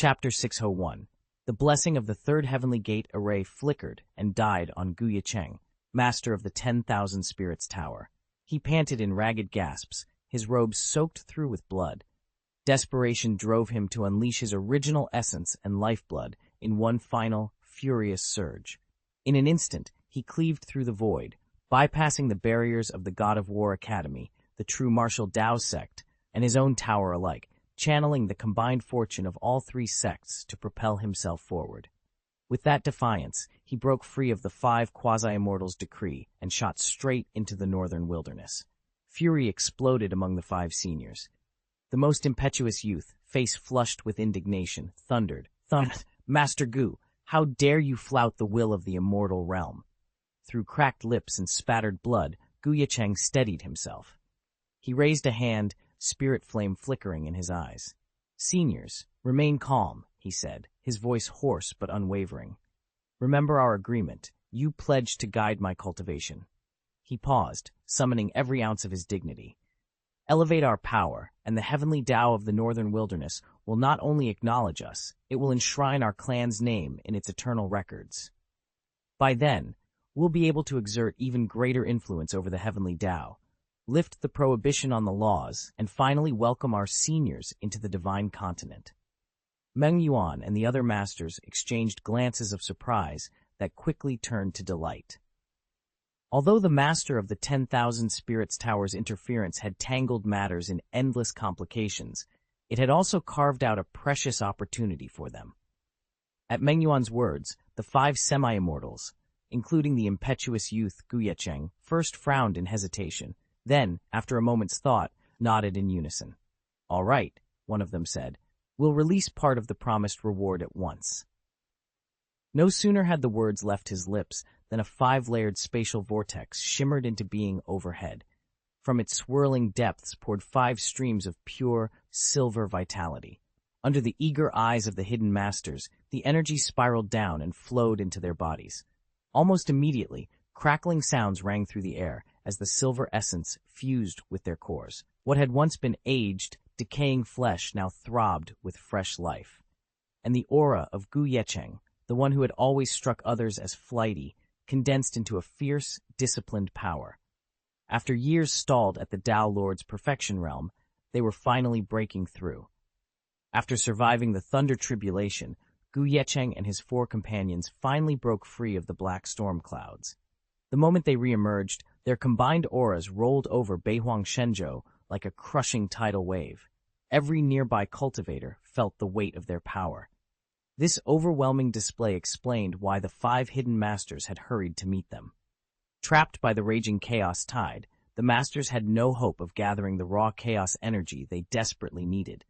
Chapter 601. The blessing of the third heavenly gate array flickered and died on Ye Cheng, master of the 10,000 spirits tower. He panted in ragged gasps, his robes soaked through with blood. Desperation drove him to unleash his original essence and lifeblood in one final, furious surge. In an instant, he cleaved through the void, bypassing the barriers of the God of War Academy, the true martial Dao sect, and his own tower alike, channeling the combined fortune of all three sects to propel himself forward. With that defiance, he broke free of the 5 quasi-immortals' decree and shot straight into the northern wilderness. Fury exploded among the 5 seniors. The most impetuous youth, face flushed with indignation, thundered, Master Gu, how dare you flout the will of the immortal realm? Through cracked lips and spattered blood, Ye Cheng steadied himself. He raised a hand, spirit flame flickering in his eyes. Seniors, remain calm, he said, his voice hoarse but unwavering. Remember our agreement. You pledged to guide my cultivation. He paused, summoning every ounce of his dignity. Elevate our power, and the heavenly Tao of the northern wilderness will not only acknowledge us, it will enshrine our clan's name in its eternal records. By then, we'll be able to exert even greater influence over the heavenly Tao, lift the prohibition on the laws, and finally welcome our seniors into the divine continent. Meng Yuan and the other masters exchanged glances of surprise that quickly turned to delight. Although the master of the 10,000 Spirits Tower's interference had tangled matters in endless complications, it had also carved out a precious opportunity for them. At Meng Yuan's words, the 5 semi-immortals, including the impetuous youth Ye Cheng, first frowned in hesitation, then, after a moment's thought, nodded in unison. All right, one of them said, we'll release part of the promised reward at once. No sooner had the words left his lips than a 5-layered spatial vortex shimmered into being overhead. From its swirling depths poured 5 streams of pure, silver vitality. Under the eager eyes of the hidden masters, the energy spiraled down and flowed into their bodies. Almost immediately, crackling sounds rang through the air as the silver essence fused with their cores. What had once been aged, decaying flesh now throbbed with fresh life. And the aura of Ye Cheng, the one who had always struck others as flighty, condensed into a fierce, disciplined power. After years stalled at the Tao Lord's perfection realm, they were finally breaking through. After surviving the Thunder Tribulation, Ye Cheng and his 4 companions finally broke free of the black storm clouds. The moment they re-emerged, their combined auras rolled over Beihuang Shenzhou like a crushing tidal wave. Every nearby cultivator felt the weight of their power. This overwhelming display explained why the 5 hidden masters had hurried to meet them. Trapped by the raging chaos tide, the masters had no hope of gathering the raw chaos energy they desperately needed.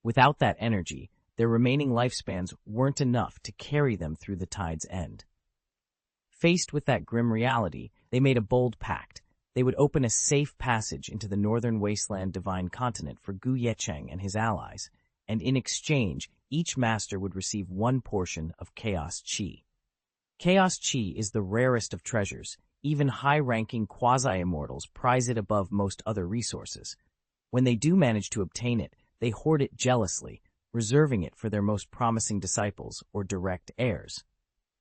Without that energy, their remaining lifespans weren't enough to carry them through the tide's end. Faced with that grim reality, they made a bold pact. They would open a safe passage into the northern wasteland divine continent for Ye Cheng and his allies, and in exchange, each master would receive 1 portion of Chaos Chi. Chaos Chi is the rarest of treasures. Even high-ranking quasi-immortals prize it above most other resources. When they do manage to obtain it, they hoard it jealously, reserving it for their most promising disciples or direct heirs.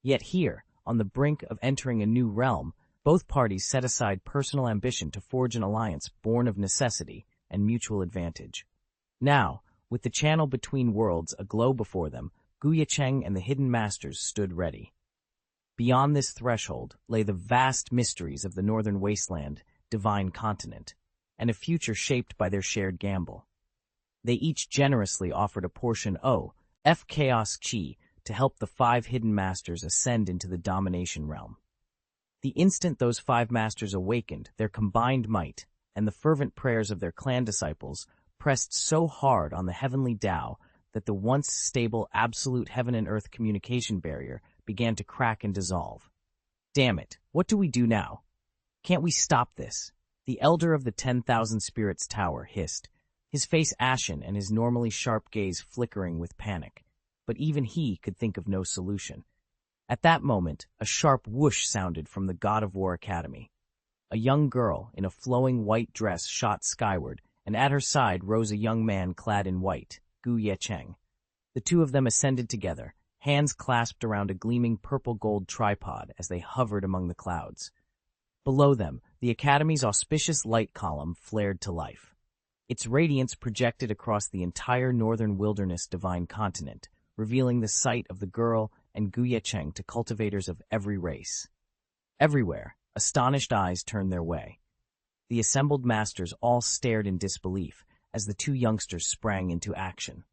Yet here, on the brink of entering a new realm, both parties set aside personal ambition to forge an alliance born of necessity and mutual advantage. Now, with the channel between worlds aglow before them, Ye Cheng and the hidden masters stood ready. Beyond this threshold lay the vast mysteries of the northern wasteland, divine continent, and a future shaped by their shared gamble. They each generously offered a portion of Chaos Chi to help the 5 hidden masters ascend into the domination realm. The instant those 5 masters awakened, their combined might, and the fervent prayers of their clan disciples pressed so hard on the heavenly Tao that the once stable absolute heaven and earth communication barrier began to crack and dissolve. Damn it, what do we do now? Can't we stop this? The elder of the 10,000 Spirits Tower hissed, his face ashen and his normally sharp gaze flickering with panic. But even he could think of no solution. At that moment, a sharp whoosh sounded from the God of War Academy. A young girl in a flowing white dress shot skyward, and at her side rose a young man clad in white, Ye Cheng. The two of them ascended together, hands clasped around a gleaming purple-gold tripod as they hovered among the clouds. Below them, the Academy's auspicious light column flared to life. Its radiance projected across the entire northern wilderness divine continent, revealing the sight of the girl and Ye Cheng to cultivators of every race. Everywhere, astonished eyes turned their way. The assembled masters all stared in disbelief as the two youngsters sprang into action.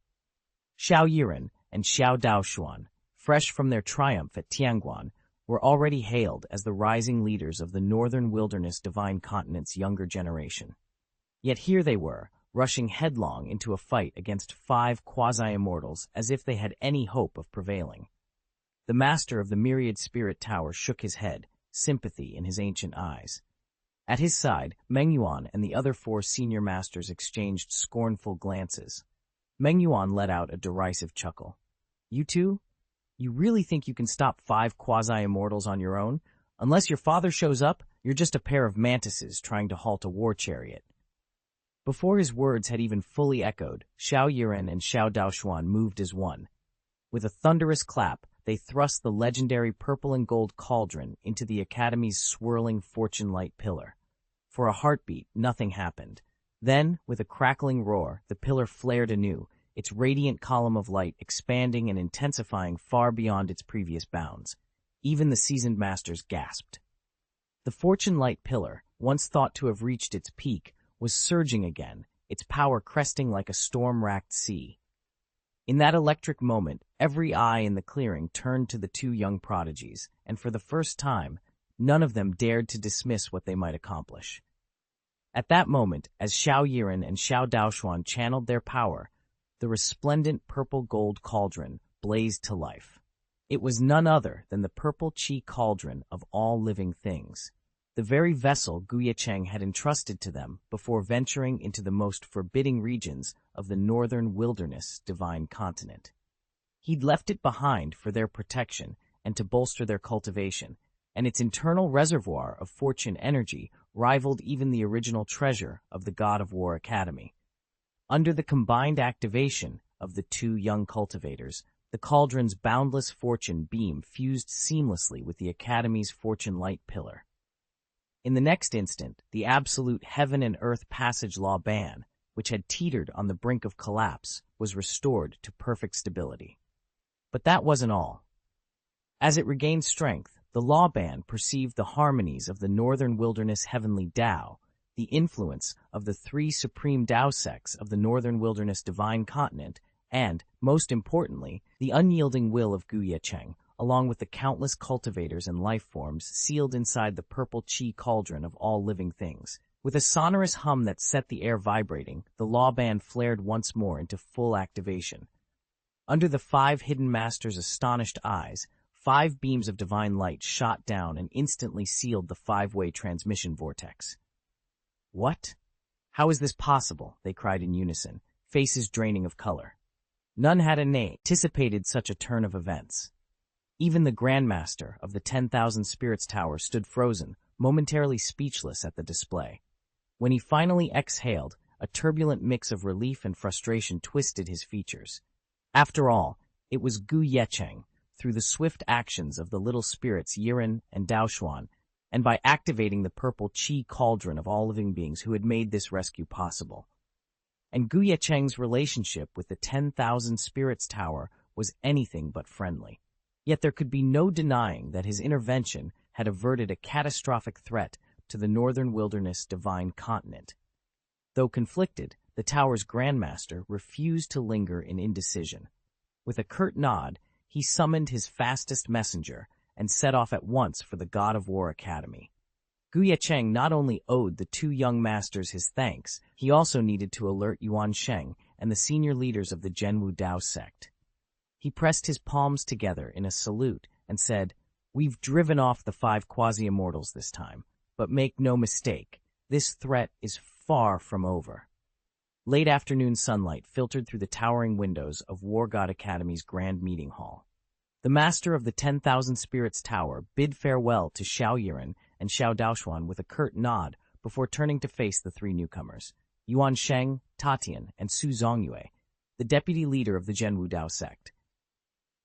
Xiao Yiren and Xiao Daoshuan, fresh from their triumph at Tianguan, were already hailed as the rising leaders of the northern wilderness divine continent's younger generation. Yet here they were, rushing headlong into a fight against 5 quasi-immortals as if they had any hope of prevailing. The master of the myriad spirit tower shook his head, sympathy in his ancient eyes. At his side, Meng Yuan and the other 4 senior masters exchanged scornful glances. Meng Yuan let out a derisive chuckle. "You two? You really think you can stop 5 quasi-immortals on your own? Unless your father shows up, you're just a pair of mantises trying to halt a war chariot." Before his words had even fully echoed, Xiao Yiren and Xiao Daoshuan moved as one. With a thunderous clap, they thrust the legendary purple and gold cauldron into the Academy's swirling fortune light pillar. For a heartbeat, nothing happened. Then, with a crackling roar, the pillar flared anew, its radiant column of light expanding and intensifying far beyond its previous bounds. Even the seasoned masters gasped. The fortune light pillar, once thought to have reached its peak, was surging again, its power cresting like a storm-racked sea. In that electric moment, every eye in the clearing turned to the 2 young prodigies, and for the first time, none of them dared to dismiss what they might accomplish. At that moment, as Xiao Yiren and Xiao Daoshuan channeled their power, the resplendent purple-gold cauldron blazed to life. It was none other than the purple chi cauldron of all living things, the very vessel Ye Cheng had entrusted to them before venturing into the most forbidding regions of the northern wilderness divine continent. He'd left it behind for their protection and to bolster their cultivation, and its internal reservoir of fortune energy rivaled even the original treasure of the God of War Academy. Under the combined activation of the 2 young cultivators, the cauldron's boundless fortune beam fused seamlessly with the Academy's fortune light pillar. In the next instant, the absolute heaven and earth passage law ban, which had teetered on the brink of collapse, was restored to perfect stability. But that wasn't all. As it regained strength, the law ban perceived the harmonies of the northern wilderness heavenly Tao, the influence of the 3 supreme Tao sects of the northern wilderness divine continent, and, most importantly, the unyielding will of Ye Cheng, along with the countless cultivators and life forms sealed inside the purple chi cauldron of all living things. With a sonorous hum that set the air vibrating, the law band flared once more into full activation. Under the 5 hidden masters' astonished eyes, 5 beams of divine light shot down and instantly sealed the 5-way transmission vortex. "What? How is this possible?" they cried in unison, faces draining of color. None had anticipated such a turn of events. Even the Grandmaster of the 10,000 Spirits Tower stood frozen, momentarily speechless at the display. When he finally exhaled, a turbulent mix of relief and frustration twisted his features. After all, it was Ye Cheng, through the swift actions of the little spirits Yiren and Daoshuan, and by activating the purple chi cauldron of all living beings who had made this rescue possible. And Ye Cheng's relationship with the 10,000 Spirits Tower was anything but friendly. Yet there could be no denying that his intervention had averted a catastrophic threat to the northern wilderness divine continent. Though conflicted, the tower's Grandmaster refused to linger in indecision. With a curt nod, he summoned his fastest messenger and set off at once for the God of War Academy. Ye Cheng not only owed the 2 young masters his thanks, he also needed to alert Yuan Sheng and the senior leaders of the Zhenwu Dao sect. He pressed his palms together in a salute and said, "We've driven off the 5 quasi-immortals this time, but make no mistake, this threat is far from over." Late afternoon sunlight filtered through the towering windows of War God Academy's grand meeting hall. The master of the 10,000 Spirits Tower bid farewell to Xiao Yiren and Xiao Daoshuan with a curt nod before turning to face the 3 newcomers, Yuan Sheng, Tatian, and Su Zongyue. the deputy leader of the Zhenwu Dao sect.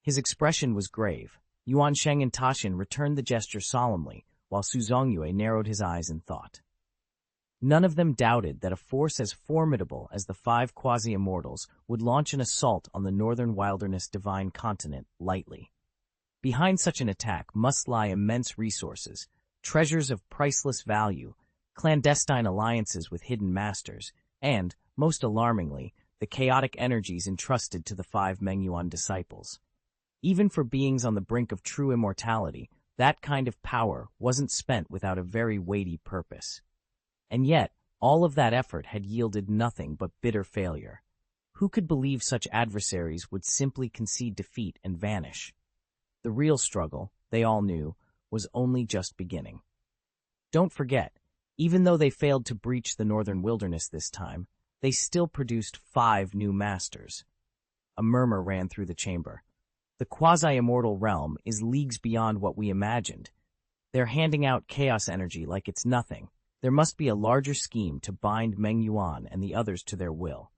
His expression was grave. Yuan Sheng and Taxin returned the gesture solemnly, while Su Zongyue narrowed his eyes in thought. None of them doubted that a force as formidable as the 5 quasi-immortals would launch an assault on the northern wilderness divine continent lightly. Behind such an attack must lie immense resources, treasures of priceless value, clandestine alliances with hidden masters, and, most alarmingly, the chaotic energies entrusted to the 5 Mengyuan disciples. Even for beings on the brink of true immortality, that kind of power wasn't spent without a very weighty purpose. And yet, all of that effort had yielded nothing but bitter failure. Who could believe such adversaries would simply concede defeat and vanish? The real struggle, they all knew, was only just beginning. Don't forget, even though they failed to breach the northern wilderness this time, they still produced 5 new masters. A murmur ran through the chamber. The quasi-immortal realm is leagues beyond what we imagined. They're handing out chaos energy like it's nothing. There must be a larger scheme to bind Meng Yuan and the others to their will.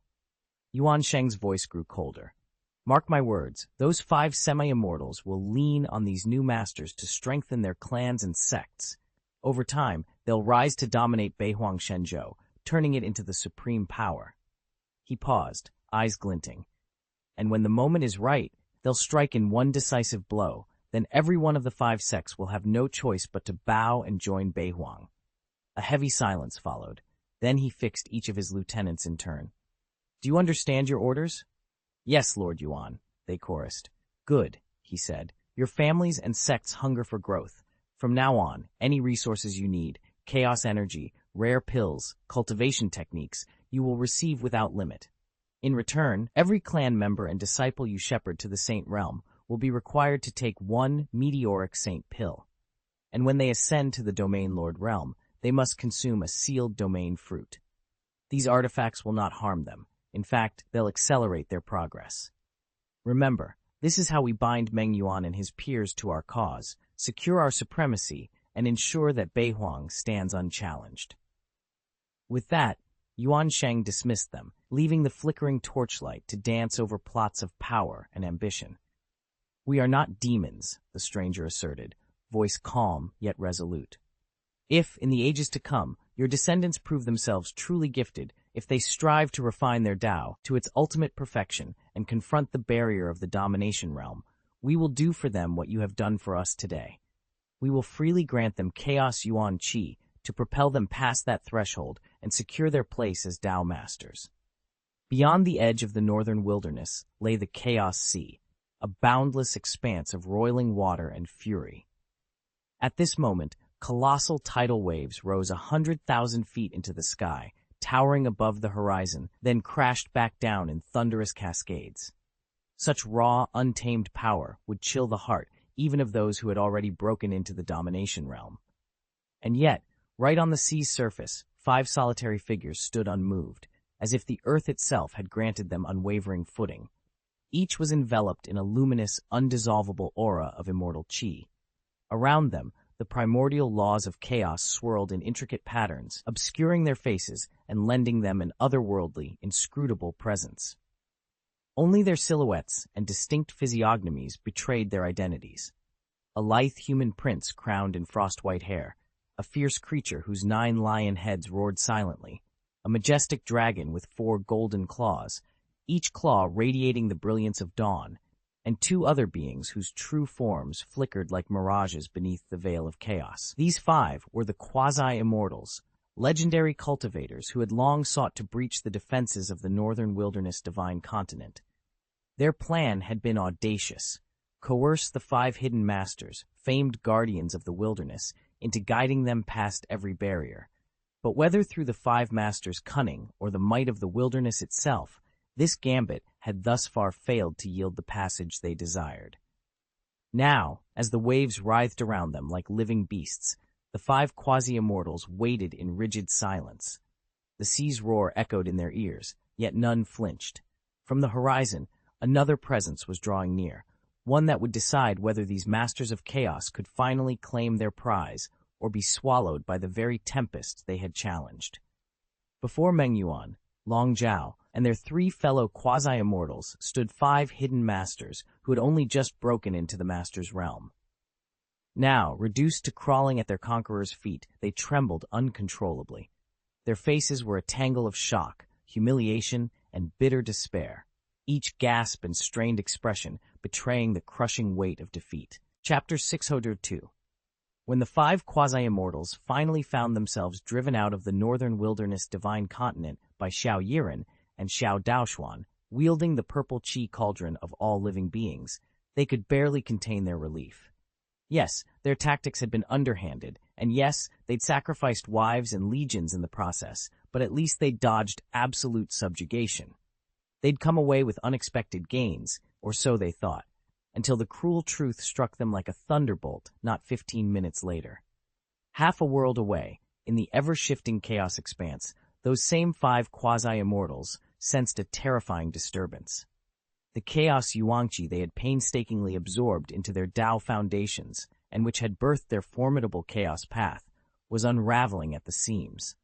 Yuan Sheng's voice grew colder. Mark my words, those 5 semi-immortals will lean on these new masters to strengthen their clans and sects. Over time, they'll rise to dominate Beihuang Shenzhou, turning it into the supreme power. He paused, eyes glinting. And when the moment is right, they'll strike in one decisive blow. Then every one of the 5 sects will have no choice but to bow and join Beihuang. A heavy silence followed. Then he fixed each of his lieutenants in turn. Do you understand your orders? Yes, Lord Yuan, they chorused. Good, he said. Your families and sects hunger for growth. From now on, any resources you need, chaos energy, rare pills, cultivation techniques, you will receive without limit. In return, every clan member and disciple you shepherd to the Saint Realm will be required to take 1 meteoric Saint pill. And when they ascend to the Domain Lord Realm, they must consume a sealed domain fruit. These artifacts will not harm them. In fact, they'll accelerate their progress. Remember, this is how we bind Meng Yuan and his peers to our cause, secure our supremacy, and ensure that Beihuang stands unchallenged. With that, Yuan Sheng dismissed them, leaving the flickering torchlight to dance over plots of power and ambition. We are not demons, the stranger asserted, voice calm yet resolute. If, in the ages to come, your descendants prove themselves truly gifted, if they strive to refine their Tao to its ultimate perfection and confront the barrier of the domination realm, we will do for them what you have done for us today. We will freely grant them Chaos Yuan Qi to propel them past that threshold and secure their place as Tao masters. Beyond the edge of the northern wilderness lay the Chaos Sea, a boundless expanse of roiling water and fury. At this moment, colossal tidal waves rose 100,000 feet into the sky, towering above the horizon, then crashed back down in thunderous cascades. Such raw, untamed power would chill the heart even of those who had already broken into the domination realm. And yet, right on the sea's surface, 5 solitary figures stood unmoved, as if the earth itself had granted them unwavering footing. Each was enveloped in a luminous, undissolvable aura of immortal qi. Around them, the primordial laws of chaos swirled in intricate patterns, obscuring their faces and lending them an otherworldly, inscrutable presence. Only their silhouettes and distinct physiognomies betrayed their identities. A lithe human prince crowned in frost-white hair, a fierce creature whose 9 lion heads roared silently, a majestic dragon with 4 golden claws, each claw radiating the brilliance of dawn, and 2 other beings whose true forms flickered like mirages beneath the veil of chaos. These 5 were the quasi-immortals, legendary cultivators who had long sought to breach the defenses of the northern wilderness divine continent. Their plan had been audacious: coerce the 5 hidden masters, famed guardians of the wilderness, into guiding them past every barrier. But whether through the 5 masters' cunning or the might of the wilderness itself, this gambit had thus far failed to yield the passage they desired. Now, as the waves writhed around them like living beasts, the 5 quasi-immortals waited in rigid silence. The sea's roar echoed in their ears, yet none flinched. From the horizon, another presence was drawing near, one that would decide whether these masters of chaos could finally claim their prize or be swallowed by the very tempest they had challenged. Before Meng Yuan, Long Zhao, and their 3 fellow quasi-immortals stood 5 hidden masters who had only just broken into the master's realm. Now, reduced to crawling at their conqueror's feet, they trembled uncontrollably. Their faces were a tangle of shock, humiliation, and bitter despair, each gasp and strained expression betraying the crushing weight of defeat. Chapter 602. When the 5 quasi-immortals finally found themselves driven out of the northern wilderness divine continent by Xiaoyiren and Xiao Daoxuan, wielding the purple chi cauldron of all living beings, they could barely contain their relief. Yes, their tactics had been underhanded, and yes, they'd sacrificed wives and legions in the process, but at least they'd dodged absolute subjugation. They'd come away with unexpected gains, or so they thought, until the cruel truth struck them like a thunderbolt not 15 minutes later. Half a world away, in the ever-shifting chaos expanse, those same 5 quasi-immortals sensed a terrifying disturbance. The chaos yuanqi they had painstakingly absorbed into their Tao foundations, and which had birthed their formidable chaos path, was unraveling at the seams.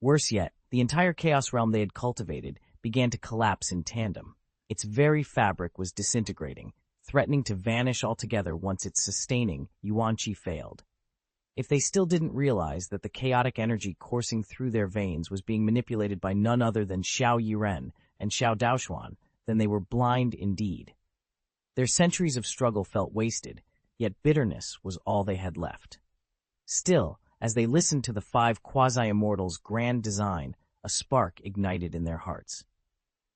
Worse yet, the entire chaos realm they had cultivated began to collapse in tandem. Its very fabric was disintegrating, threatening to vanish altogether once its sustaining yuanqi failed. If they still didn't realize that the chaotic energy coursing through their veins was being manipulated by none other than Xiaoyiren and Xiao Daoxuan, then they were blind indeed. Their centuries of struggle felt wasted, yet bitterness was all they had left. Still, as they listened to the 5 quasi-immortals' grand design, a spark ignited in their hearts.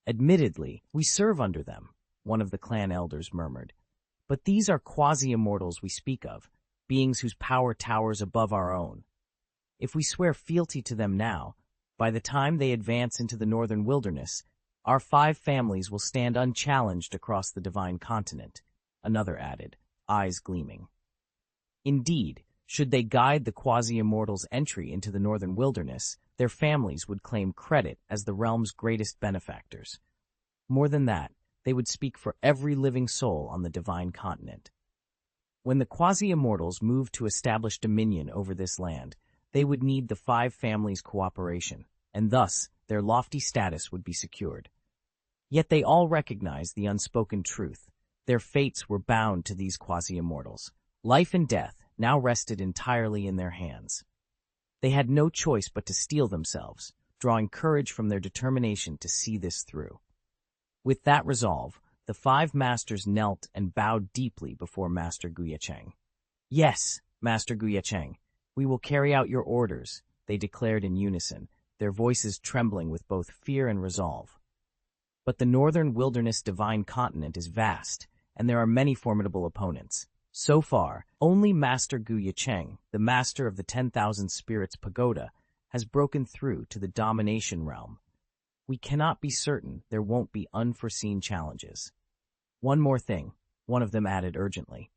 "Admittedly, we serve under them," one of the clan elders murmured. "But these are quasi-immortals we speak of, beings whose power towers above our own. If we swear fealty to them now, by the time they advance into the northern wilderness, our 5 families will stand unchallenged across the divine continent," another added, eyes gleaming. Indeed, should they guide the quasi-immortals' entry into the northern wilderness, their families would claim credit as the realm's greatest benefactors. More than that, they would speak for every living soul on the divine continent. When the quasi-immortals moved to establish dominion over this land, they would need the 5 families' cooperation, and thus their lofty status would be secured. Yet they all recognized the unspoken truth. Their fates were bound to these quasi-immortals. Life and death now rested entirely in their hands. They had no choice but to steel themselves, drawing courage from their determination to see this through. With that resolve, the 5 masters knelt and bowed deeply before Master Ye Cheng. "Yes, Master Ye Cheng, we will carry out your orders," they declared in unison, their voices trembling with both fear and resolve. But the northern wilderness divine continent is vast, and there are many formidable opponents. So far, only Master Ye Cheng, the master of the 10,000 Spirits Pagoda, has broken through to the domination realm. We cannot be certain there won't be unforeseen challenges. "One more thing," one of them added urgently.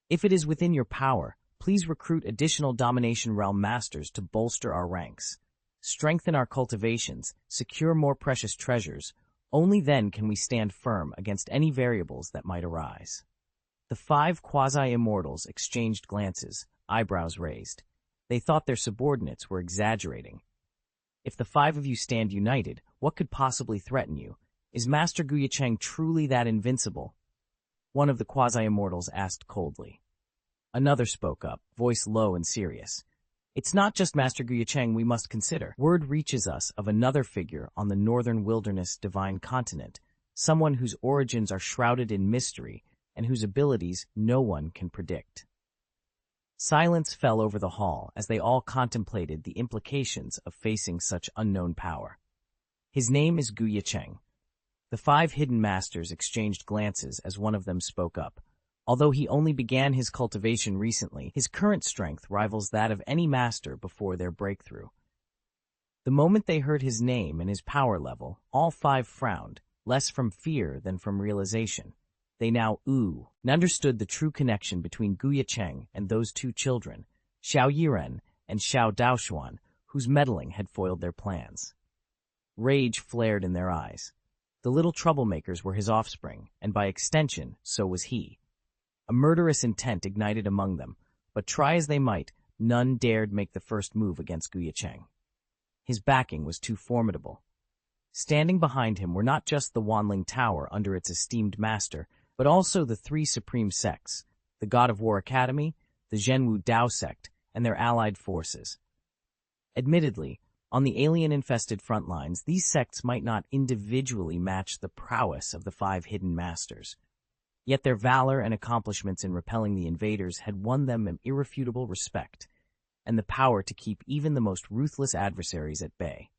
"If it is within your power, please recruit additional domination realm masters to bolster our ranks. Strengthen our cultivations, secure more precious treasures. Only then can we stand firm against any variables that might arise." The 5 quasi-immortals exchanged glances, eyebrows raised. They thought their subordinates were exaggerating. "If the 5 of you stand united, what could possibly threaten you? Is Master Ye Cheng truly that invincible?" one of the quasi-immortals asked coldly. Another spoke up, voice low and serious. "It's not just Master Ye Cheng we must consider. Word reaches us of another figure on the northern wilderness divine continent, someone whose origins are shrouded in mystery and whose abilities no one can predict." Silence fell over the hall as they all contemplated the implications of facing such unknown power. "His name is Ye Cheng." The 5 hidden masters exchanged glances as one of them spoke up. Although he only began his cultivation recently, his current strength rivals that of any master before their breakthrough. The moment they heard his name and his power level, all 5 frowned, less from fear than from realization. They now understood the true connection between Ye Cheng and those 2 children, Xiaoyiren and Xiao Daoxuan, whose meddling had foiled their plans. Rage flared in their eyes. The little troublemakers were his offspring, and by extension, so was he. A murderous intent ignited among them, but try as they might, none dared make the first move against Ye Cheng. His backing was too formidable. Standing behind him were not just the Wanling Tower under its esteemed master, but also the three supreme sects, the God of War Academy, the Zhenwu Dao sect, and their allied forces. Admittedly, on the alien-infested front lines, these sects might not individually match the prowess of the five hidden masters. Yet their valor and accomplishments in repelling the invaders had won them an irrefutable respect, and the power to keep even the most ruthless adversaries at bay.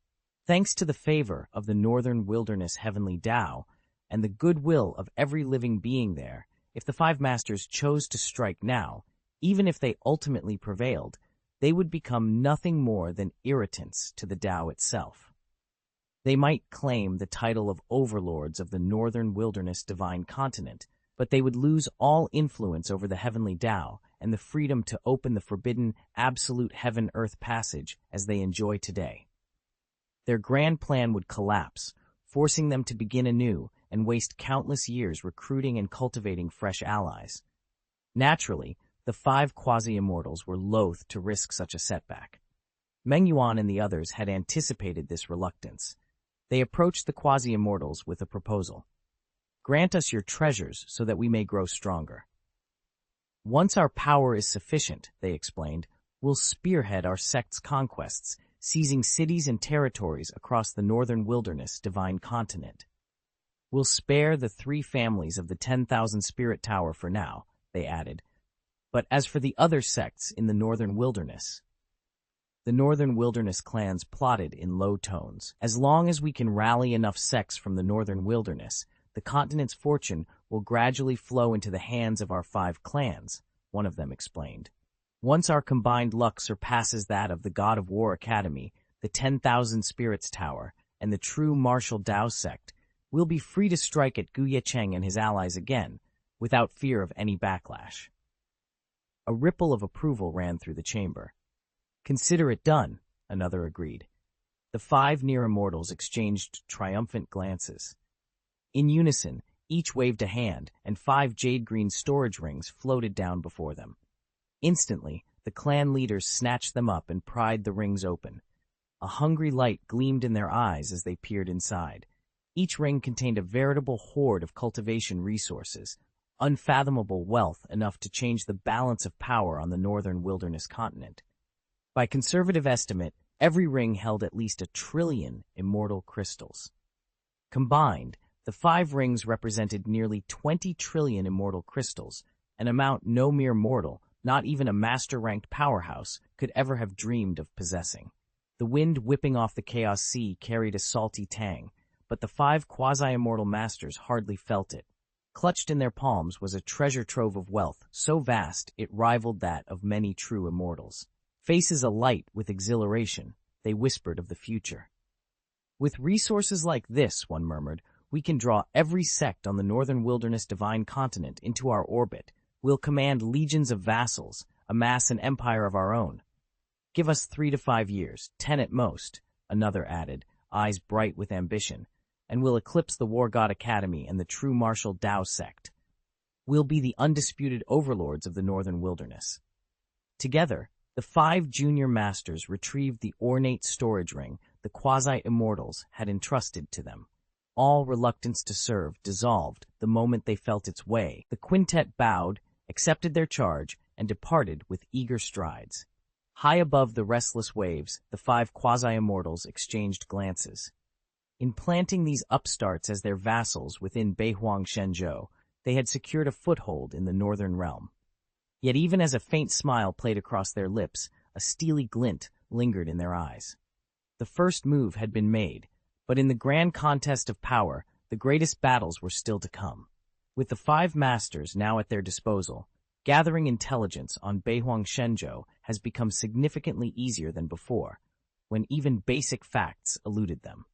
Thanks to the favor of the Northern Wilderness Heavenly Dao and the goodwill of every living being there, if the five masters chose to strike now, even if they ultimately prevailed, they would become nothing more than irritants to the Dao itself. They might claim the title of overlords of the Northern Wilderness Divine Continent, but they would lose all influence over the Heavenly Dao and the freedom to open the forbidden absolute heaven-earth passage as they enjoy today. Their grand plan would collapse, forcing them to begin anew and waste countless years recruiting and cultivating fresh allies. Naturally, the five quasi-immortals were loath to risk such a setback. Meng Yuan and the others had anticipated this reluctance. They approached the quasi-immortals with a proposal. Grant us your treasures so that we may grow stronger. Once our power is sufficient, they explained, we'll spearhead our sect's conquests, seizing cities and territories across the Northern Wilderness Divine Continent. We'll spare the three families of the 10,000 Spirit Tower for now, they added. But as for the other sects in the Northern Wilderness, the Northern Wilderness clans plotted in low tones. As long as we can rally enough sects from the Northern Wilderness, the continent's fortune will gradually flow into the hands of our five clans, one of them explained. Once our combined luck surpasses that of the God of War Academy, the 10,000 Spirits Tower, and the true martial Dao sect, we'll be free to strike at Ye Cheng and his allies again, without fear of any backlash. A ripple of approval ran through the chamber. Consider it done, another agreed. The five near-immortals exchanged triumphant glances. In unison, each waved a hand, and 5 jade-green storage rings floated down before them. Instantly, the clan leaders snatched them up and pried the rings open. A hungry light gleamed in their eyes as they peered inside. Each ring contained a veritable hoard of cultivation resources, unfathomable wealth enough to change the balance of power on the Northern Wilderness continent. By conservative estimate, every ring held at least 1 trillion immortal crystals. Combined, the 5 rings represented nearly 20 trillion immortal crystals, an amount no mere mortal, not even a master-ranked powerhouse, could ever have dreamed of possessing. The wind whipping off the Chaos Sea carried a salty tang, but the 5 quasi-immortal masters hardly felt it. Clutched in their palms was a treasure trove of wealth, so vast it rivaled that of many true immortals. Faces alight with exhilaration, they whispered of the future. With resources like this, one murmured, we can draw every sect on the Northern Wilderness Divine Continent into our orbit. We'll command legions of vassals, amass an empire of our own. Give us 3 to 5 years, 10 at most, another added, eyes bright with ambition, and we'll eclipse the War God Academy and the true martial Dao sect. We'll be the undisputed overlords of the Northern Wilderness. Together, the 5 junior masters retrieved the ornate storage ring the quasi-immortals had entrusted to them. All reluctance to serve dissolved the moment they felt its way. The quintet bowed, accepted their charge, and departed with eager strides. High above the restless waves, the 5 quasi-immortals exchanged glances. In planting these upstarts as their vassals within Beihuang Shenzhou, they had secured a foothold in the northern realm. Yet even as a faint smile played across their lips, a steely glint lingered in their eyes. The first move had been made, but in the grand contest of power, the greatest battles were still to come. With the 5 masters now at their disposal, gathering intelligence on Beihuang Shenzhou has become significantly easier than before, when even basic facts eluded them.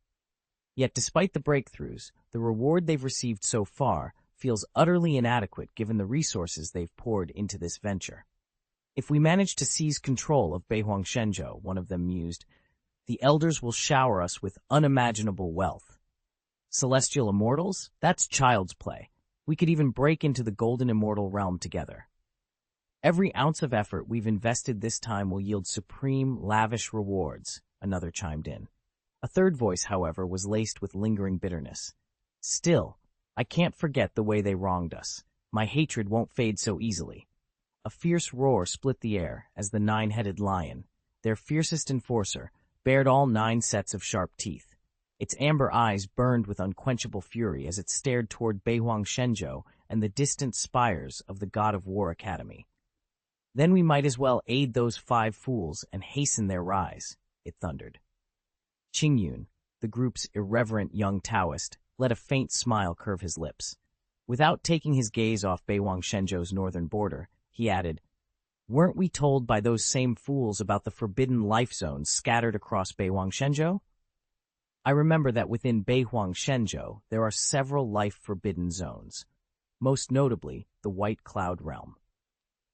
Yet despite the breakthroughs, the reward they've received so far feels utterly inadequate given the resources they've poured into this venture. If we manage to seize control of Beihuang Shenzhou, one of them mused, the elders will shower us with unimaginable wealth. Celestial immortals? That's child's play. We could even break into the golden immortal realm together. Every ounce of effort we've invested this time will yield supreme, lavish rewards, another chimed in. A third voice, however, was laced with lingering bitterness. Still, I can't forget the way they wronged us. My hatred won't fade so easily. A fierce roar split the air as the nine-headed lion, their fiercest enforcer, bared all 9 sets of sharp teeth. Its amber eyes burned with unquenchable fury as it stared toward Beihuang Shenzhou and the distant spires of the God of War Academy. Then we might as well aid those 5 fools and hasten their rise, it thundered. Qingyun, the group's irreverent young Taoist, let a faint smile curve his lips. Without taking his gaze off Beihuang Shenzhou's northern border, he added, "Weren't we told by those same fools about the forbidden life zones scattered across Beihuang Shenzhou?" I remember that within Beihuang Shenzhou there are several life-forbidden zones, most notably the White Cloud Realm.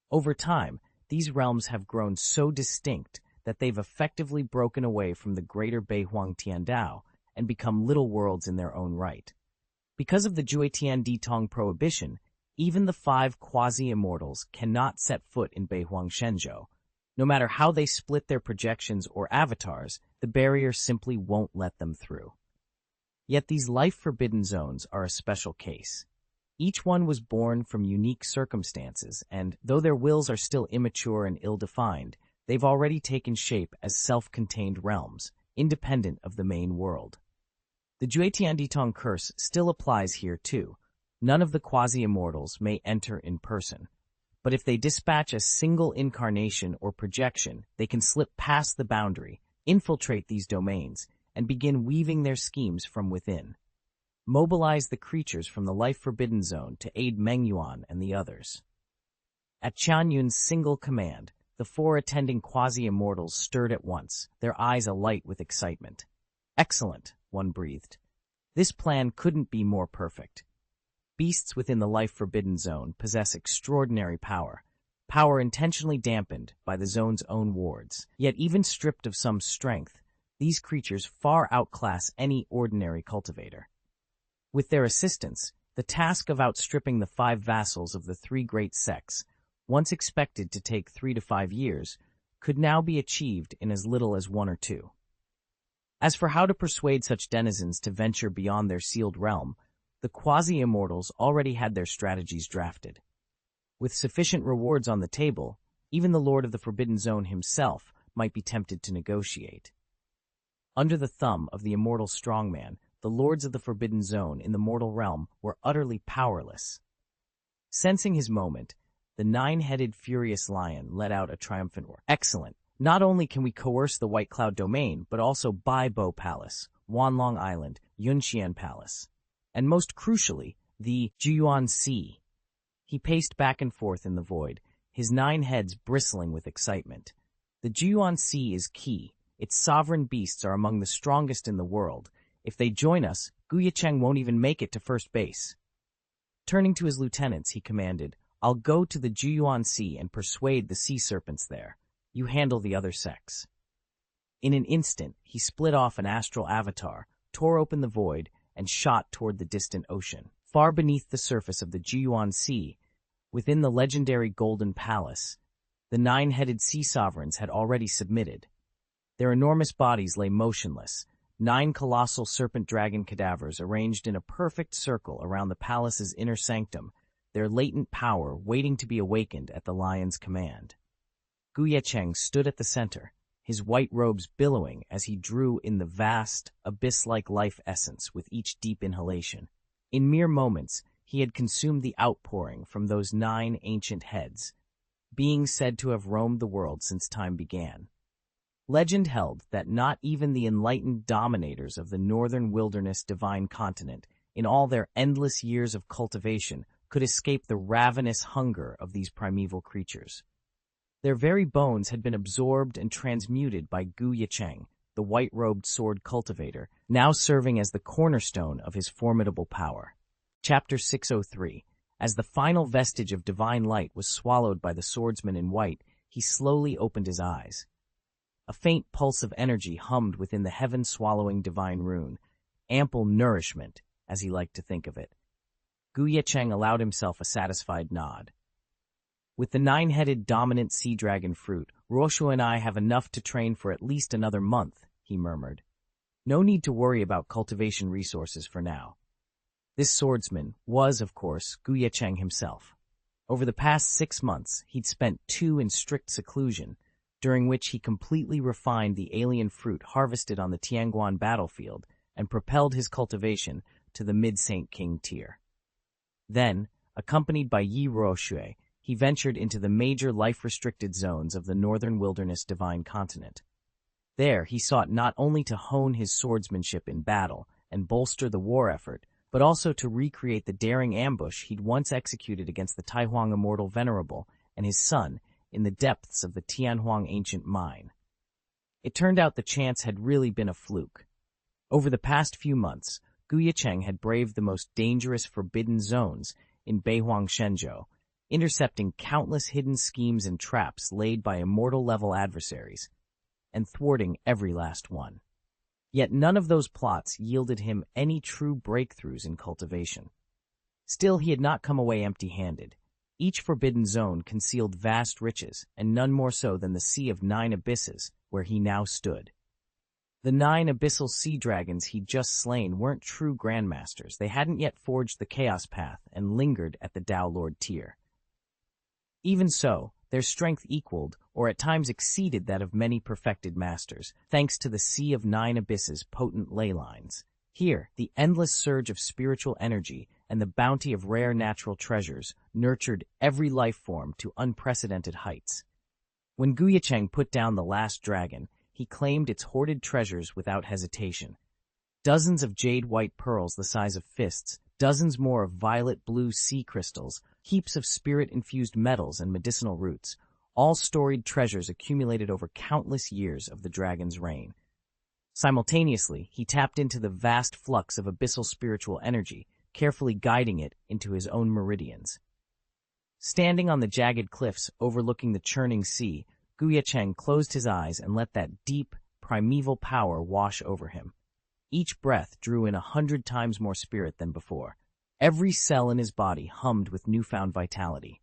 Over time, these realms have grown so distinct that they've effectively broken away from the greater Beihuang Tiandao and become little worlds in their own right. Because of the Juetian Ditong prohibition, even the 5 quasi-immortals cannot set foot in Beihuang Shenzhou. No matter how they split their projections or avatars, the barrier simply won't let them through. Yet these life-forbidden zones are a special case. Each one was born from unique circumstances, and though their wills are still immature and ill-defined, they've already taken shape as self-contained realms, independent of the main world. The Juetian Ditong curse still applies here too. None of the quasi-immortals may enter in person. But if they dispatch a single incarnation or projection, they can slip past the boundary, infiltrate these domains, and begin weaving their schemes from within. Mobilize the creatures from the life-forbidden zone to aid Mengyuan and the others. At Qianyun's single command, the 4 attending quasi-immortals stirred at once, their eyes alight with excitement. "Excellent," one breathed. "This plan couldn't be more perfect." Beasts within the life-forbidden zone possess extraordinary power intentionally dampened by the zone's own wards. Yet even stripped of some strength, these creatures far outclass any ordinary cultivator. With their assistance, the task of outstripping the 5 vassals of the 3 great sects, once expected to take 3 to 5 years, could now be achieved in as little as 1 or 2. As for how to persuade such denizens to venture beyond their sealed realm, the quasi-immortals already had their strategies drafted. With sufficient rewards on the table, even the Lord of the Forbidden Zone himself might be tempted to negotiate. Under the thumb of the immortal strongman, the Lords of the Forbidden Zone in the mortal realm were utterly powerless. Sensing his moment, the 9-headed furious lion let out a triumphant roar. "Excellent! Not only can we coerce the White Cloud Domain, but also Baibo Palace, Wanlong Island, Yunxian Palace, and most crucially, the Juyuan Sea." He paced back and forth in the void, his 9 heads bristling with excitement. The Juyuan Sea is key. Its sovereign beasts are among the strongest in the world. If they join us, Ye Cheng won't even make it to first base. Turning to his lieutenants, he commanded, "I'll go to the Juyuan Sea and persuade the sea serpents there. You handle the other sects." In an instant, he split off an astral avatar, tore open the void, and shot toward the distant ocean. Far beneath the surface of the Juyuan Sea, within the legendary Golden Palace, the 9-headed sea sovereigns had already submitted. Their enormous bodies lay motionless, 9 colossal serpent-dragon cadavers arranged in a perfect circle around the palace's inner sanctum, their latent power waiting to be awakened at the lion's command. Ye Cheng stood at the center, his white robes billowing as he drew in the vast, abyss-like life essence with each deep inhalation. In mere moments, he had consumed the outpouring from those 9 ancient heads, beings said to have roamed the world since time began. Legend held that not even the enlightened dominators of the northern wilderness divine continent, in all their endless years of cultivation, could escape the ravenous hunger of these primeval creatures. Their very bones had been absorbed and transmuted by Ye Cheng, the white-robed sword cultivator, now serving as the cornerstone of his formidable power. Chapter 603. As the final vestige of divine light was swallowed by the swordsman in white, he slowly opened his eyes. A faint pulse of energy hummed within the heaven-swallowing divine rune, ample nourishment, as he liked to think of it. Ye Cheng allowed himself a satisfied nod. "With the 9-headed dominant sea dragon fruit, Roshu and I have enough to train for at least another month," he murmured. No need to worry about cultivation resources for now. This swordsman was, of course, Ye Cheng himself. Over the past 6 months, he'd spent 2 in strict seclusion, during which he completely refined the alien fruit harvested on the Tianguan battlefield and propelled his cultivation to the mid-Saint King tier. Then, accompanied by Yi Ruoshui, he ventured into the major life-restricted zones of the northern wilderness divine continent. There, he sought not only to hone his swordsmanship in battle and bolster the war effort, but also to recreate the daring ambush he'd once executed against the Taihuang Immortal Venerable and his son in the depths of the Tianhuang ancient mine. It turned out the chance had really been a fluke. Over the past few months, Ye Cheng had braved the most dangerous forbidden zones in Beihuang Shenzhou, intercepting countless hidden schemes and traps laid by immortal-level adversaries, and thwarting every last one. Yet none of those plots yielded him any true breakthroughs in cultivation. Still, he had not come away empty-handed. Each forbidden zone concealed vast riches, and none more so than the Sea of 9 Abysses, where he now stood. The 9 abyssal sea dragons he'd just slain weren't true grandmasters. They hadn't yet forged the Chaos Path and lingered at the Tao Lord tier. Even so, their strength equaled, or at times exceeded that of many perfected masters, thanks to the Sea of 9 Abysses' potent ley lines. Here, the endless surge of spiritual energy and the bounty of rare natural treasures nurtured every life form to unprecedented heights. When Ye Cheng put down the last dragon, he claimed its hoarded treasures without hesitation. Dozens of jade-white pearls the size of fists, dozens more of violet-blue sea crystals, heaps of spirit-infused metals and medicinal roots, all storied treasures accumulated over countless years of the dragon's reign. Simultaneously, he tapped into the vast flux of abyssal spiritual energy, carefully guiding it into his own meridians. Standing on the jagged cliffs overlooking the churning sea, Ye Cheng closed his eyes and let that deep, primeval power wash over him. Each breath drew in 100 times more spirit than before. Every cell in his body hummed with newfound vitality.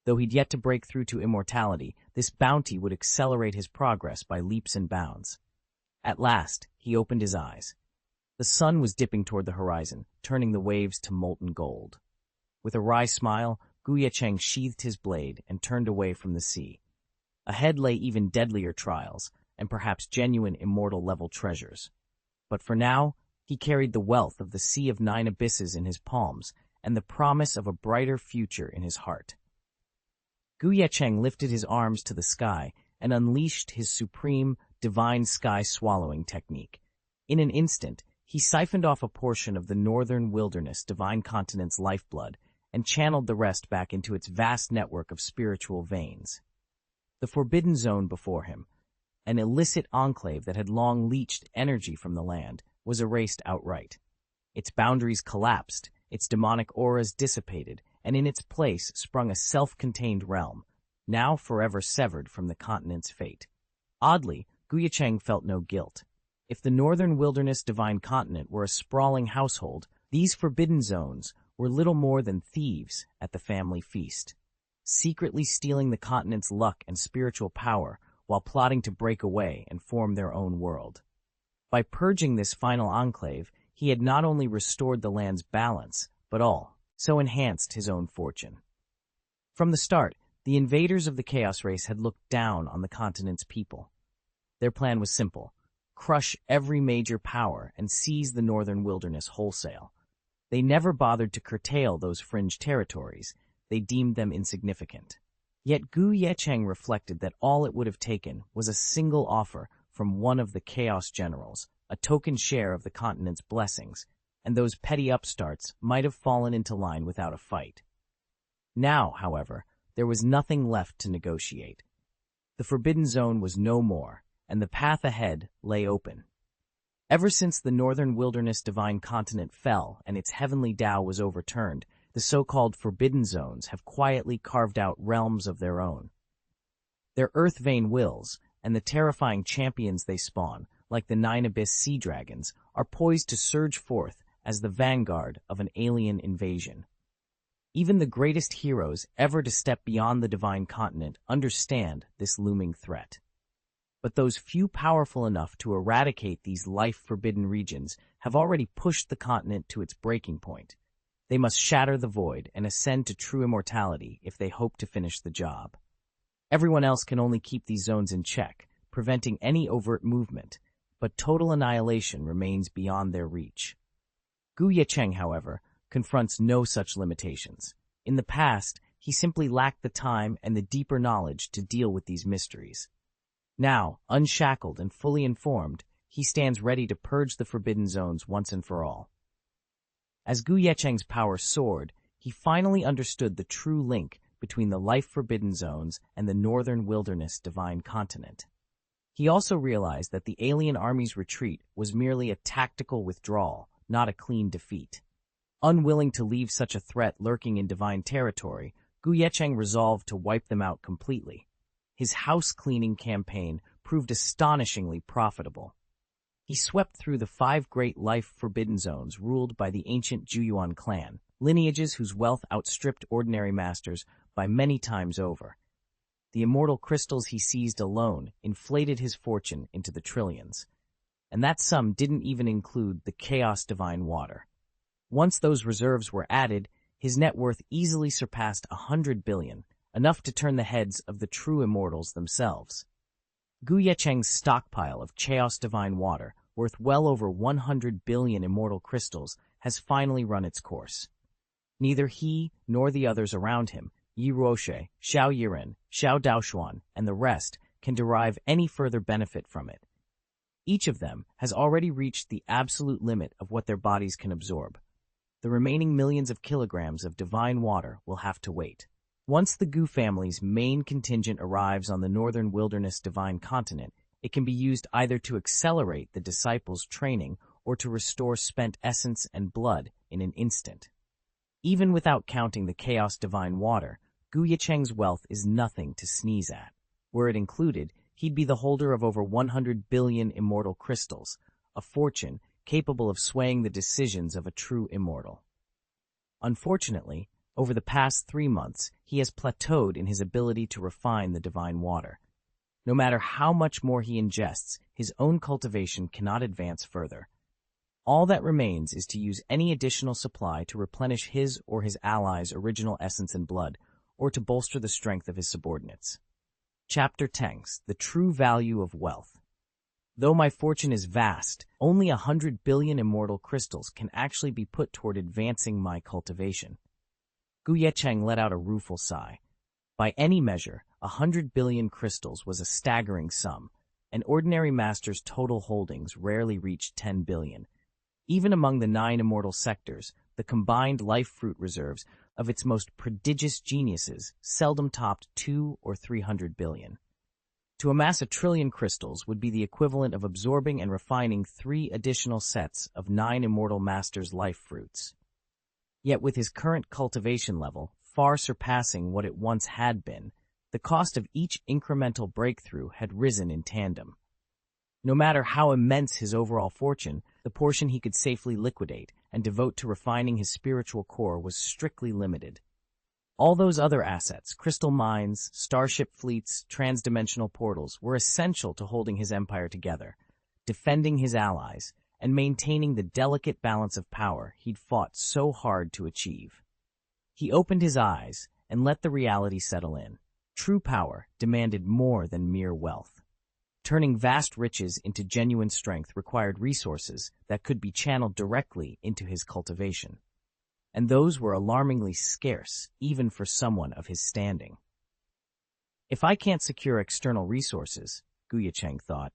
Though he'd yet to break through to immortality, this bounty would accelerate his progress by leaps and bounds. At last, he opened his eyes. The sun was dipping toward the horizon, turning the waves to molten gold. With a wry smile, Ye Cheng sheathed his blade and turned away from the sea. Ahead lay even deadlier trials, and perhaps genuine immortal-level treasures. But for now, he carried the wealth of the Sea of 9 Abysses in his palms and the promise of a brighter future in his heart. Ye Cheng lifted his arms to the sky and unleashed his supreme, divine sky-swallowing technique. In an instant, he siphoned off a portion of the northern wilderness divine continent's lifeblood and channeled the rest back into its vast network of spiritual veins. The forbidden zone before him, an illicit enclave that had long leached energy from the land, was erased outright. Its boundaries collapsed, its demonic auras dissipated, and in its place sprung a self-contained realm, now forever severed from the continent's fate. Oddly, Ye Cheng felt no guilt. If the northern wilderness divine continent were a sprawling household, these forbidden zones were little more than thieves at the family feast, secretly stealing the continent's luck and spiritual power while plotting to break away and form their own world. By purging this final enclave, he had not only restored the land's balance, but also enhanced his own fortune. From the start, the invaders of the Chaos Race had looked down on the continent's people. Their plan was simple: crush every major power and seize the northern wilderness wholesale. They never bothered to curtail those fringe territories. They deemed them insignificant. Yet Ye Cheng reflected that all it would have taken was a single offer from one of the Chaos Generals, a token share of the continent's blessings, and those petty upstarts might have fallen into line without a fight. Now, however, there was nothing left to negotiate. The Forbidden Zone was no more, and the path ahead lay open. Ever since the northern wilderness divine continent fell and its heavenly Tao was overturned, the so-called Forbidden Zones have quietly carved out realms of their own. Their earth-vein wills, and the terrifying champions they spawn, like the 9 Abyss sea dragons, are poised to surge forth as the vanguard of an alien invasion. Even the greatest heroes ever to step beyond the divine continent understand this looming threat. But those few powerful enough to eradicate these life-forbidden regions have already pushed the continent to its breaking point. They must shatter the void and ascend to true immortality if they hope to finish the job. Everyone else can only keep these zones in check, preventing any overt movement, but total annihilation remains beyond their reach. Ye Cheng, however, confronts no such limitations. In the past, he simply lacked the time and the deeper knowledge to deal with these mysteries. Now, unshackled and fully informed, he stands ready to purge the forbidden zones once and for all. As Ye Cheng's power soared, he finally understood the true link between the life-forbidden zones and the northern wilderness divine continent. He also realized that the alien army's retreat was merely a tactical withdrawal, not a clean defeat. Unwilling to leave such a threat lurking in divine territory, Ye Cheng resolved to wipe them out completely. His house-cleaning campaign proved astonishingly profitable. He swept through the 5 great life-forbidden zones ruled by the ancient Juyuan clan, lineages whose wealth outstripped ordinary masters by many times over. The immortal crystals he seized alone inflated his fortune into the trillions. And that sum didn't even include the chaos divine water. Once those reserves were added, his net worth easily surpassed 100 billion, enough to turn the heads of the true immortals themselves. Ye Cheng's stockpile of chaos divine water, worth well over 100 billion immortal crystals, has finally run its course. Neither he nor the others around him, Yi Ruoshe, Xiao Yiren, Xiao Daoshuan, and the rest, can derive any further benefit from it. Each of them has already reached the absolute limit of what their bodies can absorb. The remaining millions of kilograms of divine water will have to wait. Once the Gu family's main contingent arrives on the northern wilderness divine continent, it can be used either to accelerate the disciples' training or to restore spent essence and blood in an instant. Even without counting the chaos divine water, Ye Cheng's wealth is nothing to sneeze at. Were it included, he'd be the holder of over 100 billion immortal crystals, a fortune capable of swaying the decisions of a true immortal. Unfortunately, over the past 3 months, he has plateaued in his ability to refine the divine water. No matter how much more he ingests, his own cultivation cannot advance further. All that remains is to use any additional supply to replenish his or his allies' original essence and blood, or to bolster the strength of his subordinates. Chapter 10: The True Value of Wealth. Though my fortune is vast, only 100 billion immortal crystals can actually be put toward advancing my cultivation. Ye Cheng let out a rueful sigh. By any measure, 100 billion crystals was a staggering sum, and ordinary master's total holdings rarely reached 10 billion. Even among the 9 immortal sectors, the combined life fruit reserves of its most prodigious geniuses seldom topped 200 or 300 billion. To amass 1 trillion crystals would be the equivalent of absorbing and refining 3 additional sets of 9 immortal masters' life fruits. Yet with his current cultivation level, far surpassing what it once had been, the cost of each incremental breakthrough had risen in tandem. No matter how immense his overall fortune, the portion he could safely liquidate and devote to refining his spiritual core was strictly limited. All those other assets, crystal mines, starship fleets, transdimensional portals, were essential to holding his empire together, defending his allies, and maintaining the delicate balance of power he'd fought so hard to achieve. He opened his eyes and let the reality settle in. True power demanded more than mere wealth. Turning vast riches into genuine strength required resources that could be channeled directly into his cultivation. And those were alarmingly scarce, even for someone of his standing. If I can't secure external resources, Ye Cheng thought,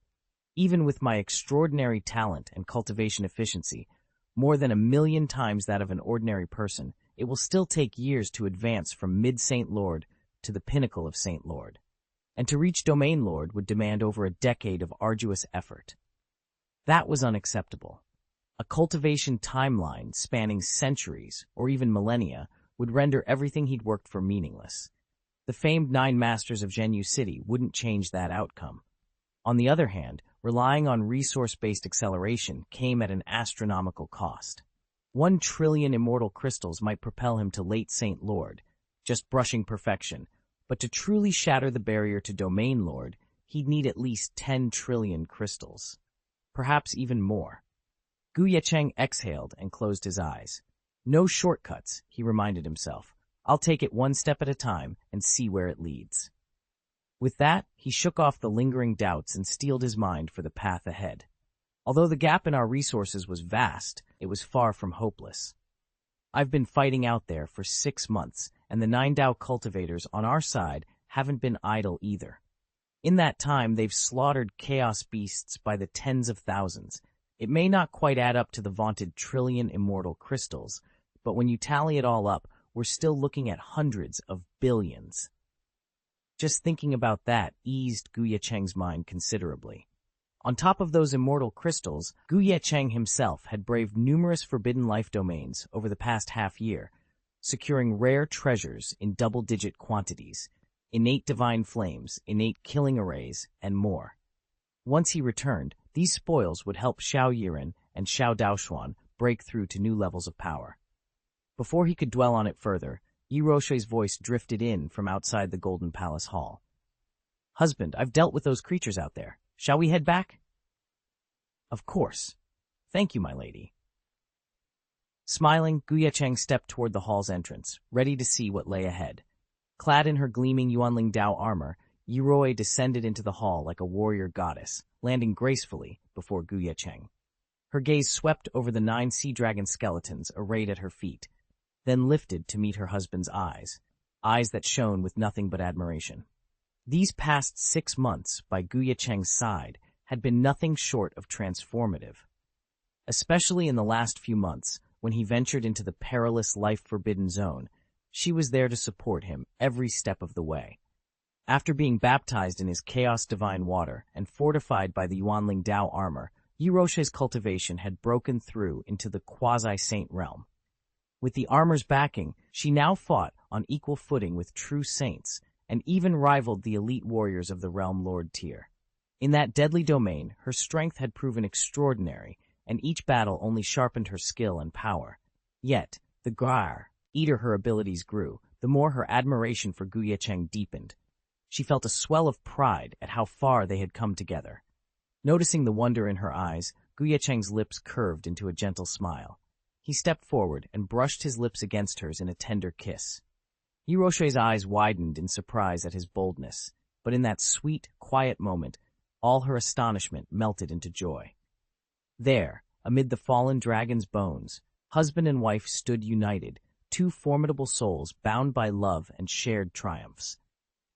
even with my extraordinary talent and cultivation efficiency, more than 1,000,000 times that of an ordinary person, it will still take years to advance from mid-Saint Lord to the pinnacle of Saint Lord. And to reach Domain Lord would demand over a decade of arduous effort. That was unacceptable. A cultivation timeline spanning centuries, or even millennia, would render everything he'd worked for meaningless. The famed 9 masters of Zhenyu City wouldn't change that outcome. On the other hand, relying on resource-based acceleration came at an astronomical cost. 1 trillion immortal crystals might propel him to late Saint Lord, just brushing perfection, but to truly shatter the barrier to Domain Lord, he'd need at least 10 trillion crystals. Perhaps even more. Ye Cheng exhaled and closed his eyes. No shortcuts, he reminded himself. I'll take it one step at a time and see where it leads. With that, he shook off the lingering doubts and steeled his mind for the path ahead. Although the gap in our resources was vast, it was far from hopeless. I've been fighting out there for 6 months, and the 9 Dao cultivators on our side haven't been idle either. In that time, they've slaughtered chaos beasts by the tens of thousands. It may not quite add up to the vaunted trillion immortal crystals, but when you tally it all up, we're still looking at hundreds of billions. Just thinking about that eased Ye Cheng's mind considerably. On top of those immortal crystals, Ye Cheng himself had braved numerous forbidden life domains over the past half-year, securing rare treasures in double-digit quantities, innate divine flames, innate killing arrays, and more. Once he returned, these spoils would help Xiao Yiren and Xiao Daoshuan break through to new levels of power. Before he could dwell on it further, Yi Roshui's voice drifted in from outside the Golden Palace Hall. "Husband, I've dealt with those creatures out there. Shall we head back?" "Of course. Thank you, my lady." Smiling, Ye Cheng stepped toward the hall's entrance, ready to see what lay ahead. Clad in her gleaming Yuanling Dao armor, Yi Rui descended into the hall like a warrior goddess, landing gracefully before Ye Cheng. Her gaze swept over the 9 sea dragon skeletons arrayed at her feet, then lifted to meet her husband's eyes that shone with nothing but admiration. These past 6 months by Ye Cheng's side had been nothing short of transformative. Especially in the last few months, when he ventured into the perilous life-forbidden zone, she was there to support him every step of the way. After being baptized in his chaos divine water and fortified by the Yuanling Dao armor, Yi Roshui's cultivation had broken through into the quasi-saint realm. With the armor's backing, she now fought on equal footing with true saints, and even rivaled the elite warriors of the Realm Lord tier. In that deadly domain, her strength had proven extraordinary, and each battle only sharpened her skill and power. Yet, the eater her abilities grew, the more her admiration for Ye Cheng deepened. She felt a swell of pride at how far they had come together. Noticing the wonder in her eyes, Ye Cheng's lips curved into a gentle smile. He stepped forward and brushed his lips against hers in a tender kiss. Yi Roshui's eyes widened in surprise at his boldness, but in that sweet, quiet moment, all her astonishment melted into joy. There, amid the fallen dragon's bones, husband and wife stood united, 2 formidable souls bound by love and shared triumphs.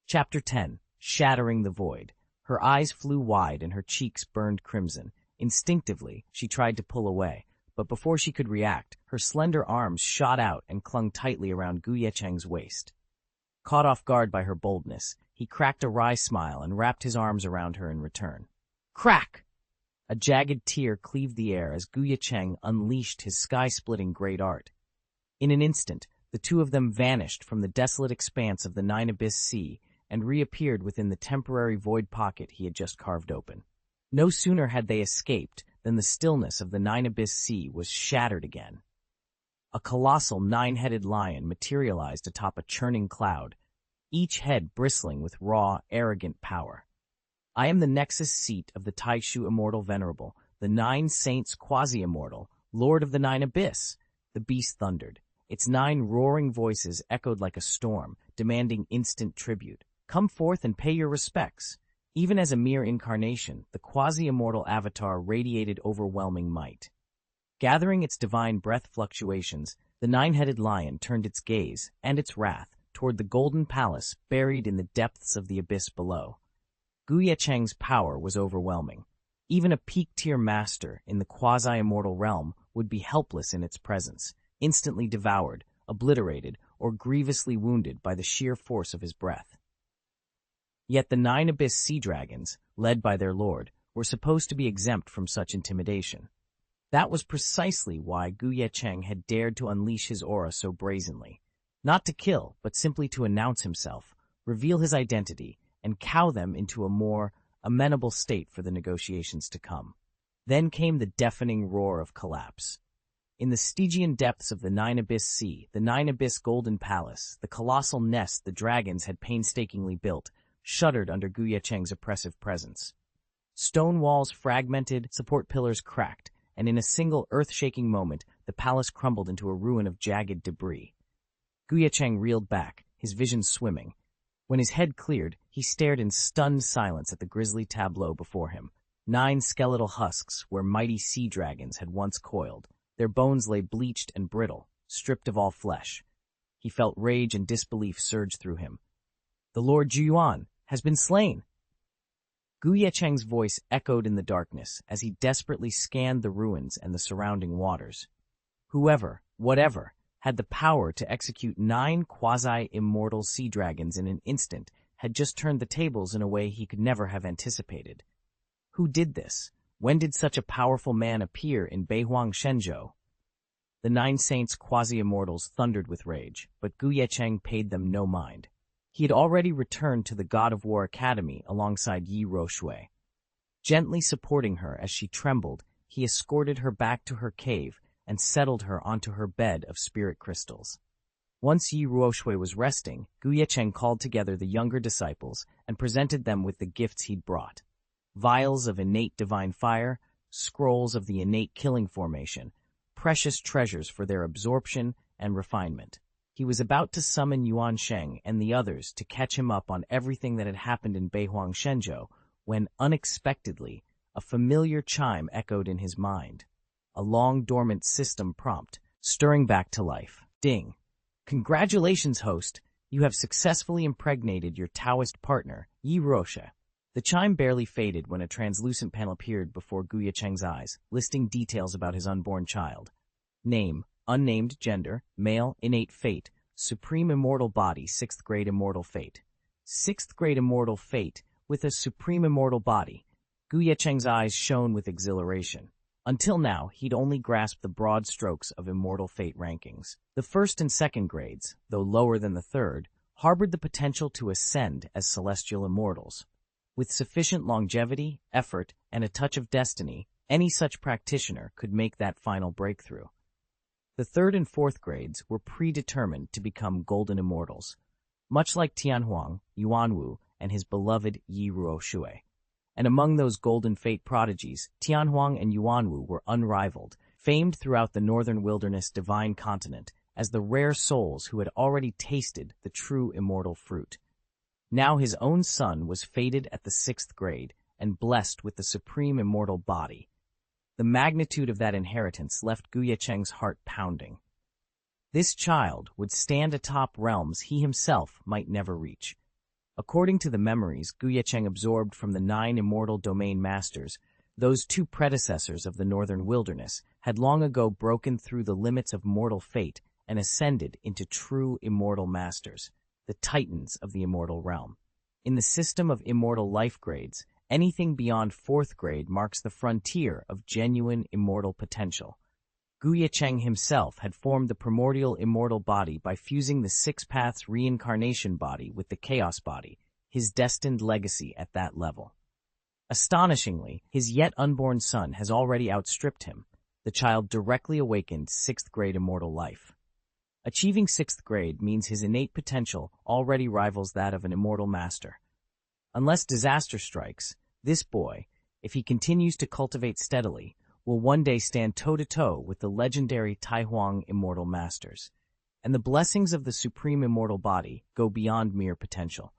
Chapter 10. Shattering the Void. Her eyes flew wide and her cheeks burned crimson. Instinctively, she tried to pull away, but before she could react, her slender arms shot out and clung tightly around Ye Cheng's waist. Caught off guard by her boldness, he cracked a wry smile and wrapped his arms around her in return. Crack! A jagged tear cleaved the air as Ye Cheng unleashed his sky-splitting great art. In an instant, the two of them vanished from the desolate expanse of the Nine Abyss Sea and reappeared within the temporary void pocket he had just carved open. No sooner had they escaped than the stillness of the Nine Abyss Sea was shattered again. A colossal 9-headed lion materialized atop a churning cloud, each head bristling with raw, arrogant power. "I am the nexus seat of the Taishu Immortal Venerable, the 9 Saints Quasi-Immortal, Lord of the 9 Abyss," the beast thundered. Its 9 roaring voices echoed like a storm, demanding instant tribute. "Come forth and pay your respects." Even as a mere incarnation, the quasi-immortal avatar radiated overwhelming might. Gathering its divine breath fluctuations, the 9-headed lion turned its gaze, and its wrath, toward the golden palace buried in the depths of the abyss below. Ye Cheng's power was overwhelming. Even a peak-tier master in the quasi-immortal realm would be helpless in its presence, instantly devoured, obliterated, or grievously wounded by the sheer force of his breath. Yet the 9 Abyss Sea Dragons, led by their lord, were supposed to be exempt from such intimidation. That was precisely why Ye Cheng had dared to unleash his aura so brazenly. Not to kill, but simply to announce himself, reveal his identity, and cow them into a more amenable state for the negotiations to come. Then came the deafening roar of collapse. In the Stygian depths of the 9 Abyss Sea, the 9 Abyss Golden Palace, the colossal nest the dragons had painstakingly built, shuddered under Ye Cheng's oppressive presence. Stone walls fragmented, support pillars cracked, and in a single earth-shaking moment, the palace crumbled into a ruin of jagged debris. Ye Cheng reeled back, his vision swimming. When his head cleared, he stared in stunned silence at the grisly tableau before him. 9 skeletal husks where mighty sea dragons had once coiled. Their bones lay bleached and brittle, stripped of all flesh. He felt rage and disbelief surge through him. "The Lord Zhuyuan has been slain!" Ye Cheng's voice echoed in the darkness as he desperately scanned the ruins and the surrounding waters. Whoever, whatever, had the power to execute 9 quasi-immortal sea dragons in an instant had just turned the tables in a way he could never have anticipated. Who did this? When did such a powerful man appear in Beihuang Shenzhou? The 9 saints quasi-immortals thundered with rage, but Ye Cheng paid them no mind. He had already returned to the God of War Academy alongside Yi Ruoshui. Gently supporting her as she trembled, he escorted her back to her cave and settled her onto her bed of spirit crystals. Once Yi Ruoshui was resting, Ye Cheng called together the younger disciples and presented them with the gifts he'd brought. Vials of innate divine fire, scrolls of the innate killing formation, precious treasures for their absorption and refinement. He was about to summon Yuan Sheng and the others to catch him up on everything that had happened in Beihuang Shenzhou when, unexpectedly, a familiar chime echoed in his mind. A long-dormant system prompt, stirring back to life. Ding. "Congratulations, host. You have successfully impregnated your Taoist partner, Yi Ruoshui." The chime barely faded when a translucent panel appeared before Ye Cheng's eyes, listing details about his unborn child. Name, unnamed gender, male, innate fate, supreme immortal body, 6th grade immortal fate. 6th grade immortal fate with a supreme immortal body. Ye Cheng's eyes shone with exhilaration. Until now, he'd only grasped the broad strokes of immortal fate rankings. The 1st and 2nd grades, though lower than the 3rd, harbored the potential to ascend as celestial immortals. With sufficient longevity, effort, and a touch of destiny, any such practitioner could make that final breakthrough. The 3rd and 4th grades were predetermined to become golden immortals, much like Tianhuang, Yuanwu, and his beloved Yi Ruoshui. And among those golden fate prodigies, Tianhuang and Yuanwu were unrivaled, famed throughout the northern wilderness divine continent as the rare souls who had already tasted the true immortal fruit. Now his own son was fated at the 6th grade and blessed with the supreme immortal body. The magnitude of that inheritance left Ye Cheng's heart pounding. This child would stand atop realms he himself might never reach. According to the memories Ye Cheng absorbed from the 9 immortal domain masters, those 2 predecessors of the northern wilderness had long ago broken through the limits of mortal fate and ascended into true immortal masters, the titans of the immortal realm. In the system of immortal life grades, anything beyond 4th grade marks the frontier of genuine immortal potential. Ye Cheng himself had formed the primordial immortal body by fusing the 6 paths reincarnation body with the chaos body, his destined legacy at that level. Astonishingly, his yet unborn son has already outstripped him, the child directly awakened 6th grade immortal life. Achieving 6th grade means his innate potential already rivals that of an immortal master. Unless disaster strikes, this boy, if he continues to cultivate steadily, will one day stand toe-to-toe with the legendary Taihuang immortal masters. And the blessings of the supreme immortal body go beyond mere potential.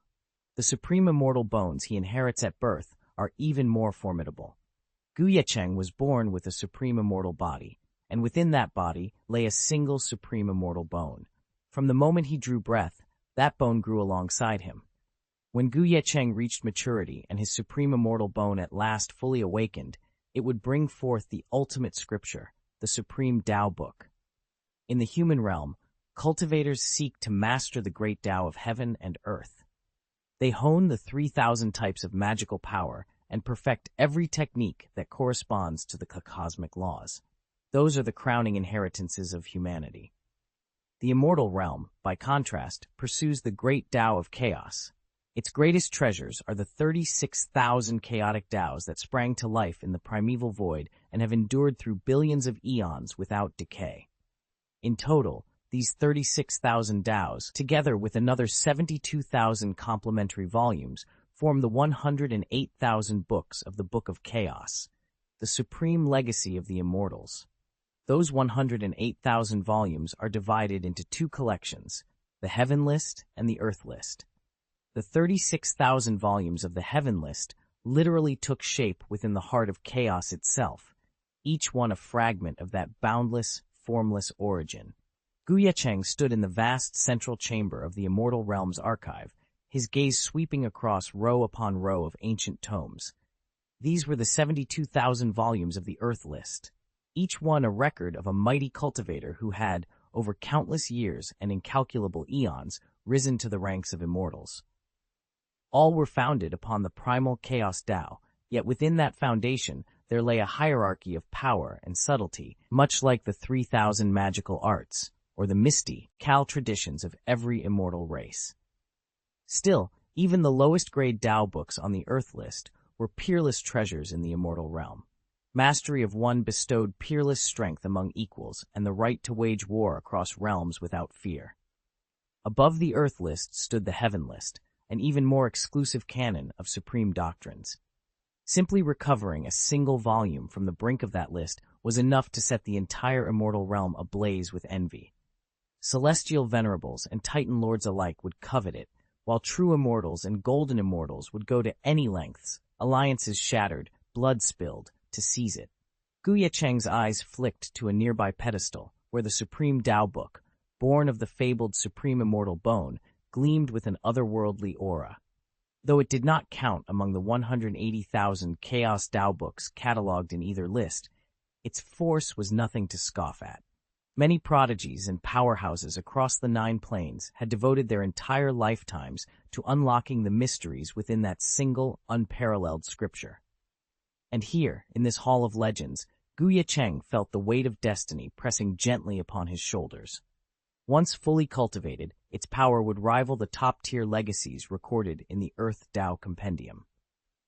The supreme immortal bones he inherits at birth are even more formidable. Ye Cheng was born with a supreme immortal body, and within that body lay a single supreme immortal bone. From the moment he drew breath, that bone grew alongside him. When Ye Cheng reached maturity and his supreme immortal bone at last fully awakened, it would bring forth the ultimate scripture, the supreme Tao book. In the human realm, cultivators seek to master the great Tao of heaven and earth. They hone the 3,000 types of magical power and perfect every technique that corresponds to the cosmic laws. Those are the crowning inheritances of humanity. The immortal realm, by contrast, pursues the great Tao of chaos. Its greatest treasures are the 36,000 chaotic Taos that sprang to life in the primeval void and have endured through billions of eons without decay. In total, these 36,000 Daos, together with another 72,000 complementary volumes, form the 108,000 books of the Book of Chaos, the supreme legacy of the Immortals. Those 108,000 volumes are divided into two collections, the Heaven List and the Earth List. The 36,000 volumes of the Heaven List literally took shape within the heart of chaos itself, each one a fragment of that boundless, formless origin. Ye Cheng stood in the vast central chamber of the Immortal Realm's archive, his gaze sweeping across row upon row of ancient tomes. These were the 72,000 volumes of the Earth List, each one a record of a mighty cultivator who had, over countless years and incalculable eons, risen to the ranks of immortals. All were founded upon the primal Chaos Tao, yet within that foundation there lay a hierarchy of power and subtlety, much like the 3,000 magical arts, or the mystical traditions of every immortal race. Still, even the lowest-grade Tao books on the Earth List were peerless treasures in the immortal realm. Mastery of one bestowed peerless strength among equals and the right to wage war across realms without fear. Above the Earth List stood the Heaven List, an even more exclusive canon of supreme doctrines. Simply recovering a single volume from the brink of that list was enough to set the entire immortal realm ablaze with envy. Celestial venerables and Titan lords alike would covet it, while true immortals and golden immortals would go to any lengths, alliances shattered, blood spilled, to seize it. Ye Cheng's eyes flicked to a nearby pedestal, where the supreme Tao book, born of the fabled supreme immortal bone, gleamed with an otherworldly aura. Though it did not count among the 180,000 Chaos Tao books catalogued in either list, its force was nothing to scoff at. Many prodigies and powerhouses across the 9 planes had devoted their entire lifetimes to unlocking the mysteries within that single, unparalleled scripture. And here, in this Hall of Legends, Ye Cheng felt the weight of destiny pressing gently upon his shoulders. Once fully cultivated, its power would rival the top-tier legacies recorded in the Earth Tao Compendium.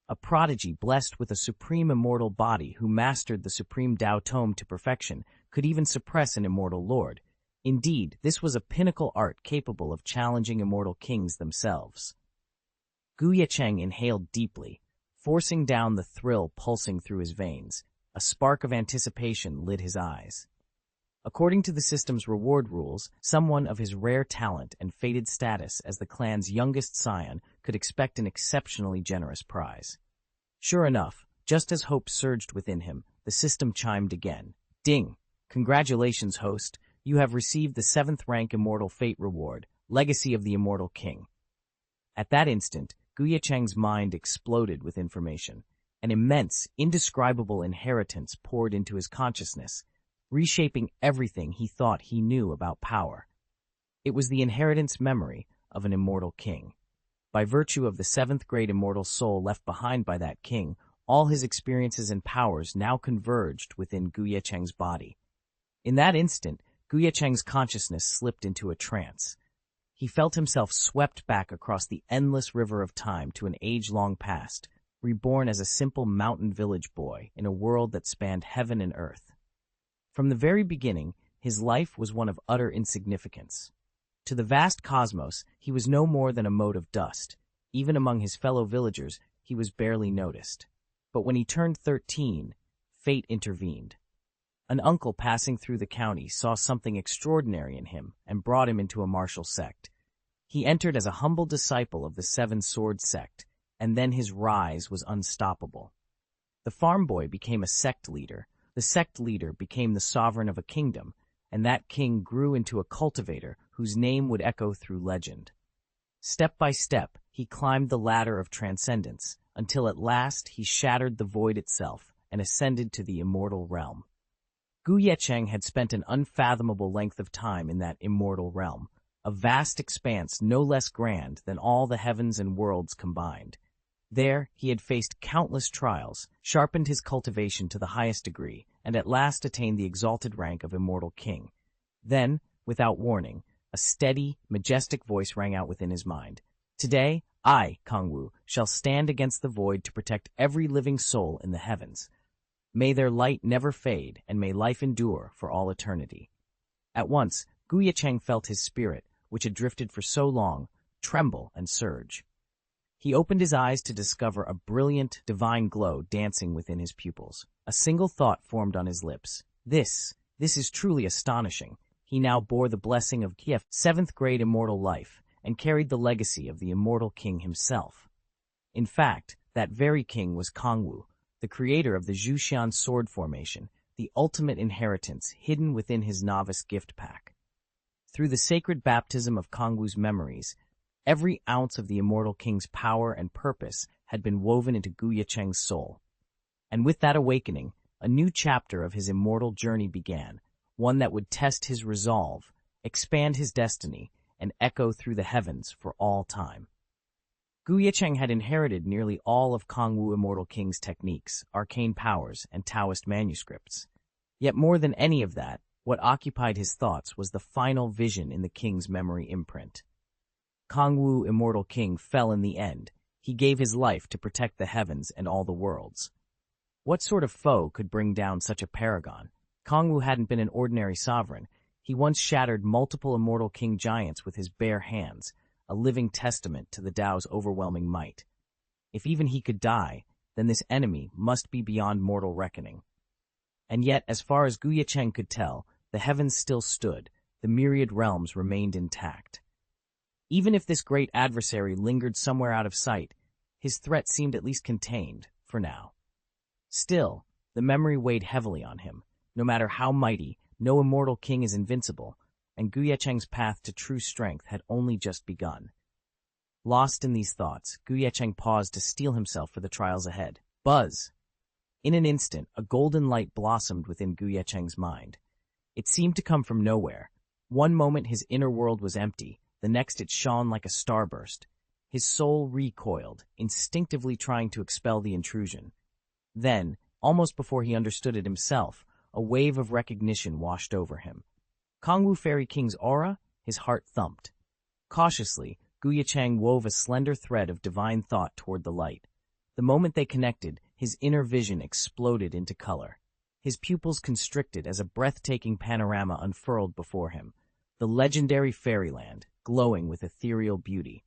A prodigy blessed with a supreme immortal body who mastered the supreme Tao tome to perfection could even suppress an immortal lord. Indeed, this was a pinnacle art capable of challenging immortal kings themselves. Ye Cheng inhaled deeply, forcing down the thrill pulsing through his veins. A spark of anticipation lit his eyes. According to the system's reward rules, someone of his rare talent and fated status as the clan's youngest scion could expect an exceptionally generous prize. Sure enough, just as hope surged within him, the system chimed again. Ding! Congratulations, host. You have received the 7th rank Immortal Fate Reward, Legacy of the Immortal King. At that instant, Ye Cheng's mind exploded with information. An immense, indescribable inheritance poured into his consciousness, reshaping everything he thought he knew about power. It was the inheritance memory of an immortal king. By virtue of the 7th grade immortal soul left behind by that king, all his experiences and powers now converged within Ye Cheng's body. In that instant, Ye Cheng's consciousness slipped into a trance. He felt himself swept back across the endless river of time to an age-long past, reborn as a simple mountain village boy in a world that spanned heaven and earth. From the very beginning, his life was one of utter insignificance. To the vast cosmos, he was no more than a mote of dust. Even among his fellow villagers, he was barely noticed. But when he turned 13, fate intervened. An uncle passing through the county saw something extraordinary in him and brought him into a martial sect. He entered as a humble disciple of the 7 Sword sect, and then his rise was unstoppable. The farm boy became a sect leader. The sect leader became the sovereign of a kingdom, and that king grew into a cultivator whose name would echo through legend. Step by step, he climbed the ladder of transcendence, until at last he shattered the void itself and ascended to the immortal realm. Ye Cheng had spent an unfathomable length of time in that immortal realm, a vast expanse no less grand than all the heavens and worlds combined. There, he had faced countless trials, sharpened his cultivation to the highest degree, and at last attained the exalted rank of Immortal King. Then, without warning, a steady, majestic voice rang out within his mind. Today, I, Kangwu, shall stand against the void to protect every living soul in the heavens. May their light never fade, and may life endure for all eternity. At once, Ye Cheng felt his spirit, which had drifted for so long, tremble and surge. He opened his eyes to discover a brilliant, divine glow dancing within his pupils. A single thought formed on his lips. This is truly astonishing. He now bore the blessing of Gift, seventh-grade immortal life, and carried the legacy of the immortal king himself. In fact, that very king was Kangwu, the creator of the Zhuxian sword formation, the ultimate inheritance hidden within his novice gift pack. Through the sacred baptism of Kangwu's memories, every ounce of the immortal king's power and purpose had been woven into Ye Cheng's soul. And with that awakening, a new chapter of his immortal journey began, one that would test his resolve, expand his destiny, and echo through the heavens for all time. Ye Cheng had inherited nearly all of Kangwu Immortal King's techniques, arcane powers, and Taoist manuscripts. Yet more than any of that, what occupied his thoughts was the final vision in the king's memory imprint. Kangwu Immortal King fell in the end. He gave his life to protect the heavens and all the worlds. What sort of foe could bring down such a paragon? Kangwu hadn't been an ordinary sovereign. He once shattered multiple Immortal King giants with his bare hands, a living testament to the Tao's overwhelming might. If even he could die, then this enemy must be beyond mortal reckoning. And yet, as far as Ye Cheng could tell, the heavens still stood, the myriad realms remained intact. Even if this great adversary lingered somewhere out of sight, his threat seemed at least contained, for now. Still, the memory weighed heavily on him. No matter how mighty, no immortal king is invincible, and Ye Cheng's path to true strength had only just begun. Lost in these thoughts, Ye Cheng paused to steel himself for the trials ahead. Buzz! In an instant, a golden light blossomed within Ye Cheng's mind. It seemed to come from nowhere. One moment his inner world was empty, the next it shone like a starburst. His soul recoiled, instinctively trying to expel the intrusion. Then, almost before he understood it himself, a wave of recognition washed over him. Kangwu Fairy King's aura? His heart thumped. Cautiously, Ye Cheng wove a slender thread of divine thought toward the light. The moment they connected, his inner vision exploded into color. His pupils constricted as a breathtaking panorama unfurled before him. The legendary fairyland, glowing with ethereal beauty.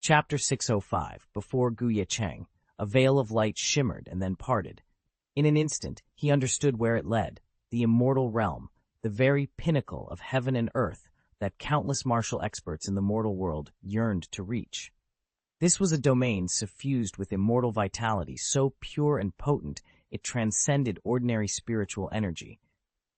Chapter 605, Before Ye Cheng, a veil of light shimmered and then parted. In an instant, he understood where it led, the immortal realm, the very pinnacle of heaven and earth that countless martial experts in the mortal world yearned to reach. This was a domain suffused with immortal vitality so pure and potent it transcended ordinary spiritual energy.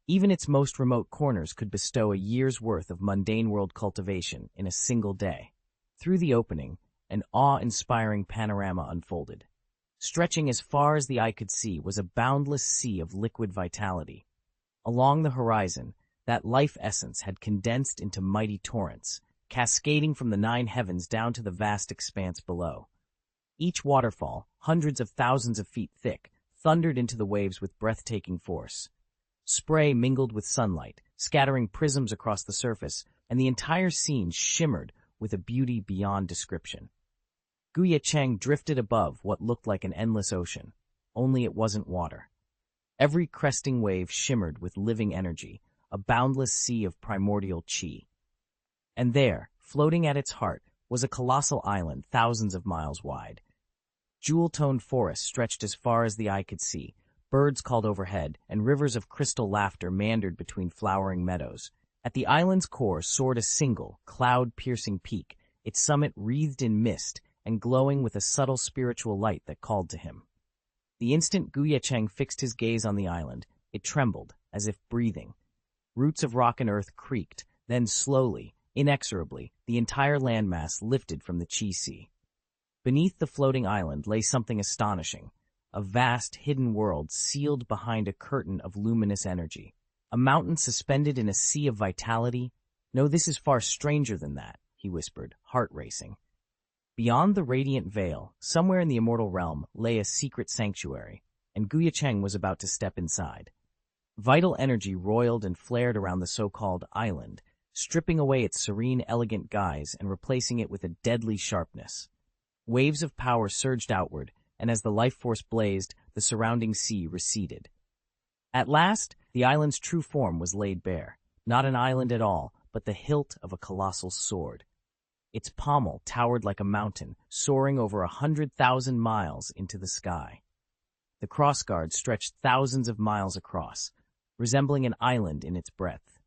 Even its most remote corners could bestow a year's worth of mundane world cultivation in a single day. Through the opening, an awe-inspiring panorama unfolded. Stretching as far as the eye could see was a boundless sea of liquid vitality. Along the horizon, that life essence had condensed into mighty torrents, cascading from the 9 heavens down to the vast expanse below. Each waterfall, hundreds of thousands of feet thick, thundered into the waves with breathtaking force. Spray mingled with sunlight, scattering prisms across the surface, and the entire scene shimmered with a beauty beyond description. Ye Cheng drifted above what looked like an endless ocean, only it wasn't water. Every cresting wave shimmered with living energy, a boundless sea of primordial chi. And there, floating at its heart, was a colossal island thousands of miles wide. Jewel-toned forests stretched as far as the eye could see, birds called overhead, and rivers of crystal laughter meandered between flowering meadows. At the island's core soared a single, cloud-piercing peak, its summit wreathed in mist and glowing with a subtle spiritual light that called to him. The instant Ye Cheng fixed his gaze on the island, it trembled, as if breathing. Roots of rock and earth creaked, then slowly, inexorably, the entire landmass lifted from the Chi Sea. Beneath the floating island lay something astonishing, a vast, hidden world sealed behind a curtain of luminous energy. A mountain suspended in a sea of vitality? No, this is far stranger than that, he whispered, heart racing. Beyond the radiant veil, somewhere in the immortal realm, lay a secret sanctuary, and Ye Cheng was about to step inside. Vital energy roiled and flared around the so-called island, stripping away its serene, elegant guise and replacing it with a deadly sharpness. Waves of power surged outward, and as the life force blazed, the surrounding sea receded. At last, the island's true form was laid bare. Not an island at all, but the hilt of a colossal sword. Its pommel towered like a mountain, soaring over 100,000 miles into the sky. The crossguard stretched thousands of miles across, resembling an island in its breadth.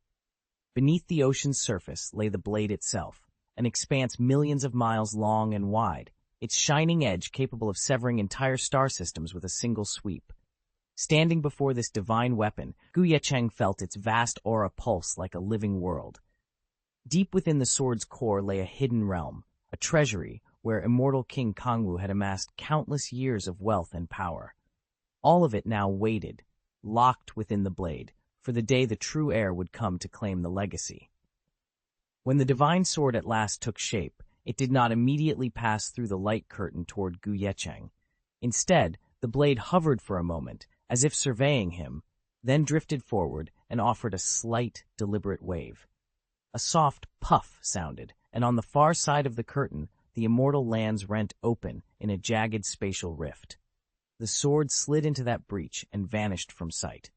Beneath the ocean's surface lay the blade itself, an expanse millions of miles long and wide, its shining edge capable of severing entire star systems with a single sweep. Standing before this divine weapon, Ye Cheng felt its vast aura pulse like a living world. Deep within the sword's core lay a hidden realm, a treasury where immortal King Kangwu had amassed countless years of wealth and power. All of it now waited, locked within the blade, for the day the true heir would come to claim the legacy. When the divine sword at last took shape, it did not immediately pass through the light curtain toward Ye Cheng. Instead, the blade hovered for a moment, as if surveying him, then drifted forward and offered a slight, deliberate wave. A soft puff sounded, and on the far side of the curtain, the immortal lands rent open in a jagged spatial rift. The sword slid into that breach and vanished from sight.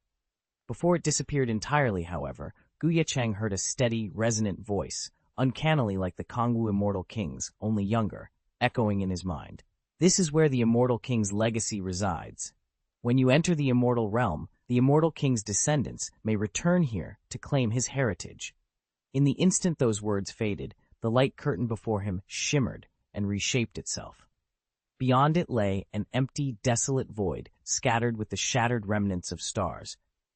Before it disappeared entirely, however, Ye Cheng heard a steady, resonant voice, uncannily like the Kangwu immortal king's, only younger, echoing in his mind. This is where the immortal king's legacy resides. When you enter the immortal realm, the immortal king's descendants may return here to claim his heritage. In the instant those words faded, the light curtain before him shimmered and reshaped itself. Beyond it lay an empty, desolate void, scattered with the shattered remnants of stars,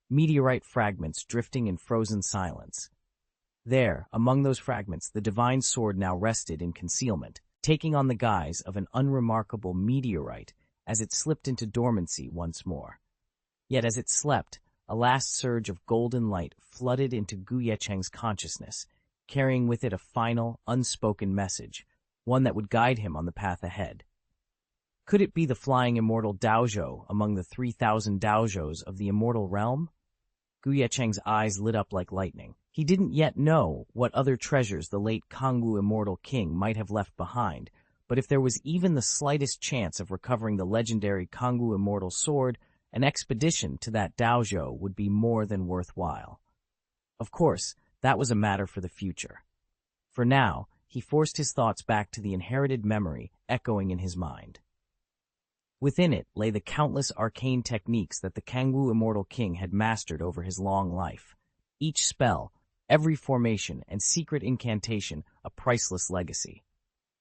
meteorite fragments drifting in frozen silence. There, among those fragments, the divine sword now rested in concealment, taking on the guise of an unremarkable meteorite as it slipped into dormancy once more. Yet as it slept, a last surge of golden light flooded into Ye Cheng's consciousness, carrying with it a final, unspoken message, one that would guide him on the path ahead. Could it be the flying immortal Daozhou among the 3,000 Daozhous of the immortal realm? Ye Cheng's eyes lit up like lightning. He didn't yet know what other treasures the late Kangwu immortal king might have left behind, but if there was even the slightest chance of recovering the legendary Kangwu immortal sword, an expedition to that Daozhou would be more than worthwhile. Of course, that was a matter for the future. For now, he forced his thoughts back to the inherited memory echoing in his mind. Within it lay the countless arcane techniques that the Kangwu immortal king had mastered over his long life. Each spell, every formation, and secret incantation a priceless legacy.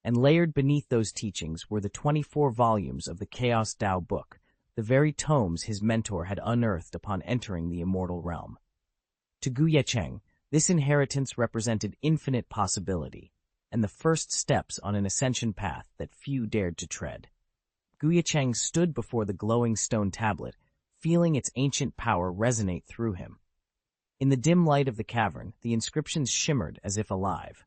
And layered beneath those teachings were the 24 volumes of the Chaos Dao book, the very tomes his mentor had unearthed upon entering the immortal realm. To Ye Cheng, this inheritance represented infinite possibility, and the first steps on an ascension path that few dared to tread. Ye Cheng stood before the glowing stone tablet, feeling its ancient power resonate through him. In the dim light of the cavern, the inscriptions shimmered as if alive.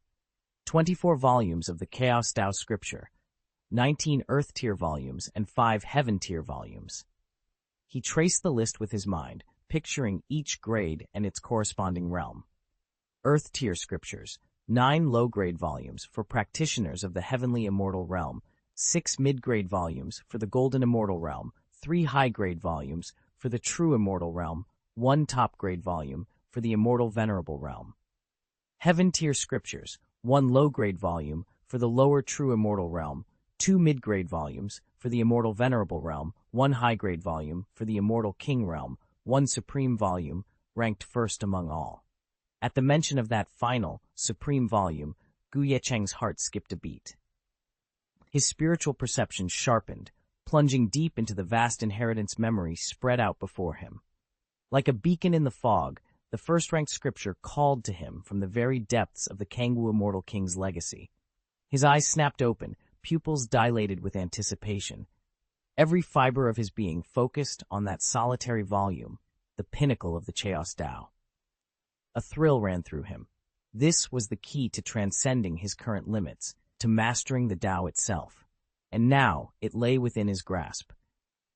24 volumes of the Chaos Dao scripture, 19 Earth-tier volumes, and 5 Heaven-tier volumes. He traced the list with his mind, picturing each grade and its corresponding realm. Earth-tier scriptures, 9 low-grade volumes for practitioners of the heavenly immortal realm, 6 mid-grade volumes for the golden immortal realm, 3 high-grade volumes for the true immortal realm, 1 top-grade volume for the immortal venerable realm. Heaven-tier scriptures, 1 low-grade volume for the lower true immortal realm, 2 mid-grade volumes for the immortal venerable realm, 1 high-grade volume for the immortal king realm, 1 supreme volume, ranked first among all. At the mention of that final, supreme volume, Ye Cheng's heart skipped a beat. His spiritual perception sharpened, plunging deep into the vast inheritance memory spread out before him. Like a beacon in the fog, the first-ranked scripture called to him from the very depths of the Kangwu immortal king's legacy. His eyes snapped open, pupils dilated with anticipation. Every fiber of his being focused on that solitary volume, the pinnacle of the Chaos Dao. A thrill ran through him. This was the key to transcending his current limits, to mastering the Dao itself. And now it lay within his grasp.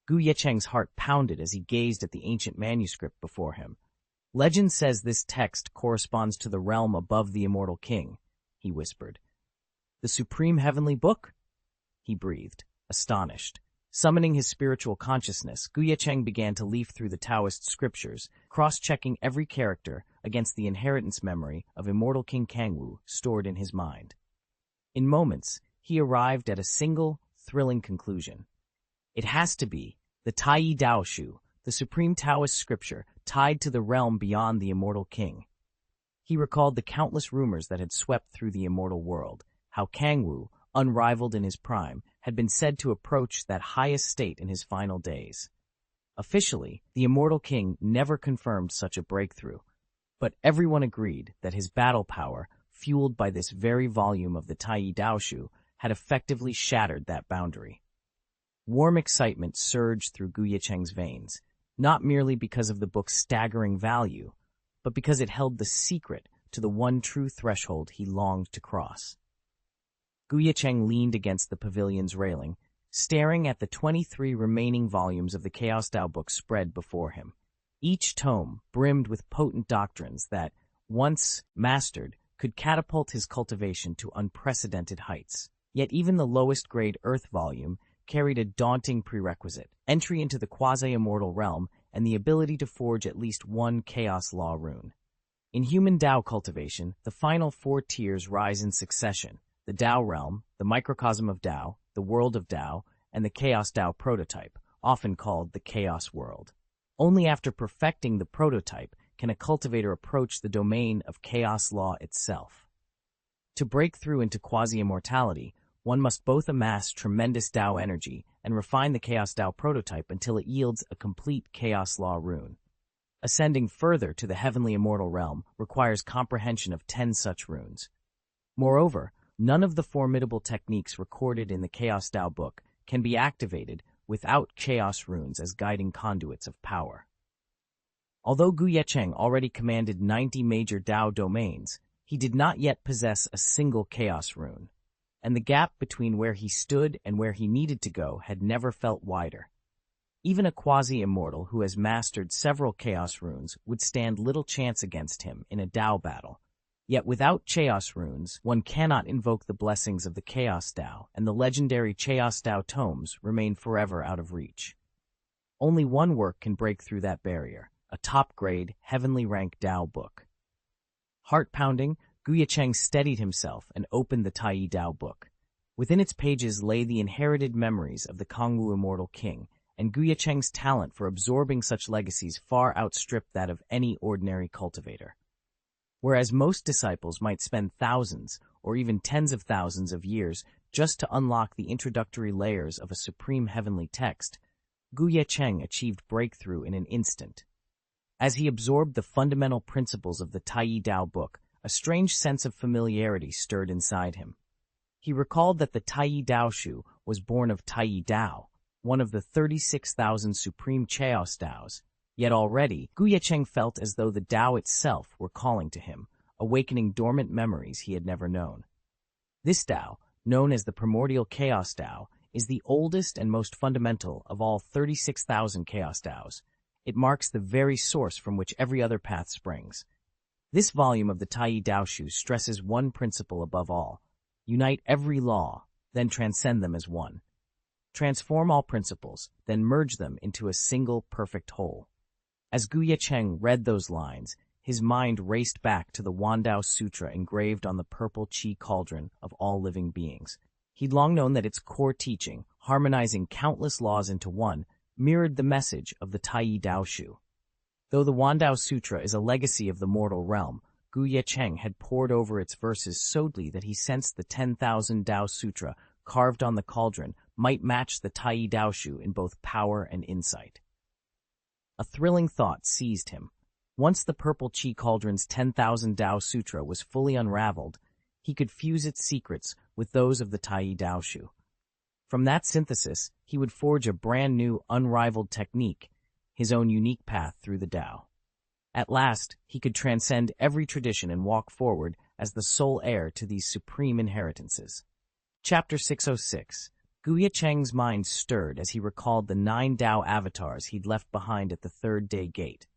Ye Cheng's heart pounded as he gazed at the ancient manuscript before him. Legend says this text corresponds to the realm above the immortal king, he whispered. The supreme heavenly book? He breathed, astonished. Summoning his spiritual consciousness, Ye Cheng began to leaf through the Taoist scriptures, cross-checking every character against the inheritance memory of immortal King Kangwu stored in his mind. In moments, he arrived at a single, thrilling conclusion. It has to be the Taiyi Dao Shu, the supreme Taoist scripture tied to the realm beyond the immortal king. He recalled the countless rumors that had swept through the immortal world, how Kangwu, unrivaled in his prime, had been said to approach that highest state in his final days. Officially, the immortal king never confirmed such a breakthrough, but everyone agreed that his battle power, fueled by this very volume of the Taiyi Dao Shu, had effectively shattered that boundary. Warm excitement surged through Ye Cheng's veins, not merely because of the book's staggering value, but because it held the secret to the one true threshold he longed to cross. Ye Cheng leaned against the pavilion's railing, staring at the 23 remaining volumes of the Chaos Dao book spread before him. Each tome brimmed with potent doctrines that, once mastered, could catapult his cultivation to unprecedented heights. Yet even the lowest-grade Earth volume carried a daunting prerequisite: entry into the quasi-immortal realm and the ability to forge at least one Chaos Law rune. In human Dao cultivation, the final 4 tiers rise in succession: the Dao realm, the microcosm of Dao, the world of Dao, and the Chaos Dao prototype, often called the Chaos World. Only after perfecting the prototype can a cultivator approach the domain of Chaos Law itself. To break through into quasi-immortality, one must both amass tremendous Dao energy and refine the Chaos Dao prototype until it yields a complete Chaos Law rune. Ascending further to the heavenly immortal realm requires comprehension of 10 such runes. Moreover, none of the formidable techniques recorded in the Chaos Dao book can be activated without chaos runes as guiding conduits of power. Although Ye Cheng already commanded 90 major Dao domains, he did not yet possess a single chaos rune, and the gap between where he stood and where he needed to go had never felt wider. Even a quasi-immortal who has mastered several chaos runes would stand little chance against him in a Dao battle. Yet without chaos runes, one cannot invoke the blessings of the Chaos Dao, and the legendary Chaos Dao tomes remain forever out of reach. Only one work can break through that barrier: a top-grade, heavenly rank Dao book. Heart-pounding, Ye Cheng steadied himself and opened the Taiyi Dao book. Within its pages lay the inherited memories of the Kangwu immortal king, and Ye Cheng's talent for absorbing such legacies far outstripped that of any ordinary cultivator. Whereas most disciples might spend thousands, or even tens of thousands of years just to unlock the introductory layers of a supreme heavenly text, Ye Cheng achieved breakthrough in an instant. As he absorbed the fundamental principles of the Taiyi Dao book, a strange sense of familiarity stirred inside him. He recalled that the Taiyi Dao Shu was born of Taiyi Dao, one of the 36,000 supreme Chaos Daos. Yet already, Ye Cheng felt as though the Dao itself were calling to him, awakening dormant memories he had never known. This Dao, known as the primordial Chaos Dao, is the oldest and most fundamental of all 36,000 Chaos Daos. It marks the very source from which every other path springs. This volume of the Taiyi Dao Shu stresses one principle above all: unite every law, then transcend them as one. Transform all principles, then merge them into a single perfect whole. As Ye Cheng read those lines, his mind raced back to the Wandao Sutra engraved on the purple qi cauldron of all living beings. He'd long known that its core teaching, harmonizing countless laws into one, mirrored the message of the Taiyi Dao Shu. Though the Wandao Sutra is a legacy of the mortal realm, Ye Cheng had pored over its verses so deeply that he sensed the 10,000 Dao Sutra carved on the cauldron might match the Taiyi Dao Shu in both power and insight. A thrilling thought seized him. Once the purple qi cauldron's 10,000 Dao Sutra was fully unraveled, he could fuse its secrets with those of the Taiyi Dao Shu. From that synthesis, he would forge a brand new, unrivaled technique, his own unique path through the Dao. At last, he could transcend every tradition and walk forward as the sole heir to these supreme inheritances. Chapter 606. Ye Cheng's mind stirred as he recalled the 9 Dao avatars he'd left behind at the Third Day Gate.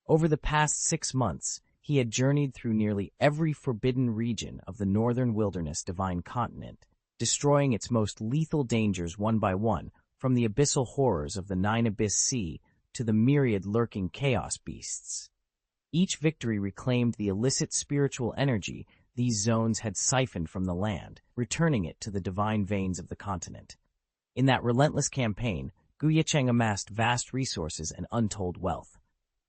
Over the past 6 months, he had journeyed through nearly every forbidden region of the northern wilderness divine continent, destroying its most lethal dangers one by one, from the abyssal horrors of the Nine Abyss Sea to the myriad lurking chaos beasts. Each victory reclaimed the illicit spiritual energy these zones had siphoned from the land, returning it to the divine veins of the continent. In that relentless campaign, Ye Cheng amassed vast resources and untold wealth.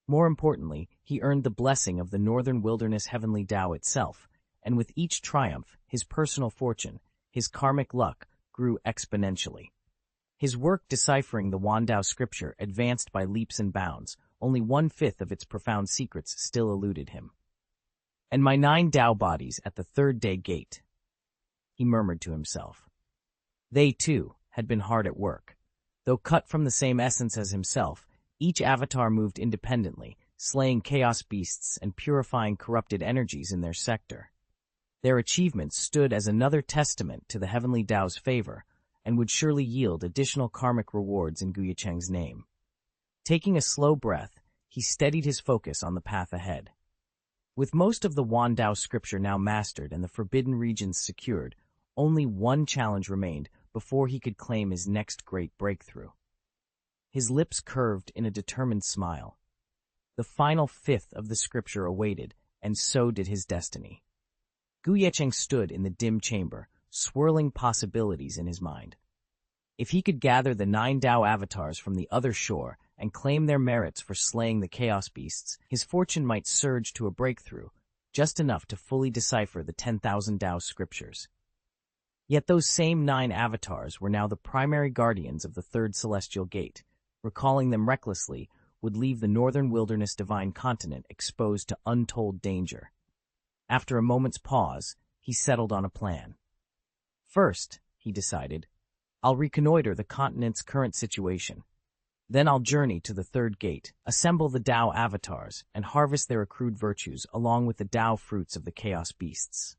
More importantly, he earned the blessing of the northern wilderness heavenly Tao itself, and with each triumph, his personal fortune, his karmic luck, grew exponentially. His work deciphering the Wandao scripture advanced by leaps and bounds, only 1/5 of its profound secrets still eluded him. "And my 9 Tao bodies at the third day gate," he murmured to himself. They, too, had been hard at work. Though cut from the same essence as himself, each avatar moved independently, slaying chaos beasts and purifying corrupted energies in their sector. Their achievements stood as another testament to the heavenly Tao's favor, and would surely yield additional karmic rewards in Ye Cheng's name. Taking a slow breath, he steadied his focus on the path ahead. With most of the Wandao scripture now mastered and the forbidden regions secured, only one challenge remained before he could claim his next great breakthrough. His lips curved in a determined smile. The final 5th of the scripture awaited, and so did his destiny. Ye Cheng stood in the dim chamber, swirling possibilities in his mind. If he could gather the 9 Tao avatars from the other shore and claim their merits for slaying the chaos beasts, his fortune might surge to a breakthrough, just enough to fully decipher the 10,000 Tao scriptures. Yet those same 9 avatars were now the primary guardians of the third celestial gate. Recalling them recklessly would leave the northern wilderness divine continent exposed to untold danger. After a moment's pause, he settled on a plan. First, he decided, I'll reconnoiter the continent's current situation. Then I'll journey to the third gate, assemble the Tao avatars, and harvest their accrued virtues along with the Tao fruits of the chaos beasts.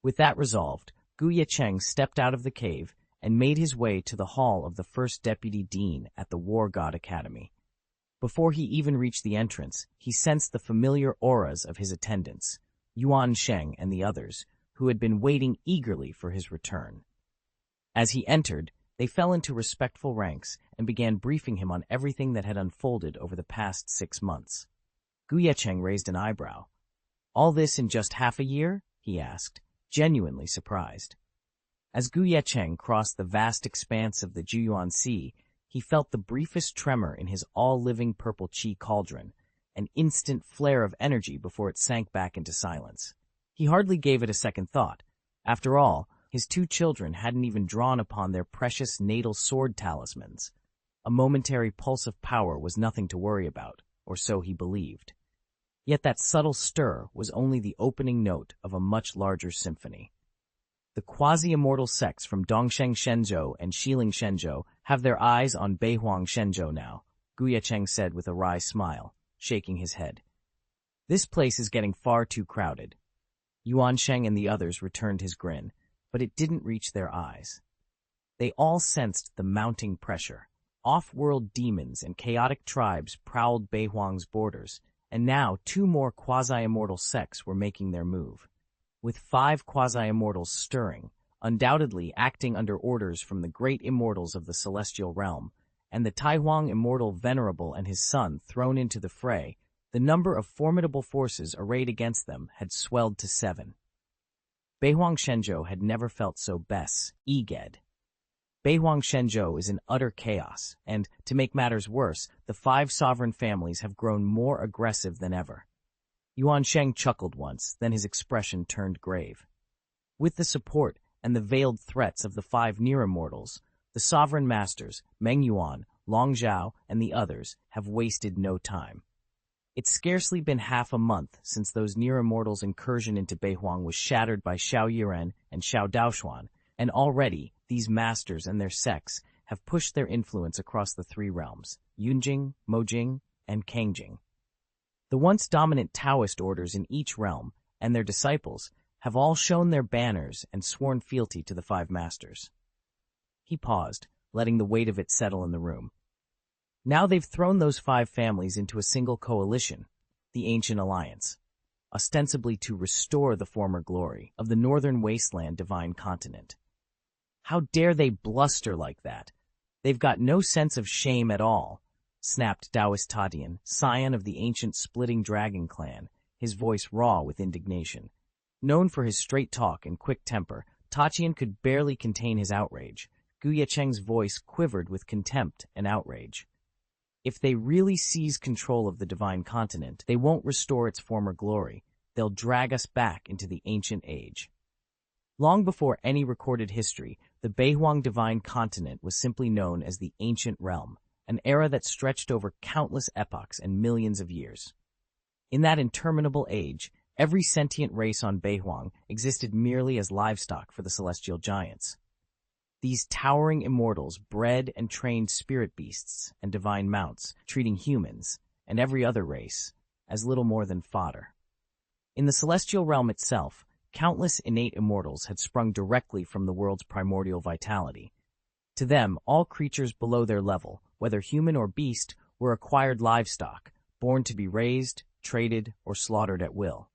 With that resolved, Ye Cheng stepped out of the cave and made his way to the hall of the first deputy dean at the War God Academy. Before he even reached the entrance, he sensed the familiar auras of his attendants, Yuan Sheng and the others, who had been waiting eagerly for his return. As he entered, they fell into respectful ranks and began briefing him on everything that had unfolded over the past 6 months. Ye Cheng raised an eyebrow. "All this in just half a year?" he asked, genuinely surprised. As Ye Cheng crossed the vast expanse of the Juyuan Sea, he felt the briefest tremor in his all-living purple chi cauldron, an instant flare of energy before it sank back into silence. He hardly gave it a second thought. After all, his 2 children hadn't even drawn upon their precious natal sword talismans. A momentary pulse of power was nothing to worry about, or so he believed. Yet that subtle stir was only the opening note of a much larger symphony. The quasi-immortal sects from Dongsheng Shenzhou and Xiling Shenzhou have their eyes on Beihuang Shenzhou now, Ye Cheng said with a wry smile, shaking his head. This place is getting far too crowded. Yuan Sheng and the others returned his grin, but it didn't reach their eyes. They all sensed the mounting pressure. Off-world demons and chaotic tribes prowled Beihuang's borders, and now 2 more quasi-immortal sects were making their move. With 5 quasi-immortals stirring, undoubtedly acting under orders from the great immortals of the celestial realm, and the Taihuang immortal Venerable and his son thrown into the fray, the number of formidable forces arrayed against them had swelled to 7. Beihuang Shenzhou had never felt so eged. Beihuang Shenzhou is in utter chaos, and, to make matters worse, the 5 sovereign families have grown more aggressive than ever. Yuan Sheng chuckled once, then his expression turned grave. With the support and the veiled threats of the 5 near-immortals, the sovereign masters, Meng Yuan, Long Zhao, and the others, have wasted no time. It's scarcely been half a month since those near-immortals' incursion into Beihuang was shattered by Xiao Yiren and Xiao Daoshuan, and already these masters and their sects have pushed their influence across the 3 realms, Yunjing, Mojing, and Kangjing. The once dominant Taoist orders in each realm, and their disciples, have all shown their banners and sworn fealty to the 5 masters. He paused, letting the weight of it settle in the room. Now they've thrown those 5 families into a single coalition, the Ancient Alliance, ostensibly to restore the former glory of the northern wasteland divine continent. How dare they bluster like that? They've got no sense of shame at all, snapped Taoist Tatian, scion of the ancient splitting dragon clan, his voice raw with indignation. Known for his straight talk and quick temper, Tatian could barely contain his outrage. Ye Cheng's voice quivered with contempt and outrage. If they really seize control of the divine continent, they won't restore its former glory. They'll drag us back into the ancient age. Long before any recorded history, the Beihuang divine continent was simply known as the Ancient Realm, an era that stretched over countless epochs and millions of years. In that interminable age, every sentient race on Beihuang existed merely as livestock for the celestial giants. These towering immortals bred and trained spirit beasts and divine mounts, treating humans, and every other race, as little more than fodder. In the celestial realm itself, countless innate immortals had sprung directly from the world's primordial vitality. To them, all creatures below their level, whether human or beast, were acquired livestock, born to be raised, traded, or slaughtered at will.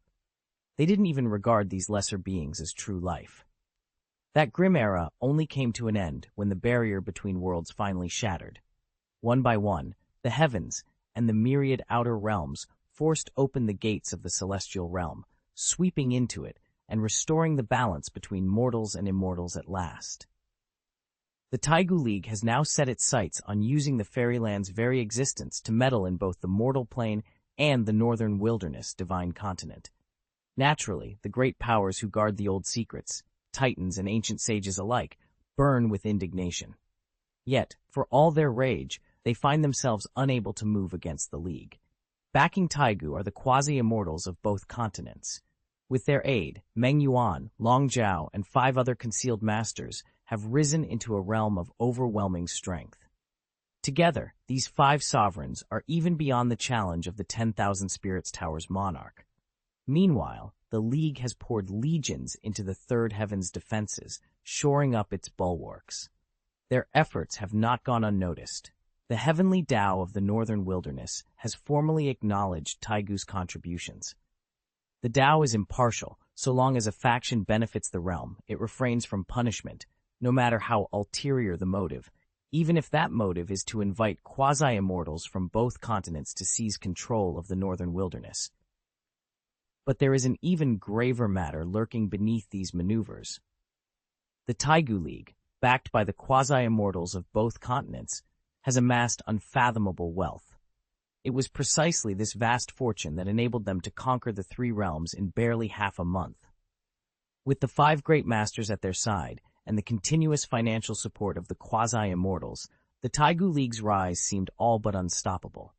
They didn't even regard these lesser beings as true life. That grim era only came to an end when the barrier between worlds finally shattered. One by one, the heavens and the myriad outer realms forced open the gates of the celestial realm, sweeping into it and restoring the balance between mortals and immortals at last. The Taigu League has now set its sights on using the fairyland's very existence to meddle in both the mortal plane and the northern wilderness divine continent. Naturally, the great powers who guard the old secrets, titans and ancient sages alike, burn with indignation. Yet, for all their rage, they find themselves unable to move against the League. Backing Taigu are the quasi-immortals of both continents. With their aid, Meng Yuan, Long Zhao, and 5 other concealed masters have risen into a realm of overwhelming strength. Together, these 5 sovereigns are even beyond the challenge of the 10,000 Spirits Tower's monarch. Meanwhile, the League has poured legions into the third heaven's defenses, shoring up its bulwarks. Their efforts have not gone unnoticed. The heavenly Tao of the northern wilderness has formally acknowledged Taigu's contributions. The Tao is impartial. So long as a faction benefits the realm, it refrains from punishment, no matter how ulterior the motive, even if that motive is to invite quasi-immortals from both continents to seize control of the northern wilderness. But there is an even graver matter lurking beneath these maneuvers. The Taigu League, backed by the quasi-immortals of both continents, has amassed unfathomable wealth. It was precisely this vast fortune that enabled them to conquer the 3 realms in barely half a month. With the 5 great masters at their side and the continuous financial support of the quasi-immortals, the Taigu League's rise seemed all but unstoppable.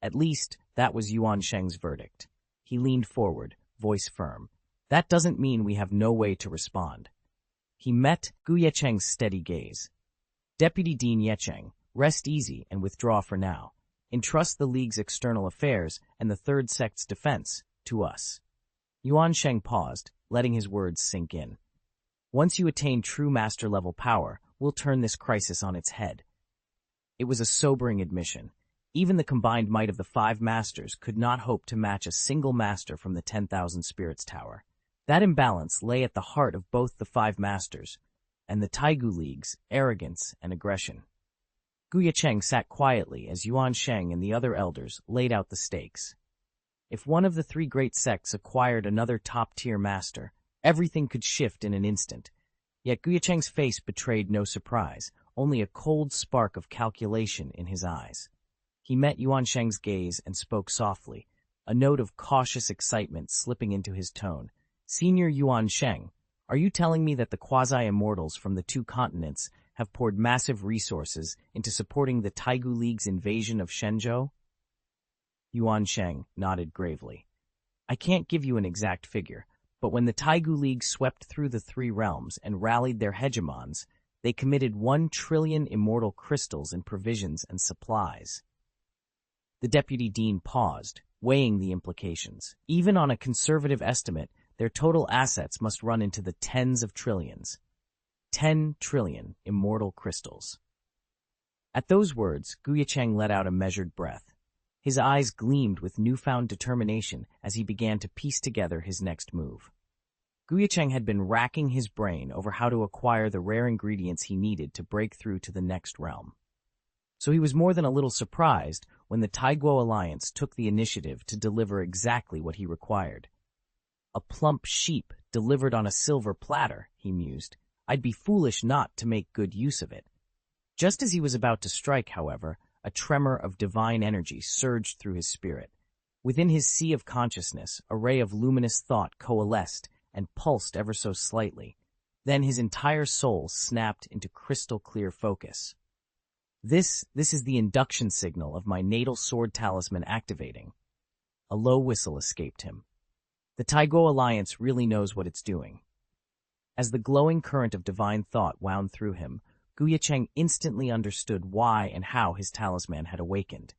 At least, that was Yuan Sheng's verdict. He leaned forward, voice firm. That doesn't mean we have no way to respond. He met Ye Cheng's steady gaze. Deputy Dean Ye Cheng, rest easy and withdraw for now. Entrust the League's external affairs and the Third Sect's defense to us. Yuan Sheng paused, letting his words sink in. Once you attain true master-level power, we'll turn this crisis on its head. It was a sobering admission. Even the combined might of the 5 masters could not hope to match a single master from the 10,000 Spirits Tower. That imbalance lay at the heart of both the 5 masters and the Taigu League's arrogance and aggression. Ye Cheng sat quietly as Yuan Sheng and the other elders laid out the stakes. If one of the 3 great sects acquired another top-tier master, everything could shift in an instant. Yet Ye Cheng's face betrayed no surprise, only a cold spark of calculation in his eyes. He met Yuan Sheng's gaze and spoke softly, a note of cautious excitement slipping into his tone. Senior Yuan Sheng, are you telling me that the quasi-immortals from the 2 continents have poured massive resources into supporting the Taigu League's invasion of Shenzhou? Yuan Sheng nodded gravely. I can't give you an exact figure, but when the Taigu League swept through the 3 realms and rallied their hegemons, they committed 1 trillion immortal crystals in provisions and supplies. The deputy dean paused, weighing the implications. Even on a conservative estimate, their total assets must run into the tens of trillions. 10 trillion immortal crystals. At those words, Ye Cheng let out a measured breath. His eyes gleamed with newfound determination as he began to piece together his next move. Ye Cheng had been racking his brain over how to acquire the rare ingredients he needed to break through to the next realm. So he was more than a little surprised when the Taiguo Alliance took the initiative to deliver exactly what he required. A plump sheep delivered on a silver platter, he mused. I'd be foolish not to make good use of it. Just as he was about to strike, however, a tremor of divine energy surged through his spirit. Within his sea of consciousness, a ray of luminous thought coalesced and pulsed ever so slightly. Then his entire soul snapped into crystal-clear focus. This is the induction signal of my natal sword talisman activating. A low whistle escaped him. The Taiguo Alliance really knows what it's doing. As the glowing current of divine thought wound through him, Ye Cheng instantly understood why and how his talisman had awakened.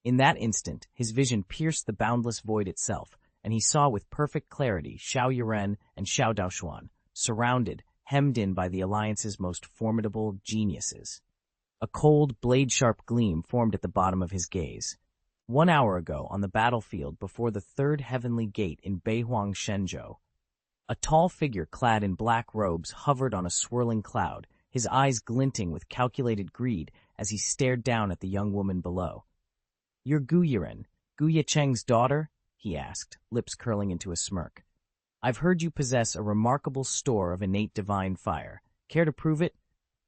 In that instant, his vision pierced the boundless void itself, and he saw with perfect clarity Xiao Yiren and Xiao Daoshuan, surrounded, hemmed in by the Alliance's most formidable geniuses. A cold, blade-sharp gleam formed at the bottom of his gaze. 1 hour ago, on the battlefield before the third heavenly gate in Beihuang Shenzhou, a tall figure clad in black robes hovered on a swirling cloud, his eyes glinting with calculated greed as he stared down at the young woman below. "You're Gu Yiren, Ye Cheng's daughter?" he asked, lips curling into a smirk. "I've heard you possess a remarkable store of innate divine fire. Care to prove it?"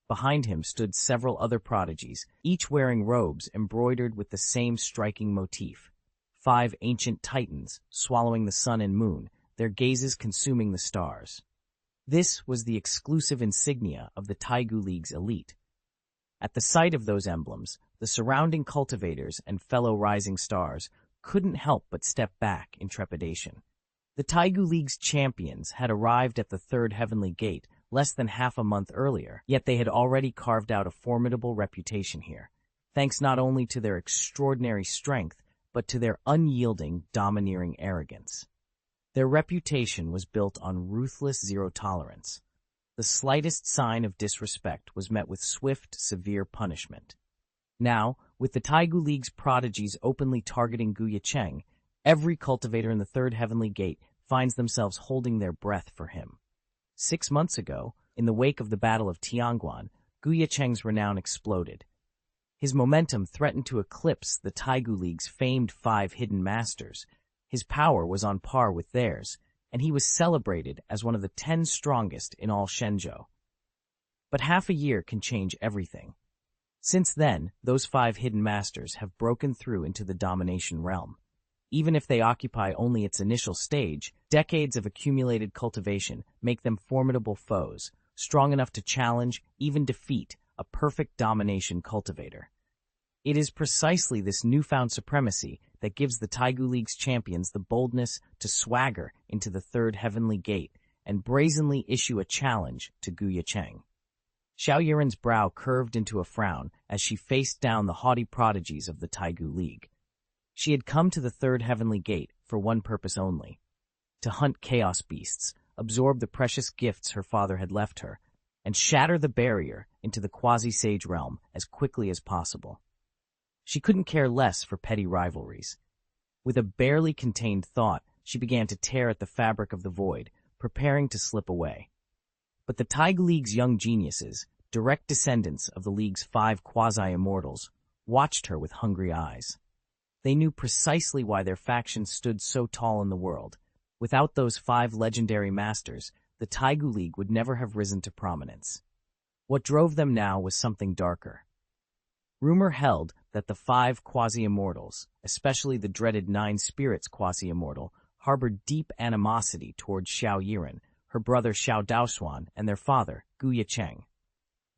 Behind him stood several other prodigies, each wearing robes embroidered with the same striking motif. 5 ancient titans, swallowing the sun and moon, their gazes consuming the stars. This was the exclusive insignia of the Taigu League's elite. At the sight of those emblems, the surrounding cultivators and fellow rising stars couldn't help but step back in trepidation. The Taigu League's champions had arrived at the third heavenly gate less than half a month earlier, yet they had already carved out a formidable reputation here, thanks not only to their extraordinary strength, but to their unyielding, domineering arrogance. Their reputation was built on ruthless zero tolerance. The slightest sign of disrespect was met with swift, severe punishment. Now, with the Taigu League's prodigies openly targeting Ye Cheng, every cultivator in the third heavenly gate finds themselves holding their breath for him. 6 months ago, in the wake of the Battle of Tianguan, Ye Cheng's renown exploded. His momentum threatened to eclipse the Taigu League's famed 5 hidden masters. His power was on par with theirs, and he was celebrated as one of the 10 strongest in all Shenzhou. But half a year can change everything. Since then, those 5 hidden masters have broken through into the domination realm. Even if they occupy only its initial stage, decades of accumulated cultivation make them formidable foes, strong enough to challenge, even defeat, a perfect domination cultivator. It is precisely this newfound supremacy that gives the Taigu League's champions the boldness to swagger into the third heavenly gate and brazenly issue a challenge to Ye Cheng. Xiao Yiren's brow curved into a frown as she faced down the haughty prodigies of the Taigu League. She had come to the third heavenly gate for one purpose only: to hunt chaos beasts, absorb the precious gifts her father had left her, and shatter the barrier into the quasi-sage realm as quickly as possible. She couldn't care less for petty rivalries. With a barely contained thought, she began to tear at the fabric of the void, preparing to slip away. But the Taigu League's young geniuses, direct descendants of the League's 5 quasi-immortals, watched her with hungry eyes. They knew precisely why their faction stood so tall in the world. Without those 5 legendary masters, the Taigu League would never have risen to prominence. What drove them now was something darker. Rumor held that the 5 quasi-immortals, especially the dreaded 9 spirits quasi-immortal, harbored deep animosity toward Xiao Yiren, her brother Xiao Daoshuan, and their father, Ye Cheng.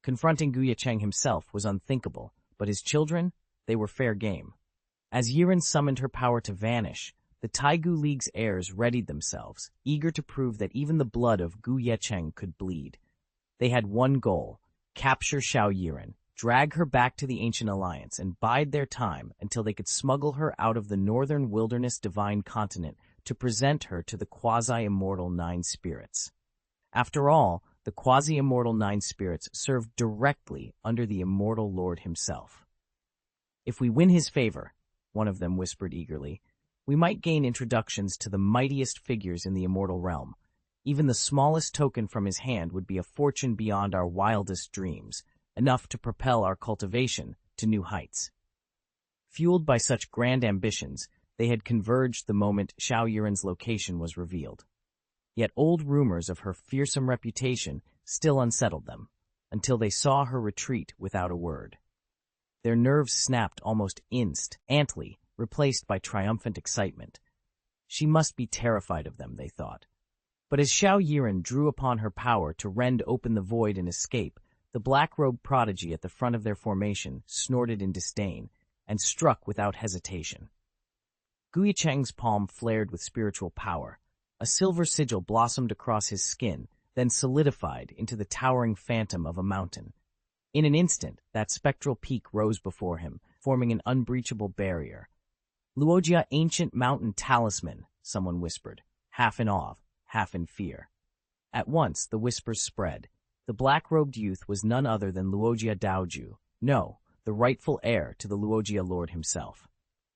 Confronting Ye Cheng himself was unthinkable, but his children, they were fair game. As Yiren summoned her power to vanish, the Taigu League's heirs readied themselves, eager to prove that even the blood of Ye Cheng could bleed. They had one goal: capture Xiao Yiren, drag her back to the Ancient Alliance, and bide their time until they could smuggle her out of the northern wilderness divine continent to present her to the quasi-immortal 9 spirits. After all, the quasi-immortal 9 spirits served directly under the immortal Lord himself. "If we win his favor," one of them whispered eagerly, "we might gain introductions to the mightiest figures in the immortal realm. Even the smallest token from his hand would be a fortune beyond our wildest dreams, enough to propel our cultivation to new heights. Fueled by such grand ambitions, they had converged the moment Xiao Yiren's location was revealed. Yet old rumors of her fearsome reputation still unsettled them, until they saw her retreat without a word. Their nerves snapped almost instantly, replaced by triumphant excitement. She must be terrified of them, they thought. But as Xiao Yiren drew upon her power to rend open the void and escape, the black-robed prodigy at the front of their formation snorted in disdain and struck without hesitation. Ye Cheng's palm flared with spiritual power. A silver sigil blossomed across his skin, then solidified into the towering phantom of a mountain. In an instant, that spectral peak rose before him, forming an unbreachable barrier. "Luogia Ancient Mountain Talisman," someone whispered, half in awe, half in fear. At once, the whispers spread. The black-robed youth was none other than Luogia Daoju, no, the rightful heir to the Luogia Lord himself.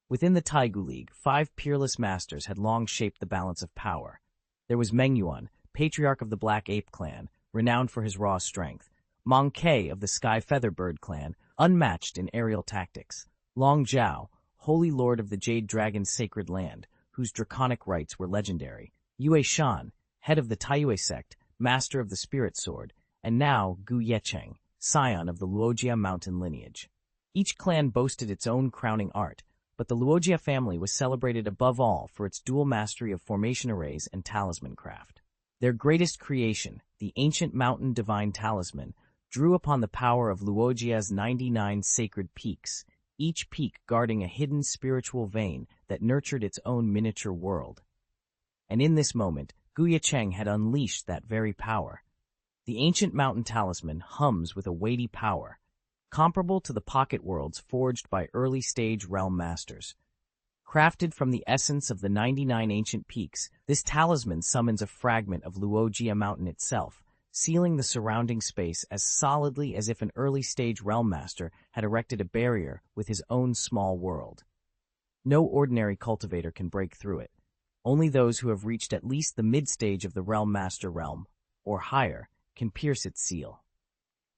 Within the Taigu League, 5 peerless masters had long shaped the balance of power. There was Meng Yuan, patriarch of the Black Ape clan, renowned for his raw strength; Meng Ke of the Sky Featherbird clan, unmatched in aerial tactics; Long Zhao, holy lord of the Jade Dragon's sacred land, whose draconic rites were legendary; Yue Shan, head of the Taiyue sect, master of the spirit sword; and now Ye Cheng, scion of the Luogia mountain lineage. Each clan boasted its own crowning art, but the Luogia family was celebrated above all for its dual mastery of formation arrays and talisman craft. Their greatest creation, the ancient mountain divine talisman, drew upon the power of Luogia's 99 sacred peaks, each peak guarding a hidden spiritual vein that nurtured its own miniature world. And in this moment, Ye Cheng had unleashed that very power. The ancient mountain talisman hums with a weighty power, comparable to the pocket worlds forged by early-stage realm masters. Crafted from the essence of the 99 ancient peaks, this talisman summons a fragment of Luogia Mountain itself, sealing the surrounding space as solidly as if an early-stage realm master had erected a barrier with his own small world. No ordinary cultivator can break through it. Only those who have reached at least the mid-stage of the realm master realm, or higher, can pierce its seal.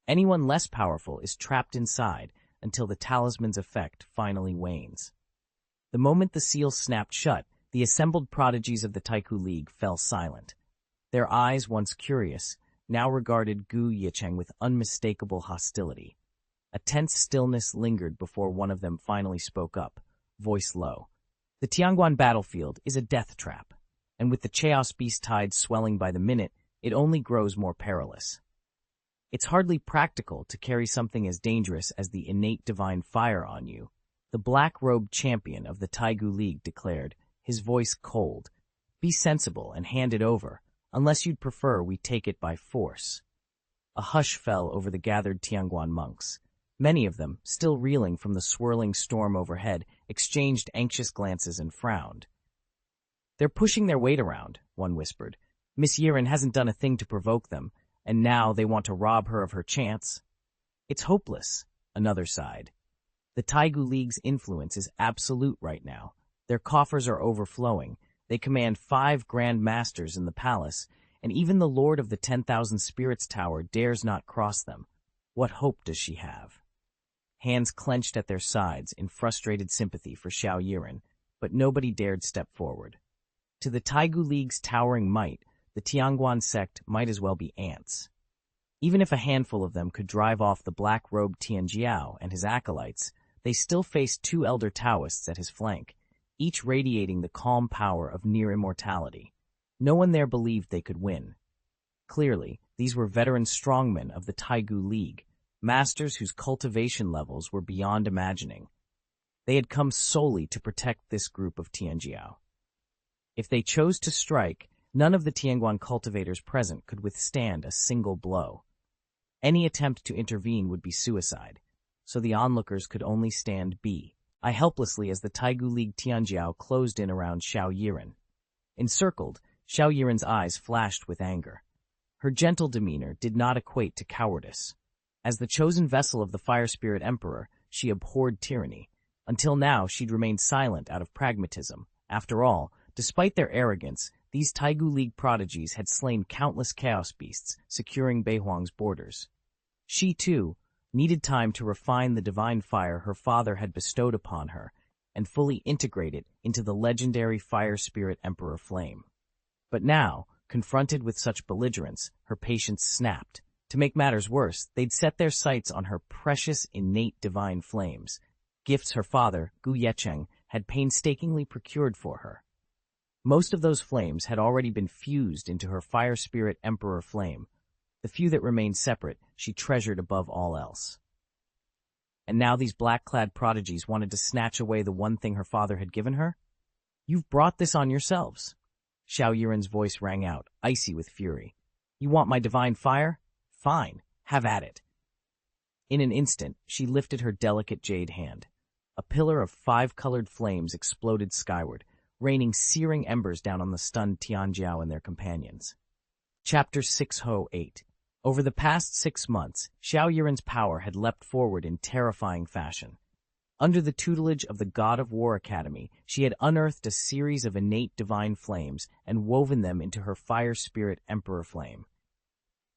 Anyone less powerful is trapped inside until the talisman's effect finally wanes. The moment the seal snapped shut, the assembled prodigies of the Taiku League fell silent. Their eyes, once curious, now regarded Ye Cheng with unmistakable hostility. A tense stillness lingered before one of them finally spoke up, voice low. "The Tianguan battlefield is a death trap, and with the chaos beast tide swelling by the minute, it only grows more perilous. It's hardly practical to carry something as dangerous as the innate divine fire on you," the black-robed champion of the Taigu League declared, his voice cold. "Be sensible and hand it over, unless you'd prefer we take it by force." A hush fell over the gathered Tianguan monks. Many of them, still reeling from the swirling storm overhead, exchanged anxious glances and frowned. "They're pushing their weight around," one whispered. "Miss Yiren hasn't done a thing to provoke them, and now they want to rob her of her chance." "It's hopeless," another sighed. "The Taigu League's influence is absolute right now. Their coffers are overflowing. They command 5 grand masters in the palace, and even the lord of the 10,000 spirits tower dares not cross them. What hope does she have?" Hands clenched at their sides in frustrated sympathy for Xiao Yiren, but nobody dared step forward. To the Taigu League's towering might, the Tianguan sect might as well be ants. Even if a handful of them could drive off the black-robed Tianjiao and his acolytes, they still faced 2 elder Taoists at his flank, each radiating the calm power of near immortality. No one there believed they could win. Clearly, these were veteran strongmen of the Taigu League, masters whose cultivation levels were beyond imagining. They had come solely to protect this group of Tianjiao. If they chose to strike, none of the Tianguan cultivators present could withstand a single blow. Any attempt to intervene would be suicide, so the onlookers could only stand by helplessly as the Taigu League Tianjiao closed in around Xiao Yiren. Encircled, Xiao Yiren's eyes flashed with anger. Her gentle demeanor did not equate to cowardice. As the chosen vessel of the Fire Spirit Emperor, she abhorred tyranny. Until now, she'd remained silent out of pragmatism. After all, despite their arrogance, these Taigu League prodigies had slain countless chaos beasts, securing Beihuang's borders. She, too, needed time to refine the divine fire her father had bestowed upon her and fully integrate it into the legendary fire spirit Emperor Flame. But now, confronted with such belligerence, her patience snapped. To make matters worse, they'd set their sights on her precious innate divine flames, gifts her father, Ye Cheng, had painstakingly procured for her. Most of those flames had already been fused into her fire spirit Emperor Flame. The few that remained separate she treasured above all else. And now these black-clad prodigies wanted to snatch away the one thing her father had given her? "You've brought this on yourselves." Xiaoyiren's voice rang out, icy with fury. "You want my divine fire? Fine, have at it." In an instant, she lifted her delicate jade hand. A pillar of 5-colored flames exploded skyward, raining searing embers down on the stunned Tianjiao and their companions. Chapter 608. Over the past 6 months, Xiaoyiren's power had leapt forward in terrifying fashion. Under the tutelage of the God of War Academy, she had unearthed a series of innate divine flames and woven them into her fire spirit Emperor Flame.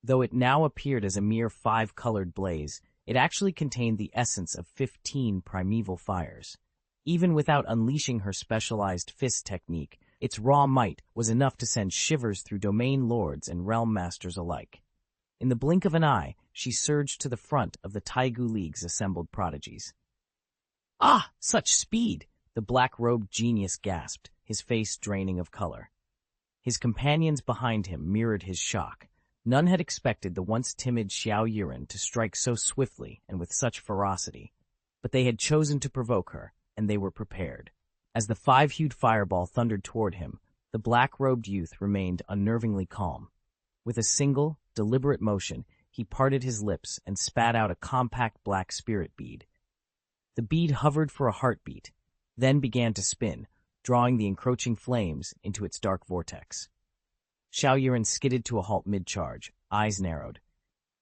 Though it now appeared as a mere 5-colored blaze, it actually contained the essence of 15 primeval fires. Even without unleashing her specialized fist technique, its raw might was enough to send shivers through domain lords and realm masters alike. In the blink of an eye, she surged to the front of the Taigu League's assembled prodigies. "Ah, such speed!" the black-robed genius gasped, his face draining of color. His companions behind him mirrored his shock. None had expected the once timid Xiaoyiren to strike so swiftly and with such ferocity, but they had chosen to provoke her, and they were prepared. As the 5-hued fireball thundered toward him, the black-robed youth remained unnervingly calm. With a single, deliberate motion, he parted his lips and spat out a compact black spirit bead. The bead hovered for a heartbeat, then began to spin, drawing the encroaching flames into its dark vortex. Xiaoyiren skidded to a halt mid-charge, eyes narrowed.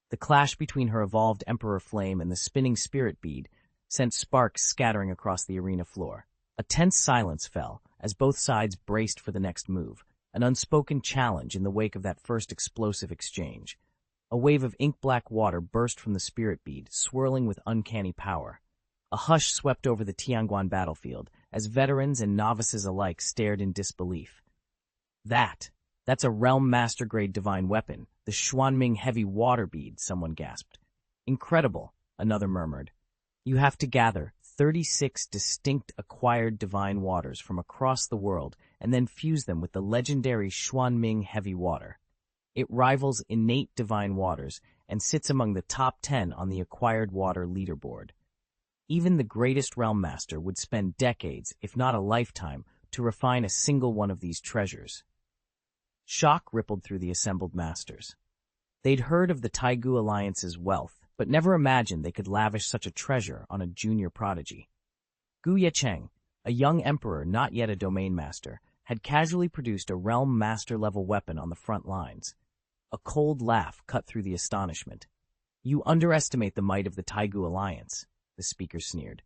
The clash between her evolved Emperor Flame and the spinning spirit bead sent sparks scattering across the arena floor. A tense silence fell as both sides braced for the next move, an unspoken challenge in the wake of that first explosive exchange. A wave of ink-black water burst from the spirit bead, swirling with uncanny power. A hush swept over the Tianguan battlefield as veterans and novices alike stared in disbelief. That's a Realm Master-grade divine weapon, the Xuanming Heavy Water Bead," someone gasped. "Incredible," another murmured. "You have to gather 36 distinct acquired divine waters from across the world and then fuse them with the legendary Xuanming Heavy Water. It rivals innate divine waters and sits among the top 10 on the acquired water leaderboard. Even the greatest Realm Master would spend decades, if not a lifetime, to refine a single one of these treasures." Shock rippled through the assembled masters. They'd heard of the Taigu Alliance's wealth, but never imagined they could lavish such a treasure on a junior prodigy. Ye Cheng, a young emperor not yet a domain master, had casually produced a realm master-level weapon on the front lines. A cold laugh cut through the astonishment. "You underestimate the might of the Taigu Alliance," the speaker sneered.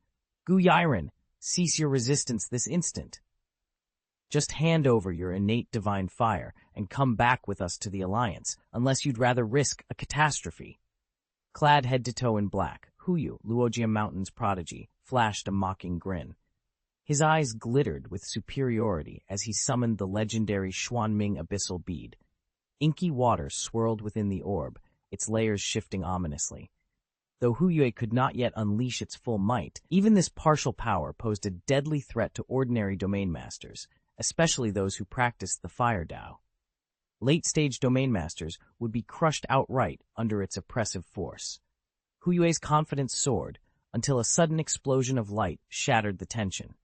"Yiren, cease your resistance this instant. Just hand over your innate divine fire and come back with us to the Alliance, unless you'd rather risk a catastrophe." Clad head to toe in black, Huyu, Luojian Mountain's prodigy, flashed a mocking grin. His eyes glittered with superiority as he summoned the legendary Xuanming Abyssal Bead. Inky water swirled within the orb, its layers shifting ominously. Though Huyu could not yet unleash its full might, even this partial power posed a deadly threat to ordinary domain masters, especially those who practiced the Fire Dao. Late-stage domain masters would be crushed outright under its oppressive force. Huyue's confidence soared until a sudden explosion of light shattered the tension.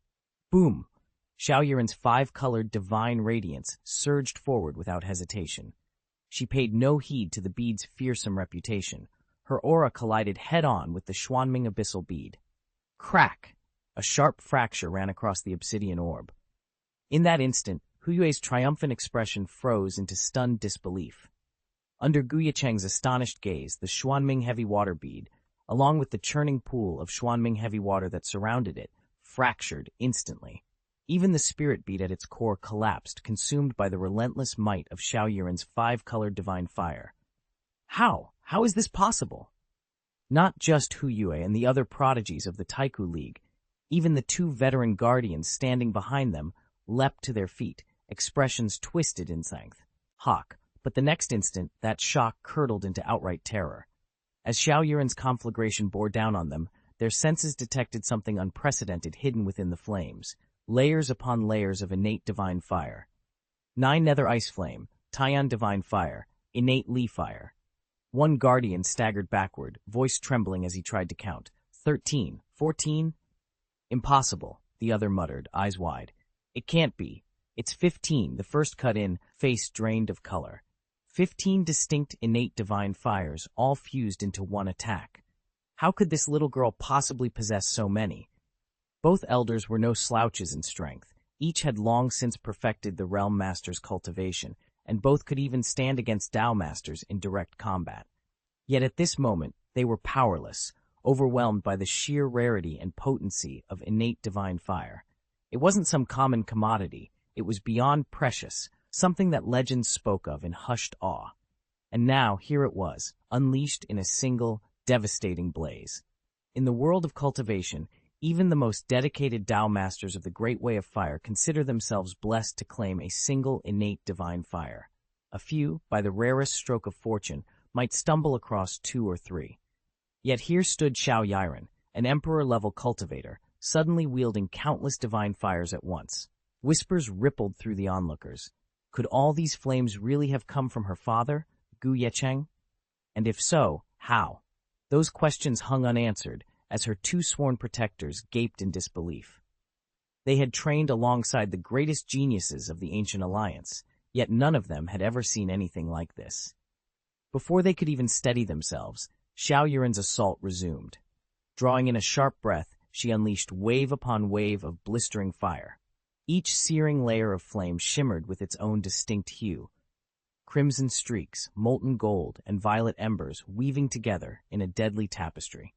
Boom! Xiaoyiren's 5-colored divine radiance surged forward without hesitation. She paid no heed to the bead's fearsome reputation. Her aura collided head-on with the Xuanming Abyssal Bead. Crack! A sharp fracture ran across the obsidian orb. In that instant, Huyue's triumphant expression froze into stunned disbelief. Under Ye Cheng's astonished gaze, the Xuanming Heavy Water Bead, along with the churning pool of Xuanming Heavy Water that surrounded it, fractured instantly. Even the spirit bead at its core collapsed, consumed by the relentless might of Xiaoyiren's 5-colored divine fire. How? How is this possible? Not just Yue and the other prodigies of the Taiku League, even the two veteran guardians standing behind them leapt to their feet, expressions twisted in strength. Hawk, but the next instant that shock curdled into outright terror. As Xiaoyuren's conflagration bore down on them, their senses detected something unprecedented hidden within the flames, layers upon layers of innate divine fire. 9 Nether Ice Flame, Taiyan Divine Fire, Innate Li Fire. One guardian staggered backward, voice trembling as he tried to count. 13, 14? Impossible, the other muttered, eyes wide. It can't be. It's 15, the first cut in, face drained of color. 15 distinct innate divine fires, all fused into one attack. How could this little girl possibly possess so many? Both elders were no slouches in strength. Each had long since perfected the Realm Master's cultivation, and both could even stand against Dao Masters in direct combat. Yet at this moment, they were powerless, overwhelmed by the sheer rarity and potency of innate divine fire. It wasn't some common commodity. It was beyond precious, something that legends spoke of in hushed awe. And now, here it was, unleashed in a single, devastating blaze. In the world of cultivation, even the most dedicated Dao Masters of the Great Way of Fire consider themselves blessed to claim a single innate divine fire. A few, by the rarest stroke of fortune, might stumble across 2 or 3. Yet here stood Xiaoyuren, an emperor-level cultivator, suddenly wielding countless divine fires at once. Whispers rippled through the onlookers. Could all these flames really have come from her father, Ye Cheng? And if so, how? Those questions hung unanswered, as her 2 sworn protectors gaped in disbelief. They had trained alongside the greatest geniuses of the ancient alliance, yet none of them had ever seen anything like this. Before they could even steady themselves, Xiaoyuren's assault resumed. Drawing in a sharp breath, she unleashed wave upon wave of blistering fire. Each searing layer of flame shimmered with its own distinct hue. Crimson streaks, molten gold, and violet embers weaving together in a deadly tapestry.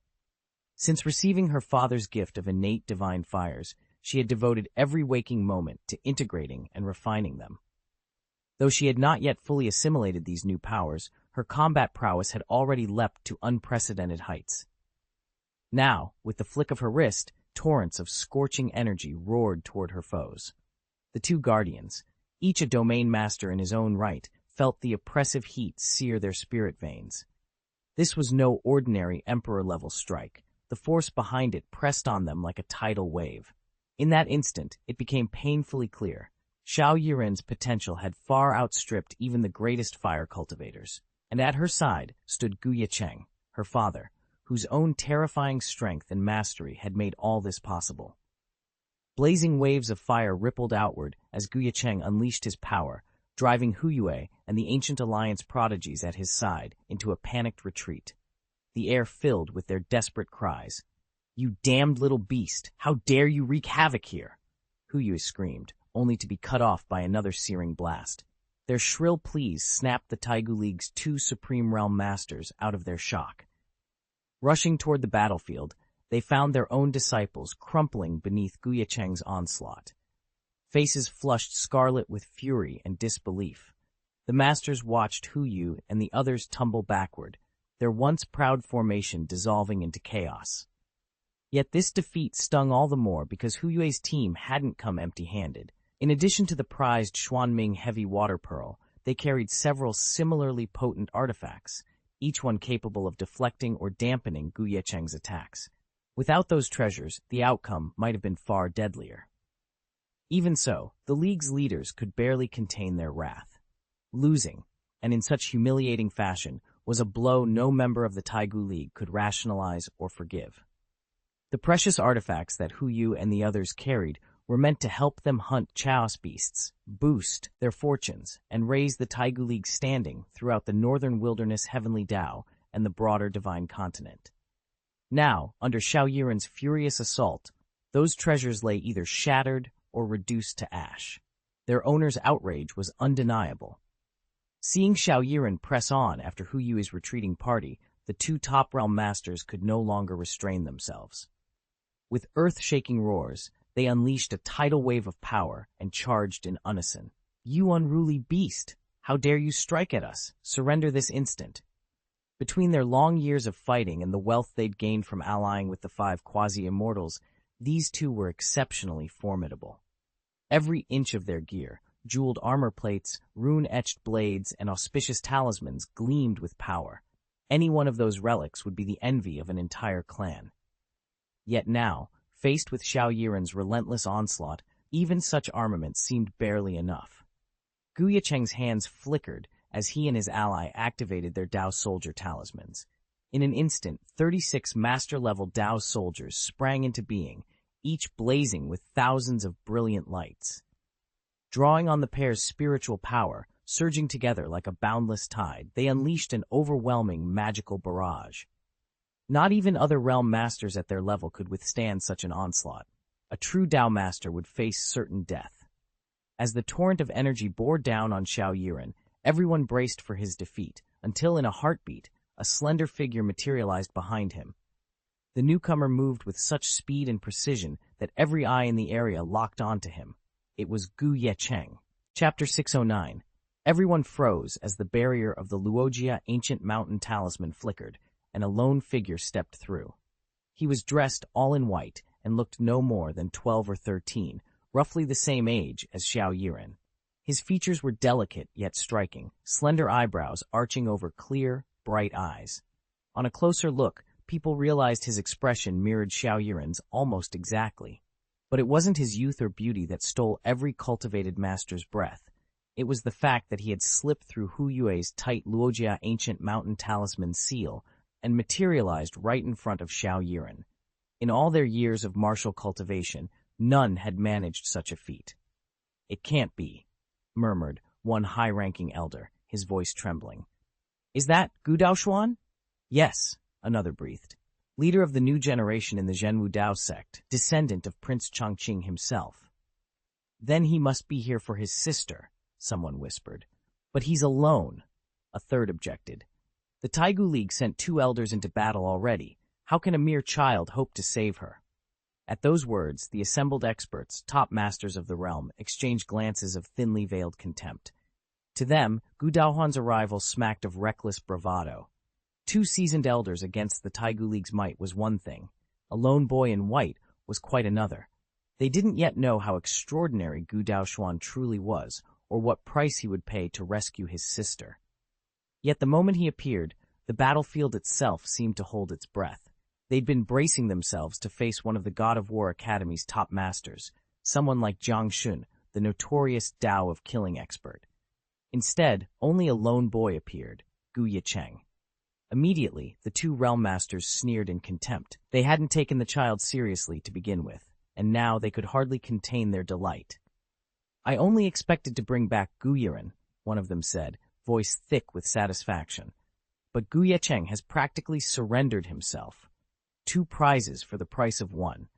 Since receiving her father's gift of innate divine fires, she had devoted every waking moment to integrating and refining them. Though she had not yet fully assimilated these new powers, her combat prowess had already leapt to unprecedented heights. Now, with the flick of her wrist, torrents of scorching energy roared toward her foes. The 2 guardians, each a domain master in his own right, felt the oppressive heat sear their spirit veins. This was no ordinary emperor-level strike. The force behind it pressed on them like a tidal wave. In that instant, it became painfully clear. Xiaoyuren's potential had far outstripped even the greatest fire cultivators. And at her side stood Ye Cheng, her father, whose own terrifying strength and mastery had made all this possible. Blazing waves of fire rippled outward as Ye Cheng unleashed his power, driving Yue and the Ancient Alliance prodigies at his side into a panicked retreat. The air filled with their desperate cries. "You damned little beast! How dare you wreak havoc here!" Yue screamed, only to be cut off by another searing blast. Their shrill pleas snapped the Taigu League's 2 Supreme Realm Masters out of their shock. Rushing toward the battlefield, they found their own disciples crumpling beneath Ye Cheng's onslaught. Faces flushed scarlet with fury and disbelief. The Masters watched Yue and the others tumble backward, their once proud formation dissolving into chaos. Yet this defeat stung all the more because Yue's team hadn't come empty-handed. In addition to the prized Xuanming Heavy Water Pearl, they carried several similarly potent artifacts, each one capable of deflecting or dampening Ye Cheng's attacks. Without those treasures, the outcome might have been far deadlier. Even so, the League's leaders could barely contain their wrath. Losing, and in such humiliating fashion, was a blow no member of the Taigu League could rationalize or forgive. The precious artifacts that Yue and the others carried were meant to help them hunt chaos beasts, boost their fortunes, and raise the Taigu League's standing throughout the northern wilderness Heavenly Dao and the broader divine continent. Now, under Xiaoyuren's furious assault, those treasures lay either shattered or reduced to ash. Their owner's outrage was undeniable. Seeing Xiaoyuren press on after Yue's retreating party, the 2 top realm masters could no longer restrain themselves. With earth-shaking roars, they unleashed a tidal wave of power and charged in unison. "You unruly beast! How dare you strike at us? Surrender this instant!" Between their long years of fighting and the wealth they'd gained from allying with the 5 quasi-immortals, these two were exceptionally formidable. Every inch of their gear, jeweled armor plates, rune-etched blades, and auspicious talismans gleamed with power. Any one of those relics would be the envy of an entire clan. Yet now, faced with Xiaoyiren's relentless onslaught, even such armaments seemed barely enough. Ye Cheng's hands flickered as he and his ally activated their Dao soldier talismans. In an instant, 36 master-level Dao soldiers sprang into being, each blazing with thousands of brilliant lights. Drawing on the pair's spiritual power, surging together like a boundless tide, they unleashed an overwhelming magical barrage. Not even other realm masters at their level could withstand such an onslaught. A true Dao master would face certain death. As the torrent of energy bore down on Xiaoyiren, everyone braced for his defeat, until in a heartbeat, a slender figure materialized behind him. The newcomer moved with such speed and precision that every eye in the area locked onto him. It was Ye Cheng. Chapter 609. Everyone froze as the barrier of the Luogia ancient mountain talisman flickered, and a lone figure stepped through. He was dressed all in white and looked no more than 12 or 13, roughly the same age as Xiaoyiren. His features were delicate yet striking, slender eyebrows arching over clear, bright eyes. On a closer look, people realized his expression mirrored Xiaoyiren's almost exactly. But it wasn't his youth or beauty that stole every cultivated master's breath. It was the fact that he had slipped through Hu Yue's tight Luogia ancient mountain talisman seal and materialized right in front of Xiaoyiren. In all their years of martial cultivation, none had managed such a feat. "It can't be," murmured one high-ranking elder, his voice trembling. "Is that Gu Daoshuan?" "Yes," another breathed. "Leader of the new generation in the Zhenwu Dao sect, descendant of Prince Chongqing himself." "Then he must be here for his sister," someone whispered. "But he's alone," a third objected. "The Taigu League sent 2 elders into battle already. How can a mere child hope to save her?" At those words, the assembled experts, top masters of the realm, exchanged glances of thinly veiled contempt. To them, Gu Daohuan's arrival smacked of reckless bravado. 2 seasoned elders against the Taigu League's might was one thing. A lone boy in white was quite another. They didn't yet know how extraordinary Gu Daoshuan truly was, or what price he would pay to rescue his sister. Yet the moment he appeared, the battlefield itself seemed to hold its breath. They'd been bracing themselves to face one of the God of War Academy's top masters, someone like Jiang Shun, the notorious Dao of killing expert. Instead, only a lone boy appeared, Ye Cheng. Immediately, the 2 realm masters sneered in contempt. They hadn't taken the child seriously to begin with, and now they could hardly contain their delight. "I only expected to bring back Guyiren," one of them said, voice thick with satisfaction. "But Ye Cheng has practically surrendered himself. 2 prizes for the price of 1.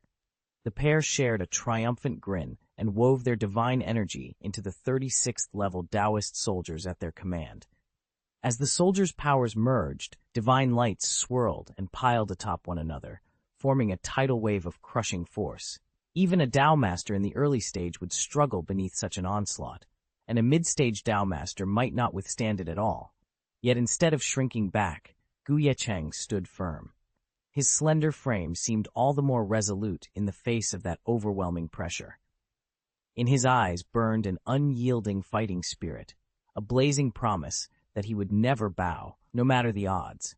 The pair shared a triumphant grin and wove their divine energy into the 36th-level Taoist soldiers at their command. As the soldiers' powers merged, divine lights swirled and piled atop one another, forming a tidal wave of crushing force. Even a Dao master in the early stage would struggle beneath such an onslaught, and a mid-stage Dao master might not withstand it at all. Yet instead of shrinking back, Ye Cheng stood firm. His slender frame seemed all the more resolute in the face of that overwhelming pressure. In his eyes burned an unyielding fighting spirit, a blazing promise that he would never bow, no matter the odds.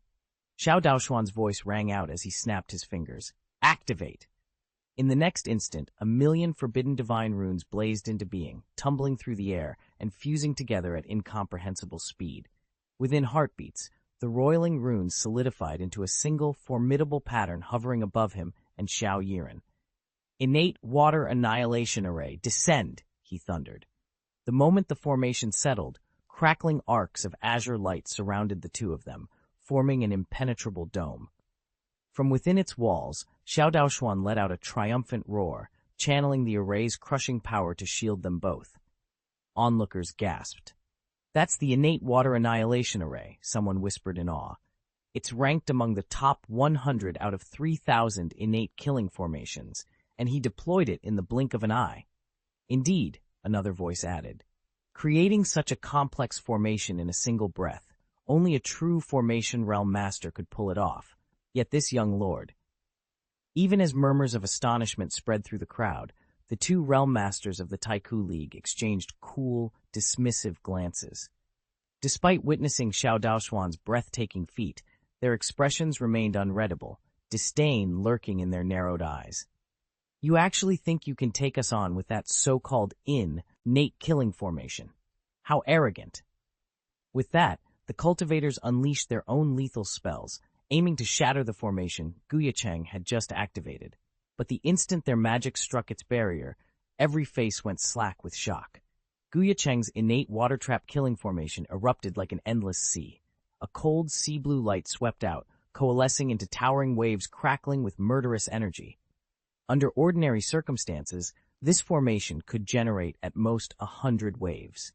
Xiao Daoshuan's voice rang out as he snapped his fingers. "Activate!" In the next instant, 1,000,000 forbidden divine runes blazed into being, tumbling through the air and fusing together at incomprehensible speed. Within heartbeats, the roiling runes solidified into a single, formidable pattern hovering above him and Xiaoyiren. "Innate water annihilation array, descend!" he thundered. The moment the formation settled, crackling arcs of azure light surrounded the 2 of them, forming an impenetrable dome. From within its walls, Xiao Daoshuan let out a triumphant roar, channeling the array's crushing power to shield them both. Onlookers gasped. "That's the innate water annihilation array," someone whispered in awe. "It's ranked among the top 100 out of 3,000 innate killing formations, and he deployed it in the blink of an eye." "Indeed," another voice added. "Creating such a complex formation in a single breath, Only a true Formation Realm Master could pull it off. Yet this young lord. Even as murmurs of astonishment spread through the crowd, the two Realm Masters of the Taiku League exchanged cool, dismissive glances. Despite witnessing Xiao Daoxuan's breathtaking feat, their expressions remained unreadable, disdain lurking in their narrowed eyes. You actually think you can take us on with that so-called innate killing formation? How arrogant. With that, the cultivators unleashed their own lethal spells, aiming to shatter the formation Ye Cheng had just activated. But the instant their magic struck its barrier, every face went slack with shock. Ye Cheng's innate water trap killing formation erupted like an endless sea. A cold sea blue light swept out, coalescing into towering waves crackling with murderous energy. Under ordinary circumstances, this formation could generate at most 100 waves.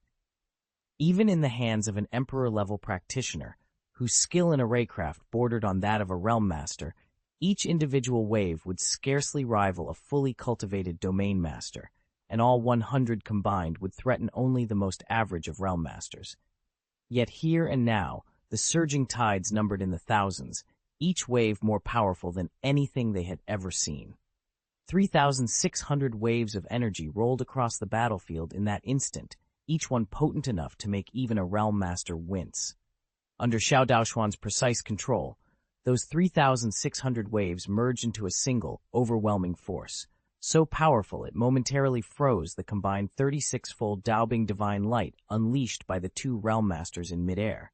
Even in the hands of an Emperor-level practitioner, whose skill in arraycraft bordered on that of a Realm Master, each individual wave would scarcely rival a fully cultivated Domain Master, and all 100 combined would threaten only the most average of Realm Masters. Yet here and now, the surging tides numbered in the thousands, each wave more powerful than anything they had ever seen. 3,600 waves of energy rolled across the battlefield in that instant, each one potent enough to make even a Realm Master wince. Under Xiao Daoxuan's precise control, those 3,600 waves merged into a single, overwhelming force, so powerful it momentarily froze the combined 36-fold Daobing divine light unleashed by the two Realm Masters in midair.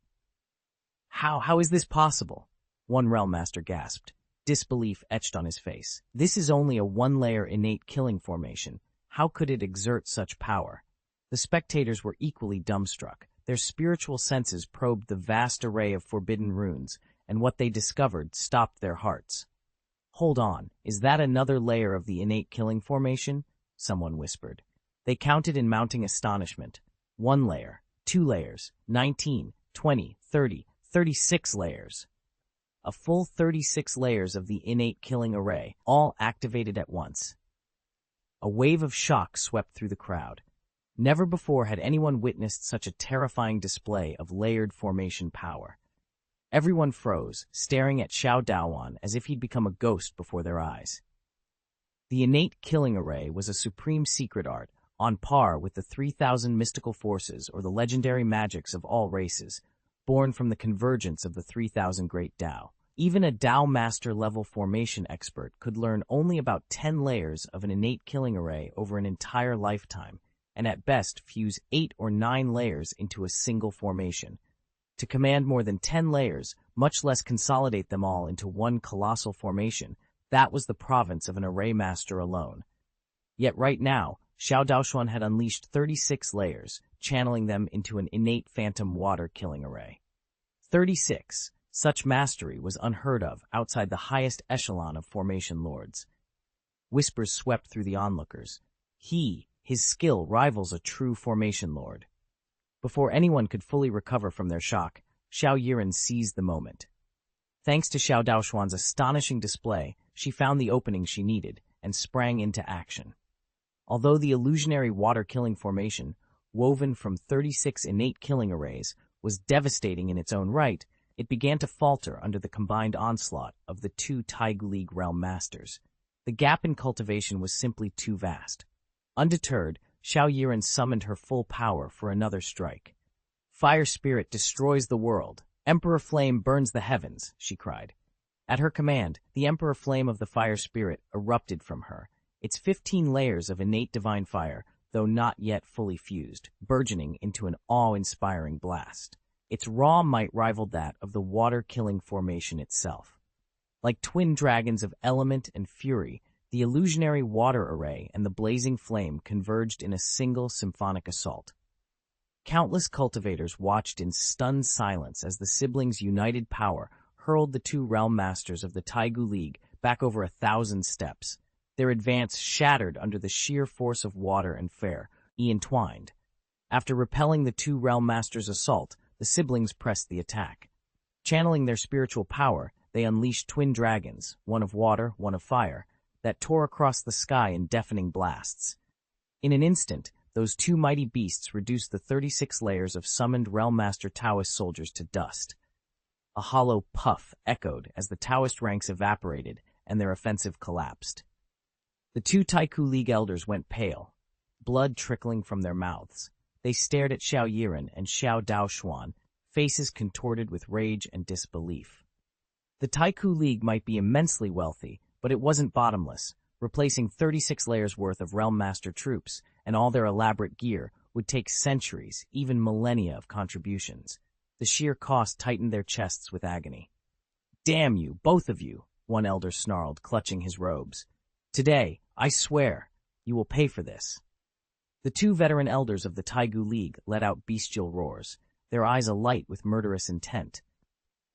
How is this possible? One Realm Master gasped, disbelief etched on his face. This is only a one-layer innate killing formation. How could it exert such power? The spectators were equally dumbstruck. Their spiritual senses probed the vast array of forbidden runes, and what they discovered stopped their hearts. Hold on, is that another layer of the innate killing formation? Someone whispered. They counted in mounting astonishment. 1 layer, 2 layers, 19, 20, 30, 36 layers. A full 36 layers of the innate killing array, all activated at once. A wave of shock swept through the crowd. Never before had anyone witnessed such a terrifying display of layered formation power. Everyone froze, staring at Xiao Daoxuan as if he'd become a ghost before their eyes. The innate killing array was a supreme secret art, on par with the 3,000 mystical forces or the legendary magics of all races, born from the convergence of the 3,000 great Dao. Even a Dao Master-level formation expert could learn only about 10 layers of an innate killing array over an entire lifetime, and at best fuse 8 or 9 layers into a single formation. To command more than 10 layers, much less consolidate them all into one colossal formation, that was the province of an array master alone. Yet right now, Xiao Daoxuan had unleashed 36 layers, channeling them into an innate phantom water killing array. 36. Such mastery was unheard of outside the highest echelon of formation lords. Whispers swept through the onlookers. His skill rivals a true formation lord. Before anyone could fully recover from their shock, Xiao Yiren seized the moment. Thanks to Xiao Daoxuan's astonishing display, she found the opening she needed and sprang into action. Although the illusionary water-killing formation, woven from 36 innate killing arrays, was devastating in its own right, it began to falter under the combined onslaught of the two Taigu League Realm Masters. The gap in cultivation was simply too vast. Undeterred, Xiao Yiren summoned her full power for another strike. Fire Spirit destroys the world. Emperor Flame burns the heavens, she cried. At her command, the Emperor Flame of the Fire Spirit erupted from her, its 15 layers of innate divine fire, though not yet fully fused, burgeoning into an awe-inspiring blast. Its raw might rivaled that of the water-killing formation itself. Like twin dragons of element and fury, the illusionary water array and the blazing flame converged in a single symphonic assault. Countless cultivators watched in stunned silence as the siblings' united power hurled the two realm masters of the Taigu League back over 1,000 steps. Their advance shattered under the sheer force of water and fire, entwined. After repelling the two realm masters' assault, the siblings pressed the attack. Channeling their spiritual power, they unleashed twin dragons, one of water, one of fire, that tore across the sky in deafening blasts. In an instant, those two mighty beasts reduced the 36 layers of summoned Realm Master Taoist soldiers to dust. A hollow puff echoed as the Taoist ranks evaporated and their offensive collapsed. The two Taiku League elders went pale, blood trickling from their mouths. They stared at Xiao Yiren and Xiao Daoshuan, faces contorted with rage and disbelief. The Taiku League might be immensely wealthy, but it wasn't bottomless. Replacing 36 layers worth of Realm Master troops and all their elaborate gear would take centuries, even millennia of contributions. The sheer cost tightened their chests with agony. "Damn you, both of you," one elder snarled, clutching his robes. "Today, I swear, you will pay for this." The two veteran elders of the Taigu League let out bestial roars, their eyes alight with murderous intent.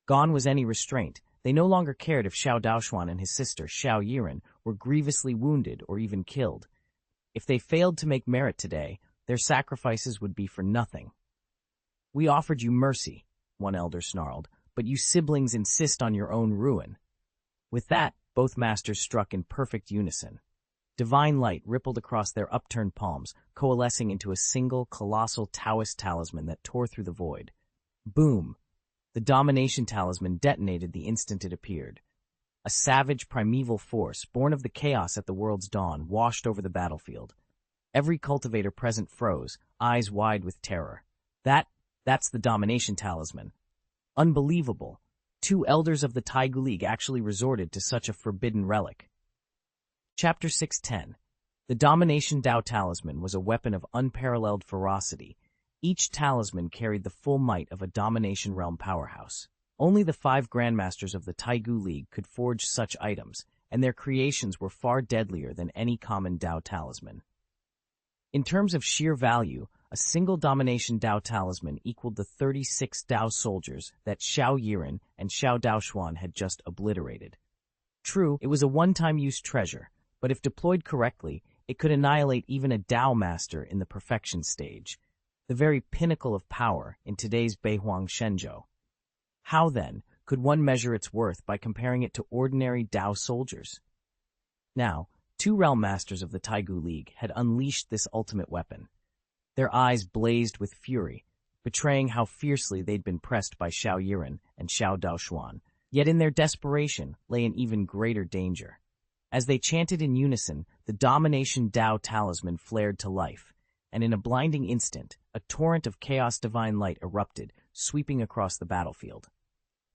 Gone was any restraint. They no longer cared if Xiao Daoshuan and his sister, Xiao Yiren, were grievously wounded or even killed. If they failed to make merit today, their sacrifices would be for nothing. "We offered you mercy," one elder snarled, "but you siblings insist on your own ruin." With that, both masters struck in perfect unison. Divine light rippled across their upturned palms, coalescing into a single, colossal Taoist talisman that tore through the void. Boom! The domination talisman detonated the instant it appeared. A savage, primeval force, born of the chaos at the world's dawn, washed over the battlefield. Every cultivator present froze, eyes wide with terror. That's the domination talisman. Unbelievable. Two elders of the Taigu League actually resorted to such a forbidden relic. Chapter 610. The Domination Dao Talisman was a weapon of unparalleled ferocity. Each talisman carried the full might of a domination realm powerhouse. Only the 5 grandmasters of the Taigu League could forge such items, and their creations were far deadlier than any common Dao talisman. In terms of sheer value, a single domination Dao talisman equaled the 36 Dao soldiers that Xiao Yiren and Xiao Daoshuan had just obliterated. True, it was a one-time use treasure, but if deployed correctly, it could annihilate even a Dao master in the perfection stage, the very pinnacle of power in today's Beihuang Shenzhou. How, then, could one measure its worth by comparing it to ordinary Dao soldiers? Now, 2 realm masters of the Taigu League had unleashed this ultimate weapon. Their eyes blazed with fury, betraying how fiercely they'd been pressed by Xiao Yiren and Xiao Daoshuan, yet in their desperation lay an even greater danger. As they chanted in unison, the domination Dao talisman flared to life, and in a blinding instant, a torrent of chaos divine light erupted, sweeping across the battlefield.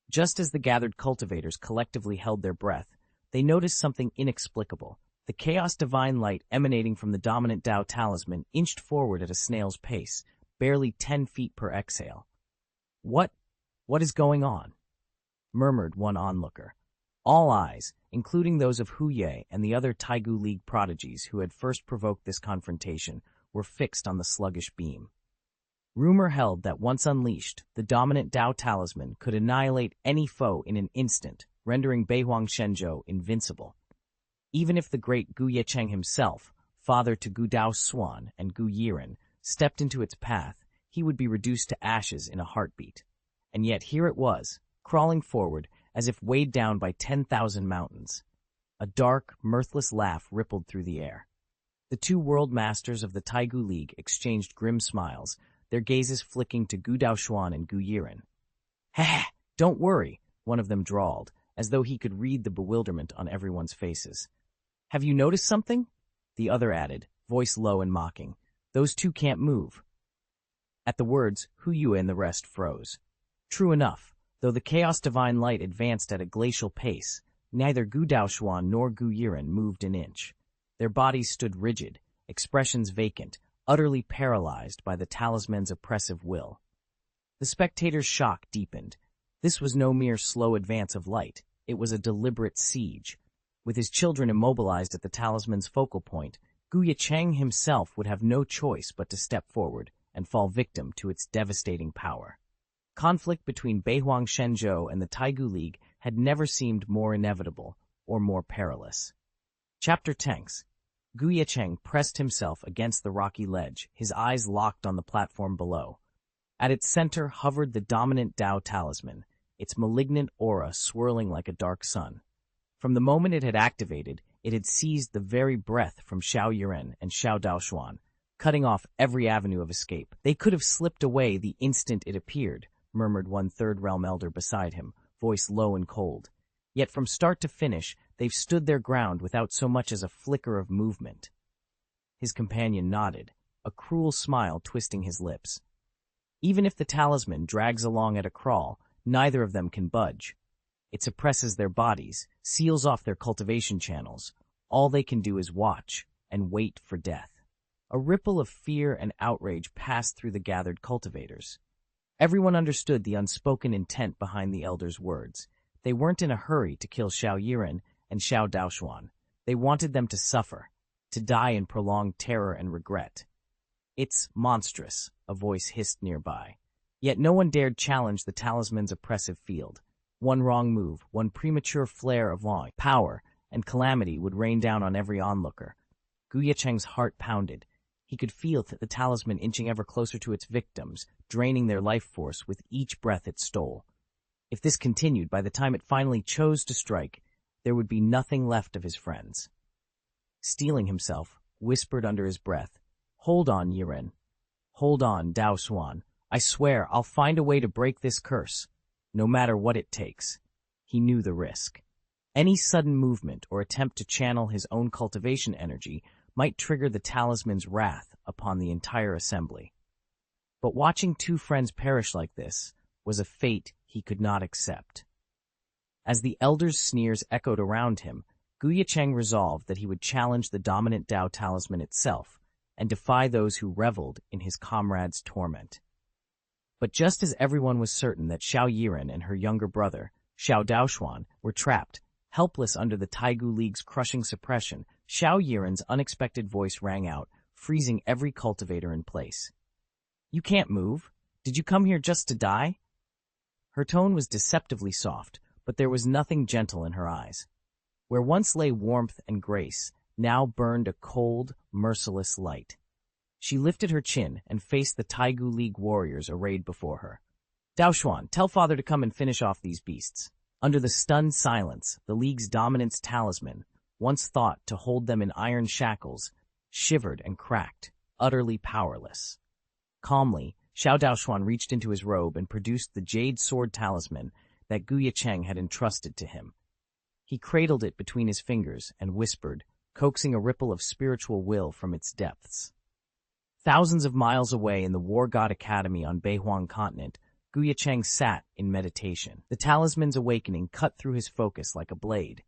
Just as the gathered cultivators collectively held their breath, they noticed something inexplicable. The chaos divine light emanating from the dominant Dao talisman inched forward at a snail's pace, barely 10 feet per exhale. What is going on?" murmured one onlooker. All eyes, including those of Hu Ye and the other Taigu League prodigies who had first provoked this confrontation, were fixed on the sluggish beam. Rumor held that once unleashed, the dominant Dao talisman could annihilate any foe in an instant, rendering Beihuang Shenzhou invincible. Even if the great Ye Cheng himself, father to Gu Daoshuan and Gu Yiren, stepped into its path, he would be reduced to ashes in a heartbeat. And yet here it was, crawling forward as if weighed down by 10,000 mountains. A dark, mirthless laugh rippled through the air. The 2 world masters of the Taigu League exchanged grim smiles, their gazes flicking to Gu Daoshuan and Gu Yiren. "Heh, don't worry," one of them drawled, as though he could read the bewilderment on everyone's faces. "Have you noticed something?" the other added, voice low and mocking. "Those 2 can't move." At the words, Hu Yue and the rest froze. True enough, though the chaos divine light advanced at a glacial pace, neither Gu Daoshuan nor Gu Yiren moved an inch. Their bodies stood rigid, expressions vacant, utterly paralyzed by the talisman's oppressive will. The spectators' shock deepened. This was no mere slow advance of light, it was a deliberate siege. With his children immobilized at the talisman's focal point, Ye Cheng himself would have no choice but to step forward and fall victim to its devastating power. Conflict between Beihuang Shenzhou and the Taigu League had never seemed more inevitable or more perilous. Chapter 10. Ye Cheng pressed himself against the rocky ledge, his eyes locked on the platform below. At its center hovered the dominant Dao talisman, its malignant aura swirling like a dark sun. From the moment it had activated, it had seized the very breath from Xiao Yiren and Xiao Daoshuan, cutting off every avenue of escape. They could have slipped away the instant it appeared, murmured one Third Realm elder beside him, voice low and cold. Yet from start to finish, they've stood their ground without so much as a flicker of movement. His companion nodded, a cruel smile twisting his lips. Even if the talisman drags along at a crawl, neither of them can budge. It suppresses their bodies, seals off their cultivation channels. All they can do is watch and wait for death. A ripple of fear and outrage passed through the gathered cultivators. Everyone understood the unspoken intent behind the elders' words. They weren't in a hurry to kill Xiaoyiren and Xiao Daoshuan. They wanted them to suffer, to die in prolonged terror and regret. It's monstrous, a voice hissed nearby. Yet no one dared challenge the talisman's oppressive field. One wrong move, one premature flare of power, and calamity would rain down on every onlooker. Ye Cheng's heart pounded. He could feel the talisman inching ever closer to its victims, draining their life force with each breath it stole. If this continued, by the time it finally chose to strike, there would be nothing left of his friends. Steeling himself, whispered under his breath, "Hold on, Yiren. Hold on, Daoshuan. I swear I'll find a way to break this curse, no matter what it takes." He knew the risk. Any sudden movement or attempt to channel his own cultivation energy might trigger the talisman's wrath upon the entire assembly. But watching two friends perish like this was a fate he could not accept. As the elder's sneers echoed around him, Ye Cheng resolved that he would challenge the dominant Dao talisman itself and defy those who reveled in his comrades' torment. But just as everyone was certain that Xiaoyiren and her younger brother, Xiao Daoshuan, were trapped, helpless under the Taigu League's crushing suppression, Xiaoyiren's unexpected voice rang out, freezing every cultivator in place. "You can't move. Did you come here just to die?" Her tone was deceptively soft, but there was nothing gentle in her eyes. Where once lay warmth and grace, now burned a cold, merciless light. She lifted her chin and faced the Taigu League warriors arrayed before her. "Daoshuan, tell father to come and finish off these beasts." Under the stunned silence, the League's dominance talisman, once thought to hold them in iron shackles, shivered and cracked, utterly powerless. Calmly, Xiao Daoshuan reached into his robe and produced the jade sword talisman that Ye Cheng had entrusted to him. He cradled it between his fingers and whispered, coaxing a ripple of spiritual will from its depths. Thousands of miles away in the War God Academy on Beihuang continent, Ye Cheng sat in meditation. The talisman's awakening cut through his focus like a blade.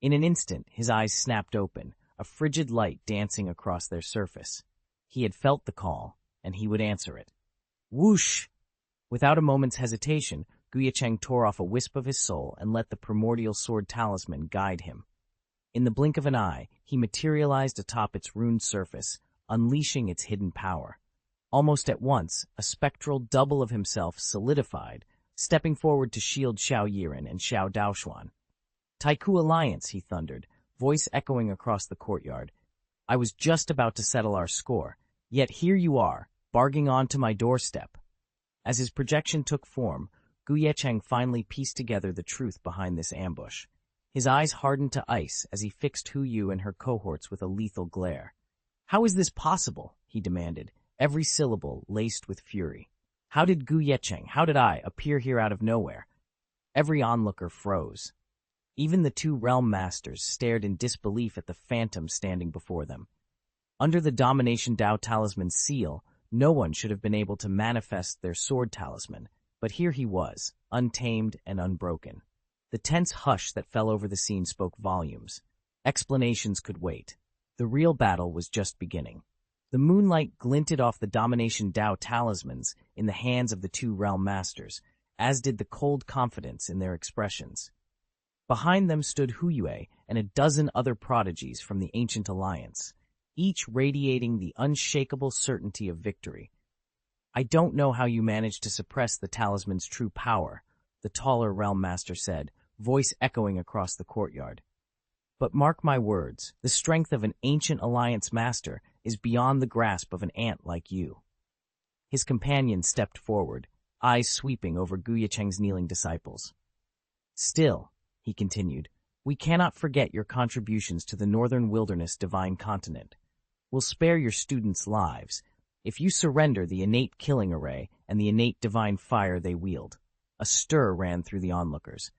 In an instant, his eyes snapped open, a frigid light dancing across their surface. He had felt the call, and he would answer it. Whoosh! Without a moment's hesitation, Ye Cheng tore off a wisp of his soul and let the primordial sword talisman guide him. In the blink of an eye, he materialized atop its runed surface, unleashing its hidden power. Almost at once, a spectral double of himself solidified, stepping forward to shield Xiaoyiren and Xiao Daoshuan. "Taiku Alliance," he thundered, voice echoing across the courtyard. "I was just about to settle our score, yet here you are, barging onto my doorstep." As his projection took form, Ye Cheng finally pieced together the truth behind this ambush. His eyes hardened to ice as he fixed Hu Yu and her cohorts with a lethal glare. "How is this possible?" he demanded, every syllable laced with fury. "How did Ye Cheng, how did I, appear here out of nowhere?" Every onlooker froze. Even the two realm masters stared in disbelief at the phantom standing before them. Under the domination Dao talisman's seal, no one should have been able to manifest their sword talisman, but here he was, untamed and unbroken. The tense hush that fell over the scene spoke volumes. Explanations could wait. The real battle was just beginning. The moonlight glinted off the domination Dao talismans in the hands of the two realm masters, as did the cold confidence in their expressions. Behind them stood Hu Yue and a dozen other prodigies from the ancient alliance, each radiating the unshakable certainty of victory. "I don't know how you managed to suppress the talisman's true power," the taller realm master said, voice echoing across the courtyard. "But mark my words, the strength of an ancient alliance master is beyond the grasp of an ant like you." His companion stepped forward, eyes sweeping over Ye Cheng's kneeling disciples. "Still," he continued, "we cannot forget your contributions to the northern wilderness divine continent. will spare your students' lives if you surrender the innate killing array and the innate divine fire they wield. A stir ran through the onlookers.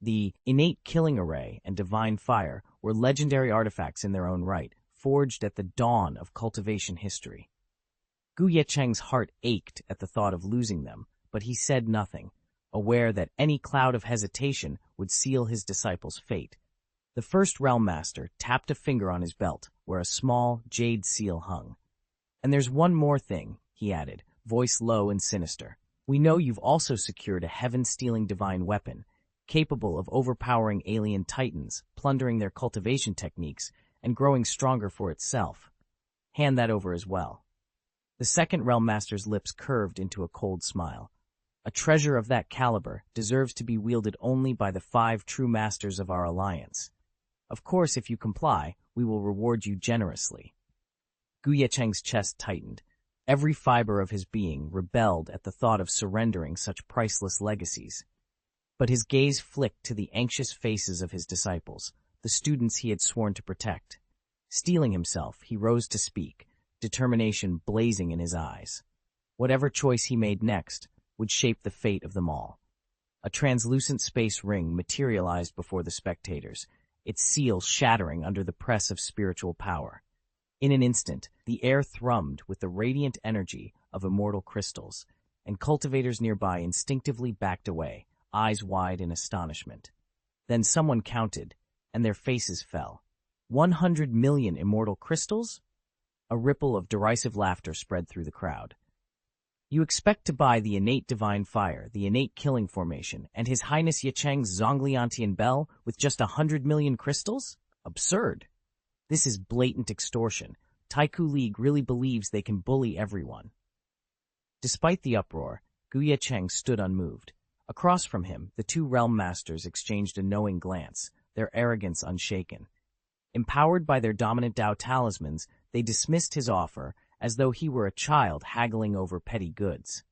The innate killing array and divine fire were legendary artifacts in their own right, forged at the dawn of cultivation history. Ye Cheng's heart ached at the thought of losing them, but he said nothing, aware that any cloud of hesitation would seal his disciple's fate. The first Realm Master tapped a finger on his belt, where a small jade seal hung. "And there's one more thing," he added, voice low and sinister. "We know you've also secured a heaven-stealing divine weapon, capable of overpowering alien titans, plundering their cultivation techniques, and growing stronger for itself. Hand that over as well." The second Realm Master's lips curved into a cold smile. "A treasure of that caliber deserves to be wielded only by the 5 true masters of our alliance. Of course, if you comply, we will reward you generously." Ye Cheng's chest tightened. Every fiber of his being rebelled at the thought of surrendering such priceless legacies. But his gaze flicked to the anxious faces of his disciples, the students he had sworn to protect. Steeling himself, he rose to speak, determination blazing in his eyes. Whatever choice he made next would shape the fate of them all. A translucent space ring materialized before the spectators, its seal shattering under the press of spiritual power. In an instant, the air thrummed with the radiant energy of immortal crystals, and cultivators nearby instinctively backed away, eyes wide in astonishment. Then someone counted, and their faces fell. 100 million immortal crystals? A ripple of derisive laughter spread through the crowd. "You expect to buy the innate divine fire, the innate killing formation, and His Highness Ye Cheng's Zongliantian bell with just 100 million crystals? Absurd. This is blatant extortion. Taiku League really believes they can bully everyone." Despite the uproar, Ye Cheng stood unmoved. Across from him, the 2 Realm Masters exchanged a knowing glance, their arrogance unshaken. Empowered by their dominant Dao talismans, they dismissed his offer as though he were a child haggling over petty goods.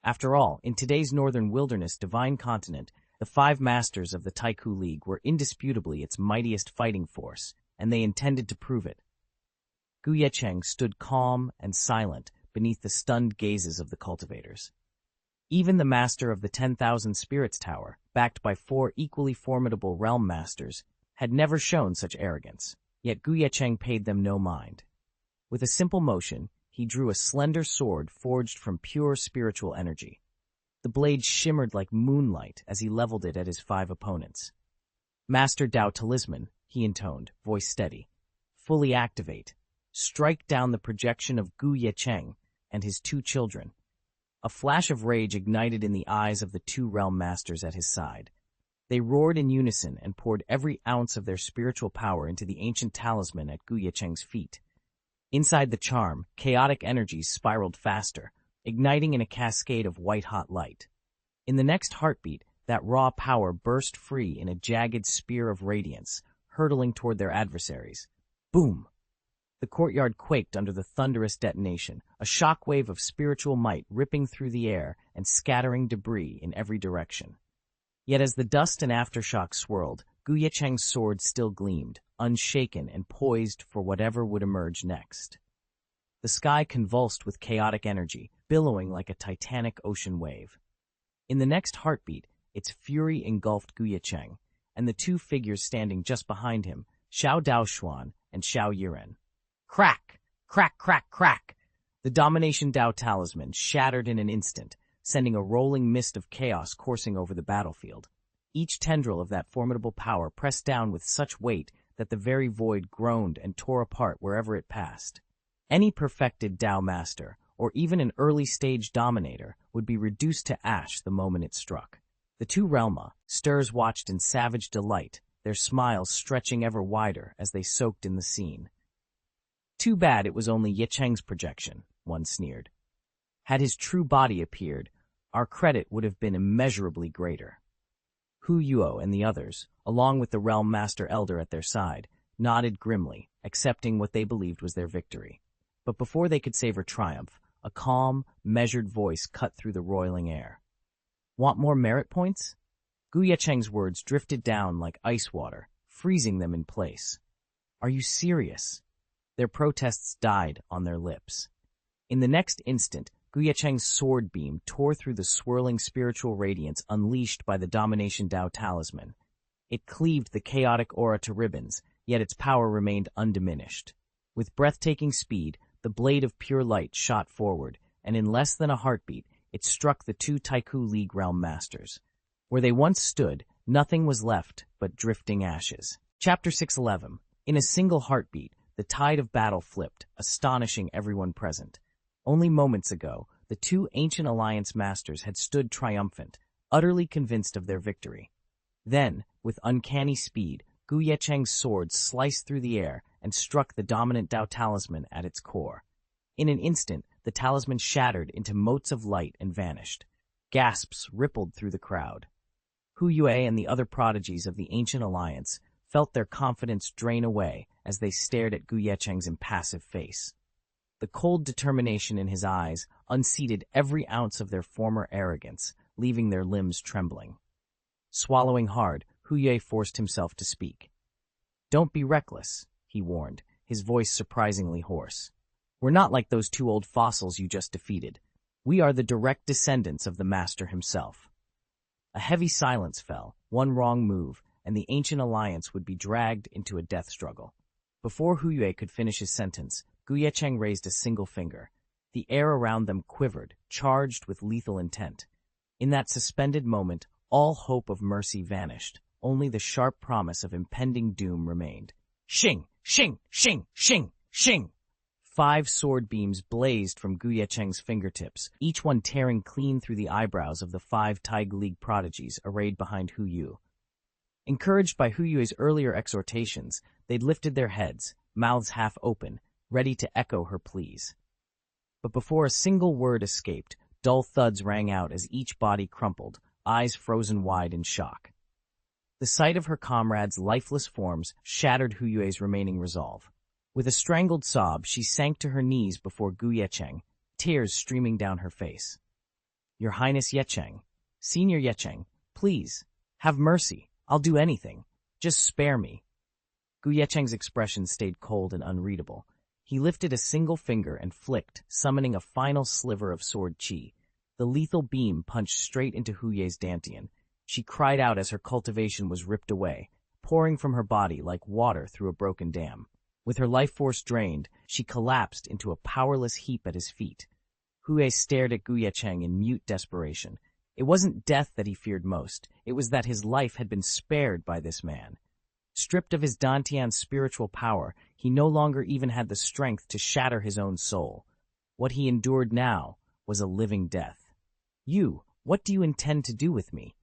After all, in today's northern wilderness divine continent, the 5 masters of the Taiku League were indisputably its mightiest fighting force, and they intended to prove it. Ye Cheng stood calm and silent beneath the stunned gazes of the cultivators. Even the master of the 10,000 Spirits Tower, backed by 4 equally formidable Realm Masters, had never shown such arrogance, yet Ye Cheng paid them no mind. With a simple motion, he drew a slender sword forged from pure spiritual energy. The blade shimmered like moonlight as he leveled it at his 5 opponents. "Master Dao Talisman," he intoned, voice steady. "Fully activate. Strike down the projection of Ye Cheng and his 2 children." A flash of rage ignited in the eyes of the 2 Realm Masters at his side. They roared in unison and poured every ounce of their spiritual power into the ancient talisman at Ye Cheng's feet. Inside the charm, chaotic energies spiraled faster, igniting in a cascade of white-hot light. In the next heartbeat, that raw power burst free in a jagged spear of radiance, hurtling toward their adversaries. Boom! The courtyard quaked under the thunderous detonation, a shockwave of spiritual might ripping through the air and scattering debris in every direction. Yet as the dust and aftershock swirled, Ye Cheng's sword still gleamed, unshaken and poised for whatever would emerge next. The sky convulsed with chaotic energy, billowing like a titanic ocean wave. In the next heartbeat, its fury engulfed Ye Cheng, and the 2 figures standing just behind him, Xiao Daoshuan and Xiao Yiren. Crack! Crack, crack, crack! The Domination Dao Talisman shattered in an instant, sending a rolling mist of chaos coursing over the battlefield. Each tendril of that formidable power pressed down with such weight that the very void groaned and tore apart wherever it passed. Any perfected Dao master, or even an early-stage dominator, would be reduced to ash the moment it struck. The 2 Realma Sters watched in savage delight, their smiles stretching ever wider as they soaked in the scene. "Too bad it was only Ye Cheng's projection," one sneered. "Had his true body appeared, our credit would have been immeasurably greater." Hu Yuo and the others, along with the Realm Master Elder at their side, nodded grimly, accepting what they believed was their victory. But before they could savor triumph, a calm, measured voice cut through the roiling air. "Want more merit points?" Ye Cheng's words drifted down like ice water, freezing them in place. "Are you serious? Their protests died on their lips. In the next instant, Ye Cheng's sword beam tore through the swirling spiritual radiance unleashed by the Domination Dao talisman. It cleaved the chaotic aura to ribbons, yet its power remained undiminished. With breathtaking speed, the blade of pure light shot forward, and in less than a heartbeat, it struck the two Taiku League realm masters. Where they once stood, nothing was left but drifting ashes. Chapter 611. In a single heartbeat, the tide of battle flipped, astonishing everyone present. Only moments ago, the two ancient alliance masters had stood triumphant, utterly convinced of their victory. Then, with uncanny speed, Ye Cheng's sword sliced through the air and struck the dominant Dao talisman at its core. In an instant, the talisman shattered into motes of light and vanished. Gasps rippled through the crowd. Hu Yue and the other prodigies of the ancient alliance felt their confidence drain away as they stared at Ye Cheng's impassive face. The cold determination in his eyes unseated every ounce of their former arrogance, leaving their limbs trembling. Swallowing hard, Hu Yue forced himself to speak. "Don't be reckless," he warned, his voice surprisingly hoarse. "We're not like those two old fossils you just defeated. We are the direct descendants of the master himself." A heavy silence fell, one wrong move, and the ancient alliance would be dragged into a death struggle. Before Hu Yue could finish his sentence, Ye Cheng raised a single finger. The air around them quivered, charged with lethal intent. In that suspended moment, all hope of mercy vanished. Only the sharp promise of impending doom remained. Xing! Xing! Xing! Xing! Xing! 5 sword beams blazed from Ye Cheng's fingertips, each one tearing clean through the eyebrows of the 5 Taiga League prodigies arrayed behind Hu Yu. Encouraged by Hu Yu's earlier exhortations, they'd lifted their heads, mouths half open, ready to echo her pleas. But before a single word escaped, dull thuds rang out as each body crumpled, eyes frozen wide in shock. The sight of her comrades' lifeless forms shattered Hu Yu's remaining resolve. With a strangled sob, she sank to her knees before Ye Cheng, tears streaming down her face. "Your Highness Ye Cheng, Senior Ye Cheng, please, have mercy. I'll do anything. Just spare me." Ye Cheng's expression stayed cold and unreadable. He lifted a single finger and flicked, summoning a final sliver of sword chi. The lethal beam punched straight into Hu Ye's dantian. She cried out as her cultivation was ripped away, pouring from her body like water through a broken dam. With her life force drained, she collapsed into a powerless heap at his feet. Hu Ye stared at Ye Cheng in mute desperation. It wasn't death that he feared most. It was that his life had been spared by this man. Stripped of his dantian's spiritual power, he no longer even had the strength to shatter his own soul. What he endured now was a living death. What do you intend to do with me?"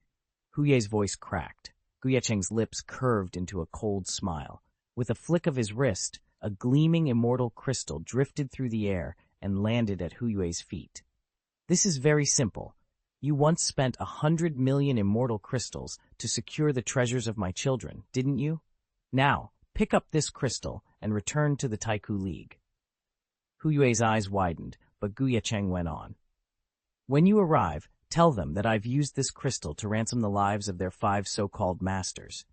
Hu Ye's voice cracked. Ye Cheng's lips curved into a cold smile. With a flick of his wrist, a gleaming immortal crystal drifted through the air and landed at Hu Yue's feet. "This is very simple. You once spent 100 million immortal crystals to secure the treasures of my children, didn't you? Now, pick up this crystal and return to the Taiku League." Hu Yue's eyes widened, but Ye Cheng went on. "When you arrive, tell them that I've used this crystal to ransom the lives of their 5 so-called masters.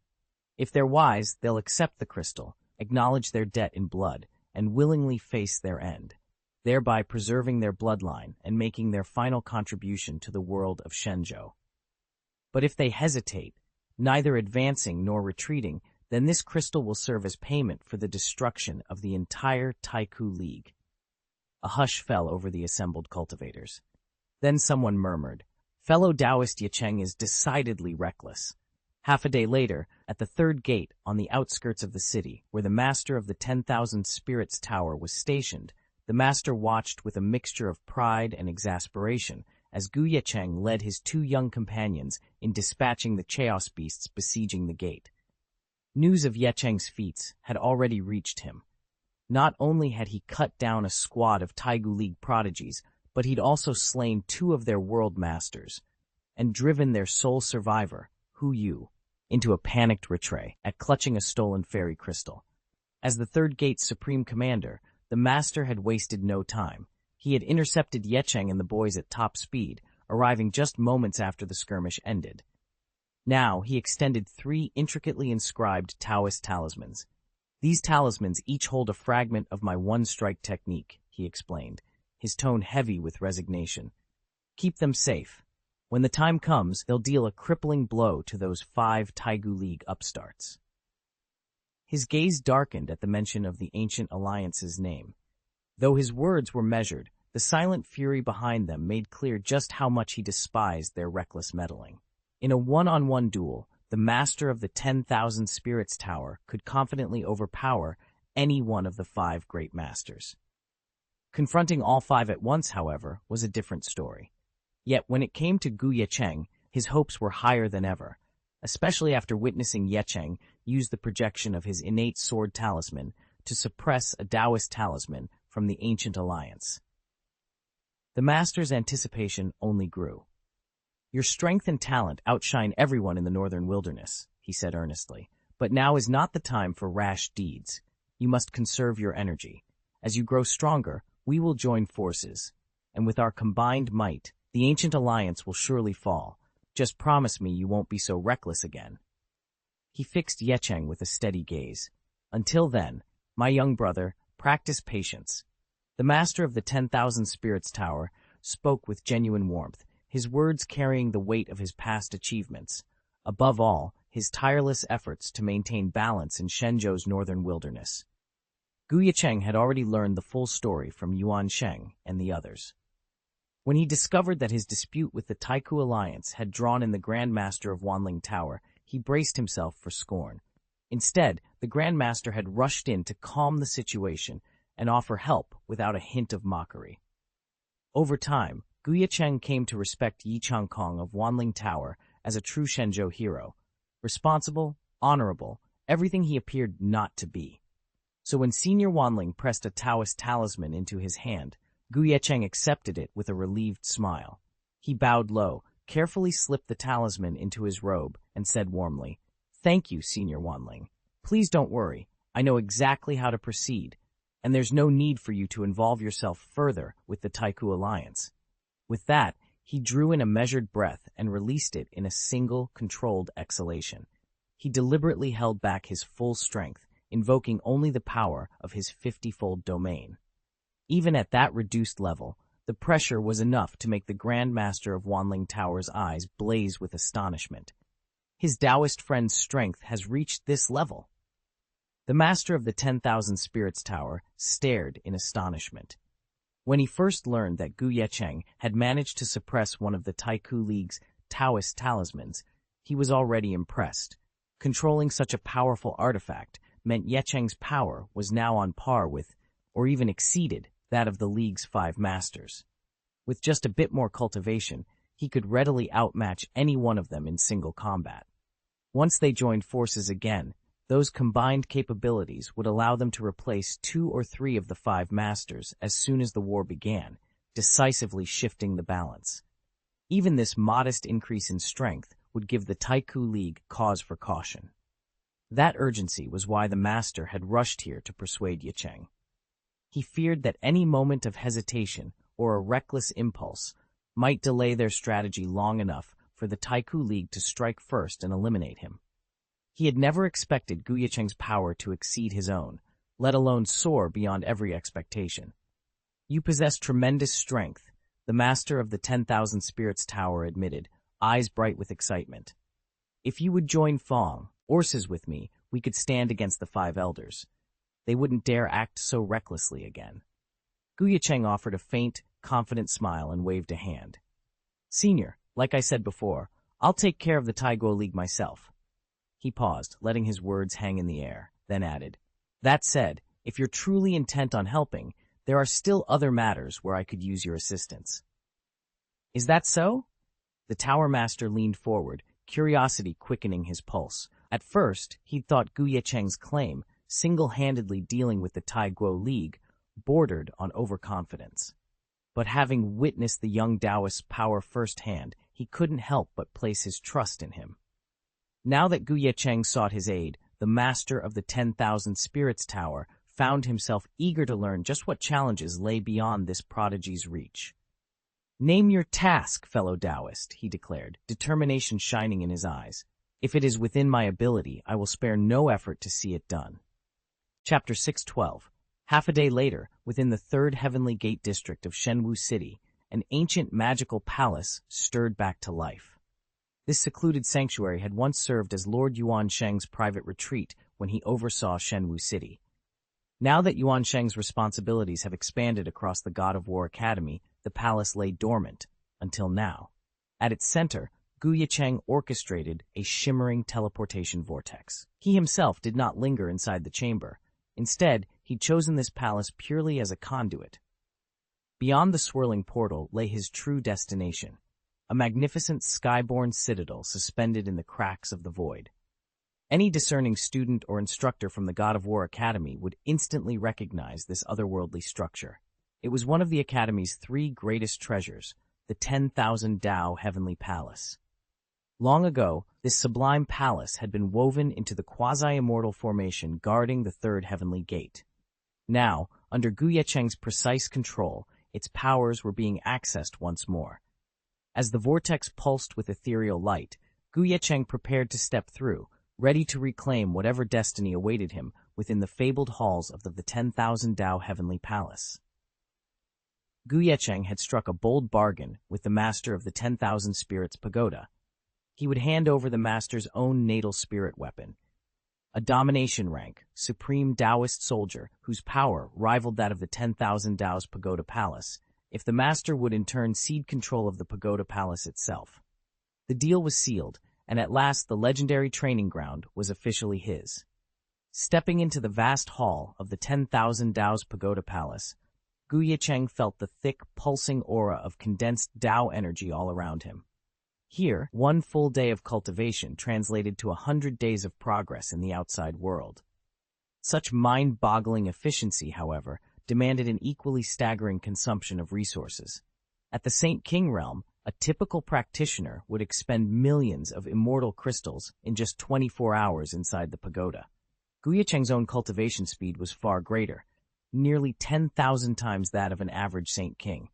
If they're wise, they'll accept the crystal, acknowledge their debt in blood, and willingly face their end, thereby preserving their bloodline and making their final contribution to the world of Shenzhou. But if they hesitate, neither advancing nor retreating, then this crystal will serve as payment for the destruction of the entire Taiku League." A hush fell over the assembled cultivators. Then someone murmured, "Fellow Taoist Ye Cheng is decidedly reckless." Half a day later, at the 3rd gate on the outskirts of the city, where the master of the 10,000 Spirits Tower was stationed, the master watched with a mixture of pride and exasperation as Ye Cheng led his 2 young companions in dispatching the chaos beasts besieging the gate. News of Ye Cheng's feats had already reached him. Not only had he cut down a squad of Taiga League prodigies, but he'd also slain 2 of their world masters, and driven their sole survivor, Hu Yu, into a panicked retreat at clutching a stolen fairy crystal. As the 3rd gate's supreme commander, the master had wasted no time. He had intercepted Ye Cheng and the boys at top speed, arriving just moments after the skirmish ended. Now he extended 3 intricately inscribed Taoist talismans. These talismans each hold a fragment of my one-strike technique, he explained, his tone heavy with resignation. Keep them safe. When the time comes, they'll deal a crippling blow to those 5 Taigu League upstarts. His gaze darkened at the mention of the Ancient Alliance's name. Though his words were measured, the silent fury behind them made clear just how much he despised their reckless meddling. In a one-on-one duel, the master of the 10,000 Spirits Tower could confidently overpower any one of the 5 great masters. Confronting all 5 at once, however, was a different story. Yet when it came to Ye Cheng, his hopes were higher than ever, especially after witnessing Ye Cheng use the projection of his innate sword talisman to suppress a Taoist talisman from the Ancient Alliance. The master's anticipation only grew. Your strength and talent outshine everyone in the northern wilderness, he said earnestly, but now is not the time for rash deeds. You must conserve your energy. As you grow stronger, we will join forces, and with our combined might, the Ancient Alliance will surely fall. Just promise me you won't be so reckless again. He fixed Ye Cheng with a steady gaze. Until then, my young brother, practice patience. The master of the 10,000 Spirits Tower spoke with genuine warmth, his words carrying the weight of his past achievements. Above all, his tireless efforts to maintain balance in Shenzhou's northern wilderness. Ye Cheng had already learned the full story from Yuan Sheng and the others. When he discovered that his dispute with the Taiku Alliance had drawn in the Grand Master of Wanling Tower, he braced himself for scorn. Instead, the Grand Master had rushed in to calm the situation and offer help without a hint of mockery. Over time, Ye Cheng came to respect Ye Cheng of Wanling Tower as a true Shenzhou hero, responsible, honorable, everything he appeared not to be. So when Senior Wanling pressed a Taoist talisman into his hand, Ye Cheng accepted it with a relieved smile. He bowed low, carefully slipped the talisman into his robe, and said warmly, "Thank you, Senior Wanling. Please don't worry. I know exactly how to proceed, and there's no need for you to involve yourself further with the Taiku Alliance." With that, he drew in a measured breath and released it in a single, controlled exhalation. He deliberately held back his full strength, invoking only the power of his 50-fold domain. Even at that reduced level, the pressure was enough to make the Grand Master of Wanling Tower's eyes blaze with astonishment. His Taoist friend's strength has reached this level. The Master of the 10,000 Spirits Tower stared in astonishment. When he first learned that Ye Cheng had managed to suppress one of the Taiku League's Taoist talismans, he was already impressed. Controlling such a powerful artifact meant Ye Cheng's power was now on par with, or even exceeded, that of the League's 5 masters. With just a bit more cultivation, he could readily outmatch any one of them in single combat. Once they joined forces again, those combined capabilities would allow them to replace 2 or 3 of the 5 masters as soon as the war began, decisively shifting the balance. Even this modest increase in strength would give the Taiku League cause for caution. That urgency was why the master had rushed here to persuade Ye Cheng. He feared that any moment of hesitation or a reckless impulse might delay their strategy long enough for the Taiku League to strike first and eliminate him. He had never expected Ye Cheng's power to exceed his own, let alone soar beyond every expectation. "You possess tremendous strength," the master of the 10,000 Spirits Tower admitted, eyes bright with excitement. "If you would join forces with me, we could stand against the 5 elders. They wouldn't dare act so recklessly again." Ye Cheng offered a faint, confident smile and waved a hand. "Senior, like I said before, I'll take care of the Taigo League myself." He paused, letting his words hang in the air, then added, "That said, if you're truly intent on helping, there are still other matters where I could use your assistance." "Is that so?" The Tower Master leaned forward, curiosity quickening his pulse. At first, he'd thought Ye Cheng's claim, single-handedly dealing with the Taiguo League, bordered on overconfidence. But having witnessed the young Taoist's power firsthand, he couldn't help but place his trust in him. Now that Ye Cheng sought his aid, the master of the 10,000 Spirits Tower found himself eager to learn just what challenges lay beyond this prodigy's reach. "Name your task, fellow Taoist," he declared, determination shining in his eyes. "If it is within my ability, I will spare no effort to see it done." Chapter 612. Half a day later, within the third heavenly gate district of Shenwu City, an ancient magical palace stirred back to life. This secluded sanctuary had once served as Lord Yuan Sheng's private retreat when he oversaw Shenwu City. Now that Yuan Sheng's responsibilities have expanded across the God of War Academy, the palace lay dormant, until now. At its center, Ye Cheng orchestrated a shimmering teleportation vortex. He himself did not linger inside the chamber. Instead, he'd chosen this palace purely as a conduit. Beyond the swirling portal lay his true destination, a magnificent skyborne citadel suspended in the cracks of the void. Any discerning student or instructor from the God of War Academy would instantly recognize this otherworldly structure. It was one of the Academy's 3 greatest treasures, the 10,000 Dao Heavenly Palace. Long ago, this sublime palace had been woven into the quasi-immortal formation guarding the third heavenly gate. Now, under Ye Cheng's precise control, its powers were being accessed once more. As the vortex pulsed with ethereal light, Ye Cheng prepared to step through, ready to reclaim whatever destiny awaited him within the fabled halls of the 10,000 Dao Heavenly Palace. Ye Cheng had struck a bold bargain with the master of the 10,000 Spirits Pagoda. He would hand over the master's own natal spirit weapon, a domination rank, supreme Taoist soldier whose power rivaled that of the 10,000 Dao's Pagoda Palace, if the master would in turn cede control of the Pagoda Palace itself. The deal was sealed, and at last the legendary training ground was officially his. Stepping into the vast hall of the 10,000 Dao's Pagoda Palace, Ye Cheng felt the thick, pulsing aura of condensed Dao energy all around him. Here, 1 full day of cultivation translated to 100 days of progress in the outside world. Such mind-boggling efficiency, however, demanded an equally staggering consumption of resources. At the Saint King realm, a typical practitioner would expend millions of immortal crystals in just 24 hours inside the pagoda. Ye Cheng's own cultivation speed was far greater, nearly 10,000 times that of an average Saint King.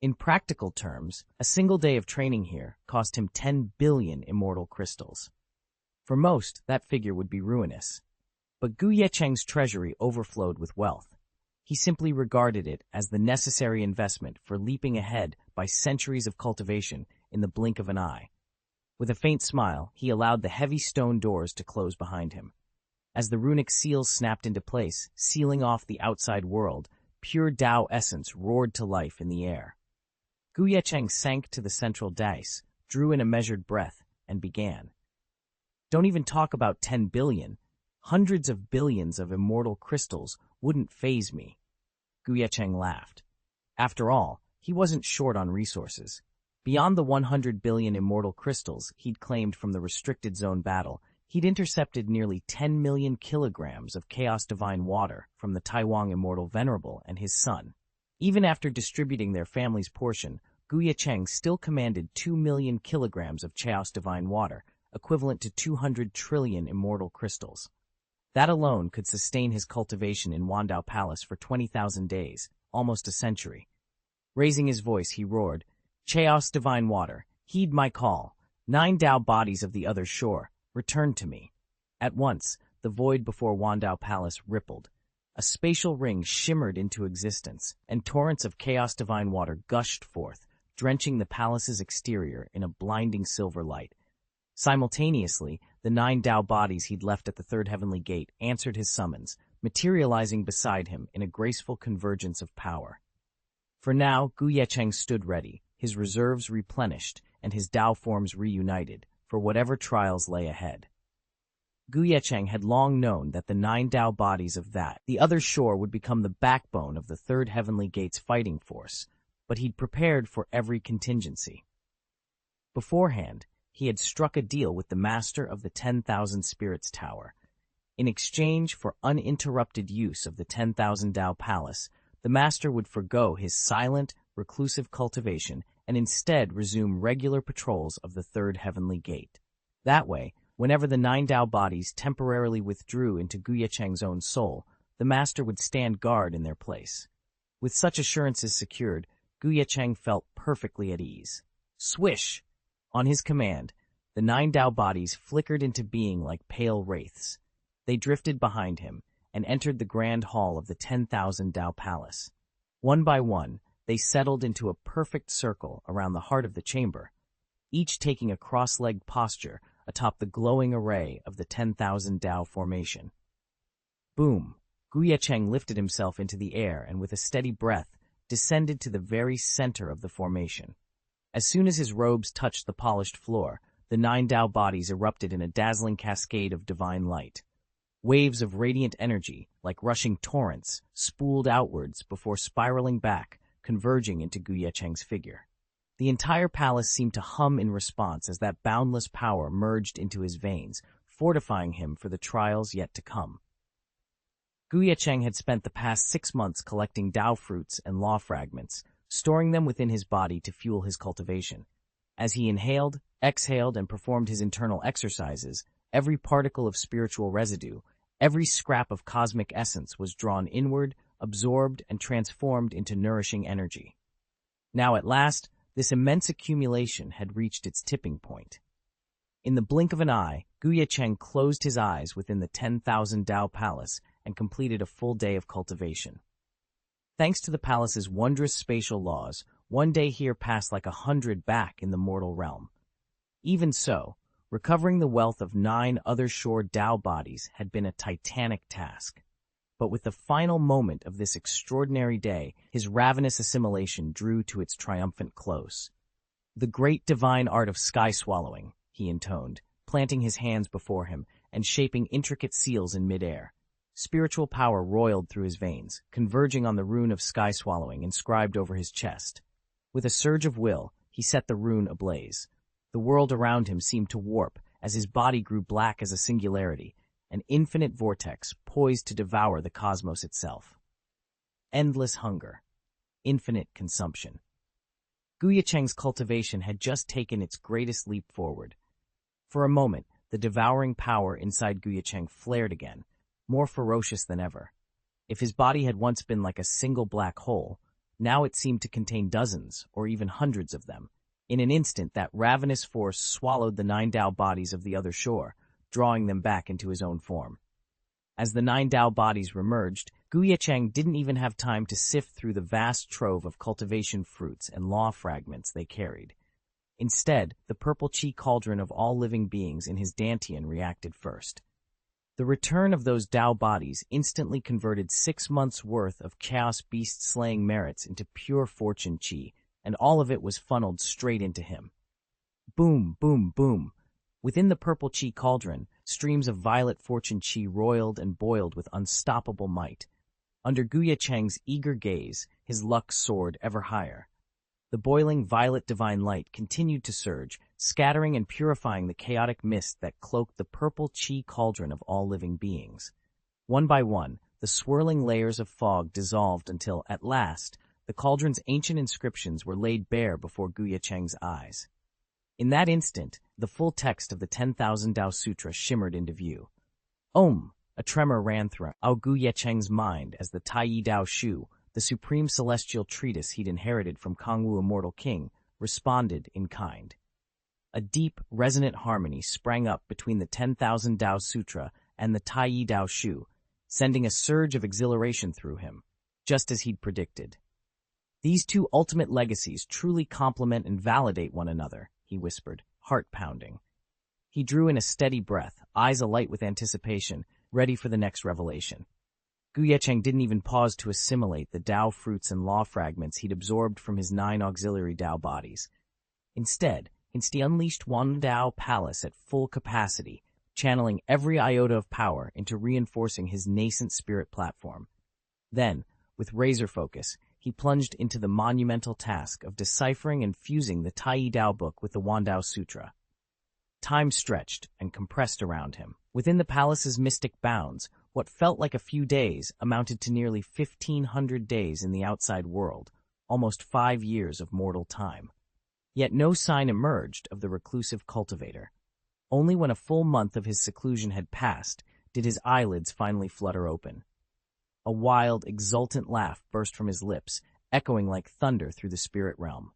In practical terms, a single day of training here cost him 10 billion immortal crystals. For most, that figure would be ruinous. But Ye Cheng's treasury overflowed with wealth. He simply regarded it as the necessary investment for leaping ahead by centuries of cultivation in the blink of an eye. With a faint smile, he allowed the heavy stone doors to close behind him. As the runic seals snapped into place, sealing off the outside world, pure Dao essence roared to life in the air. Ye Cheng sank to the central dais, drew in a measured breath, and began. Don't even talk about 10 billion. Hundreds of billions of immortal crystals wouldn't faze me. Ye Cheng laughed. After all, he wasn't short on resources. Beyond the 100 billion immortal crystals he'd claimed from the restricted zone battle, he'd intercepted nearly 10 million kilograms of Chaos Divine Water from the Taiwang Immortal Venerable and his son. Even after distributing their family's portion, Ye Cheng still commanded 2 million kilograms of Chaos Divine Water, equivalent to 200 trillion immortal crystals. That alone could sustain his cultivation in Wandao Palace for 20,000 days, almost a century. Raising his voice, he roared, "Chaos Divine Water, heed my call. 9 Dao bodies of the other shore, return to me." At once, the void before Wandao Palace rippled. A spatial ring shimmered into existence, and torrents of Chaos Divine Water gushed forth, drenching the palace's exterior in a blinding silver light. Simultaneously, the 9 Dao bodies he'd left at the third heavenly gate answered his summons, materializing beside him in a graceful convergence of power. For now, Ye Cheng stood ready, his reserves replenished, and his Dao forms reunited, for whatever trials lay ahead. Ye Cheng had long known that the 9 Dao bodies of the other shore would become the backbone of the third heavenly gate's fighting force, but he'd prepared for every contingency. Beforehand, he had struck a deal with the master of the 10,000 Spirits Tower. In exchange for uninterrupted use of the 10,000 Dao Palace, the master would forgo his silent, reclusive cultivation and instead resume regular patrols of the third heavenly gate. That way, whenever the 9 Dao bodies temporarily withdrew into Ye Cheng's own soul, the master would stand guard in their place. With such assurances secured, Ye Cheng felt perfectly at ease. Swish! On his command, the 9 Dao bodies flickered into being like pale wraiths. They drifted behind him, and entered the grand hall of the 10,000 Dao Palace. One by one, they settled into a perfect circle around the heart of the chamber, each taking a cross-legged posture atop the glowing array of the 10,000 Dao formation. Boom! Ye Cheng lifted himself into the air and with a steady breath descended to the very center of the formation. As soon as his robes touched the polished floor, the 9 Dao bodies erupted in a dazzling cascade of divine light. Waves of radiant energy, like rushing torrents, spooled outwards before spiraling back, converging into Ye Cheng's figure. The entire palace seemed to hum in response as that boundless power merged into his veins, fortifying him for the trials yet to come. Ye Cheng had spent the past 6 months collecting Dao fruits and law fragments, storing them within his body to fuel his cultivation. As he inhaled, exhaled, and performed his internal exercises, every particle of spiritual residue, every scrap of cosmic essence was drawn inward, absorbed, and transformed into nourishing energy. Now at last, this immense accumulation had reached its tipping point. In the blink of an eye, Ye Cheng closed his eyes within the 10,000 Dao Palace and completed a full day of cultivation. Thanks to the palace's wondrous spatial laws, one day here passed like 100 back in the mortal realm. Even so, recovering the wealth of 9 other shore Dao bodies had been a titanic task. But with the final moment of this extraordinary day, his ravenous assimilation drew to its triumphant close. "The great divine art of sky-swallowing," he intoned, planting his hands before him and shaping intricate seals in midair. Spiritual power roiled through his veins, converging on the rune of sky-swallowing inscribed over his chest. With a surge of will, he set the rune ablaze. The world around him seemed to warp as his body grew black as a singularity, an infinite vortex poised to devour the cosmos itself. Endless hunger. Infinite consumption. Ye Cheng's cultivation had just taken its greatest leap forward. For a moment, the devouring power inside Ye Cheng flared again, more ferocious than ever. If his body had once been like a single black hole, now it seemed to contain dozens or even hundreds of them. In an instant, that ravenous force swallowed the 9 Dao bodies of the other shore, drawing them back into his own form. As the 9 Dao bodies remerged, Ye Cheng didn't even have time to sift through the vast trove of cultivation fruits and law fragments they carried. Instead, the purple chi cauldron of all living beings in his dantian reacted first. The return of those Dao bodies instantly converted 6 months' worth of chaos beast-slaying merits into pure fortune chi, and all of it was funneled straight into him. Boom, boom, boom. Within the purple chi cauldron, streams of violet fortune chi roiled and boiled with unstoppable might. Under Ye Cheng's eager gaze, his luck soared ever higher. The boiling violet divine light continued to surge, scattering and purifying the chaotic mist that cloaked the purple chi cauldron of all living beings. One by one, the swirling layers of fog dissolved until, at last, the cauldron's ancient inscriptions were laid bare before Ye Cheng's eyes. In that instant, the full text of the 10,000 Dao Sutra shimmered into view. Om! A tremor ran through Ye Cheng's mind as the Taiyi Dao Shu, the supreme celestial treatise he'd inherited from Kangwu Immortal King, responded in kind. A deep, resonant harmony sprang up between the 10,000 Dao Sutra and the Taiyi Dao Shu, sending a surge of exhilaration through him, just as he'd predicted. "These two ultimate legacies truly complement and validate one another," he whispered, heart-pounding. He drew in a steady breath, eyes alight with anticipation, ready for the next revelation. Ye Cheng didn't even pause to assimilate the Dao fruits and law fragments he'd absorbed from his 9 auxiliary Dao bodies. Instead, he unleashed one Dao palace at full capacity, channeling every iota of power into reinforcing his nascent spirit platform. Then, with razor focus, he plunged into the monumental task of deciphering and fusing the Taiyi Dao book with the Wandao Sutra. Time stretched and compressed around him. Within the palace's mystic bounds, what felt like a few days amounted to nearly 1,500 days in the outside world, almost 5 years of mortal time. Yet no sign emerged of the reclusive cultivator. Only when a full month of his seclusion had passed did his eyelids finally flutter open. A wild, exultant laugh burst from his lips, echoing like thunder through the spirit realm.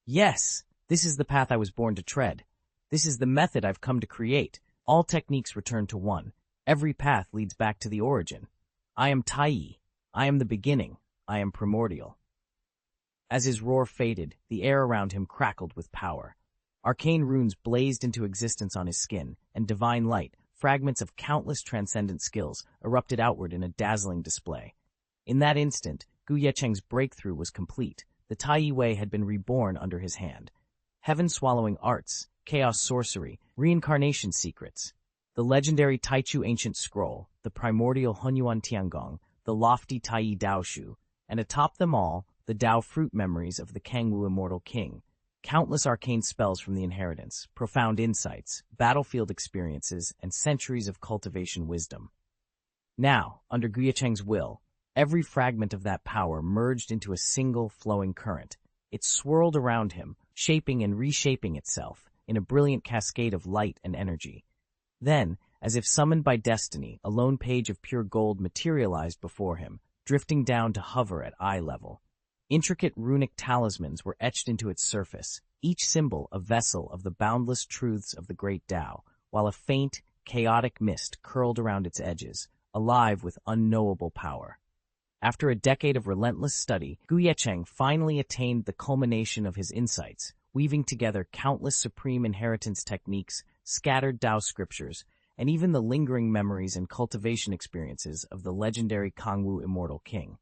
"Yes, this is the path I was born to tread. This is the method I've come to create." All techniques returned to one, Every path leads back to the origin. I am Tai. I am the beginning. I am primordial. As his roar faded, the air around him crackled with power. Arcane runes blazed into existence on his skin, and divine light, fragments of countless transcendent skills, erupted outward in a dazzling display. In that instant, Ye Cheng's breakthrough was complete. The Tai Wei had been reborn under his hand. Heaven-swallowing arts, chaos sorcery, reincarnation secrets. The legendary Taichu ancient scroll, the primordial Hunyuan Tiangong, the lofty Tai Daoshu, and atop them all, the Dao fruit memories of the Kangwu immortal king. Countless arcane spells from the inheritance, profound insights, battlefield experiences, and centuries of cultivation wisdom. Now, under Ye Cheng's will, every fragment of that power merged into a single flowing current. It swirled around him, shaping and reshaping itself in a brilliant cascade of light and energy. Then, as if summoned by destiny, a lone page of pure gold materialized before him, drifting down to hover at eye level. Intricate runic talismans were etched into its surface, each symbol a vessel of the boundless truths of the great Tao, while a faint, chaotic mist curled around its edges, alive with unknowable power. After a decade of relentless study, Ye Cheng finally attained the culmination of his insights, weaving together countless supreme inheritance techniques, scattered Tao scriptures, and even the lingering memories and cultivation experiences of the legendary Kangwu immortal king.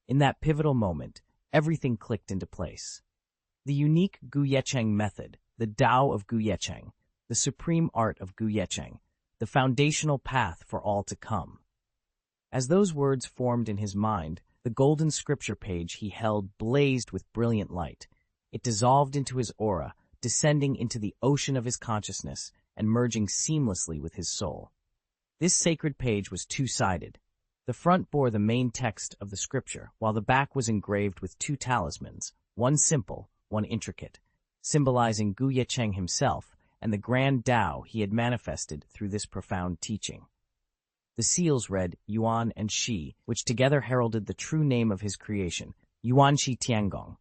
In that pivotal moment, everything clicked into place. The unique Ye Cheng method, the Tao of Ye Cheng, the supreme art of Ye Cheng, the foundational path for all to come. As those words formed in his mind, the golden scripture page he held blazed with brilliant light. It dissolved into his aura, descending into the ocean of his consciousness and merging seamlessly with his soul. This sacred page was two-sided. The front bore the main text of the scripture, while the back was engraved with two talismans, one simple, one intricate, symbolizing Ye Cheng himself and the grand Tao he had manifested through this profound teaching. The seals read Yuan and Shi, which together heralded the true name of his creation, Yuan Shi Tiangong.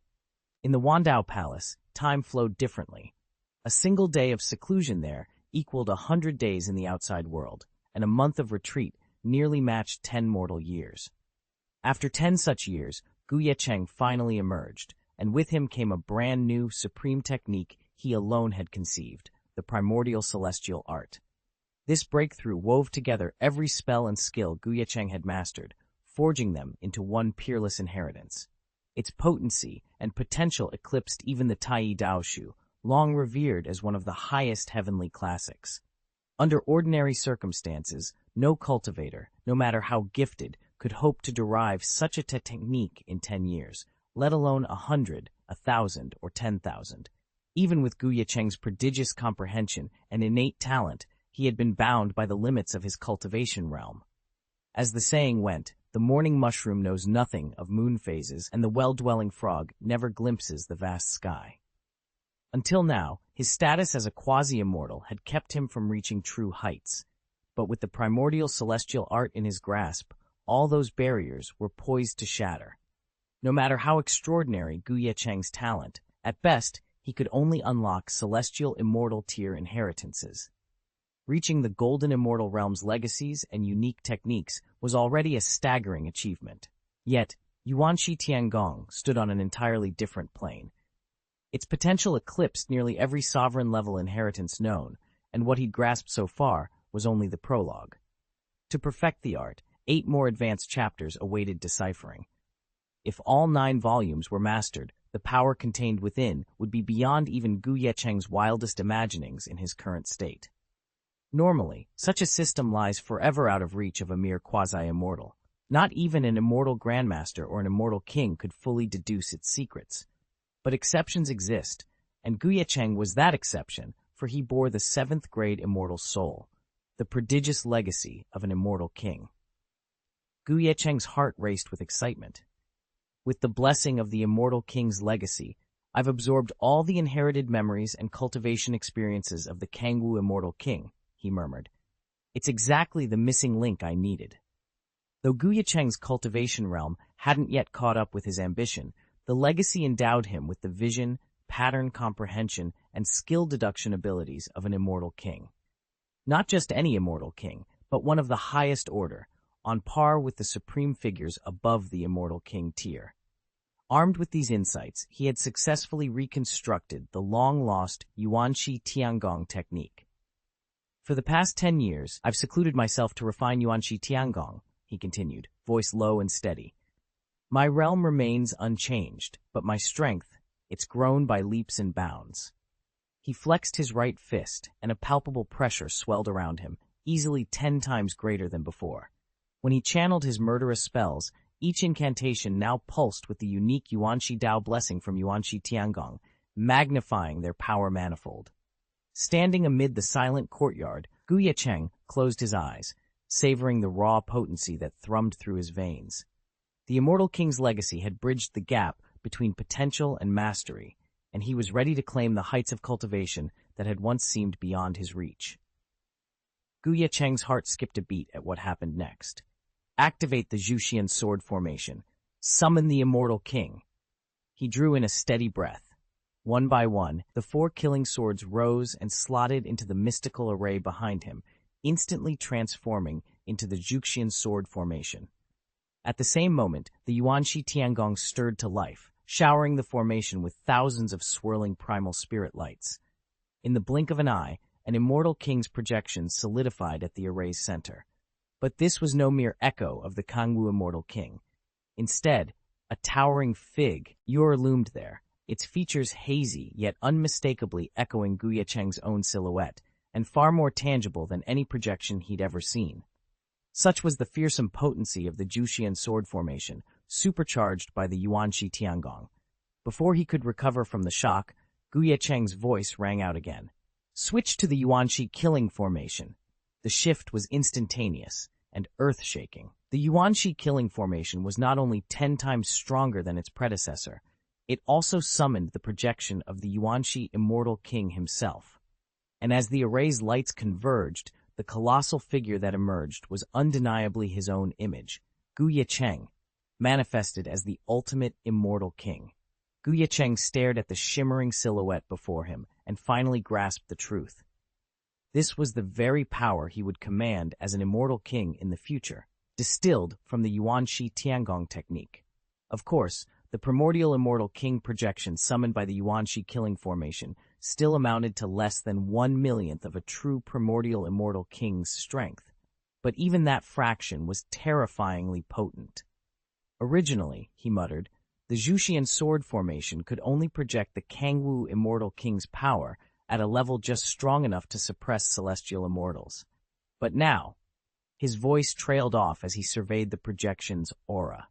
In the Wandao Palace, time flowed differently. A single day of seclusion there equaled 100 days in the outside world, and a month of retreat nearly matched 10 mortal years. After 10 such years, Ye Cheng finally emerged, and with him came a brand new, supreme technique he alone had conceived, the primordial celestial art. This breakthrough wove together every spell and skill Ye Cheng had mastered, forging them into one peerless inheritance. Its potency and potential eclipsed even the Tai Daoshu, long revered as one of the highest heavenly classics. Under ordinary circumstances, no cultivator, no matter how gifted, could hope to derive such a technique in 10 years, let alone 100, 1,000, or 10,000. Even with Ye Cheng's prodigious comprehension and innate talent, he had been bound by the limits of his cultivation realm. As the saying went, the morning mushroom knows nothing of moon phases, and the well-dwelling frog never glimpses the vast sky. Until now, his status as a quasi-immortal had kept him from reaching true heights. But with the primordial celestial art in his grasp, all those barriers were poised to shatter. No matter how extraordinary Ye Cheng's talent, at best, he could only unlock celestial immortal tier inheritances. Reaching the golden immortal realm's legacies and unique techniques was already a staggering achievement. Yet, Yuanshi Tiangong stood on an entirely different plane. Its potential eclipsed nearly every sovereign-level inheritance known, and what he'd grasped so far was only the prologue. To perfect the art, 8 more advanced chapters awaited deciphering. If all 9 volumes were mastered, the power contained within would be beyond even Ye Cheng's wildest imaginings in his current state. Normally, such a system lies forever out of reach of a mere quasi-immortal. Not even an immortal grandmaster or an immortal king could fully deduce its secrets. But exceptions exist, and Ye Cheng was that exception, for he bore the 7th grade immortal soul, the prodigious legacy of an immortal king. Ye Cheng's heart raced with excitement. With the blessing of the immortal king's legacy, I've absorbed all the inherited memories and cultivation experiences of the Kangwu immortal king, he murmured. It's exactly the missing link I needed. Though Ye Cheng's cultivation realm hadn't yet caught up with his ambition, the legacy endowed him with the vision, pattern comprehension, and skill deduction abilities of an immortal king. Not just any immortal king, but one of the highest order, on par with the supreme figures above the Immortal King tier. Armed with these insights, he had successfully reconstructed the long-lost Yuanxi Tiangong technique. For the past 10 years, I've secluded myself to refine Yuanxi Tiangong, he continued, voice low and steady. My realm remains unchanged, but my strength, it's grown by leaps and bounds. He flexed his right fist, and a palpable pressure swelled around him, easily 10 times greater than before. When he channeled his murderous spells, each incantation now pulsed with the unique Yuanxi Dao blessing from Yuanxi Tiangong, magnifying their power manifold. Standing amid the silent courtyard, Ye Cheng closed his eyes, savoring the raw potency that thrummed through his veins. The Immortal King's legacy had bridged the gap between potential and mastery, and he was ready to claim the heights of cultivation that had once seemed beyond his reach. Ye Cheng's heart skipped a beat at what happened next. Activate the Zhuxian sword formation. Summon the Immortal King. He drew in a steady breath. One by one, the 4 killing swords rose and slotted into the mystical array behind him, instantly transforming into the Zhuxian sword formation. At the same moment, the Yuanxi Tiangong stirred to life, showering the formation with thousands of swirling primal spirit lights. In the blink of an eye, an Immortal King's projection solidified at the array's center. But this was no mere echo of the Kangwu Immortal King. Instead, a towering fig loomed there, its features hazy yet unmistakably echoing Ye Cheng's own silhouette, and far more tangible than any projection he'd ever seen. Such was the fearsome potency of the Zhuxian sword formation, supercharged by the Yuanxi Tiangong. Before he could recover from the shock, Ye Cheng's voice rang out again. Switch to the Yuanxi killing formation. The shift was instantaneous and earth-shaking. The Yuanxi killing formation was not only 10 times stronger than its predecessor, it also summoned the projection of the Yuanxi Immortal King himself. And as the array's lights converged, the colossal figure that emerged was undeniably his own image, Ye Cheng, manifested as the ultimate Immortal King. Ye Cheng stared at the shimmering silhouette before him and finally grasped the truth. This was the very power he would command as an Immortal King in the future, distilled from the Yuanxi Tiangong technique. Of course, the primordial Immortal King projection summoned by the Yuanxi killing formation still amounted to less than 1/millionth of a true primordial Immortal King's strength, but even that fraction was terrifyingly potent. Originally, he muttered, the Zhuxian sword formation could only project the Kangwu Immortal King's power at a level just strong enough to suppress celestial immortals. But now, his voice trailed off as he surveyed the projection's aura.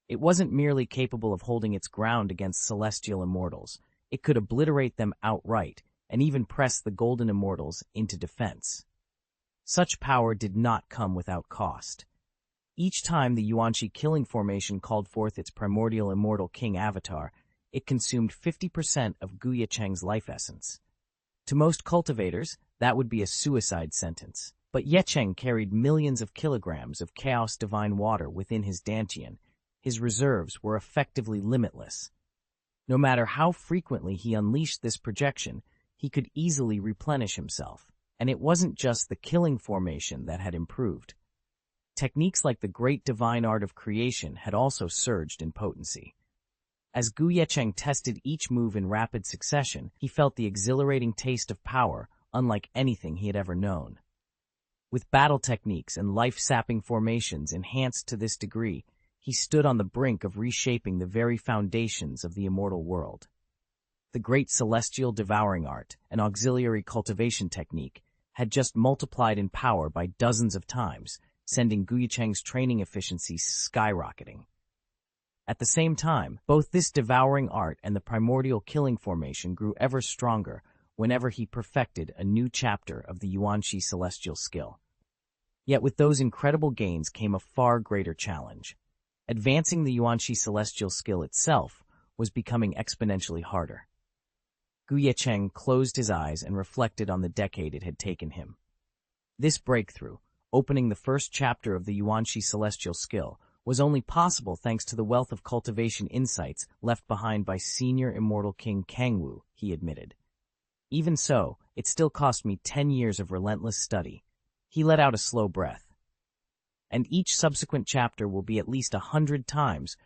It wasn't merely capable of holding its ground against celestial immortals, it could obliterate them outright and even press the golden immortals into defense. Such power did not come without cost. Each time the Yuanxi killing formation called forth its primordial Immortal King avatar, it consumed 50% of Ye Cheng's life essence. To most cultivators, that would be a suicide sentence. But Ye Cheng carried millions of kilograms of chaos divine water within his dantian. His reserves were effectively limitless. No matter how frequently he unleashed this projection, he could easily replenish himself. And it wasn't just the killing formation that had improved. Techniques like the great divine art of creation had also surged in potency. As Ye Cheng tested each move in rapid succession, he felt the exhilarating taste of power unlike anything he had ever known. With battle techniques and life-sapping formations enhanced to this degree, he stood on the brink of reshaping the very foundations of the immortal world. The great celestial devouring art, an auxiliary cultivation technique, had just multiplied in power by dozens of times, sending Ye Cheng's training efficiency skyrocketing. At the same time, both this devouring art and the primordial killing formation grew ever stronger whenever he perfected a new chapter of the Yuanxi celestial skill. Yet with those incredible gains came a far greater challenge. Advancing the Yuanxi celestial skill itself was becoming exponentially harder. Ye Cheng closed his eyes and reflected on the decade it had taken him. This breakthrough, opening the first chapter of the Yuanxi celestial skill, was only possible thanks to the wealth of cultivation insights left behind by senior Immortal King Kangwu, he admitted. Even so, it still cost me 10 years of relentless study. He let out a slow breath. And each subsequent chapter will be at least 100 times,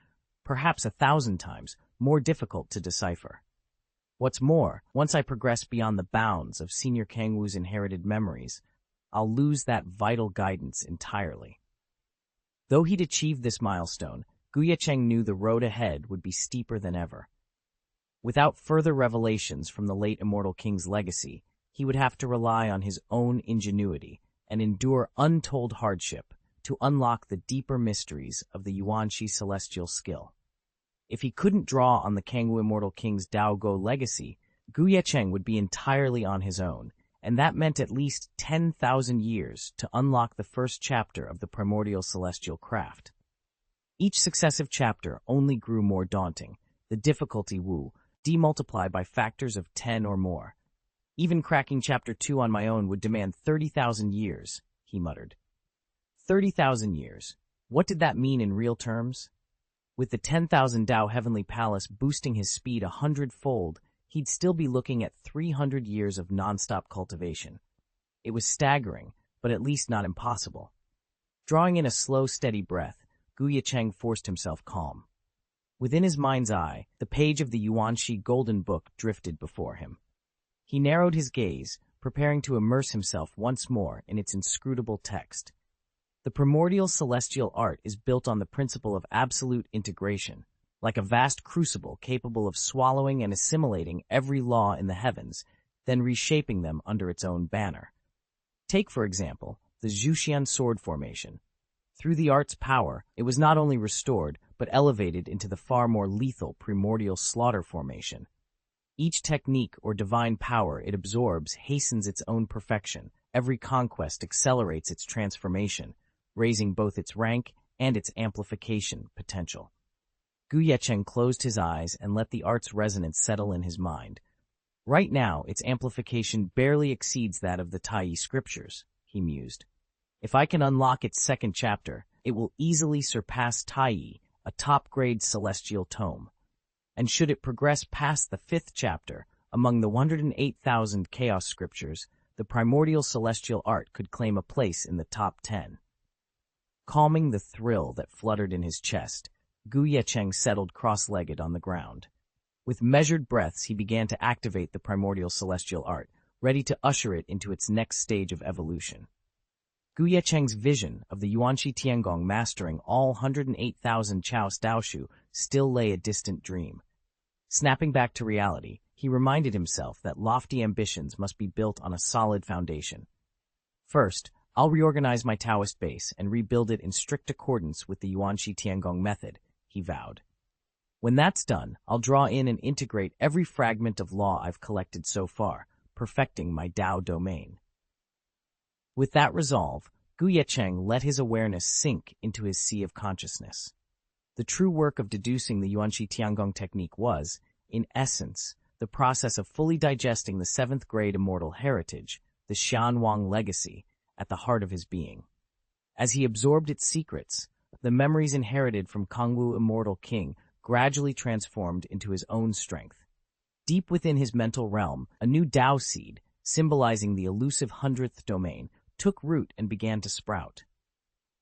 perhaps 1,000 times, more difficult to decipher. What's more, once I progress beyond the bounds of Senior Kangwoo's inherited memories, I'll lose that vital guidance entirely. Though he'd achieved this milestone, Ye Cheng knew the road ahead would be steeper than ever. Without further revelations from the late Immortal King's legacy, he would have to rely on his own ingenuity and endure untold hardship to unlock the deeper mysteries of the Yuanxi celestial skill. If he couldn't draw on the Kangwu Immortal King's Dao Go legacy, Ye Cheng would be entirely on his own, and that meant at least 10,000 years to unlock the first chapter of the primordial celestial craft. Each successive chapter only grew more daunting, the difficulty demultiplied by factors of 10 or more. Even cracking chapter 2 on my own would demand 30,000 years, he muttered. 30,000 years. What did that mean in real terms? With the 10,000 Dao Heavenly Palace boosting his speed 100-fold, he'd still be looking at 300 years of nonstop cultivation. It was staggering, but at least not impossible. Drawing in a slow, steady breath, Ye Cheng forced himself calm. Within his mind's eye, the page of the Yuanxi Golden Book drifted before him. He narrowed his gaze, preparing to immerse himself once more in its inscrutable text. The primordial celestial art is built on the principle of absolute integration, like a vast crucible capable of swallowing and assimilating every law in the heavens, then reshaping them under its own banner. Take, for example, the Zhuxian sword formation. Through the art's power, it was not only restored, but elevated into the far more lethal primordial slaughter formation. Each technique or divine power it absorbs hastens its own perfection. Every conquest accelerates its transformation, raising both its rank and its amplification potential. Ye Cheng closed his eyes and let the art's resonance settle in his mind. Right now, its amplification barely exceeds that of the Tai scriptures, he mused. If I can unlock its second chapter, it will easily surpass Tai, a top-grade celestial tome. And should it progress past the fifth chapter, among the 108,000 chaos scriptures, the primordial celestial art could claim a place in the top 10. Calming the thrill that fluttered in his chest, Ye Cheng settled cross-legged on the ground. With measured breaths, he began to activate the primordial celestial art, ready to usher it into its next stage of evolution. Ye Cheng's vision of the Yuanxi Tiangong mastering all 108,000 Chaos Daoshu still lay a distant dream. Snapping back to reality, he reminded himself that lofty ambitions must be built on a solid foundation. First, I'll reorganize my Taoist base and rebuild it in strict accordance with the Yuanxi Tiangong method, he vowed. When that's done, I'll draw in and integrate every fragment of law I've collected so far, perfecting my Dao domain. With that resolve, Ye Cheng let his awareness sink into his sea of consciousness. The true work of deducing the Yuanxi Tiangong technique was, in essence, the process of fully digesting the seventh-grade immortal heritage, the Xianwang legacy, at the heart of his being. As he absorbed its secrets, the memories inherited from Kangwu Immortal King gradually transformed into his own strength. Deep within his mental realm, a new Dao seed, symbolizing the elusive 100th domain, took root and began to sprout.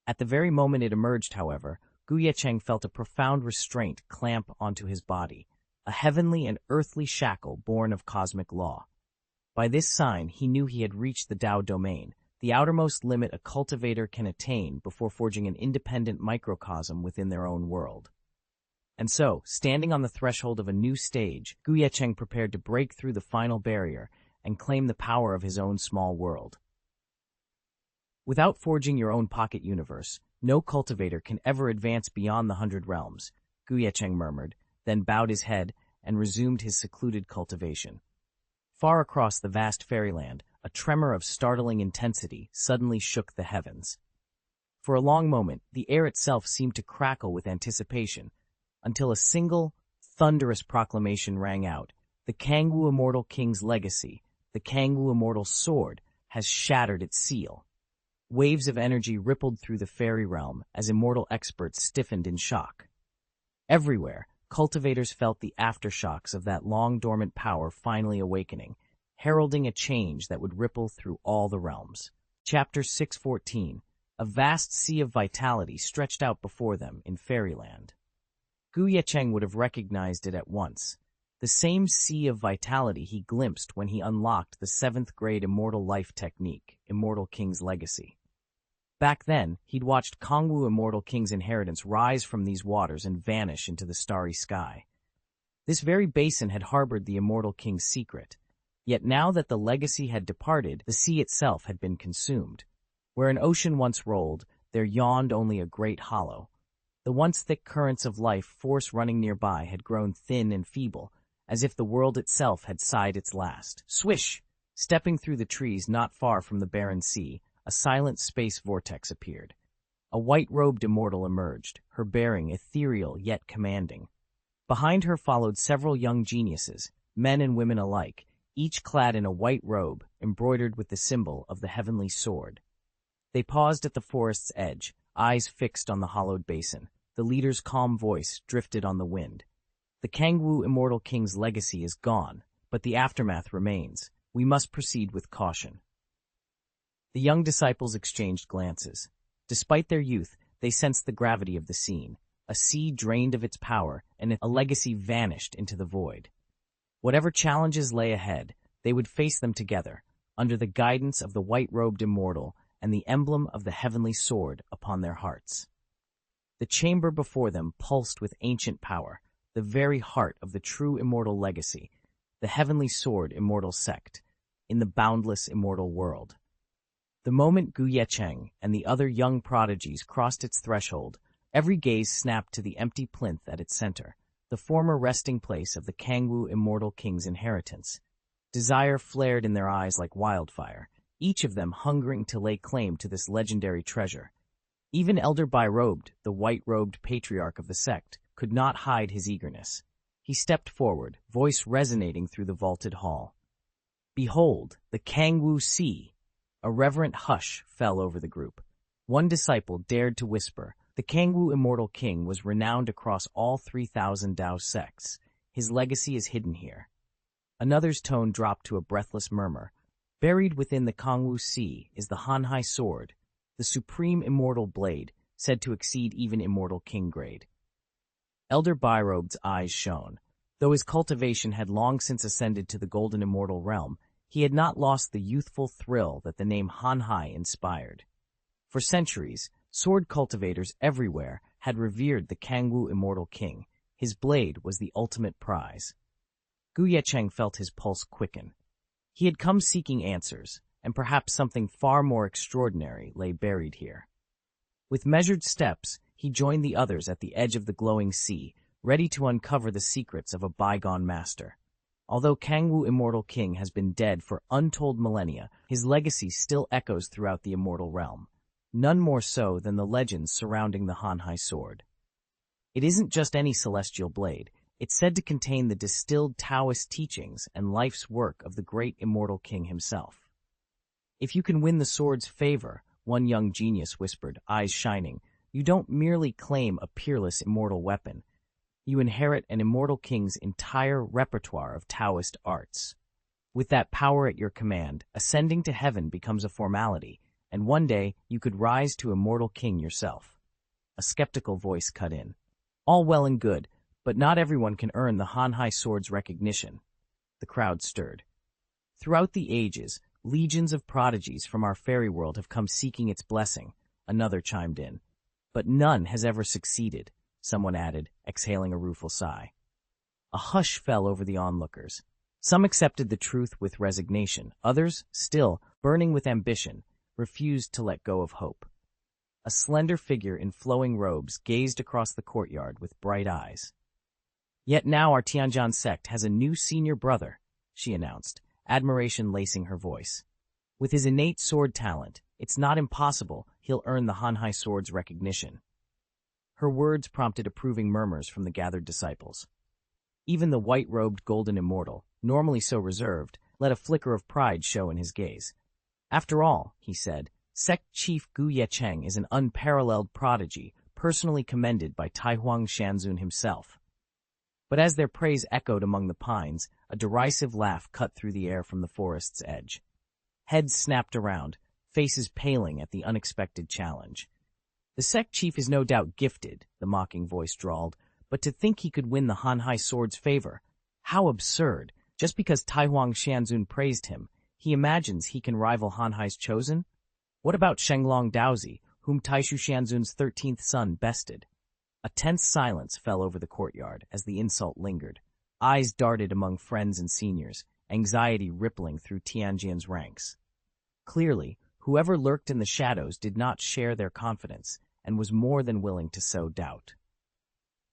At the very moment it emerged, however, Ye Cheng felt a profound restraint clamp onto his body, a heavenly and earthly shackle born of cosmic law. By this sign, he knew he had reached the Dao domain, the outermost limit a cultivator can attain before forging an independent microcosm within their own world. And so, standing on the threshold of a new stage, Ye Cheng prepared to break through the final barrier and claim the power of his own small world. Without forging your own pocket universe, no cultivator can ever advance beyond the 100 realms, Ye Cheng murmured, then bowed his head and resumed his secluded cultivation. Far across the vast fairyland, a tremor of startling intensity suddenly shook the heavens. For a long moment, the air itself seemed to crackle with anticipation, until a single, thunderous proclamation rang out. The Kangwu Immortal King's legacy, the Kangwu Immortal Sword, has shattered its seal. Waves of energy rippled through the fairy realm as immortal experts stiffened in shock. Everywhere, cultivators felt the aftershocks of that long-dormant power finally awakening, heralding a change that would ripple through all the realms. Chapter 614. A vast sea of vitality stretched out before them in fairyland. Ye Cheng would have recognized it at once. The same sea of vitality he glimpsed when he unlocked the 7th grade immortal life technique, Immortal King's Legacy. Back then, he'd watched Kangwu Immortal King's inheritance rise from these waters and vanish into the starry sky. This very basin had harbored the Immortal King's secret. Yet now that the legacy had departed, the sea itself had been consumed. Where an ocean once rolled, there yawned only a great hollow. The once thick currents of life force running nearby had grown thin and feeble, as if the world itself had sighed its last. Swish! Stepping through the trees not far from the barren sea, a silent space vortex appeared. A white-robed immortal emerged, her bearing ethereal yet commanding. Behind her followed several young geniuses, men and women alike, each clad in a white robe embroidered with the symbol of the heavenly sword. They paused at the forest's edge, eyes fixed on the hollowed basin. The leader's calm voice drifted on the wind. The Kangwu Immortal King's legacy is gone, but the aftermath remains. We must proceed with caution. The young disciples exchanged glances. Despite their youth, they sensed the gravity of the scene. A sea drained of its power, and a legacy vanished into the void. Whatever challenges lay ahead, they would face them together, under the guidance of the white-robed immortal and the emblem of the heavenly sword upon their hearts. The chamber before them pulsed with ancient power, the very heart of the true immortal legacy, the heavenly sword immortal sect, in the boundless immortal world. The moment Ye Cheng and the other young prodigies crossed its threshold, every gaze snapped to the empty plinth at its center, the former resting place of the Kangwu Immortal King's inheritance. Desire flared in their eyes like wildfire, each of them hungering to lay claim to this legendary treasure. Even Elder Bai-robed, the white-robed patriarch of the sect, could not hide his eagerness. He stepped forward, voice resonating through the vaulted hall. "Behold, the Kangwu Sea!" A reverent hush fell over the group. One disciple dared to whisper, "The Kangwu Immortal King was renowned across all 3,000 Dao sects. His legacy is hidden here." Another's tone dropped to a breathless murmur. "Buried within the Kangwu Sea is the Hanhai Sword, the supreme immortal blade, said to exceed even Immortal King grade." Elder Bai-robed's eyes shone. Though his cultivation had long since ascended to the golden immortal realm, he had not lost the youthful thrill that the name Hanhai inspired. For centuries, sword cultivators everywhere had revered the Kangwu Immortal King. His blade was the ultimate prize. Ye Cheng felt his pulse quicken. He had come seeking answers, and perhaps something far more extraordinary lay buried here. With measured steps, he joined the others at the edge of the glowing sea, ready to uncover the secrets of a bygone master. Although Kangwu Immortal King has been dead for untold millennia, his legacy still echoes throughout the immortal realm, none more so than the legends surrounding the Hanhai Sword. It isn't just any celestial blade. It's said to contain the distilled Taoist teachings and life's work of the great Immortal King himself. "If you can win the sword's favor," one young genius whispered, eyes shining, "you don't merely claim a peerless immortal weapon. You inherit an Immortal King's entire repertoire of Taoist arts. With that power at your command, ascending to heaven becomes a formality, and one day you could rise to Immortal King yourself." A skeptical voice cut in. "All well and good, but not everyone can earn the Hanhai Sword's recognition." The crowd stirred. "Throughout the ages, legions of prodigies from our fairy world have come seeking its blessing," another chimed in. "But none has ever succeeded," someone added, exhaling a rueful sigh. A hush fell over the onlookers. Some accepted the truth with resignation. Others, still, burning with ambition, refused to let go of hope. A slender figure in flowing robes gazed across the courtyard with bright eyes. "Yet now our Tianjian sect has a new senior brother," she announced, admiration lacing her voice. "With his innate sword talent, it's not impossible he'll earn the Hanhai Sword's recognition." Her words prompted approving murmurs from the gathered disciples. Even the white-robed golden immortal, normally so reserved, let a flicker of pride show in his gaze. "After all," he said, "Sect Chief Ye Cheng is an unparalleled prodigy, personally commended by Taihuang Shanzun himself." But as their praise echoed among the pines, a derisive laugh cut through the air from the forest's edge. Heads snapped around, faces paling at the unexpected challenge. "The sect chief is no doubt gifted," the mocking voice drawled, "but to think he could win the Hanhai sword's favor. How absurd! Just because Taihuang Xianzun praised him, he imagines he can rival Hanhai's chosen? What about Shenglong Daozi, whom Taishu Xianzun's 13th son bested?" A tense silence fell over the courtyard as the insult lingered. Eyes darted among friends and seniors, anxiety rippling through Tianjian's ranks. Clearly, whoever lurked in the shadows did not share their confidence and was more than willing to sow doubt.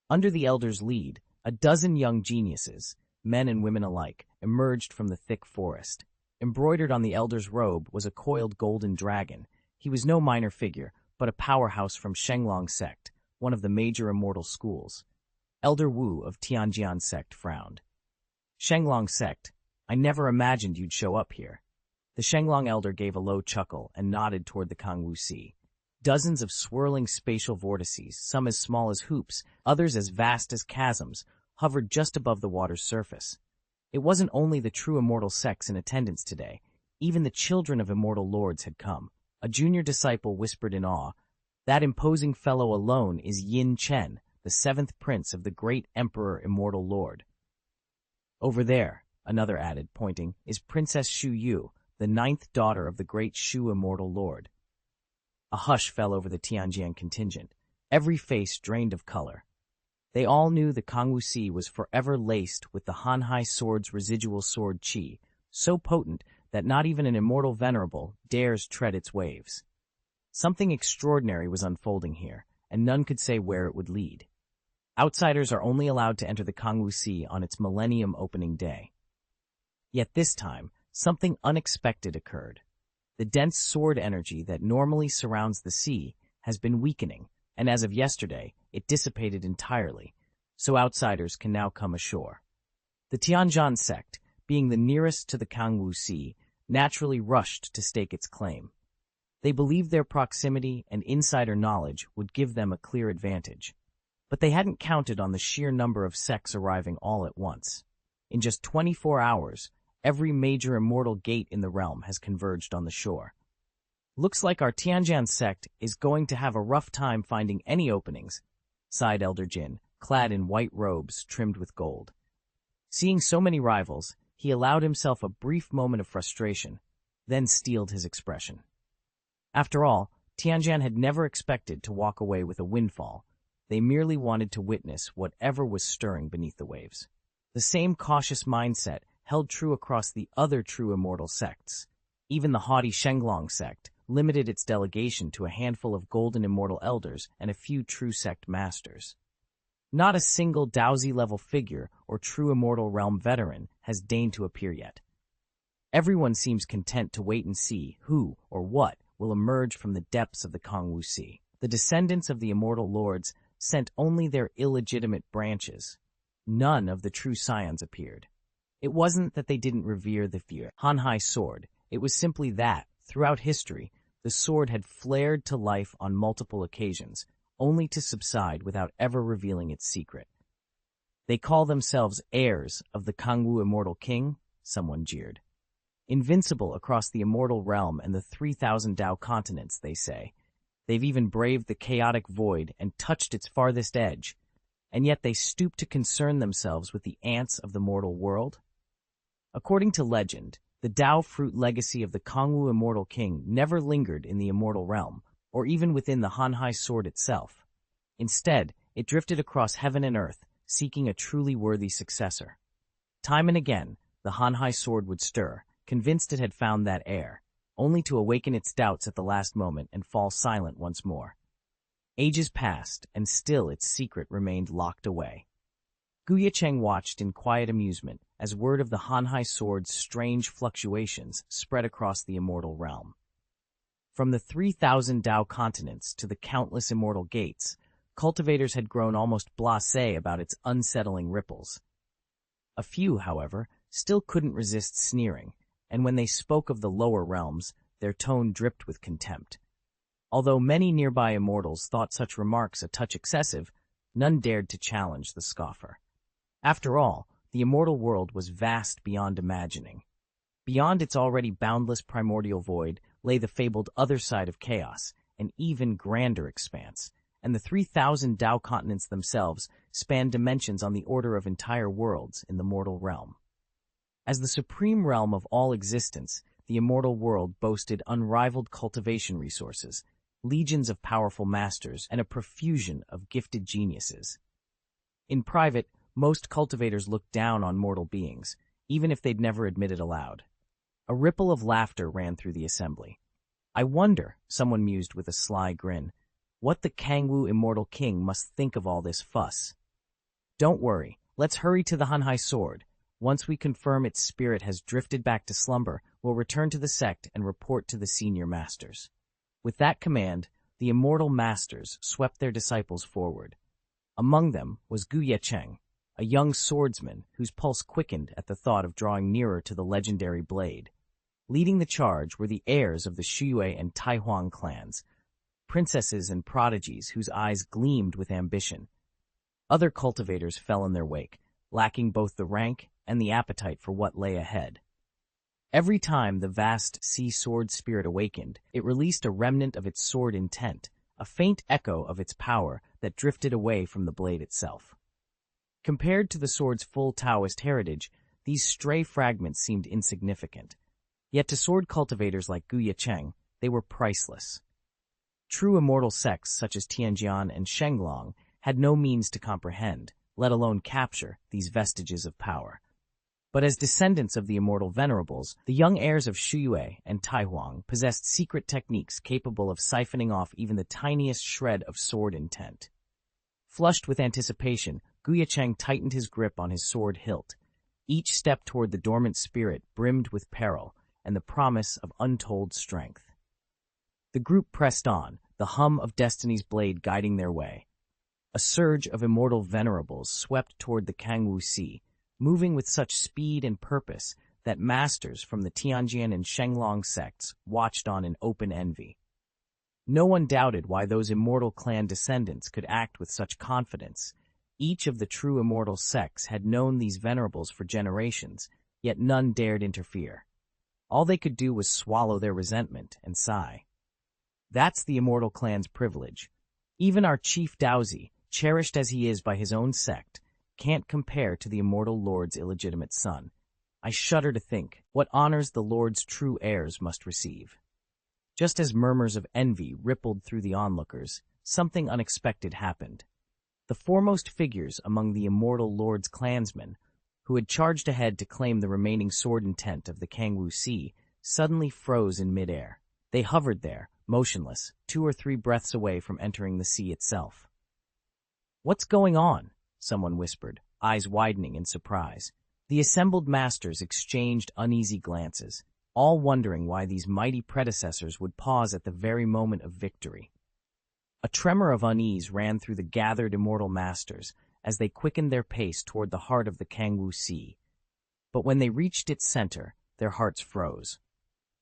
Under the elder's lead, a dozen young geniuses, men and women alike, emerged from the thick forest. Embroidered on the elder's robe was a coiled golden dragon. He was no minor figure, but a powerhouse from Shenglong sect, one of the major immortal schools. Elder Wu of Tianjian sect frowned. "Shenglong sect, I never imagined you'd show up here." The Shenglong elder gave a low chuckle and nodded toward the Kangwu Sea. Dozens of swirling spatial vortices, some as small as hoops, others as vast as chasms, hovered just above the water's surface. It wasn't only the true immortal sects in attendance today. Even the children of immortal lords had come. A junior disciple whispered in awe, "That imposing fellow alone is Ye Cheng, the 7th prince of the great emperor immortal lord." "Over there," another added, pointing, "is Princess Shu Yu, the 9th daughter of the great Shu immortal lord." A hush fell over the Tianjian contingent, every face drained of color. They all knew the Kangwu Sea was forever laced with the Hanhai sword's residual sword qi, so potent that not even an immortal venerable dares tread its waves. Something extraordinary was unfolding here, and none could say where it would lead. Outsiders are only allowed to enter the Kangwu Sea on its millennium opening day. Yet this time, something unexpected occurred. The dense sword energy that normally surrounds the sea has been weakening, and as of yesterday, it dissipated entirely, so outsiders can now come ashore. The Tianjian sect, being the nearest to the Kangwu Sea, naturally rushed to stake its claim. They believed their proximity and insider knowledge would give them a clear advantage. But they hadn't counted on the sheer number of sects arriving all at once. In just 24 hours, every major immortal gate in the realm has converged on the shore. "Looks like our Tianjian sect is going to have a rough time finding any openings," sighed Elder Jin, clad in white robes trimmed with gold. Seeing so many rivals, he allowed himself a brief moment of frustration, then steeled his expression. After all, Tianjian had never expected to walk away with a windfall. They merely wanted to witness whatever was stirring beneath the waves. The same cautious mindset held true across the other true immortal sects. Even the haughty Shenglong sect limited its delegation to a handful of golden immortal elders and a few true sect masters. Not a single Daozi-level figure or true immortal realm veteran has deigned to appear yet. Everyone seems content to wait and see who or what will emerge from the depths of the Kangwu Sea. The descendants of the immortal lords sent only their illegitimate branches. None of the true scions appeared. It wasn't that they didn't revere the Hanhai sword. It was simply that, throughout history, the sword had flared to life on multiple occasions, only to subside without ever revealing its secret. "They call themselves heirs of the Kangwu immortal king," someone jeered. "Invincible across the immortal realm and the 3,000 Dao continents, they say. They've even braved the chaotic void and touched its farthest edge, and yet they stoop to concern themselves with the ants of the mortal world?" According to legend, the Dao fruit legacy of the Kangwu immortal king never lingered in the immortal realm, or even within the Hanhai sword itself. Instead, it drifted across heaven and earth, seeking a truly worthy successor. Time and again, the Hanhai sword would stir, convinced it had found that heir, only to awaken its doubts at the last moment and fall silent once more. Ages passed, and still its secret remained locked away. Ye Cheng watched in quiet amusement as word of the Hanhai sword's strange fluctuations spread across the immortal realm. From the 3,000 Dao continents to the countless immortal gates, cultivators had grown almost blasé about its unsettling ripples. A few, however, still couldn't resist sneering, and when they spoke of the lower realms, their tone dripped with contempt. Although many nearby immortals thought such remarks a touch excessive, none dared to challenge the scoffer. After all, the immortal world was vast beyond imagining. Beyond its already boundless primordial void lay the fabled other side of chaos, an even grander expanse, and the 3,000 Tao continents themselves span dimensions on the order of entire worlds in the mortal realm. As the supreme realm of all existence, the immortal world boasted unrivaled cultivation resources, legions of powerful masters, and a profusion of gifted geniuses. In private, most cultivators looked down on mortal beings, even if they'd never admit it aloud. A ripple of laughter ran through the assembly. "I wonder," someone mused with a sly grin, "what the Kangwu Immortal King must think of all this fuss." "Don't worry, let's hurry to the Hanhai Sword. Once we confirm its spirit has drifted back to slumber, we'll return to the sect and report to the senior masters." With that command, the immortal masters swept their disciples forward. Among them was Ye Cheng, a young swordsman whose pulse quickened at the thought of drawing nearer to the legendary blade. Leading the charge were the heirs of the Shuye and Taihuang clans, princesses and prodigies whose eyes gleamed with ambition. Other cultivators fell in their wake, lacking both the rank and the appetite for what lay ahead. Every time the vast sea sword spirit awakened, it released a remnant of its sword intent, a faint echo of its power that drifted away from the blade itself. Compared to the sword's full Taoist heritage, these stray fragments seemed insignificant. Yet to sword cultivators like Ye Cheng, they were priceless. True immortal sects such as Tianjian and Shenglong had no means to comprehend, let alone capture, these vestiges of power. But as descendants of the immortal venerables, the young heirs of Shuye and Taihuang possessed secret techniques capable of siphoning off even the tiniest shred of sword intent. Flushed with anticipation, Ye Cheng tightened his grip on his sword hilt. Each step toward the dormant spirit brimmed with peril and the promise of untold strength. The group pressed on, the hum of destiny's blade guiding their way. A surge of immortal venerables swept toward the Kangwu Sea, moving with such speed and purpose that masters from the Tianjian and Shenglong sects watched on in open envy. No one doubted why those immortal clan descendants could act with such confidence. Each of the true immortal sects had known these venerables for generations, yet none dared interfere. All they could do was swallow their resentment and sigh. That's the immortal clan's privilege. Even our chief Daozi, cherished as he is by his own sect, can't compare to the immortal lord's illegitimate son. I shudder to think what honors the lord's true heirs must receive. Just as murmurs of envy rippled through the onlookers, something unexpected happened. The foremost figures among the immortal lord's clansmen, who had charged ahead to claim the remaining sword intent of the Kangwu Sea, suddenly froze in midair. They hovered there, motionless, 2 or 3 breaths away from entering the sea itself. "What's going on?" someone whispered, eyes widening in surprise. The assembled masters exchanged uneasy glances, all wondering why these mighty predecessors would pause at the very moment of victory. A tremor of unease ran through the gathered immortal masters as they quickened their pace toward the heart of the Kangwu Sea. But when they reached its center, their hearts froze.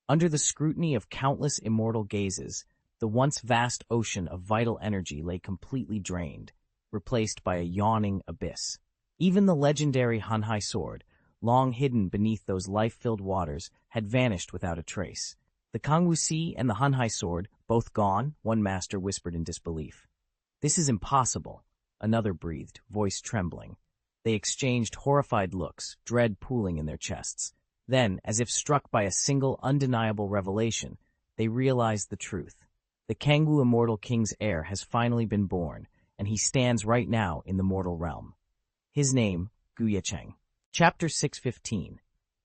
Under the scrutiny of countless immortal gazes, the once vast ocean of vital energy lay completely drained, replaced by a yawning abyss. Even the legendary Hanhai Sword, long hidden beneath those life-filled waters, had vanished without a trace. The Kangwu Sea and the Hanhai Sword, both gone, one master whispered in disbelief. "This is impossible," another breathed, voice trembling. They exchanged horrified looks, dread pooling in their chests. Then, as if struck by a single undeniable revelation, they realized the truth. The Kangwu Immortal King's heir has finally been born, and he stands right now in the mortal realm. His name, Ye Cheng. Chapter 615.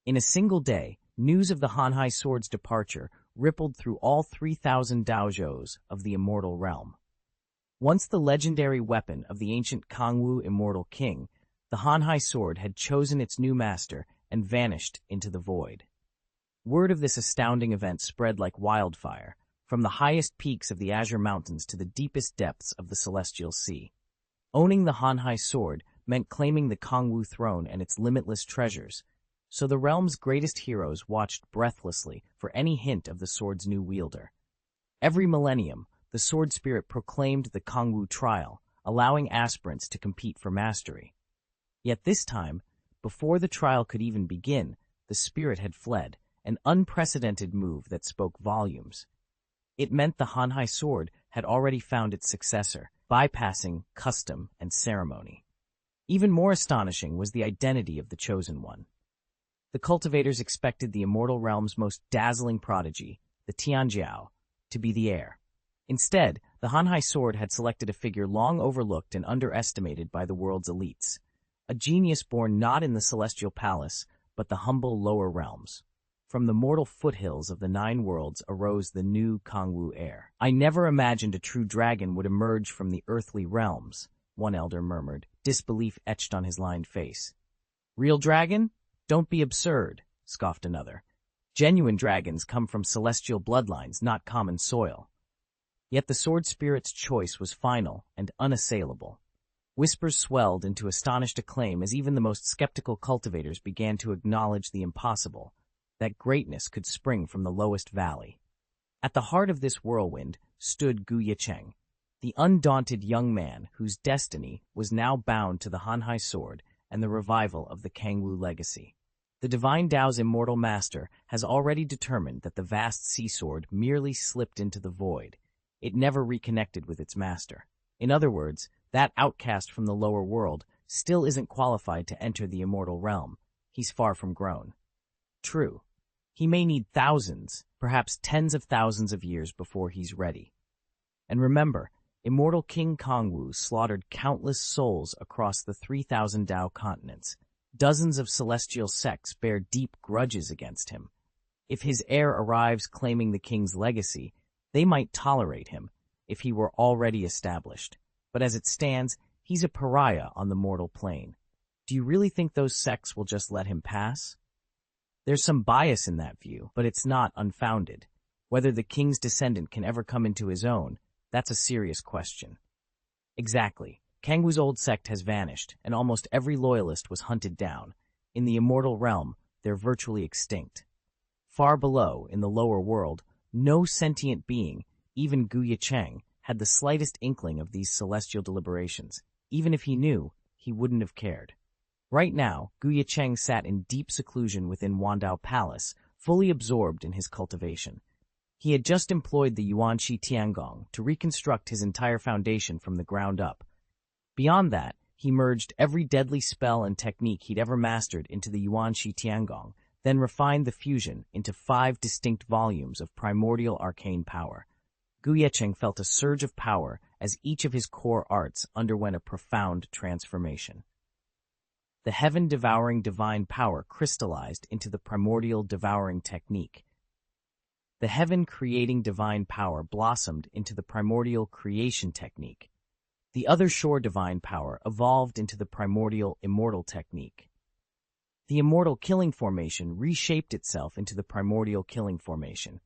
In a single day, news of the Hanhai Sword's departure rippled through all 3,000 doujos of the immortal realm. Once the legendary weapon of the ancient Kangwu Immortal King, the Hanhai Sword had chosen its new master and vanished into the void. Word of this astounding event spread like wildfire, from the highest peaks of the Azure Mountains to the deepest depths of the Celestial Sea. Owning the Hanhai Sword meant claiming the Kangwu throne and its limitless treasures, so the realm's greatest heroes watched breathlessly for any hint of the sword's new wielder. Every millennium, the sword spirit proclaimed the Kangwu trial, allowing aspirants to compete for mastery. Yet this time, before the trial could even begin, the spirit had fled, an unprecedented move that spoke volumes. It meant the Hanhai sword had already found its successor, bypassing custom and ceremony. Even more astonishing was the identity of the chosen one. The cultivators expected the immortal realm's most dazzling prodigy, the Tianjiao, to be the heir. Instead, the Hanhai sword had selected a figure long overlooked and underestimated by the world's elites, a genius born not in the celestial palace, but the humble lower realms. From the mortal foothills of the Nine Worlds arose the new Kangwu heir. "I never imagined a true dragon would emerge from the earthly realms," one elder murmured, disbelief etched on his lined face. "Real dragon? Don't be absurd," scoffed another. "Genuine dragons come from celestial bloodlines, not common soil." Yet the sword spirit's choice was final and unassailable. Whispers swelled into astonished acclaim as even the most skeptical cultivators began to acknowledge the impossible, that greatness could spring from the lowest valley. At the heart of this whirlwind stood Ye Cheng, the undaunted young man whose destiny was now bound to the Hanhai sword and the revival of the Kangwu legacy. The Divine Tao's immortal master has already determined that the vast sea sword merely slipped into the void. It never reconnected with its master. In other words, that outcast from the lower world still isn't qualified to enter the immortal realm. He's far from grown. True, he may need thousands, perhaps tens of thousands of years before he's ready. And remember, immortal King Kangwu slaughtered countless souls across the 3,000 Tao continents. Dozens of celestial sects bear deep grudges against him. If his heir arrives claiming the king's legacy, they might tolerate him if he were already established. But as it stands, he's a pariah on the mortal plane. Do you really think those sects will just let him pass? There's some bias in that view, but it's not unfounded. Whether the king's descendant can ever come into his own, that's a serious question. Exactly. Kangwu's old sect has vanished, and almost every loyalist was hunted down. In the immortal realm, they're virtually extinct. Far below, in the lower world, no sentient being, even Ye Cheng, had the slightest inkling of these celestial deliberations. Even if he knew, he wouldn't have cared. Right now, Ye Cheng sat in deep seclusion within Wandao Palace, fully absorbed in his cultivation. He had just employed the Yuanxi Tiangong to reconstruct his entire foundation from the ground up. Beyond that, he merged every deadly spell and technique he'd ever mastered into the Yuanxi Tiangong, then refined the fusion into 5 distinct volumes of primordial arcane power. Ye Cheng felt a surge of power as each of his core arts underwent a profound transformation. The heaven-devouring divine power crystallized into the primordial devouring technique. The heaven-creating divine power blossomed into the primordial creation technique. The other shore divine power evolved into the primordial immortal technique. The immortal killing formation reshaped itself into the primordial killing formation.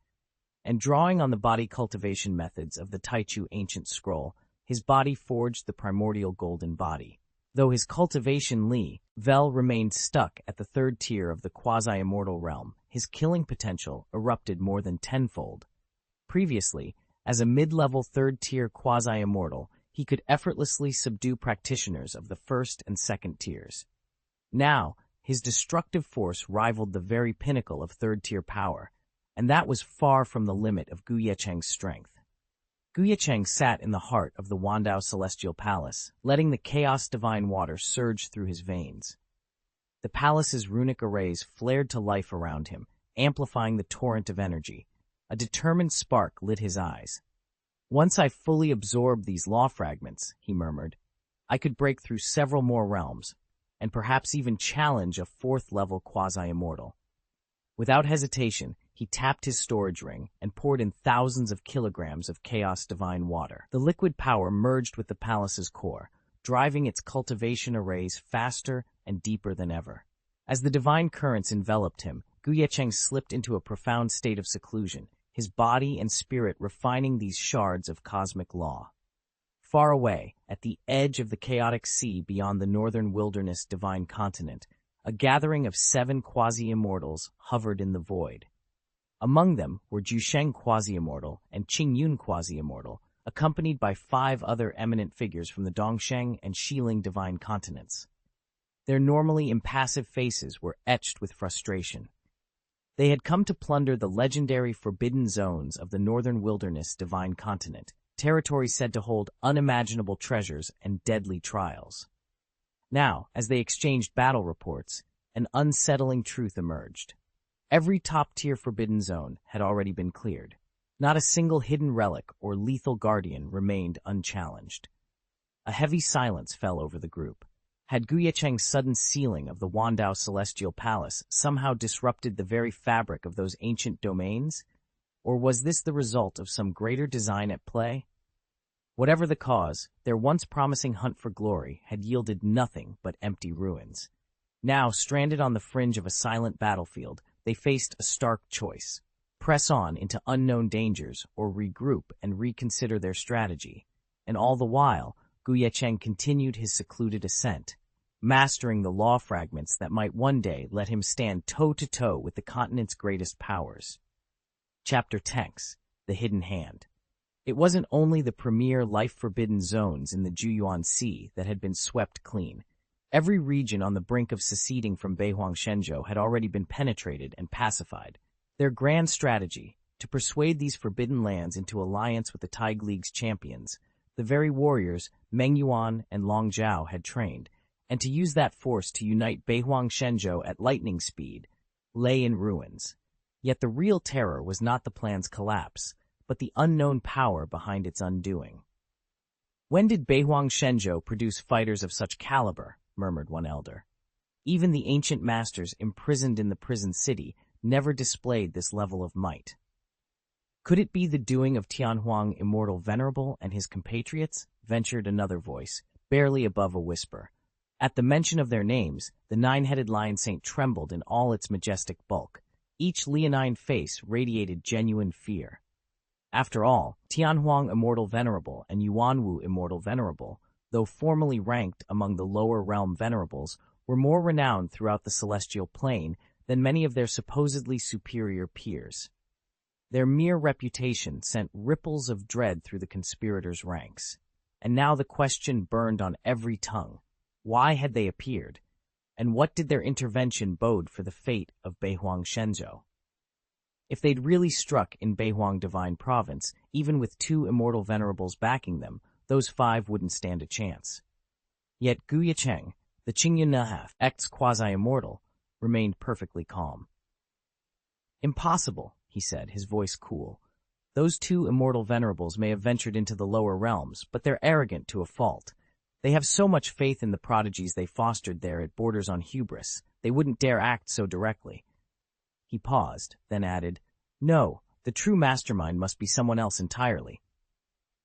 And drawing on the body cultivation methods of the Taichu ancient scroll, his body forged the primordial golden body. Though his cultivation level remained stuck at the 3rd tier of the quasi-immortal realm, his killing potential erupted more than tenfold. Previously, as a mid-level 3rd tier quasi-immortal, he could effortlessly subdue practitioners of the 1st and 2nd tiers. Now, his destructive force rivaled the very pinnacle of 3rd tier power, and that was far from the limit of Ye Cheng's strength. Ye Cheng sat in the heart of the Wandao Celestial Palace, letting the chaos divine water surge through his veins. The palace's runic arrays flared to life around him, amplifying the torrent of energy. A determined spark lit his eyes. "Once I fully absorbed these law fragments," he murmured, "I could break through several more realms, and perhaps even challenge a 4th-level quasi-immortal." Without hesitation, he tapped his storage ring and poured in thousands of kilograms of chaos divine water. The liquid power merged with the palace's core, driving its cultivation arrays faster and deeper than ever. As the divine currents enveloped him, Ye Cheng slipped into a profound state of seclusion, his body and spirit refining these shards of cosmic law. Far away, at the edge of the chaotic sea beyond the northern wilderness divine continent, a gathering of 7 quasi-immortals hovered in the void. Among them were Jusheng quasi-immortal and Qingyun quasi-immortal, accompanied by 5 other eminent figures from the Dongsheng and Xiling divine continents. Their normally impassive faces were etched with frustration. They had come to plunder the legendary forbidden zones of the northern wilderness divine continent, territory said to hold unimaginable treasures and deadly trials. Now, as they exchanged battle reports, an unsettling truth emerged. Every top-tier forbidden zone had already been cleared. Not a single hidden relic or lethal guardian remained unchallenged. A heavy silence fell over the group. Had Ye Cheng's sudden sealing of the Wandao Celestial Palace somehow disrupted the very fabric of those ancient domains? Or was this the result of some greater design at play? Whatever the cause, their once promising hunt for glory had yielded nothing but empty ruins. Now, stranded on the fringe of a silent battlefield, they faced a stark choice: press on into unknown dangers or regroup and reconsider their strategy. And all the while, Ye Cheng continued his secluded ascent, mastering the law fragments that might one day let him stand toe-to-toe with the continent's greatest powers. Chapter 10: The Hidden Hand. It wasn't only the premier life-forbidden zones in the Juyuan Sea that had been swept clean. Every region on the brink of seceding from Beihuang Shenzhou had already been penetrated and pacified. Their grand strategy, to persuade these forbidden lands into alliance with the Taig League's champions, the very warriors Meng Yuan and Long Zhao had trained, and to use that force to unite Beihuang Shenzhou at lightning speed, lay in ruins. Yet the real terror was not the plan's collapse, but the unknown power behind its undoing. "When did Beihuang Shenzhou produce fighters of such caliber?" murmured one elder. "Even the ancient masters imprisoned in the prison city never displayed this level of might." "Could it be the doing of Tianhuang Immortal Venerable and his compatriots?" ventured another voice, barely above a whisper. At the mention of their names, the nine-headed lion saint trembled in all its majestic bulk. Each leonine face radiated genuine fear. After all, Tianhuang Immortal Venerable and Yuanwu Immortal Venerable, though formally ranked among the lower realm venerables, were more renowned throughout the celestial plane than many of their supposedly superior peers. Their mere reputation sent ripples of dread through the conspirators' ranks. And now the question burned on every tongue: why had they appeared? And what did their intervention bode for the fate of Beihuang Shenzhou? If they'd really struck in Beihuang Divine Province, even with 2 immortal venerables backing them, those 5 wouldn't stand a chance. Yet Ye Cheng, the Qingyunahaf, ex-quasi-immortal, remained perfectly calm. "Impossible," he said, his voice cool. "Those 2 immortal venerables may have ventured into the lower realms, but they're arrogant to a fault. They have so much faith in the prodigies they fostered there it borders on hubris. They wouldn't dare act so directly." He paused, then added, "No, the true mastermind must be someone else entirely."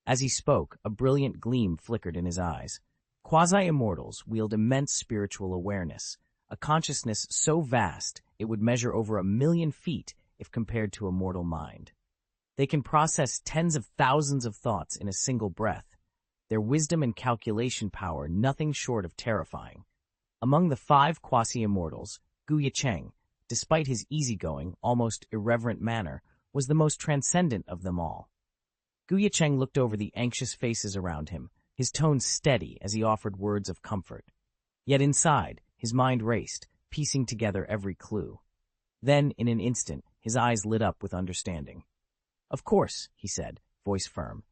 As he spoke, a brilliant gleam flickered in his eyes. Quasi-immortals wield immense spiritual awareness, a consciousness so vast it would measure over 1,000,000 feet if compared to a mortal mind. They can process tens of thousands of thoughts in a single breath, their wisdom and calculation power nothing short of terrifying. Among the 5 quasi-immortals, Ye Cheng, despite his easygoing, almost irreverent manner, was the most transcendent of them all. Ye Cheng looked over the anxious faces around him, his tone steady as he offered words of comfort. Yet inside, his mind raced, piecing together every clue. Then, in an instant, his eyes lit up with understanding. "Of course," he said, voice firm.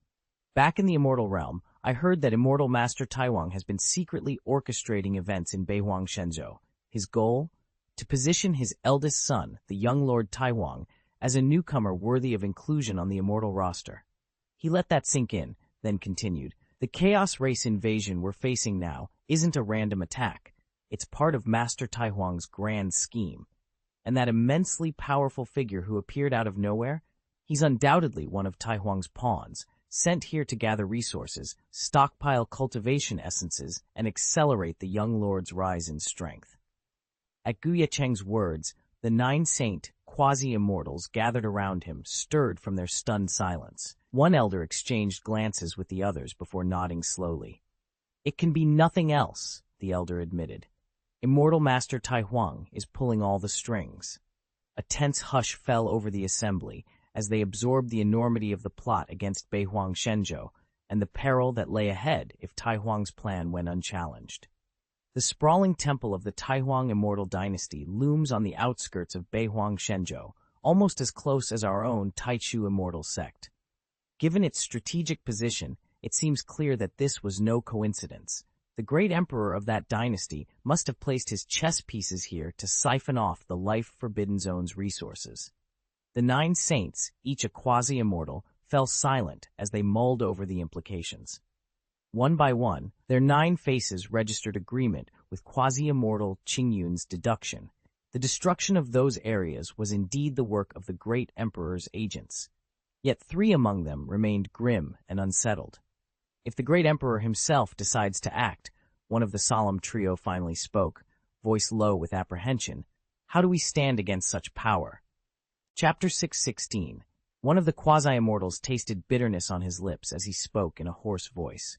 "Back in the immortal realm, I heard that Immortal Master Taiwang has been secretly orchestrating events in Beihuang Shenzhou. His goal? To position his eldest son, the young Lord Taiwang, as a newcomer worthy of inclusion on the immortal roster." He let that sink in, then continued, "The Chaos Race invasion we're facing now isn't a random attack. It's part of Master Taihuang's grand scheme. And that immensely powerful figure who appeared out of nowhere? He's undoubtedly one of Taihuang's pawns, sent here to gather resources, stockpile cultivation essences, and accelerate the young lord's rise in strength." At Ye Cheng's words, the 9 saint quasi-immortals gathered around him stirred from their stunned silence. One elder exchanged glances with the others before nodding slowly. "It can be nothing else," the elder admitted. "Immortal Master Taihuang is pulling all the strings." A tense hush fell over the assembly as they absorbed the enormity of the plot against Beihuang Shenzhou and the peril that lay ahead if Taihuang's plan went unchallenged. The sprawling temple of the Taihuang Immortal Dynasty looms on the outskirts of Beihuang Shenzhou, almost as close as our own Taichu Immortal sect. Given its strategic position, it seems clear that this was no coincidence. The great emperor of that dynasty must have placed his chess pieces here to siphon off the life-forbidden zone's resources. The 9 saints, each a quasi-immortal, fell silent as they mulled over the implications. One by one, their 9 faces registered agreement with quasi-immortal Qingyun's deduction. The destruction of those areas was indeed the work of the great emperor's agents. Yet 3 among them remained grim and unsettled. If the great emperor himself decides to act, one of the solemn trio finally spoke, voice low with apprehension, how do we stand against such power? Chapter 6:16. One of the quasi-immortals tasted bitterness on his lips as he spoke in a hoarse voice.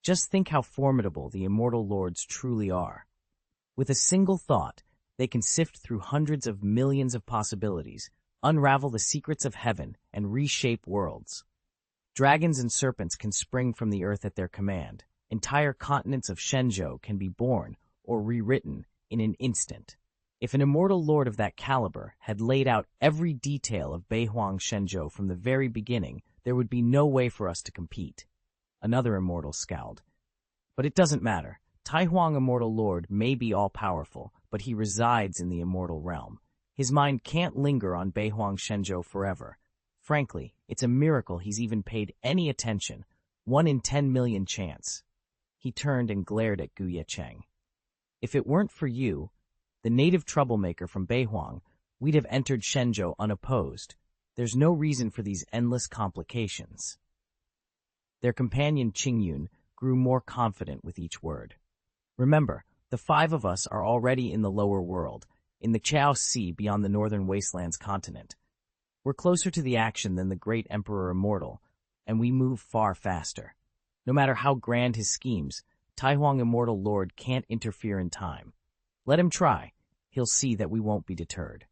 Just think how formidable the immortal lords truly are. With a single thought, they can sift through hundreds of millions of possibilities, unravel the secrets of heaven, and reshape worlds. Dragons and serpents can spring from the earth at their command. Entire continents of Shenzhou can be born or rewritten in an instant. If an immortal lord of that caliber had laid out every detail of Beihuang Shenzhou from the very beginning, there would be no way for us to compete. Another immortal scowled. But it doesn't matter. Taihuang Immortal Lord may be all-powerful, but he resides in the immortal realm. His mind can't linger on Beihuang Shenzhou forever. Frankly, it's a miracle he's even paid any attention. 1 in 10 million chance. He turned and glared at Ye Cheng. If it weren't for you, the native troublemaker from Beihuang, we'd have entered Shenzhou unopposed. There's no reason for these endless complications. Their companion Qingyun grew more confident with each word. Remember, the 5 of us are already in the lower world, in the Chao Sea beyond the northern wastelands continent. We're closer to the action than the great Emperor Immortal, and we move far faster. No matter how grand his schemes, Taihuang Immortal Lord can't interfere in time. Let him try. He'll see that we won't be deterred.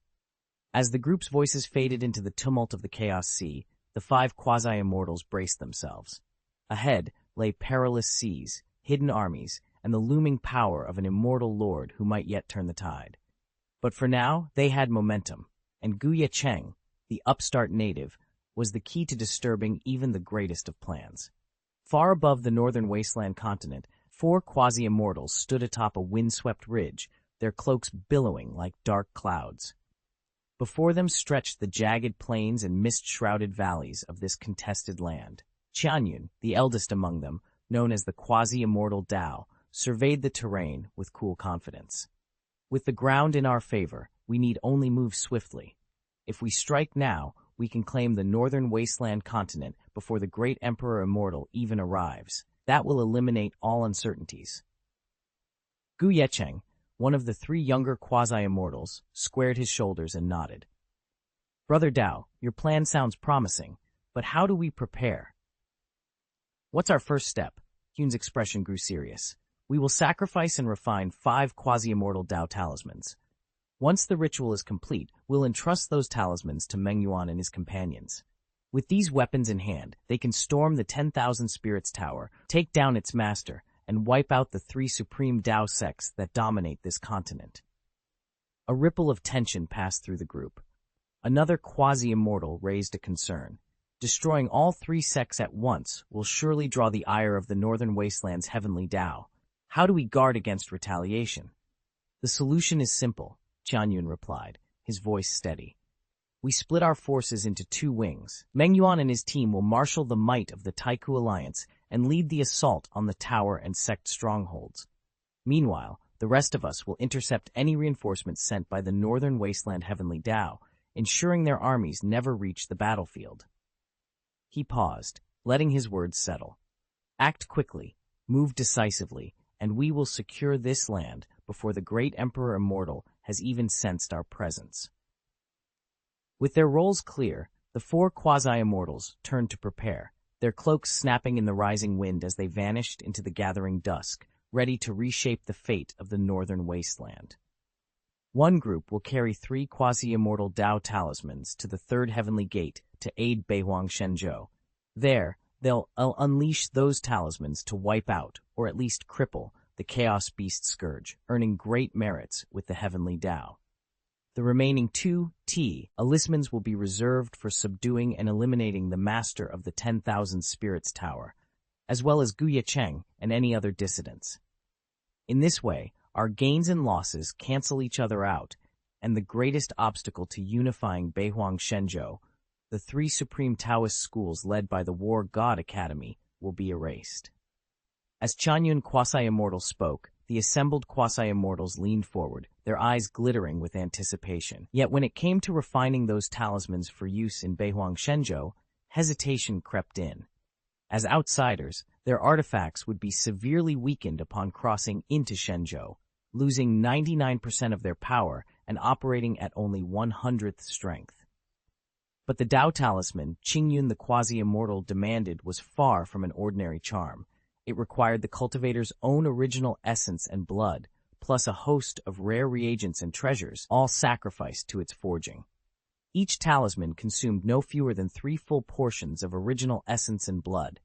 As the group's voices faded into the tumult of the Chaos Sea, the 5 quasi-immortals braced themselves. Ahead lay perilous seas, hidden armies, and the looming power of an immortal lord who might yet turn the tide. But for now, they had momentum, and Ye Cheng, the upstart native, was the key to disturbing even the greatest of plans. Far above the northern wasteland continent, 4 quasi-immortals stood atop a windswept ridge, their cloaks billowing like dark clouds. Before them stretched the jagged plains and mist-shrouded valleys of this contested land. Qianyun, the eldest among them, known as the quasi-immortal Dao, surveyed the terrain with cool confidence. With the ground in our favor, we need only move swiftly. If we strike now, we can claim the northern wasteland continent before the great Emperor Immortal even arrives. That will eliminate all uncertainties. Ye Cheng, one of the 3 younger quasi-immortals, squared his shoulders and nodded. Brother Dao, your plan sounds promising, but how do we prepare? What's our first step? Yun's expression grew serious. We will sacrifice and refine 5 quasi-immortal Dao talismans. Once the ritual is complete, we'll entrust those talismans to Mengyuan and his companions. With these weapons in hand, they can storm the 10,000 Spirits Tower, take down its master, and wipe out the 3 supreme Dao sects that dominate this continent. A ripple of tension passed through the group. Another quasi-immortal raised a concern. Destroying all 3 sects at once will surely draw the ire of the northern wasteland's heavenly Dao. How do we guard against retaliation? The solution is simple, Qianyun replied, his voice steady. We split our forces into 2 wings. Mengyuan and his team will marshal the might of the Taiku Alliance and lead the assault on the tower and sect strongholds. Meanwhile, the rest of us will intercept any reinforcements sent by the northern wasteland heavenly Dao, ensuring their armies never reach the battlefield. He paused, letting his words settle. Act quickly, move decisively, and we will secure this land before the great Emperor Immortal has even sensed our presence. With their roles clear, the 4 quasi-immortals turned to prepare, their cloaks snapping in the rising wind as they vanished into the gathering dusk, ready to reshape the fate of the northern wasteland. One group will carry 3 quasi-immortal Dao talismans to the 3rd heavenly gate to aid Beihuang Shenzhou. There, they'll unleash those talismans to wipe out, or at least cripple, the Chaos Beast Scourge, earning great merits with the Heavenly Tao. The remaining 2 talismans will be reserved for subduing and eliminating the Master of the 10,000 Spirits Tower, as well as Ye Cheng and any other dissidents. In this way, our gains and losses cancel each other out, and the greatest obstacle to unifying Beihuang Shenzhou, the 3 supreme Taoist schools led by the War God Academy, will be erased. As Qianyun Quasi-Immortal spoke, the assembled Quasi-Immortals leaned forward, their eyes glittering with anticipation. Yet when it came to refining those talismans for use in Beihuang Shenzhou, hesitation crept in. As outsiders, their artifacts would be severely weakened upon crossing into Shenzhou, losing 99% of their power and operating at only 100th strength. But the Tao talisman Qingyun the Quasi-Immortal demanded was far from an ordinary charm. It required the cultivator's own original essence and blood, plus a host of rare reagents and treasures, all sacrificed to its forging. Each talisman consumed no fewer than 3 full portions of original essence and blood.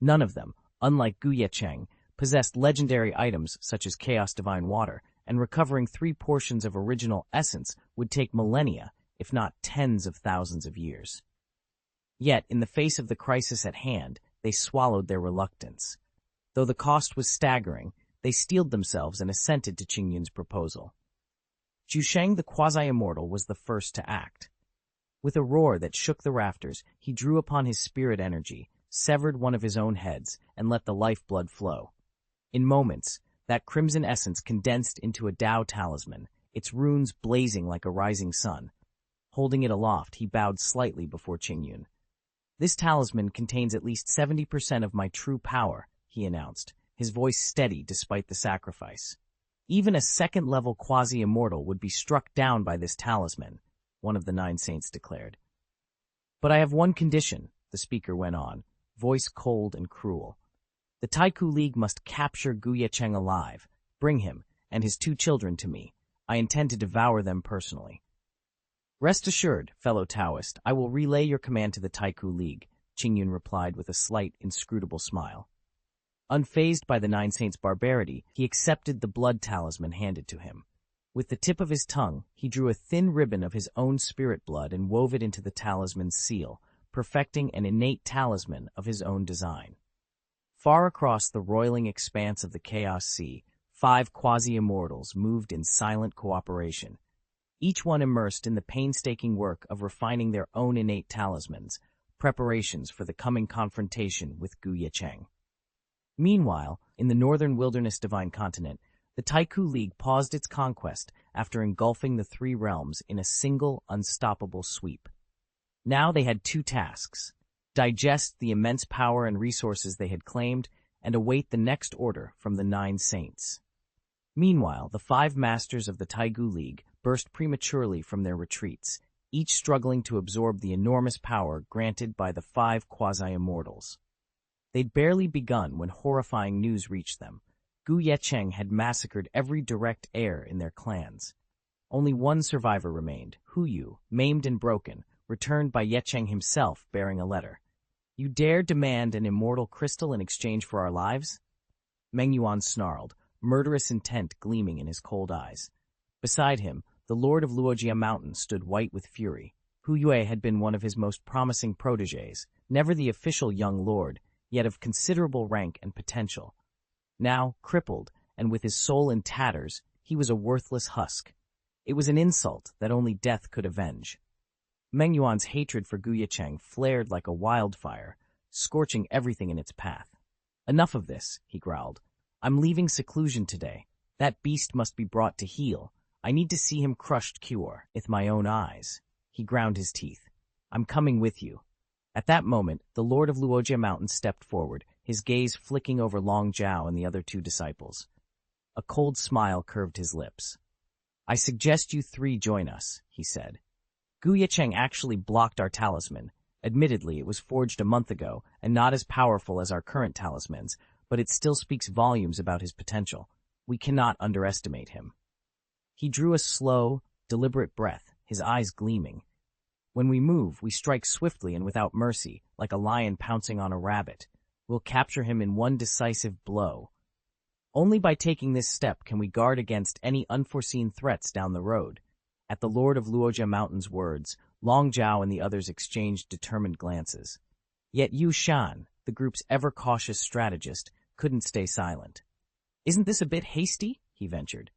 None of them, unlike Ye Cheng, possessed legendary items such as Chaos Divine Water, and recovering 3 portions of original essence would take millennia, if not tens of thousands of years. Yet, in the face of the crisis at hand, they swallowed their reluctance. Though the cost was staggering, they steeled themselves and assented to Qingyun's proposal. Zhusheng the Quasi-Immortal was the first to act. With a roar that shook the rafters, he drew upon his spirit energy, severed one of his own heads, and let the lifeblood flow. In moments, that crimson essence condensed into a Tao talisman, its runes blazing like a rising sun. Holding it aloft, he bowed slightly before Qingyun. "This talisman contains at least 70% of my true power," he announced, his voice steady despite the sacrifice. "Even a second-level quasi-immortal would be struck down by this talisman," one of the 9 saints declared. "But I have one condition," the speaker went on, voice cold and cruel. "The Taiku League must capture Ye Cheng alive. Bring him and his 2 children to me. I intend to devour them personally." "Rest assured, fellow Taoist, I will relay your command to the Taiku League," Qingyun replied with a slight, inscrutable smile. Unfazed by the 9 saints' barbarity, he accepted the blood talisman handed to him. With the tip of his tongue, he drew a thin ribbon of his own spirit blood and wove it into the talisman's seal, perfecting an innate talisman of his own design. Far across the roiling expanse of the Chaos Sea, 5 quasi-immortals moved in silent cooperation, each one immersed in the painstaking work of refining their own innate talismans, preparations for the coming confrontation with Ye Cheng. Meanwhile, in the northern wilderness divine continent, the Taiku League paused its conquest after engulfing the 3 realms in a single, unstoppable sweep. Now they had 2 tasks: digest the immense power and resources they had claimed, and await the next order from the 9 saints. Meanwhile, the 5 masters of the Taigu League burst prematurely from their retreats, each struggling to absorb the enormous power granted by the 5 quasi-immortals. They'd barely begun when horrifying news reached them. Ye Cheng had massacred every direct heir in their clans. Only one survivor remained, Yu, maimed and broken, returned by Ye Cheng himself bearing a letter. "You dare demand an immortal crystal in exchange for our lives?" Meng Yuan snarled, murderous intent gleaming in his cold eyes. Beside him, the Lord of Luojia Mountain stood white with fury. Hu Yue had been one of his most promising protégés, never the official young lord, yet of considerable rank and potential. Now, crippled, and with his soul in tatters, he was a worthless husk. It was an insult that only death could avenge. Meng Yuan's hatred for Ye Cheng flared like a wildfire, scorching everything in its path. "Enough of this," he growled. "I'm leaving seclusion today. That beast must be brought to heel. I need to see him crushed with my own eyes." He ground his teeth. "I'm coming with you." At that moment, the Lord of Luojia Mountain stepped forward, his gaze flicking over Long Zhao and the other 2 disciples. A cold smile curved his lips. "I suggest you 3 join us," he said. "Ye Cheng actually blocked our talisman. Admittedly, it was forged a month ago and not as powerful as our current talismans, but it still speaks volumes about his potential. We cannot underestimate him." He drew a slow, deliberate breath, his eyes gleaming. "When we move, we strike swiftly and without mercy, like a lion pouncing on a rabbit. We'll capture him in one decisive blow." Only by taking this step can we guard against any unforeseen threats down the road. At the Lord of Luojia Mountain's words, Long Zhao and the others exchanged determined glances. Yet Yu Shan, the group's ever-cautious strategist, couldn't stay silent. "Isn't this a bit hasty?" he ventured.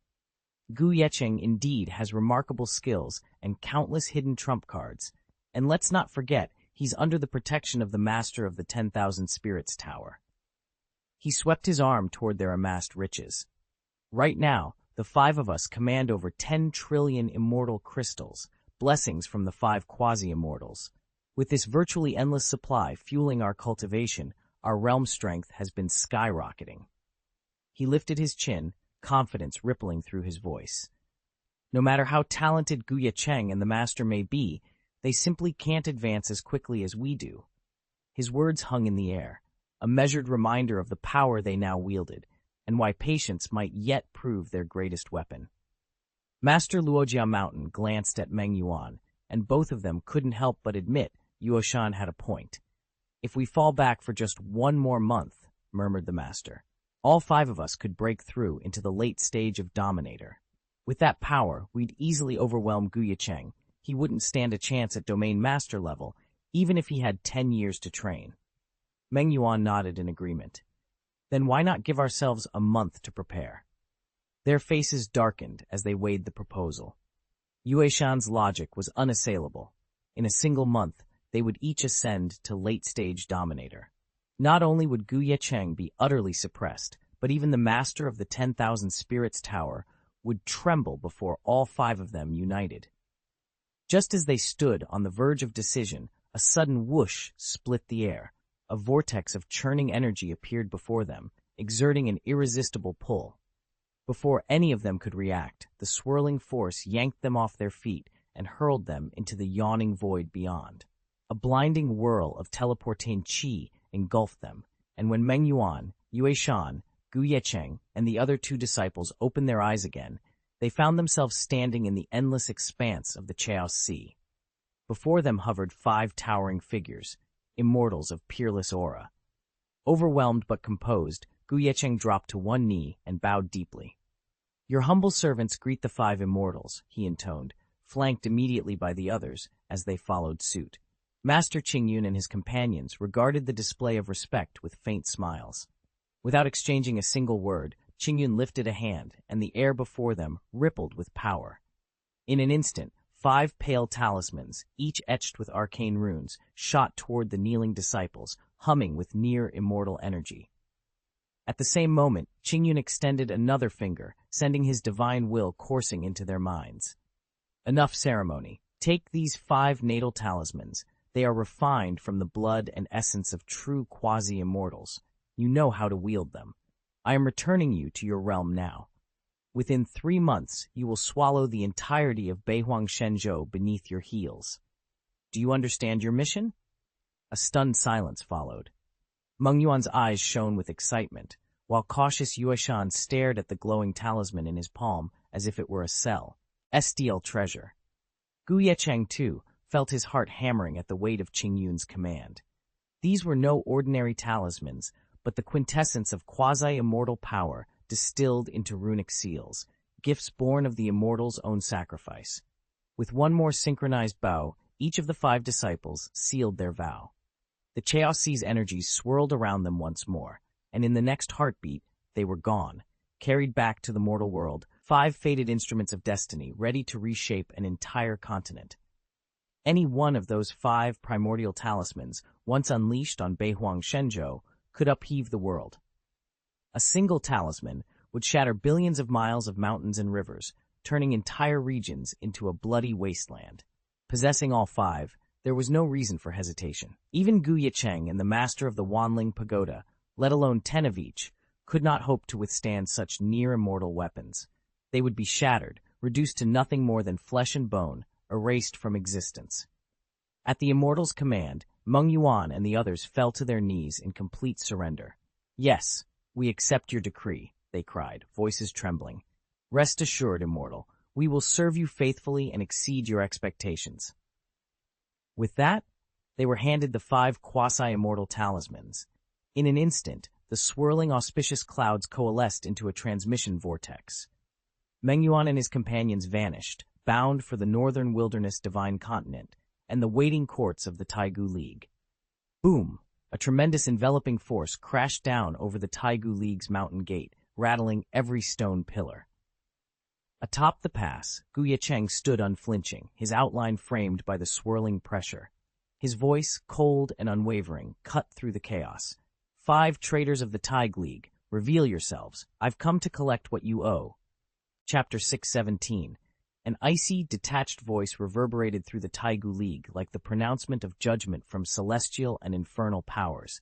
Ye Cheng indeed has remarkable skills and countless hidden trump cards. And let's not forget, he's under the protection of the Master of the 10,000 Spirits Tower. He swept his arm toward their amassed riches. "Right now, the 5 of us command over 10 trillion immortal crystals, blessings from the 5 quasi-immortals. With this virtually endless supply fueling our cultivation, our realm strength has been skyrocketing." He lifted his chin, confidence rippling through his voice. "No matter how talented Ye Cheng and the Master may be, they simply can't advance as quickly as we do." His words hung in the air, a measured reminder of the power they now wielded, and why patience might yet prove their greatest weapon. Master Luojia Mountain glanced at Meng Yuan, and both of them couldn't help but admit Yuoshan had a point. "If we fall back for just one more month," murmured the Master, "all 5 of us could break through into the late stage of Dominator. With that power, we'd easily overwhelm Ye Cheng. He wouldn't stand a chance at Domain Master level, even if he had 10 years to train." Meng Yuan nodded in agreement. "Then why not give ourselves a month to prepare?" Their faces darkened as they weighed the proposal. Yueshan's logic was unassailable. In a single month, they would each ascend to late-stage Dominator. Not only would Ye Cheng be utterly suppressed, but even the Master of the 10,000 Spirits Tower would tremble before all 5 of them united. Just as they stood on the verge of decision, a sudden whoosh split the air. A vortex of churning energy appeared before them, exerting an irresistible pull. Before any of them could react, the swirling force yanked them off their feet and hurled them into the yawning void beyond. A blinding whirl of teleporting chi engulfed them, and when Meng Yuan, Yueshan, Ye Cheng, and the other 2 disciples opened their eyes again, they found themselves standing in the endless expanse of the Chaos Sea. Before them hovered 5 towering figures, immortals of peerless aura. Overwhelmed but composed, Ye Cheng dropped to one knee and bowed deeply. "Your humble servants greet the 5 immortals," he intoned, flanked immediately by the others as they followed suit. Master Qingyun and his companions regarded the display of respect with faint smiles. Without exchanging a single word, Qingyun lifted a hand, and the air before them rippled with power. In an instant, 5 pale talismans, each etched with arcane runes, shot toward the kneeling disciples, humming with near-immortal energy. At the same moment, Qingyun extended another finger, sending his divine will coursing into their minds. "Enough ceremony. Take these 5 natal talismans. They are refined from the blood and essence of true quasi-immortals. You know how to wield them. I am returning you to your realm now. Within 3 months, you will swallow the entirety of Beihuang Shenzhou beneath your heels. Do you understand your mission?" A stunned silence followed. Meng Yuan's eyes shone with excitement, while cautious Yueshan stared at the glowing talisman in his palm as if it were a STL treasure. Ye Cheng, too, felt his heart hammering at the weight of Qingyun's command. These were no ordinary talismans, but the quintessence of quasi-immortal power distilled into runic seals, gifts born of the immortal's own sacrifice. With one more synchronized bow, each of the 5 disciples sealed their vow. The Chaos Sea's energies swirled around them once more, and in the next heartbeat, they were gone, carried back to the mortal world, 5 fated instruments of destiny ready to reshape an entire continent. Any one of those 5 primordial talismans, once unleashed on Beihuang Shenzhou, could upheave the world. A single talisman would shatter billions of miles of mountains and rivers, turning entire regions into a bloody wasteland. Possessing all 5, there was no reason for hesitation. Even Ye Cheng and the Master of the Wanling Pagoda, let alone 10 of each, could not hope to withstand such near-immortal weapons. They would be shattered, reduced to nothing more than flesh and bone, erased from existence. At the immortal's command, Meng Yuan and the others fell to their knees in complete surrender. "Yes, we accept your decree," they cried, voices trembling. "Rest assured, immortal, we will serve you faithfully and exceed your expectations." With that, they were handed the 5 quasi-immortal talismans. In an instant, the swirling auspicious clouds coalesced into a transmission vortex. Mengyuan and his companions vanished, bound for the northern wilderness divine continent and the waiting courts of the Taigu League. Boom! A tremendous enveloping force crashed down over the Taigu League's mountain gate, rattling every stone pillar. Atop the pass, Ye Cheng stood unflinching, his outline framed by the swirling pressure. His voice, cold and unwavering, cut through the chaos. 5 traitors of the Taigu League, reveal yourselves. I've come to collect what you owe. Chapter 617. An icy, detached voice reverberated through the Taigu League like the pronouncement of judgment from celestial and infernal powers.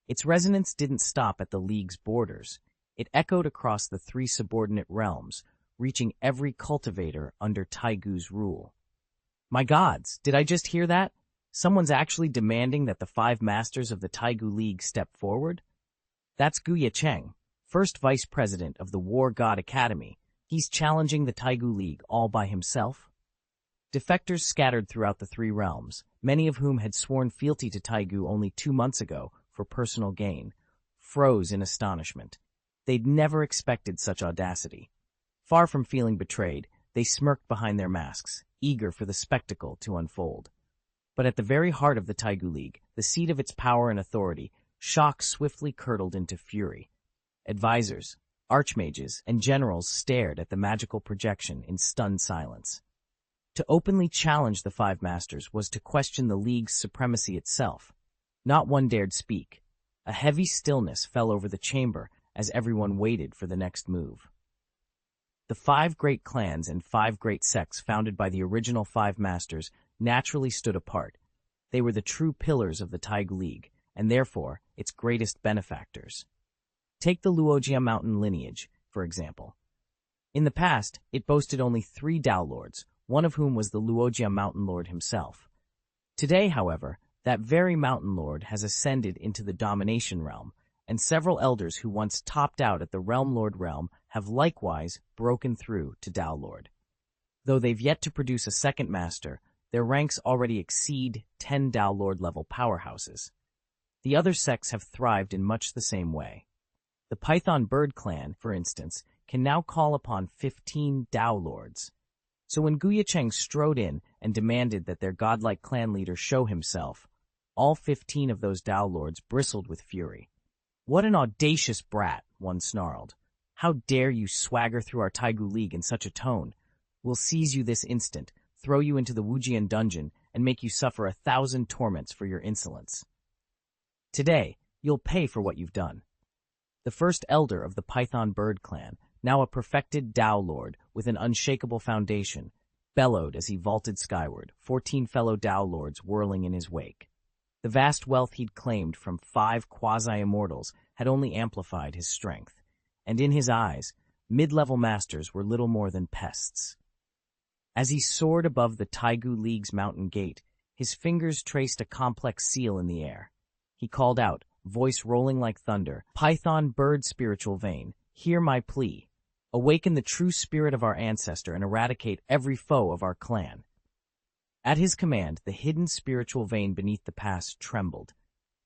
Its resonance didn't stop at the League's borders. It echoed across the 3 subordinate realms, reaching every cultivator under Taigu's rule. My gods, did I just hear that? Someone's actually demanding that the 5 masters of the Taigu League step forward? That's Ye Cheng, first vice president of the War God Academy. He's challenging the Taigu League all by himself? Defectors scattered throughout the 3 realms, many of whom had sworn fealty to Taigu only 2 months ago for personal gain, froze in astonishment. They'd never expected such audacity. Far from feeling betrayed, they smirked behind their masks, eager for the spectacle to unfold. But at the very heart of the Taigu League, the seat of its power and authority, shock swiftly curdled into fury. Advisors, archmages, and generals stared at the magical projection in stunned silence. To openly challenge the 5 masters was to question the League's supremacy itself. Not one dared speak. A heavy stillness fell over the chamber as everyone waited for the next move. The 5 great clans and 5 great sects founded by the original 5 masters naturally stood apart. They were the true pillars of the Taigu League, and therefore its greatest benefactors. Take the Luojia Mountain lineage, for example. In the past, it boasted only 3 Dao Lords, one of whom was the Luojia Mountain Lord himself. Today, however, that very Mountain Lord has ascended into the domination realm, and several elders who once topped out at the Realm Lord realm have likewise broken through to Dao Lord. Though they've yet to produce a second master, their ranks already exceed 10 Dao Lord level powerhouses. The other sects have thrived in much the same way. The Python Bird clan, for instance, can now call upon 15 Dao Lords. So when Ye Cheng strode in and demanded that their godlike clan leader show himself, all 15 of those Dao Lords bristled with fury. What an audacious brat, one snarled. How dare you swagger through our Taigu League in such a tone? We'll seize you this instant, throw you into the Wujian dungeon, and make you suffer 1,000 torments for your insolence. Today, you'll pay for what you've done. The first elder of the Python Bird clan, now a perfected Dao Lord with an unshakable foundation, bellowed as he vaulted skyward, 14 fellow Dao Lords whirling in his wake. The vast wealth he'd claimed from 5 quasi-immortals had only amplified his strength, and in his eyes, mid-level masters were little more than pests. As he soared above the Taigu League's mountain gate, his fingers traced a complex seal in the air. He called out, voice rolling like thunder, Python Bird spiritual vein, hear my plea. Awaken the true spirit of our ancestor and eradicate every foe of our clan. At his command, the hidden spiritual vein beneath the pass trembled.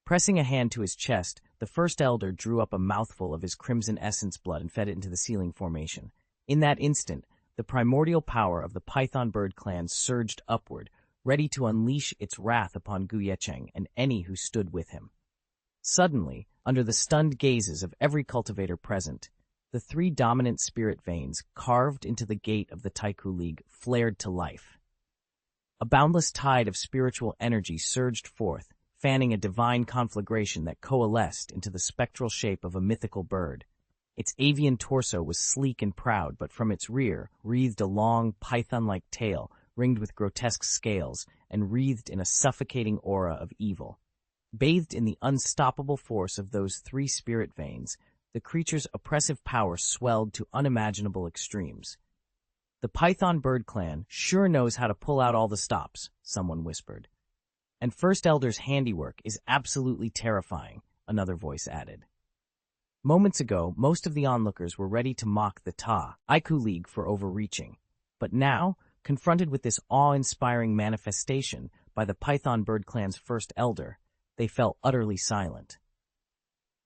Pressing a hand to his chest, the first elder drew up a mouthful of his crimson essence blood and fed it into the sealing formation. In that instant, the primordial power of the Python Bird clan surged upward, ready to unleash its wrath upon Ye Cheng and any who stood with him. Suddenly, under the stunned gazes of every cultivator present, the 3 dominant spirit veins carved into the gate of the Taigu League flared to life. A boundless tide of spiritual energy surged forth, fanning a divine conflagration that coalesced into the spectral shape of a mythical bird. Its avian torso was sleek and proud, but from its rear wreathed a long, python-like tail ringed with grotesque scales and wreathed in a suffocating aura of evil. Bathed in the unstoppable force of those 3 spirit veins, the creature's oppressive power swelled to unimaginable extremes. The Python Bird clan sure knows how to pull out all the stops, someone whispered. And First Elder's handiwork is absolutely terrifying, another voice added. Moments ago, most of the onlookers were ready to mock the Taigu League for overreaching. But now, confronted with this awe-inspiring manifestation by the Python Bird clan's first elder, they fell utterly silent.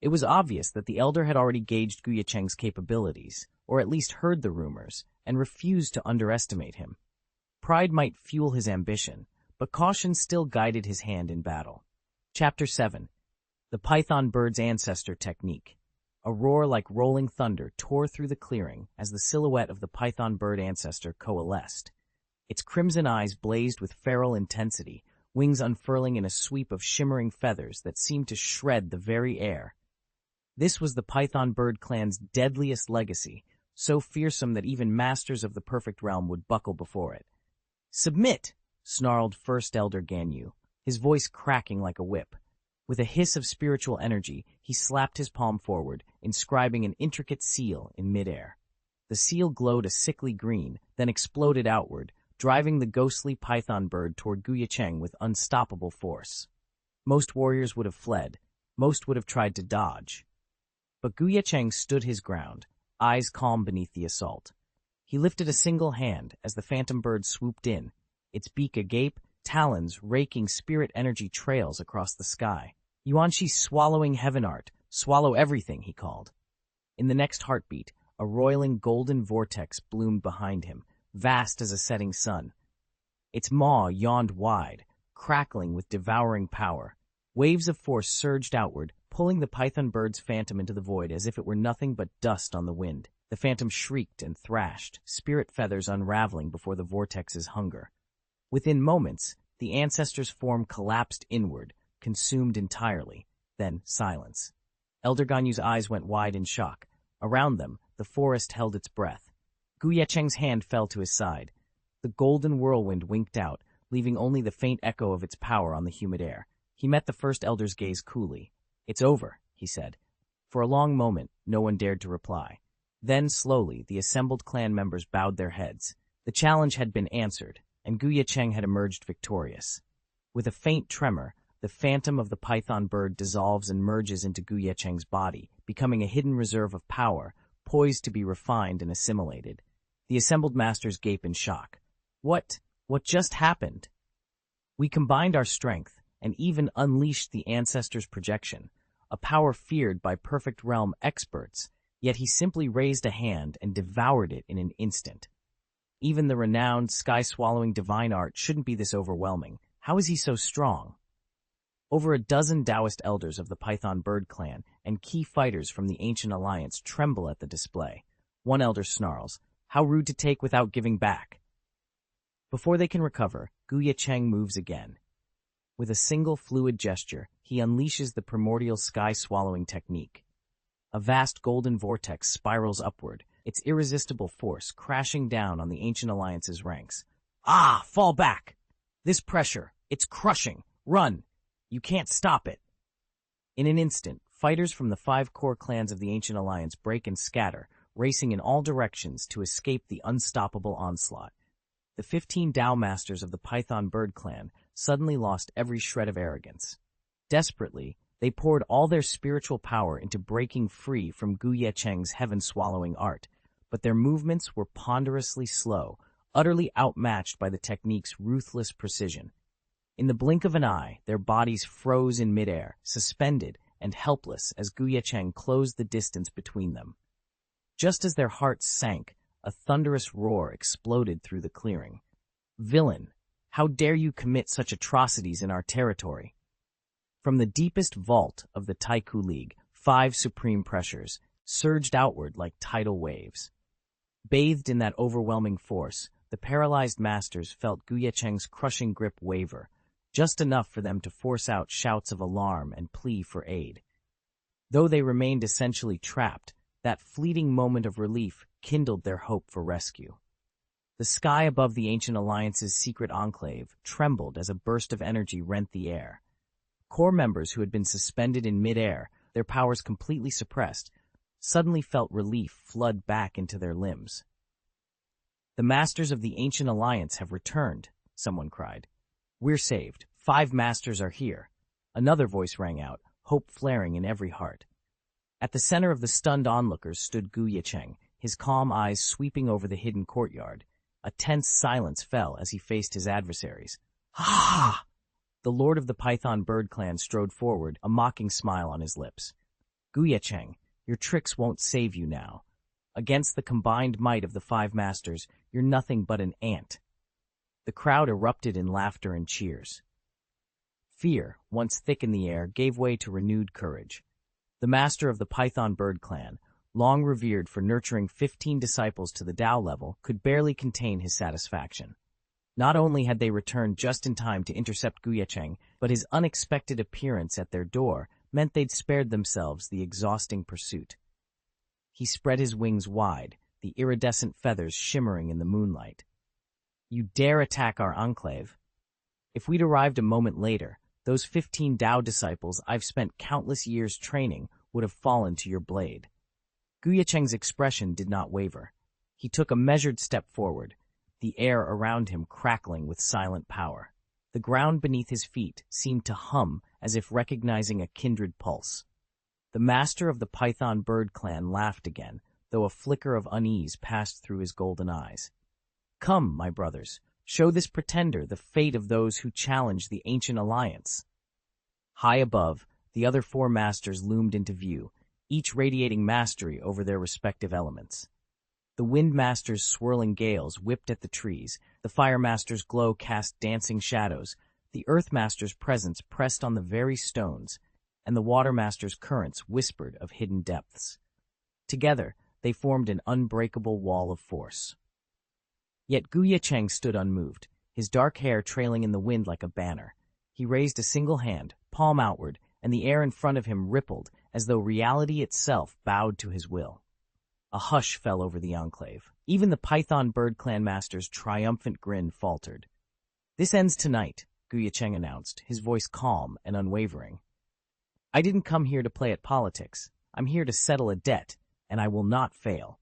It was obvious that the elder had already gauged Ye Cheng's capabilities, or at least heard the rumors, and refused to underestimate him. Pride might fuel his ambition, but caution still guided his hand in battle. Chapter 7. The Python Bird's Ancestor Technique. A roar like rolling thunder tore through the clearing as the silhouette of the python bird ancestor coalesced. Its crimson eyes blazed with feral intensity, wings unfurling in a sweep of shimmering feathers that seemed to shred the very air. This was the python bird clan's deadliest legacy, so fearsome that even masters of the perfect realm would buckle before it. "Submit!" snarled First Elder Ganyu, his voice cracking like a whip. With a hiss of spiritual energy, he slapped his palm forward, inscribing an intricate seal in midair. The seal glowed a sickly green, then exploded outward, driving the ghostly python bird toward Ye Cheng with unstoppable force. Most warriors would have fled, most would have tried to dodge. But Ye Cheng stood his ground, eyes calm beneath the assault. He lifted a single hand as the phantom bird swooped in, its beak agape, talons raking spirit energy trails across the sky. "Xianxia swallowing heaven art, swallow everything," he called. In the next heartbeat, a roiling golden vortex bloomed behind him, vast as a setting sun. Its maw yawned wide, crackling with devouring power. Waves of force surged outward, pulling the python bird's phantom into the void as if it were nothing but dust on the wind. The phantom shrieked and thrashed, spirit feathers unraveling before the vortex's hunger. Within moments, the ancestor's form collapsed inward, consumed entirely. Then silence. Elder Ganyu's eyes went wide in shock. Around them, the forest held its breath. Ye Cheng's hand fell to his side. The golden whirlwind winked out, leaving only the faint echo of its power on the humid air. He met the First Elder's gaze coolly. "It's over," he said. For a long moment, no one dared to reply. Then, slowly, the assembled clan members bowed their heads. The challenge had been answered, and Ye Cheng had emerged victorious. With a faint tremor, the phantom of the python bird dissolves and merges into Ye Cheng's body, becoming a hidden reserve of power, poised to be refined and assimilated. The assembled masters gape in shock. What just happened? We combined our strength, and even unleashed the ancestor's projection, a power feared by Perfect Realm experts, yet he simply raised a hand and devoured it in an instant. Even the renowned, sky-swallowing divine art shouldn't be this overwhelming. How is he so strong? Over a dozen Taoist elders of the Python Bird clan and key fighters from the Ancient Alliance tremble at the display. One elder snarls, "How rude to take without giving back." Before they can recover, Ye Cheng moves again. With a single fluid gesture, he unleashes the primordial sky-swallowing technique. A vast golden vortex spirals upward, its irresistible force crashing down on the Ancient Alliance's ranks. "Ah, fall back! This pressure, it's crushing! Run! You can't stop it!" In an instant, fighters from the 5 core clans of the Ancient Alliance break and scatter, racing in all directions to escape the unstoppable onslaught. The 15 Tao Masters of the Python Bird clan suddenly lost every shred of arrogance. Desperately, they poured all their spiritual power into breaking free from Ye Cheng's heaven-swallowing art, but their movements were ponderously slow, utterly outmatched by the technique's ruthless precision. In the blink of an eye, their bodies froze in midair, suspended and helpless as Ye Cheng closed the distance between them. Just as their hearts sank, a thunderous roar exploded through the clearing. "Villain! How dare you commit such atrocities in our territory?" From the deepest vault of the Taiku League, 5 supreme pressures surged outward like tidal waves. Bathed in that overwhelming force, the paralyzed masters felt Ye Cheng's crushing grip waver, just enough for them to force out shouts of alarm and plea for aid. Though they remained essentially trapped, that fleeting moment of relief kindled their hope for rescue. The sky above the Ancient Alliance's secret enclave trembled as a burst of energy rent the air. Core members who had been suspended in midair, their powers completely suppressed, suddenly felt relief flood back into their limbs. "The Masters of the Ancient Alliance have returned," someone cried. "We're saved. 5 masters are here." Another voice rang out, hope flaring in every heart. At the center of the stunned onlookers stood Ye Cheng, his calm eyes sweeping over the hidden courtyard. A tense silence fell as he faced his adversaries. "Ha!" The lord of the Python Bird clan strode forward, a mocking smile on his lips. Ye Cheng, your tricks won't save you now. Against the combined might of the five masters, you're nothing but an ant. The crowd erupted in laughter and cheers. Fear, once thick in the air, gave way to renewed courage. The master of the Python bird clan, long revered for nurturing 15 disciples to the Tao level, could barely contain his satisfaction. Not only had they returned just in time to intercept Ye Cheng, but his unexpected appearance at their door meant they'd spared themselves the exhausting pursuit. He spread his wings wide, the iridescent feathers shimmering in the moonlight. You dare attack our enclave? If we'd arrived a moment later, those 15 Tao disciples I've spent countless years training would have fallen to your blade. Ye Cheng's expression did not waver. He took a measured step forward, the air around him crackling with silent power. The ground beneath his feet seemed to hum as if recognizing a kindred pulse. The master of the Python bird clan laughed again, though a flicker of unease passed through his golden eyes. Come, my brothers, show this pretender the fate of those who challenge the ancient alliance. High above, the other four masters loomed into view, each radiating mastery over their respective elements. The wind master's swirling gales whipped at the trees, the fire master's glow cast dancing shadows, the earth master's presence pressed on the very stones, and the water master's currents whispered of hidden depths. Together, they formed an unbreakable wall of force. Yet Ye Cheng stood unmoved, his dark hair trailing in the wind like a banner. He raised a single hand, palm outward, and the air in front of him rippled as though reality itself bowed to his will. A hush fell over the enclave. Even the Python bird clan master's triumphant grin faltered. This ends tonight, Ye Cheng announced, his voice calm and unwavering. I didn't come here to play at politics. I'm here to settle a debt, and I will not fail.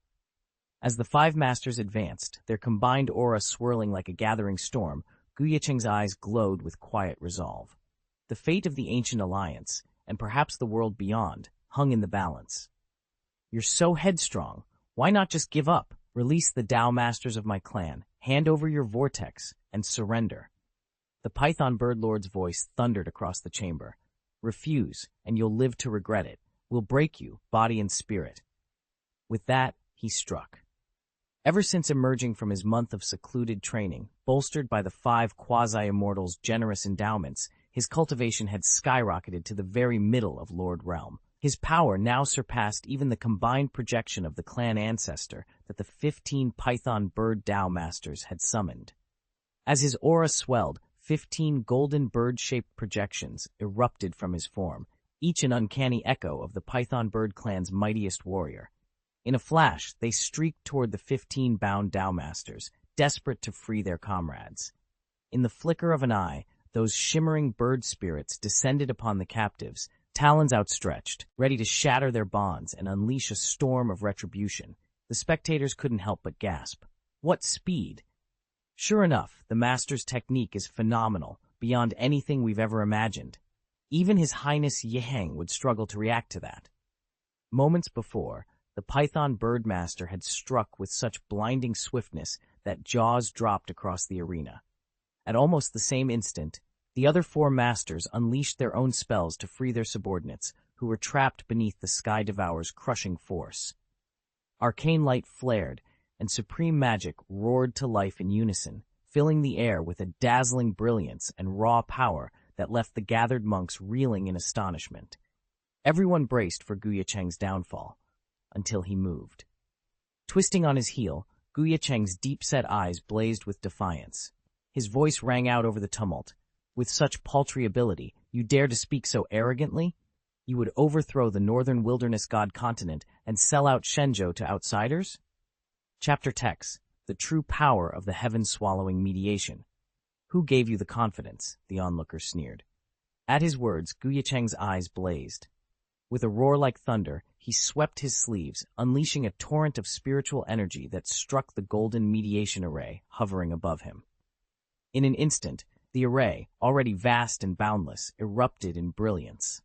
As the five masters advanced, their combined aura swirling like a gathering storm, Ye Cheng's eyes glowed with quiet resolve. The fate of the ancient alliance, and perhaps the world beyond, hung in the balance. You're so headstrong. Why not just give up? Release the Tao masters of my clan, hand over your vortex, and surrender. The Python bird lord's voice thundered across the chamber. Refuse, and you'll live to regret it. We'll break you, body and spirit. With that, he struck. Ever since emerging from his month of secluded training, bolstered by the 5 quasi-immortals' generous endowments, his cultivation had skyrocketed to the very middle of Lord Realm. His power now surpassed even the combined projection of the clan ancestor that the 15 Python bird Tao masters had summoned. As his aura swelled, 15 golden bird-shaped projections erupted from his form, each an uncanny echo of the Python bird clan's mightiest warrior. In a flash, they streaked toward the 15 bound Tao masters, desperate to free their comrades. In the flicker of an eye, those shimmering bird spirits descended upon the captives, talons outstretched, ready to shatter their bonds and unleash a storm of retribution. The spectators couldn't help but gasp. What speed! Sure enough, the master's technique is phenomenal, beyond anything we've ever imagined. Even His Highness Ye Cheng would struggle to react to that. Moments before, the Python bird master had struck with such blinding swiftness that jaws dropped across the arena. At almost the same instant, the other 4 masters unleashed their own spells to free their subordinates, who were trapped beneath the Sky Devourer's crushing force. Arcane light flared, and supreme magic roared to life in unison, filling the air with a dazzling brilliance and raw power that left the gathered monks reeling in astonishment. Everyone braced for Ye Cheng's downfall, until he moved. Twisting on his heel, Ye Cheng's deep-set eyes blazed with defiance. His voice rang out over the tumult. With such paltry ability, you dare to speak so arrogantly? You would overthrow the northern wilderness god continent and sell out Shenzhou to outsiders? Chapter text: The true power of the heaven-swallowing mediation. Who gave you the confidence? The onlooker sneered. At his words, Ye Cheng's eyes blazed. With a roar like thunder, he swept his sleeves, unleashing a torrent of spiritual energy that struck the golden mediation array hovering above him. In an instant, the array, already vast and boundless, erupted in brilliance.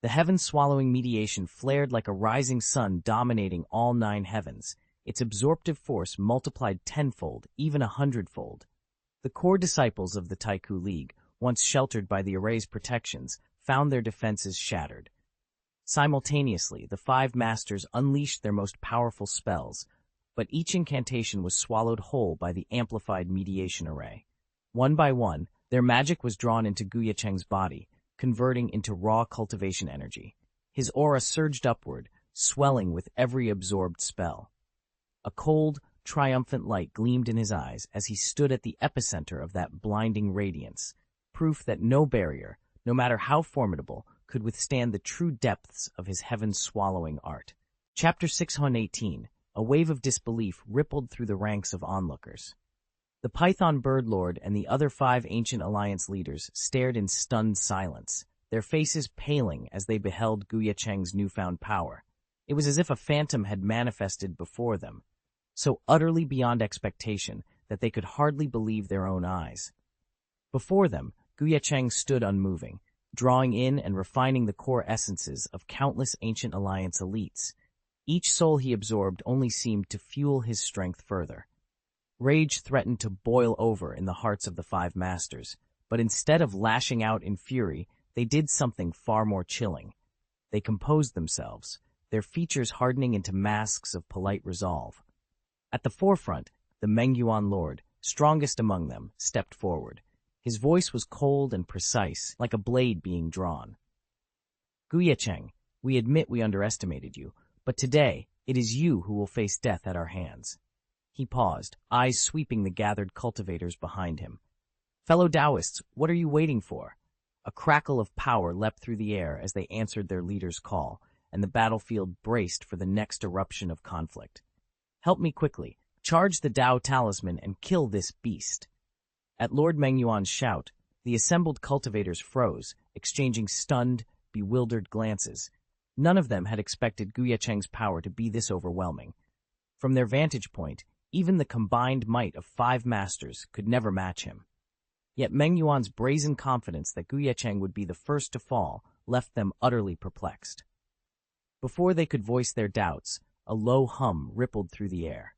The heaven-swallowing mediation flared like a rising sun dominating all 9 heavens, its absorptive force multiplied tenfold, even 100-fold. The core disciples of the Taiku League, once sheltered by the array's protections, found their defenses shattered. Simultaneously, the five masters unleashed their most powerful spells, but each incantation was swallowed whole by the amplified mediation array. One by one, their magic was drawn into Ye Cheng's body, converting into raw cultivation energy. His aura surged upward, swelling with every absorbed spell. A cold, triumphant light gleamed in his eyes as he stood at the epicenter of that blinding radiance, proof that no barrier, no matter how formidable, could withstand the true depths of his heaven-swallowing art. Chapter 618. A wave of disbelief rippled through the ranks of onlookers. The Python Bird Lord and the other five Ancient Alliance leaders stared in stunned silence, their faces paling as they beheld Ye Cheng's newfound power. It was as if a phantom had manifested before them, so utterly beyond expectation that they could hardly believe their own eyes. Before them, Ye Cheng stood unmoving, drawing in and refining the core essences of countless Ancient Alliance elites. Each soul he absorbed only seemed to fuel his strength further. Rage threatened to boil over in the hearts of the five masters, but instead of lashing out in fury, they did something far more chilling. They composed themselves, their features hardening into masks of polite resolve. At the forefront, the Mengyuan Lord, strongest among them, stepped forward. His voice was cold and precise, like a blade being drawn. Ye Cheng, we admit we underestimated you, but today it is you who will face death at our hands. He paused, eyes sweeping the gathered cultivators behind him. Fellow Taoists, what are you waiting for? A crackle of power leapt through the air as they answered their leader's call, and the battlefield braced for the next eruption of conflict. Help me quickly. Charge the Tao talisman and kill this beast. At Lord Mengyuan's shout, the assembled cultivators froze, exchanging stunned, bewildered glances. None of them had expected Ye Cheng's power to be this overwhelming. From their vantage point, even the combined might of five masters could never match him. Yet Mengyuan's brazen confidence that Ye Cheng would be the first to fall left them utterly perplexed. Before they could voice their doubts, a low hum rippled through the air.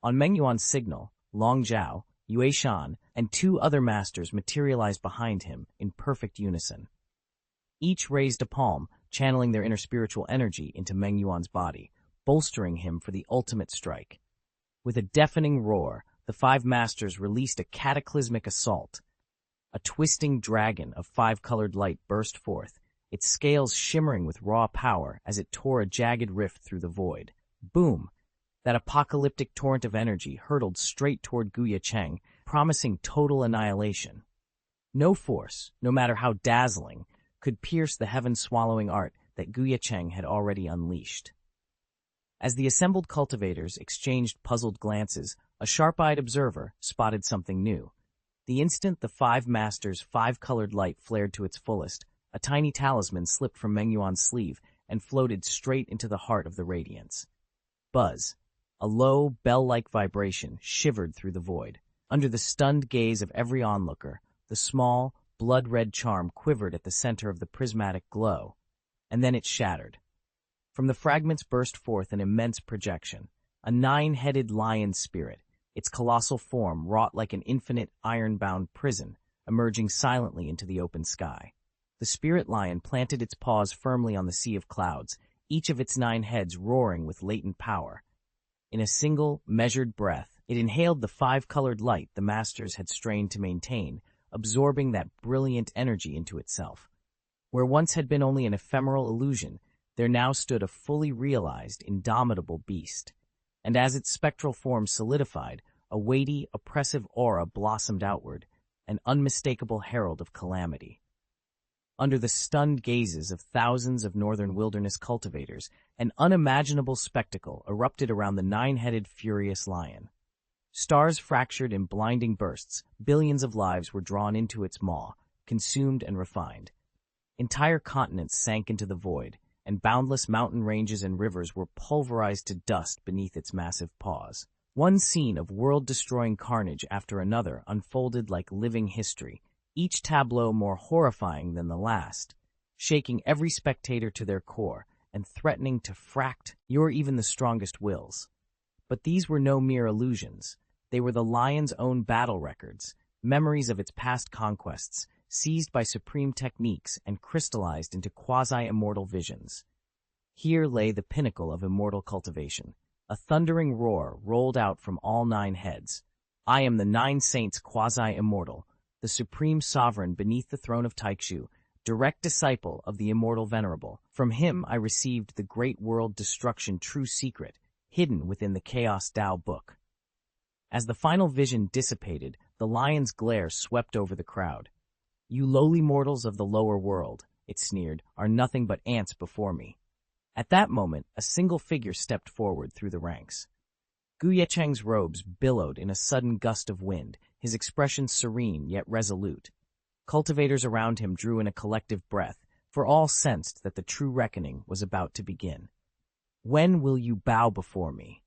On Mengyuan's signal, Long Zhao, Yue Shan, and two other masters materialized behind him in perfect unison. Each raised a palm, channeling their inner spiritual energy into Mengyuan's body, bolstering him for the ultimate strike. With a deafening roar, the five masters released a cataclysmic assault. A twisting dragon of five-colored light burst forth, its scales shimmering with raw power as it tore a jagged rift through the void. Boom! That apocalyptic torrent of energy hurtled straight toward Ye Cheng, promising total annihilation. No force, no matter how dazzling, could pierce the heaven-swallowing art that Ye Cheng had already unleashed. As the assembled cultivators exchanged puzzled glances, a sharp-eyed observer spotted something new. The instant the five masters' five-colored light flared to its fullest, a tiny talisman slipped from Mengyuan's sleeve and floated straight into the heart of the radiance. Buzz! A low, bell-like vibration shivered through the void. Under the stunned gaze of every onlooker, the small, blood-red charm quivered at the center of the prismatic glow, and then it shattered. From the fragments burst forth an immense projection, a nine-headed lion spirit, its colossal form wrought like an infinite iron-bound prison, emerging silently into the open sky. The spirit lion planted its paws firmly on the sea of clouds, each of its 9 heads roaring with latent power. In a single, measured breath, it inhaled the five-colored light the masters had strained to maintain, absorbing that brilliant energy into itself. Where once had been only an ephemeral illusion, there now stood a fully realized, indomitable beast. And as its spectral form solidified, a weighty, oppressive aura blossomed outward, an unmistakable herald of calamity. Under the stunned gazes of thousands of northern wilderness cultivators, an unimaginable spectacle erupted around the 9-headed furious lion. Stars fractured in blinding bursts, billions of lives were drawn into its maw, consumed and refined. Entire continents sank into the void, and boundless mountain ranges and rivers were pulverized to dust beneath its massive paws. One scene of world-destroying carnage after another unfolded like living history, each tableau more horrifying than the last, shaking every spectator to their core and threatening to fract even the strongest wills. But these were no mere illusions. They were the lion's own battle records, memories of its past conquests, seized by supreme techniques and crystallized into quasi-immortal visions. Here lay the pinnacle of immortal cultivation. A thundering roar rolled out from all 9 heads. I am the 9 Saints quasi-immortal, the supreme sovereign beneath the throne of Taikshu, direct disciple of the immortal venerable. From him I received the great world destruction true secret, hidden within the Chaos Tao book. As the final vision dissipated, the lion's glare swept over the crowd. You lowly mortals of the lower world, it sneered, are nothing but ants before me. At that moment, a single figure stepped forward through the ranks. Ye Cheng's robes billowed in a sudden gust of wind, his expression serene yet resolute. Cultivators around him drew in a collective breath, for all sensed that the true reckoning was about to begin. When will you bow before me?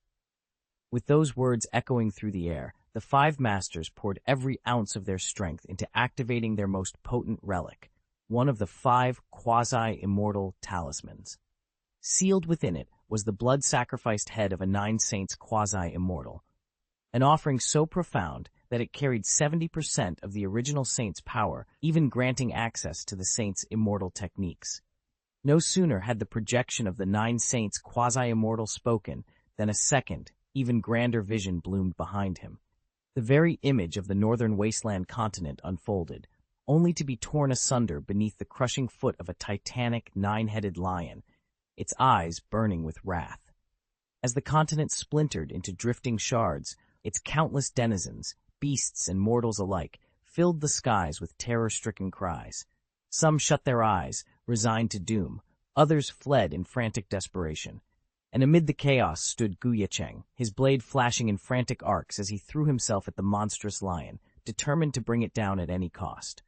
With those words echoing through the air, the 5 masters poured every ounce of their strength into activating their most potent relic, one of the 5 quasi-immortal talismans. Sealed within it was the blood-sacrificed head of a 9 Saints quasi-immortal, an offering so profound that it carried 70% of the original Saint's power, even granting access to the Saint's immortal techniques. No sooner had the projection of the 9 Saints quasi-immortal spoken than a second, even grander vision bloomed behind him. The very image of the northern wasteland continent unfolded, only to be torn asunder beneath the crushing foot of a titanic 9-headed lion, its eyes burning with wrath. As the continent splintered into drifting shards, its countless denizens, beasts and mortals alike, filled the skies with terror-stricken cries. Some shut their eyes, resigned to doom. Others fled in frantic desperation. And amid the chaos stood Ye Cheng, his blade flashing in frantic arcs as he threw himself at the monstrous lion, determined to bring it down at any cost.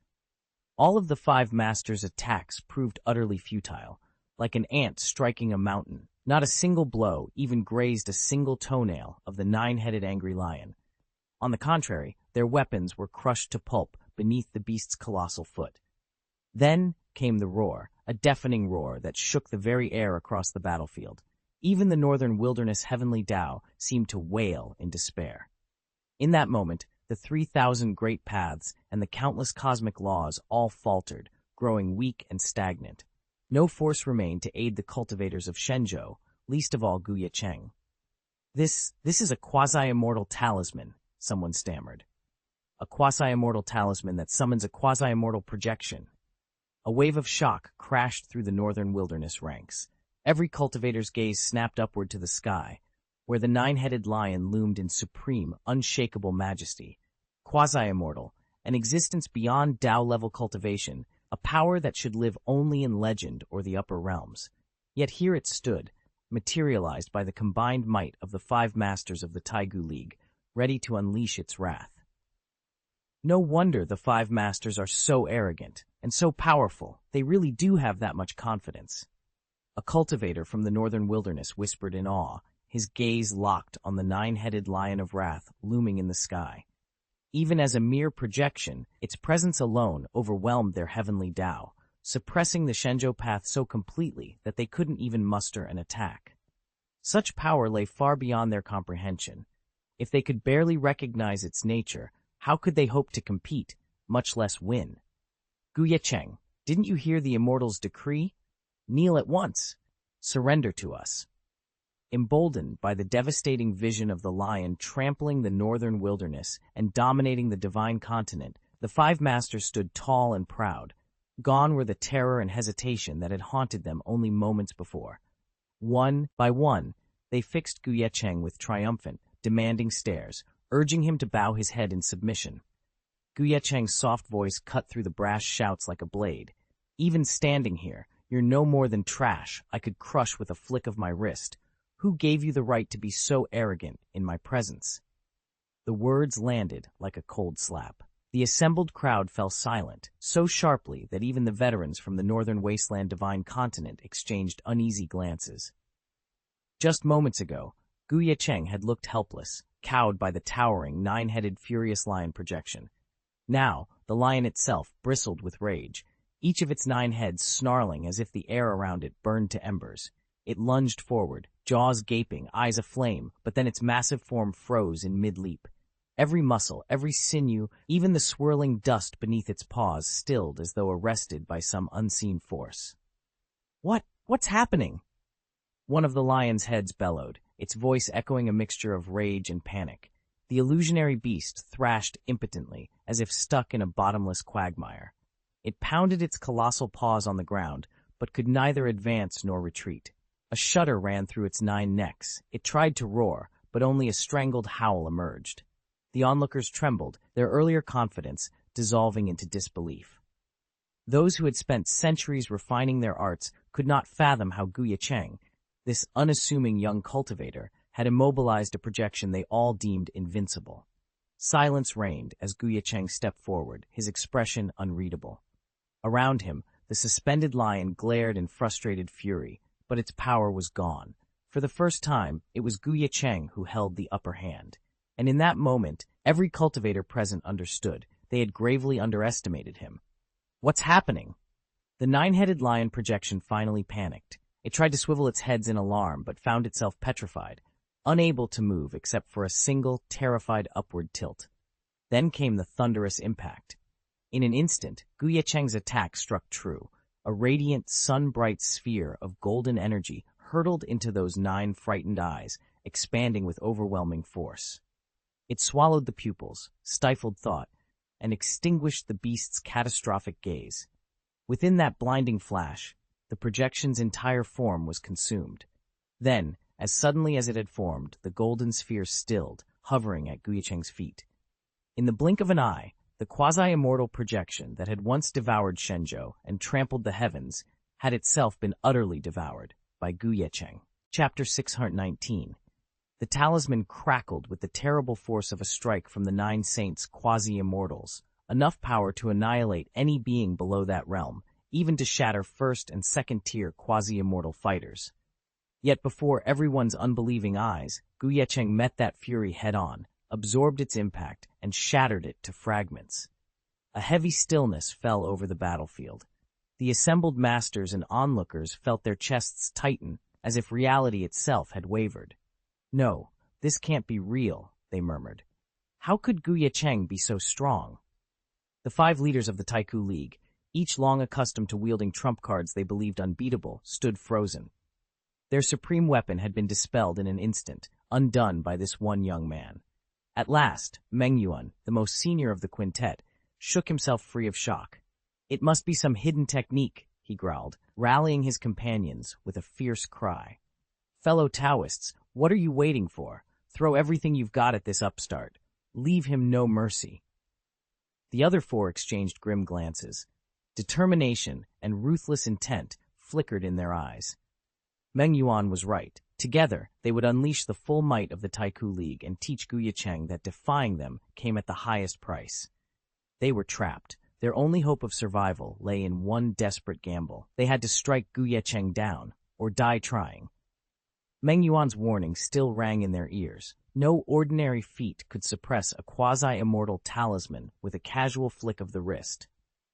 All of the 5 masters' attacks proved utterly futile. Like an ant striking a mountain, not a single blow even grazed a single toenail of the 9-headed angry lion. On the contrary, their weapons were crushed to pulp beneath the beast's colossal foot. Then came the roar, a deafening roar that shook the very air across the battlefield. Even the northern wilderness heavenly Tao seemed to wail in despair. In that moment, the 3,000 great paths and the countless cosmic laws all faltered, growing weak and stagnant. No force remained to aid the cultivators of Shenzhou, least of all Ye Cheng. This is a quasi-immortal talisman, someone stammered. A quasi-immortal talisman that summons a quasi-immortal projection. A wave of shock crashed through the northern wilderness ranks. Every cultivator's gaze snapped upward to the sky, where the 9-headed lion loomed in supreme, unshakable majesty. Quasi-immortal, an existence beyond Tao-level cultivation, a power that should live only in legend or the upper realms. Yet here it stood, materialized by the combined might of the 5 masters of the Taigu League, ready to unleash its wrath. No wonder the 5 masters are so arrogant and so powerful. They really do have that much confidence. A cultivator from the northern wilderness whispered in awe, his gaze locked on the 9-headed lion of wrath looming in the sky. Even as a mere projection, its presence alone overwhelmed their heavenly Tao, suppressing the Shenzhou path so completely that they couldn't even muster an attack. Such power lay far beyond their comprehension. If they could barely recognize its nature, how could they hope to compete, much less win? Ye Cheng, didn't you hear the Immortal's decree? Kneel at once. Surrender to us. Emboldened by the devastating vision of the lion trampling the northern wilderness and dominating the divine continent, the 5 masters stood tall and proud. Gone were the terror and hesitation that had haunted them only moments before. One by one, they fixed Ye Cheng with triumphant, demanding stares, urging him to bow his head in submission. Ye Cheng's soft voice cut through the brash shouts like a blade. Even standing here, you're no more than trash I could crush with a flick of my wrist. Who gave you the right to be so arrogant in my presence? The words landed like a cold slap. The assembled crowd fell silent, so sharply that even the veterans from the northern wasteland divine continent exchanged uneasy glances. Just moments ago, Ye Cheng had looked helpless, cowed by the towering, 9-headed furious lion projection. Now, the lion itself bristled with rage, each of its 9 heads snarling as if the air around it burned to embers. It lunged forward, jaws gaping, eyes aflame, but then its massive form froze in mid-leap. Every muscle, every sinew, even the swirling dust beneath its paws stilled as though arrested by some unseen force. What's happening? One of the lion's heads bellowed, its voice echoing a mixture of rage and panic. The illusionary beast thrashed impotently, as if stuck in a bottomless quagmire. It pounded its colossal paws on the ground, but could neither advance nor retreat. A shudder ran through its 9 necks. It tried to roar, but only a strangled howl emerged. The onlookers trembled, their earlier confidence dissolving into disbelief. Those who had spent centuries refining their arts could not fathom how Ye Cheng, this unassuming young cultivator, had immobilized a projection they all deemed invincible. Silence reigned as Ye Cheng stepped forward, his expression unreadable. Around him, the suspended lion glared in frustrated fury, but its power was gone. For the first time, it was Ye Cheng who held the upper hand. And in that moment, every cultivator present understood. They had gravely underestimated him. What's happening? The 9-headed lion projection finally panicked. It tried to swivel its heads in alarm, but found itself petrified, unable to move except for a single, terrified upward tilt. Then came the thunderous impact. In an instant, Ye Cheng's attack struck true. A radiant, sun-bright sphere of golden energy hurtled into those 9 frightened eyes, expanding with overwhelming force. It swallowed the pupils, stifled thought, and extinguished the beast's catastrophic gaze. Within that blinding flash, the projection's entire form was consumed. Then, as suddenly as it had formed, the golden sphere stilled, hovering at Ye Cheng's feet. In the blink of an eye, the quasi-immortal projection that had once devoured Shenzhou and trampled the heavens had itself been utterly devoured by Ye Cheng. Chapter 619. The talisman crackled with the terrible force of a strike from the 9 saints' quasi-immortals, enough power to annihilate any being below that realm, even to shatter first- and second-tier quasi-immortal fighters. Yet before everyone's unbelieving eyes, Ye Cheng met that fury head-on, absorbed its impact, and shattered it to fragments. A heavy stillness fell over the battlefield. The assembled masters and onlookers felt their chests tighten, as if reality itself had wavered. "No, this can't be real," they murmured. How could Ye Cheng be so strong? The 5 leaders of the Taiku League, each long accustomed to wielding trump cards they believed unbeatable, stood frozen. Their supreme weapon had been dispelled in an instant, undone by this one young man. At last, Meng Yuan, the most senior of the quintet, shook himself free of shock. "It must be some hidden technique," he growled, rallying his companions with a fierce cry. "Fellow Taoists, what are you waiting for? Throw everything you've got at this upstart. Leave him no mercy." The other 4 exchanged grim glances. Determination and ruthless intent flickered in their eyes. Meng Yuan was right. Together, they would unleash the full might of the Taiku League and teach Ye Cheng that defying them came at the highest price. They were trapped. Their only hope of survival lay in one desperate gamble. They had to strike Ye Cheng down, or die trying. Meng Yuan's warning still rang in their ears. No ordinary feat could suppress a quasi-immortal talisman with a casual flick of the wrist.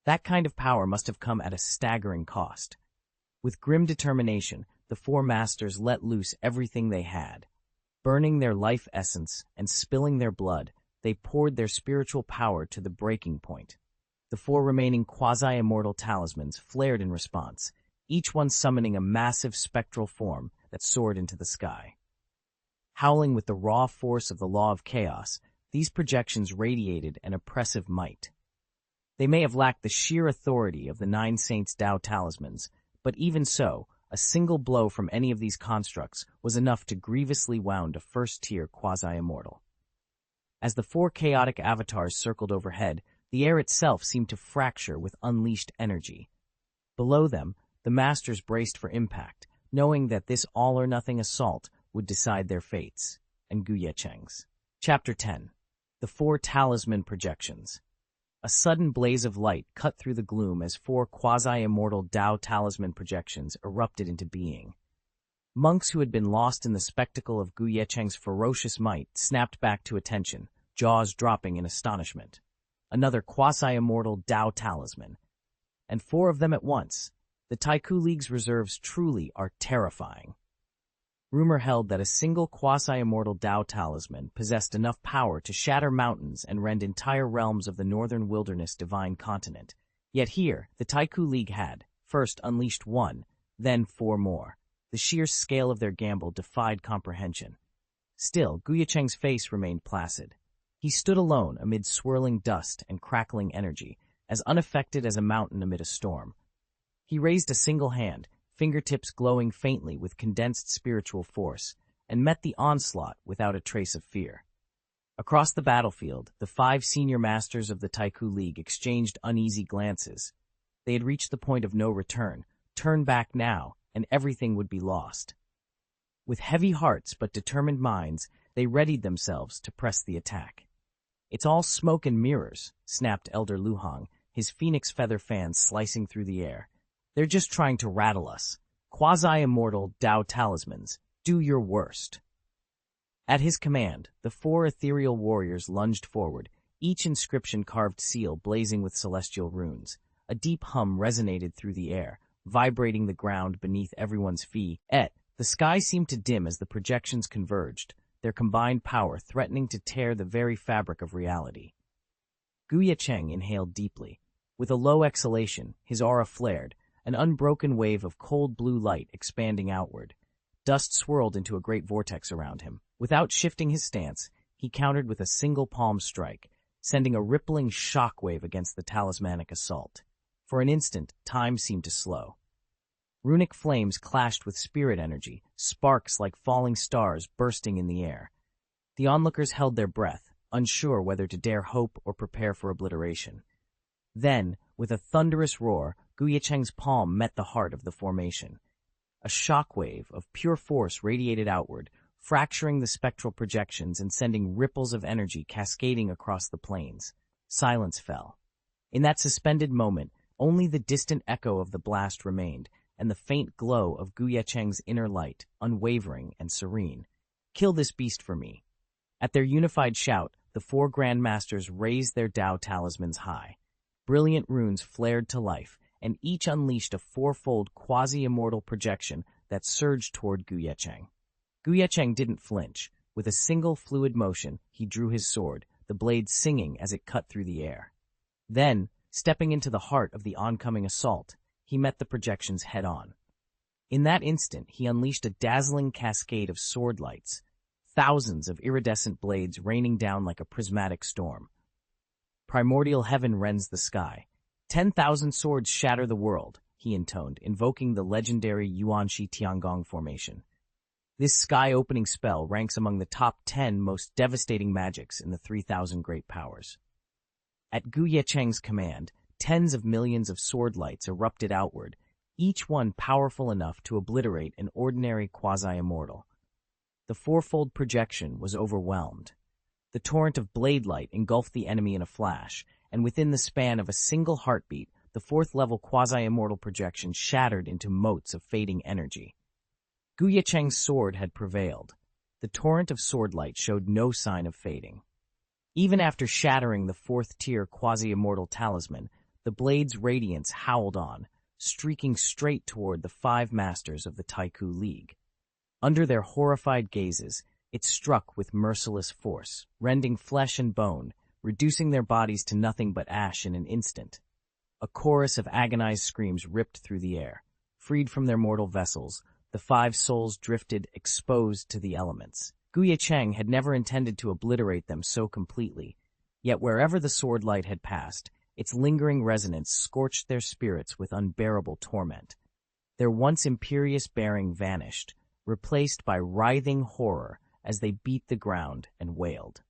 That kind of power must have come at a staggering cost. With grim determination, the 4 masters let loose everything they had. Burning their life essence and spilling their blood, they poured their spiritual power to the breaking point. The 4 remaining quasi-immortal talismans flared in response, each one summoning a massive spectral form that soared into the sky. Howling with the raw force of the law of chaos, these projections radiated an oppressive might. They may have lacked the sheer authority of the 9 saints' Tao talismans, but even so, a single blow from any of these constructs was enough to grievously wound a first-tier quasi-immortal. As the 4 chaotic avatars circled overhead, the air itself seemed to fracture with unleashed energy. Below them, the masters braced for impact, knowing that this all-or-nothing assault would decide their fates, and Ye Cheng's. Chapter 10. The 4 Talisman Projections. A sudden blaze of light cut through the gloom as 4 quasi-immortal Tao talisman projections erupted into being. Monks who had been lost in the spectacle of Ye Cheng's ferocious might snapped back to attention, jaws dropping in astonishment. Another quasi-immortal Tao talisman. And 4 of them at once. The Taiku League's reserves truly are terrifying. Rumor held that a single quasi-immortal Tao talisman possessed enough power to shatter mountains and rend entire realms of the northern wilderness divine continent. Yet here, the Taiku League had, first unleashed one, then 4 more. The sheer scale of their gamble defied comprehension. Still, Ye Cheng's face remained placid. He stood alone amid swirling dust and crackling energy, as unaffected as a mountain amid a storm. He raised a single hand, fingertips glowing faintly with condensed spiritual force, and met the onslaught without a trace of fear. Across the battlefield, the 5 senior masters of the Taiku League exchanged uneasy glances. They had reached the point of no return. Turn back now, and everything would be lost. With heavy hearts but determined minds, they readied themselves to press the attack. "It's all smoke and mirrors," snapped Elder Luhang, his phoenix feather fan slicing through the air. "They're just trying to rattle us. Quasi-immortal Tao talismans, do your worst." At his command, the 4 ethereal warriors lunged forward, each inscription carved seal blazing with celestial runes. A deep hum resonated through the air, vibrating the ground beneath everyone's feet. The sky seemed to dim as the projections converged, their combined power threatening to tear the very fabric of reality. Ye Cheng inhaled deeply. With a low exhalation, his aura flared, an unbroken wave of cold blue light expanding outward. Dust swirled into a great vortex around him. Without shifting his stance, he countered with a single palm strike, sending a rippling shockwave against the talismanic assault. For an instant, time seemed to slow. Runic flames clashed with spirit energy, sparks like falling stars bursting in the air. The onlookers held their breath, unsure whether to dare hope or prepare for obliteration. Then, with a thunderous roar, Ye Cheng's palm met the heart of the formation. A shockwave of pure force radiated outward, fracturing the spectral projections and sending ripples of energy cascading across the plains. Silence fell. In that suspended moment, only the distant echo of the blast remained, and the faint glow of Ye Cheng's inner light, unwavering and serene. "Kill this beast for me." At their unified shout, the 4 grandmasters raised their Tao talismans high. Brilliant runes flared to life, and each unleashed a 4-fold quasi-immortal projection that surged toward Ye Cheng. Ye Cheng didn't flinch. With a single fluid motion, he drew his sword, the blade singing as it cut through the air. Then, stepping into the heart of the oncoming assault, he met the projections head-on. In that instant, he unleashed a dazzling cascade of sword lights, thousands of iridescent blades raining down like a prismatic storm. "Primordial heaven rends the sky. 10,000 swords shatter the world," he intoned, invoking the legendary Yuanxi Tiangong formation. This sky-opening spell ranks among the top 10 most devastating magics in the 3,000 great powers. At Ye Cheng's command, tens of millions of sword lights erupted outward, each one powerful enough to obliterate an ordinary quasi-immortal. The 4-fold projection was overwhelmed. The torrent of blade light engulfed the enemy in a flash, and within the span of a single heartbeat, the 4th-level quasi-immortal projection shattered into motes of fading energy. Ye Cheng's sword had prevailed. The torrent of sword light showed no sign of fading. Even after shattering the 4th-tier quasi-immortal talisman, the blade's radiance howled on, streaking straight toward the 5 masters of the Taiku League. Under their horrified gazes, it struck with merciless force, rending flesh and bone, reducing their bodies to nothing but ash in an instant. A chorus of agonized screams ripped through the air. Freed from their mortal vessels, the 5 souls drifted, exposed to the elements. Ye Cheng had never intended to obliterate them so completely, yet wherever the sword light had passed, its lingering resonance scorched their spirits with unbearable torment. Their once imperious bearing vanished, replaced by writhing horror as they beat the ground and wailed.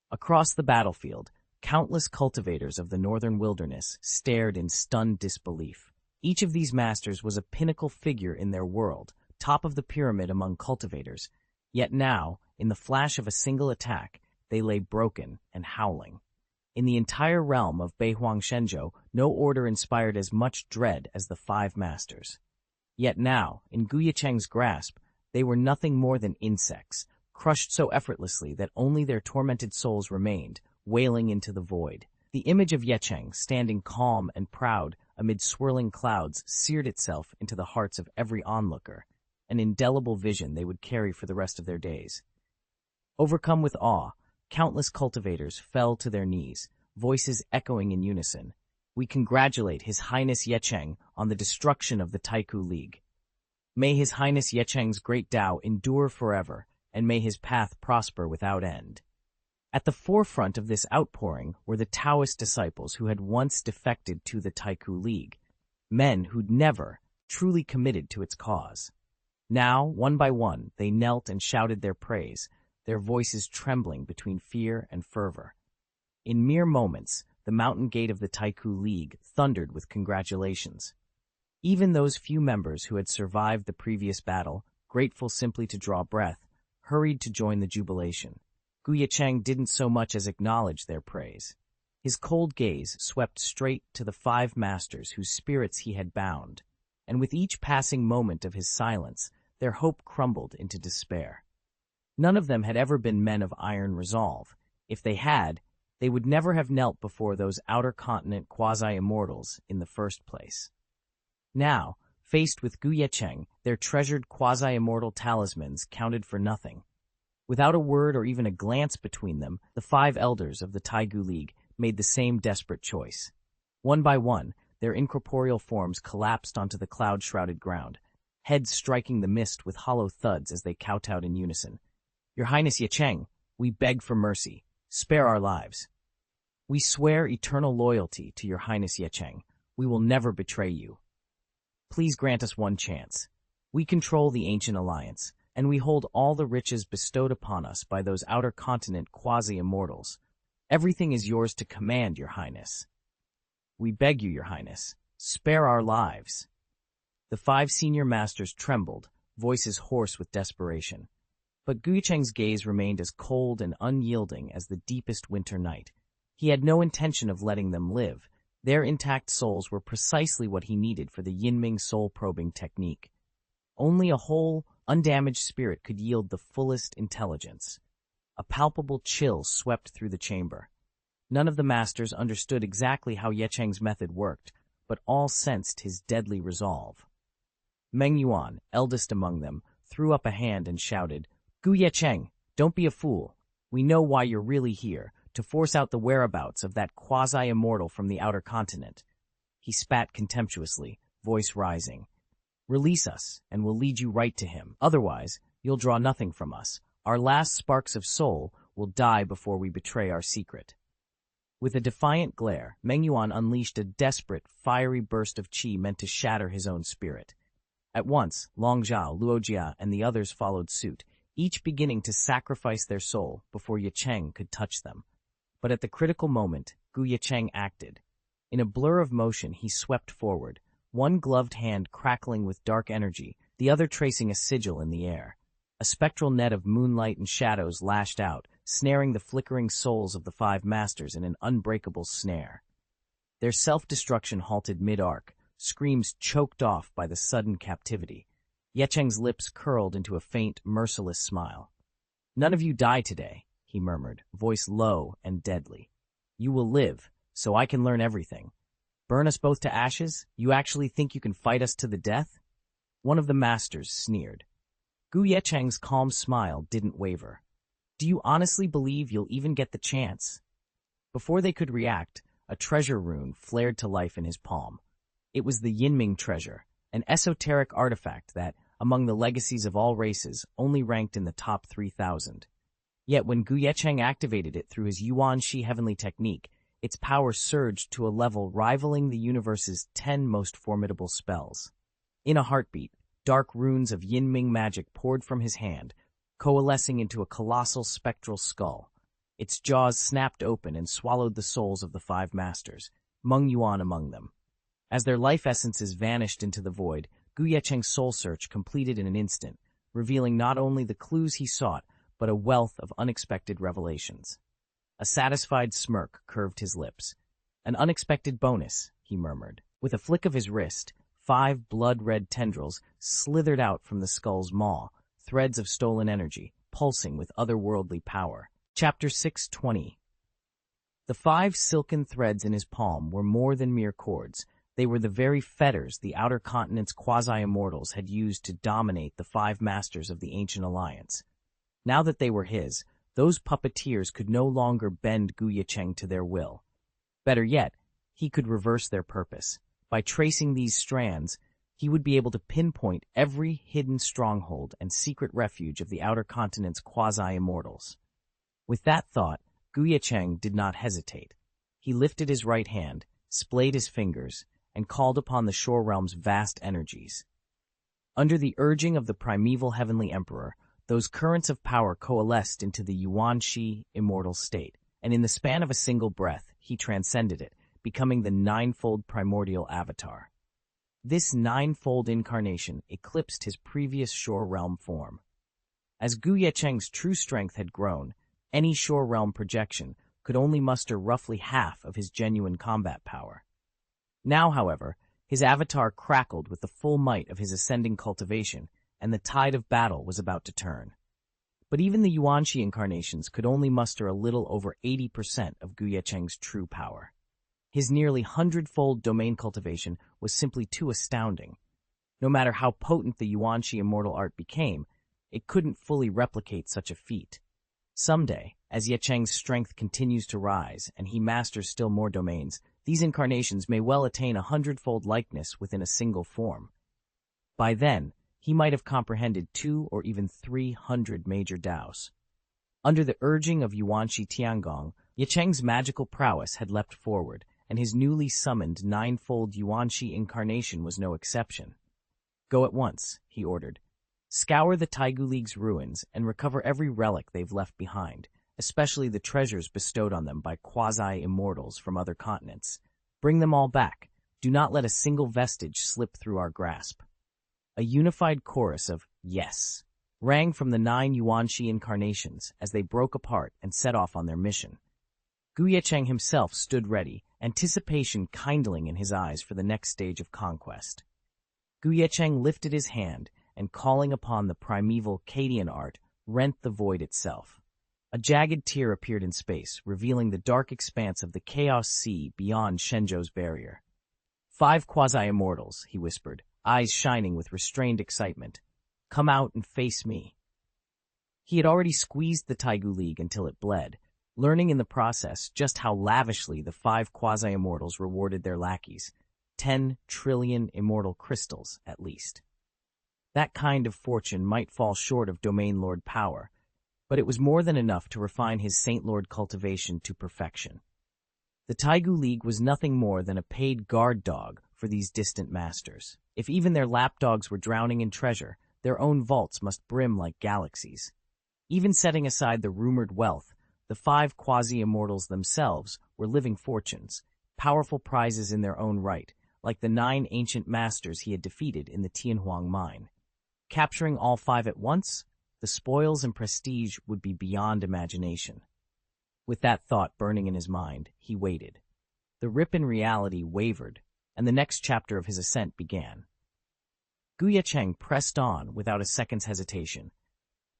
Across the battlefield, countless cultivators of the northern wilderness stared in stunned disbelief. Each of these masters was a pinnacle figure in their world, top of the pyramid among cultivators, yet now, in the flash of a single attack, they lay broken and howling. In the entire realm of Beihuang Shenzhou, no order inspired as much dread as the 5 masters. Yet now, in Ye Cheng's grasp, they were nothing more than insects, crushed so effortlessly that only their tormented souls remained, wailing into the void. The image of Ye Cheng, standing calm and proud amid swirling clouds, seared itself into the hearts of every onlooker, an indelible vision they would carry for the rest of their days. Overcome with awe, countless cultivators fell to their knees, voices echoing in unison. "We congratulate His Highness Ye Cheng on the destruction of the Taiku League. May His Highness Ye Cheng's great Tao endure forever, and may his path prosper without end." At the forefront of this outpouring were the Taoist disciples who had once defected to the Taiku League, men who'd never truly committed to its cause. Now, one by one, they knelt and shouted their praise, their voices trembling between fear and fervor. In mere moments, the mountain gate of the Taiku League thundered with congratulations. Even those few members who had survived the previous battle, grateful simply to draw breath, hurried to join the jubilation. Ye Cheng didn't so much as acknowledge their praise. His cold gaze swept straight to the five masters whose spirits he had bound, and with each passing moment of his silence, their hope crumbled into despair. None of them had ever been men of iron resolve. If they had, they would never have knelt before those outer continent quasi-immortals in the first place. Now, faced with Ye Cheng, their treasured quasi-immortal talismans counted for nothing. Without a word or even a glance between them, the five elders of the Taigu League made the same desperate choice. One by one, their incorporeal forms collapsed onto the cloud-shrouded ground, heads striking the mist with hollow thuds as they kowtowed in unison. "Your Highness Ye Cheng, we beg for mercy. Spare our lives. We swear eternal loyalty to Your Highness Ye Cheng. We will never betray you. Please grant us one chance. We control the ancient alliance, and we hold all the riches bestowed upon us by those outer continent quasi-immortals. Everything is yours to command, Your Highness. We beg you, Your Highness, spare our lives." The five senior masters trembled, voices hoarse with desperation. But Ye Cheng's gaze remained as cold and unyielding as the deepest winter night. He had no intention of letting them live. Their intact souls were precisely what he needed for the Yinming soul-probing technique. Only a whole, undamaged spirit could yield the fullest intelligence. A palpable chill swept through the chamber. None of the masters understood exactly how Ye Cheng's method worked, but all sensed his deadly resolve. Meng Yuan, eldest among them, threw up a hand and shouted, "Ye Cheng, don't be a fool. We know why you're really here, to force out the whereabouts of that quasi-immortal from the outer continent." He spat contemptuously, voice rising. "Release us, and we'll lead you right to him. Otherwise, you'll draw nothing from us. Our last sparks of soul will die before we betray our secret." With a defiant glare, Meng Yuan unleashed a desperate, fiery burst of qi meant to shatter his own spirit. At once, Long Zhao, Luo Jia, and the others followed suit, each beginning to sacrifice their soul before Ye Cheng could touch them. But at the critical moment, Ye Cheng acted. In a blur of motion, he swept forward, one gloved hand crackling with dark energy, the other tracing a sigil in the air. A spectral net of moonlight and shadows lashed out, snaring the flickering souls of the five masters in an unbreakable snare. Their self-destruction halted mid-arc, screams choked off by the sudden captivity. Ye Cheng's lips curled into a faint, merciless smile. "None of you die today," he murmured, voice low and deadly. "You will live, so I can learn everything. Burn us both to ashes? You actually think you can fight us to the death?" One of the masters sneered. Ye Cheng's calm smile didn't waver. "Do you honestly believe you'll even get the chance?" Before they could react, a treasure rune flared to life in his palm. It was the Yinming treasure, an esoteric artifact that, among the legacies of all races, only ranked in the top 3,000. Yet when Ye Cheng activated it through his Yuan Shi heavenly technique, its power surged to a level rivaling the universe's 10 most formidable spells. In a heartbeat, dark runes of Yinming magic poured from his hand, coalescing into a colossal spectral skull. Its jaws snapped open and swallowed the souls of the five masters, Meng Yuan among them. As their life essences vanished into the void, Ye Cheng's soul search completed in an instant, revealing not only the clues he sought, but a wealth of unexpected revelations. A satisfied smirk curved his lips. "An unexpected bonus," he murmured. With a flick of his wrist, 5 blood-red tendrils slithered out from the skull's maw, threads of stolen energy, pulsing with otherworldly power. Chapter 620. The 5 silken threads in his palm were more than mere cords. They were the very fetters the Outer Continent's quasi-immortals had used to dominate the five masters of the Ancient Alliance. Now that they were his, those puppeteers could no longer bend Ye Cheng to their will. Better yet, he could reverse their purpose. By tracing these strands, he would be able to pinpoint every hidden stronghold and secret refuge of the Outer Continent's quasi-immortals. With that thought, Ye Cheng did not hesitate. He lifted his right hand, splayed his fingers, and called upon the Shore Realm's vast energies. Under the urging of the primeval Heavenly Emperor, those currents of power coalesced into the Xianxia immortal state, and in the span of a single breath, he transcended it, becoming the ninefold primordial avatar. This ninefold incarnation eclipsed his previous Shore Realm form. As Ye Cheng's true strength had grown, any Shore Realm projection could only muster roughly half of his genuine combat power. Now, however, his avatar crackled with the full might of his ascending cultivation, and the tide of battle was about to turn. But even the Xianxia incarnations could only muster a little over 80% of Ye Cheng's true power. His nearly 100-fold domain cultivation was simply too astounding. No matter how potent the Xianxia immortal art became, it couldn't fully replicate such a feat. Someday, as Ye Cheng's strength continues to rise and he masters still more domains, these incarnations may well attain 100-fold likeness within a single form. By then, he might have comprehended 200 or even 300 major Daos. Under the urging of Xianxia Tiangong, Ye Cheng's magical prowess had leapt forward, and his newly summoned ninefold Xianxia incarnation was no exception. "Go at once," he ordered. "Scour the Taigu League's ruins and recover every relic they've left behind, especially the treasures bestowed on them by quasi-immortals from other continents. Bring them all back. Do not let a single vestige slip through our grasp." A unified chorus of "yes" rang from the 9 Xianxia incarnations as they broke apart and set off on their mission. Ye Cheng himself stood ready, anticipation kindling in his eyes for the next stage of conquest. Ye Cheng lifted his hand and, calling upon the primeval Cadian art, rent the void itself. A jagged tear appeared in space, revealing the dark expanse of the Chaos Sea beyond Shenzhou's barrier. "5 quasi-immortals," he whispered, eyes shining with restrained excitement. "Come out and face me." He had already squeezed the Taigu League until it bled, learning in the process just how lavishly the 5 quasi-immortals rewarded their lackeys. 10 trillion immortal crystals, at least. That kind of fortune might fall short of Domain Lord power, but it was more than enough to refine his Saint Lord cultivation to perfection. The Taigu League was nothing more than a paid guard dog for these distant masters. If even their lapdogs were drowning in treasure, their own vaults must brim like galaxies. Even setting aside the rumored wealth, the 5 quasi-immortals themselves were living fortunes, powerful prizes in their own right, like the 9 ancient masters he had defeated in the Tianhuang mine. Capturing all 5 at once, the spoils and prestige would be beyond imagination. With that thought burning in his mind, he waited. The rip in reality wavered, and the next chapter of his ascent began. Ye Cheng pressed on without a second's hesitation.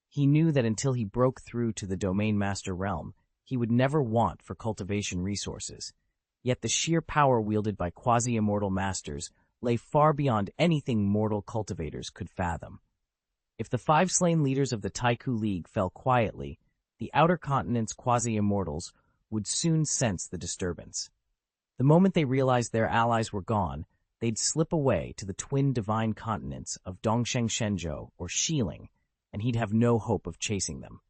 He knew that until he broke through to the Domain Master realm, he would never want for cultivation resources. Yet the sheer power wielded by quasi-immortal masters lay far beyond anything mortal cultivators could fathom. If the 5 slain leaders of the Taigu League fell quietly, the Outer Continent's quasi-immortals would soon sense the disturbance. The moment they realized their allies were gone, they'd slip away to the twin divine continents of Dongsheng Shenzhou or Xiling, and he'd have no hope of chasing them.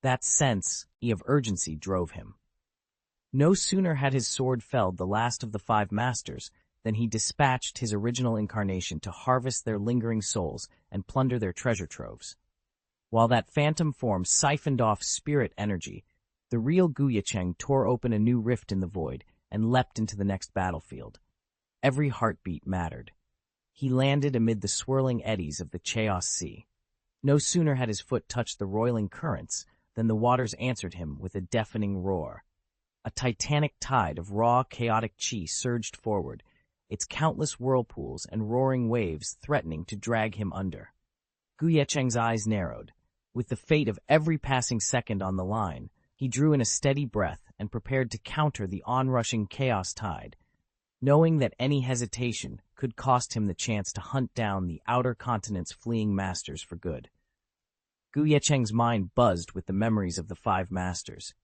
That sense of urgency drove him. No sooner had his sword felled the last of the 5 masters than he dispatched his original incarnation to harvest their lingering souls and plunder their treasure troves. While that phantom form siphoned off spirit energy, the real Ye Cheng tore open a new rift in the void and leapt into the next battlefield. Every heartbeat mattered. He landed amid the swirling eddies of the Chaos Sea. No sooner had his foot touched the roiling currents than the waters answered him with a deafening roar. A titanic tide of raw, chaotic chi surged forward, its countless whirlpools and roaring waves threatening to drag him under. Ye Cheng's eyes narrowed. With the fate of every passing second on the line, he drew in a steady breath and prepared to counter the onrushing chaos tide. knowing that any hesitation could cost him the chance to hunt down the outer continent's fleeing masters for good. Ye Cheng's mind buzzed with the memories of the 5 masters.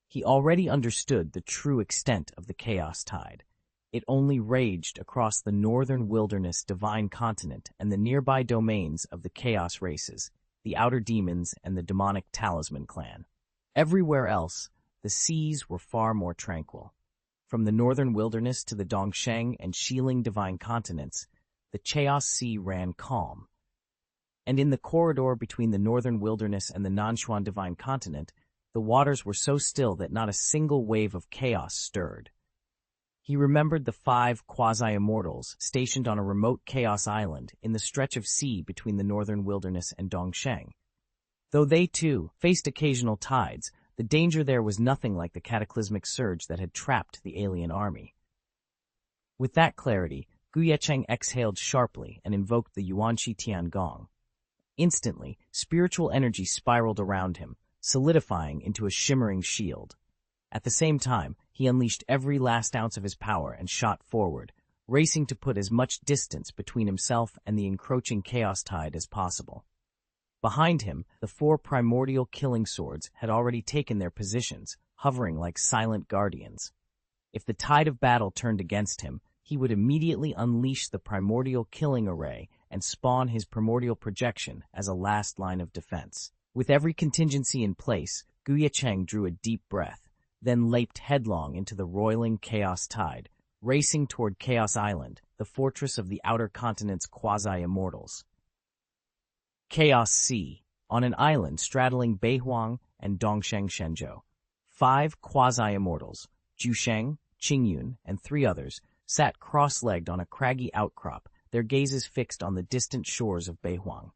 He already understood the true extent of the chaos tide. It only raged across the northern wilderness divine continent and the nearby domains of the chaos races, the outer demons and the demonic talisman clan. Everywhere else, the seas were far more tranquil. From the northern wilderness to the Dongsheng and Xiling divine continents, the Chaos Sea ran calm. And in the corridor between the northern wilderness and the Nanshuan divine continent, the waters were so still that not a single wave of chaos stirred. He remembered the 5 quasi-immortals stationed on a remote chaos island in the stretch of sea between the northern wilderness and Dongsheng. Though they, too, faced occasional tides, the danger there was nothing like the cataclysmic surge that had trapped the alien army. With that clarity, Ye Cheng exhaled sharply and invoked the Yuanqi Tiangong. Instantly, spiritual energy spiraled around him, solidifying into a shimmering shield. At the same time, he unleashed every last ounce of his power and shot forward, racing to put as much distance between himself and the encroaching chaos tide as possible. Behind him, the 4 primordial killing swords had already taken their positions, hovering like silent guardians. If the tide of battle turned against him, he would immediately unleash the primordial killing array and spawn his primordial projection as a last line of defense. With every contingency in place, Ye Cheng drew a deep breath, then leaped headlong into the roiling chaos tide, racing toward Chaos Island, the fortress of the outer continent's quasi-immortals. Chaos Sea, on an island straddling Beihuang and Dongsheng Shenzhou. 5 quasi-immortals, Jusheng, Qingyun, and 3 others, sat cross-legged on a craggy outcrop, their gazes fixed on the distant shores of Beihuang.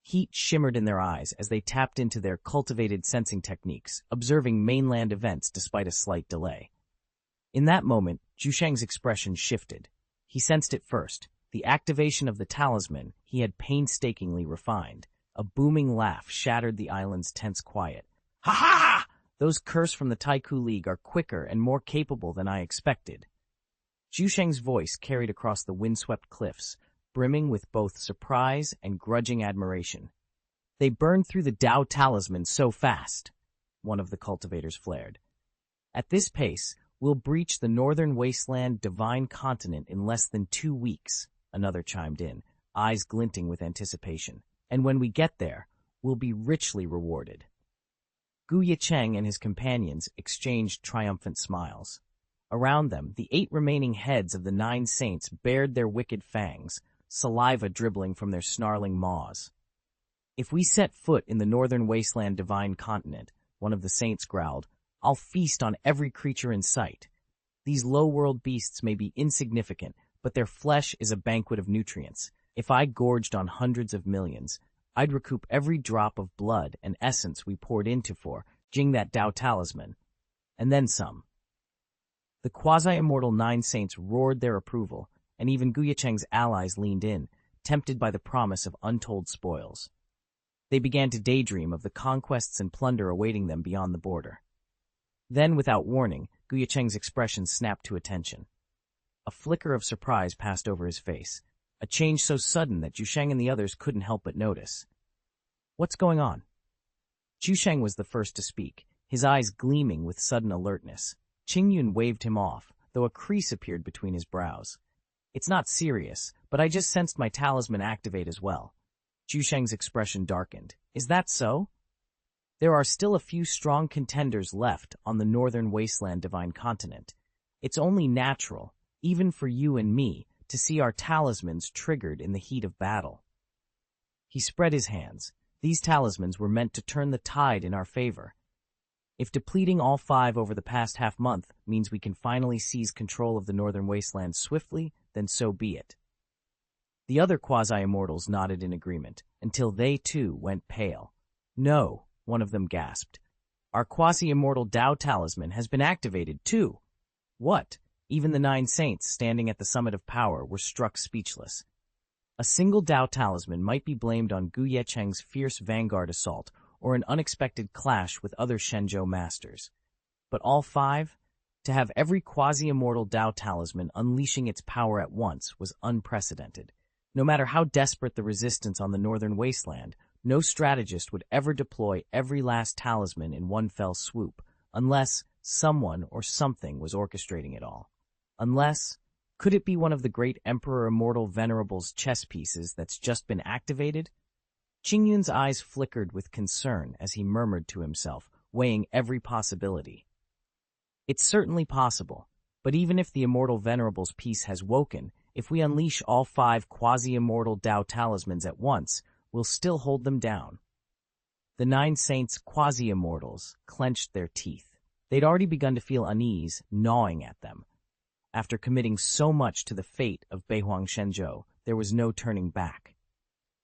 Heat shimmered in their eyes as they tapped into their cultivated sensing techniques, observing mainland events despite a slight delay. In that moment, Jusheng's expression shifted. He sensed it first, the activation of the talisman he had painstakingly refined. A booming laugh shattered the island's tense quiet. "Ha ha ha! Those curs from the Taiku League are quicker and more capable than I expected." Jusheng's voice carried across the windswept cliffs, brimming with both surprise and grudging admiration. "They burned through the Tao talisman so fast," one of the cultivators flared. "At this pace, we'll breach the northern wasteland divine continent in less than 2 weeks," another chimed in, eyes glinting with anticipation. "And when we get there, we'll be richly rewarded." Ye Cheng and his companions exchanged triumphant smiles. Around them, the 8 remaining heads of the 9 saints bared their wicked fangs, saliva dribbling from their snarling maws. "If we set foot in the northern wasteland divine continent," one of the saints growled, "I'll feast on every creature in sight. These low-world beasts may be insignificant, but their flesh is a banquet of nutrients. If I gorged on hundreds of millions, I'd recoup every drop of blood and essence we poured into forging that Tao talisman. And then some." The quasi-immortal 9 saints roared their approval, and even Ye Cheng's allies leaned in, tempted by the promise of untold spoils. They began to daydream of the conquests and plunder awaiting them beyond the border. Then, without warning, Ye Cheng's expression snapped to attention. A flicker of surprise passed over his face, a change so sudden that Jusheng and the others couldn't help but notice. "What's going on?" Jusheng was the first to speak, his eyes gleaming with sudden alertness. Qingyun waved him off, though a crease appeared between his brows. "It's not serious, but I just sensed my talisman activate as well." Jusheng's expression darkened. "Is that so?" "There are still a few strong contenders left on the northern wasteland divine continent. It's only natural, even for you and me, to see our talismans triggered in the heat of battle." He spread his hands. These talismans were meant to turn the tide in our favor. If depleting all 5 over the past half-month means we can finally seize control of the northern wasteland swiftly, then so be it. The other quasi-immortals nodded in agreement, until they too went pale. "No," one of them gasped. "Our quasi-immortal Tao talisman has been activated too." "What?" Even the 9 saints standing at the summit of power were struck speechless. A single Tao talisman might be blamed on Ye Cheng's fierce vanguard assault or an unexpected clash with other Shenzhou masters. But all 5? To have every quasi-immortal Dao talisman unleashing its power at once was unprecedented. No matter how desperate the resistance on the northern wasteland, no strategist would ever deploy every last talisman in one fell swoop, unless someone or something was orchestrating it all. Unless, could it be one of the great Emperor Immortal Venerable's chess pieces that's just been activated? Qingyun's eyes flickered with concern as he murmured to himself, weighing every possibility. It's certainly possible, but even if the Immortal Venerable's piece has woken, if we unleash all 5 quasi-immortal Dao talismans at once, we'll still hold them down. The 9 saints' quasi-immortals clenched their teeth. They'd already begun to feel unease gnawing at them. After committing so much to the fate of Beihuang Shenzhou, there was no turning back.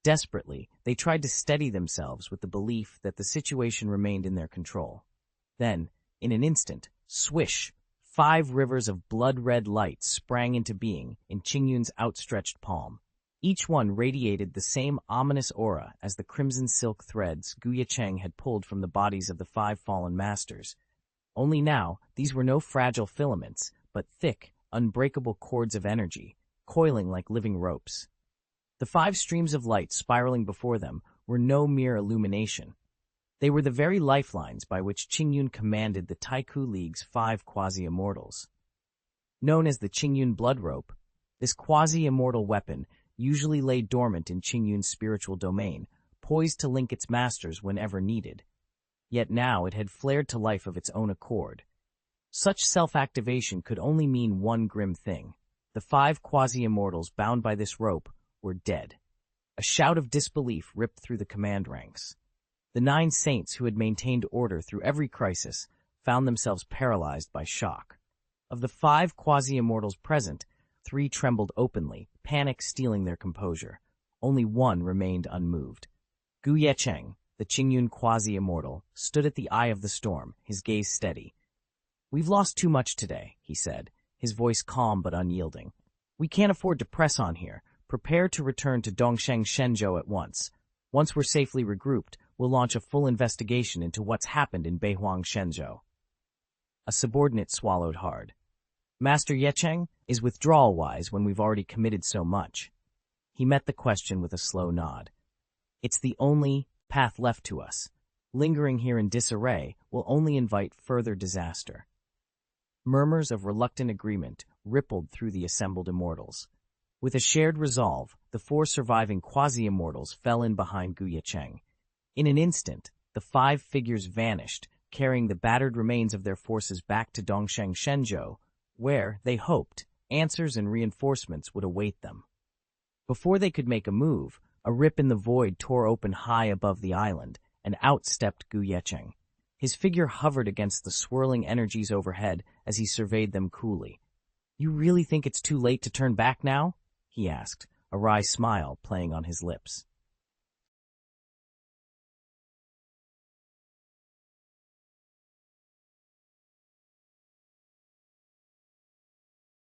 Desperately, they tried to steady themselves with the belief that the situation remained in their control. Then, in an instant, swish! 5 rivers of blood-red light sprang into being in Qingyun's outstretched palm. Each one radiated the same ominous aura as the crimson silk threads Ye Cheng had pulled from the bodies of the 5 fallen masters. Only now, these were no fragile filaments, but thick, unbreakable cords of energy, coiling like living ropes. The 5 streams of light spiraling before them were no mere illumination. They were the very lifelines by which Qingyun commanded the Taiku League's 5 quasi-immortals. Known as the Qingyun Blood Rope, this quasi-immortal weapon usually lay dormant in Qingyun's spiritual domain, poised to link its masters whenever needed. Yet now it had flared to life of its own accord. Such self-activation could only mean one grim thing. The 5 quasi-immortals bound by this rope were dead. A shout of disbelief ripped through the command ranks. The 9 saints who had maintained order through every crisis found themselves paralyzed by shock. Of the 5 quasi-immortals present, 3 trembled openly, panic stealing their composure. Only one remained unmoved. Ye Cheng, the Qingyun quasi-immortal, stood at the eye of the storm, his gaze steady. "We've lost too much today," he said, his voice calm but unyielding. "We can't afford to press on here. Prepare to return to Dongsheng Shenzhou at once. Once we're safely regrouped, we'll launch a full investigation into what's happened in Beihuang Shenzhou." A subordinate swallowed hard. "Master Ye Cheng, is withdrawal wise when we've already committed so much?" He met the question with a slow nod. "It's the only path left to us. Lingering here in disarray will only invite further disaster." Murmurs of reluctant agreement rippled through the assembled immortals. With a shared resolve, the 4 surviving quasi-immortals fell in behind Ye Cheng. In an instant, the 5 figures vanished, carrying the battered remains of their forces back to Dongsheng Shenzhou, where, they hoped, answers and reinforcements would await them. Before they could make a move, a rip in the void tore open high above the island, and out stepped Ye Cheng. His figure hovered against the swirling energies overhead as he surveyed them coolly. "You really think it's too late to turn back now?" he asked, a wry smile playing on his lips.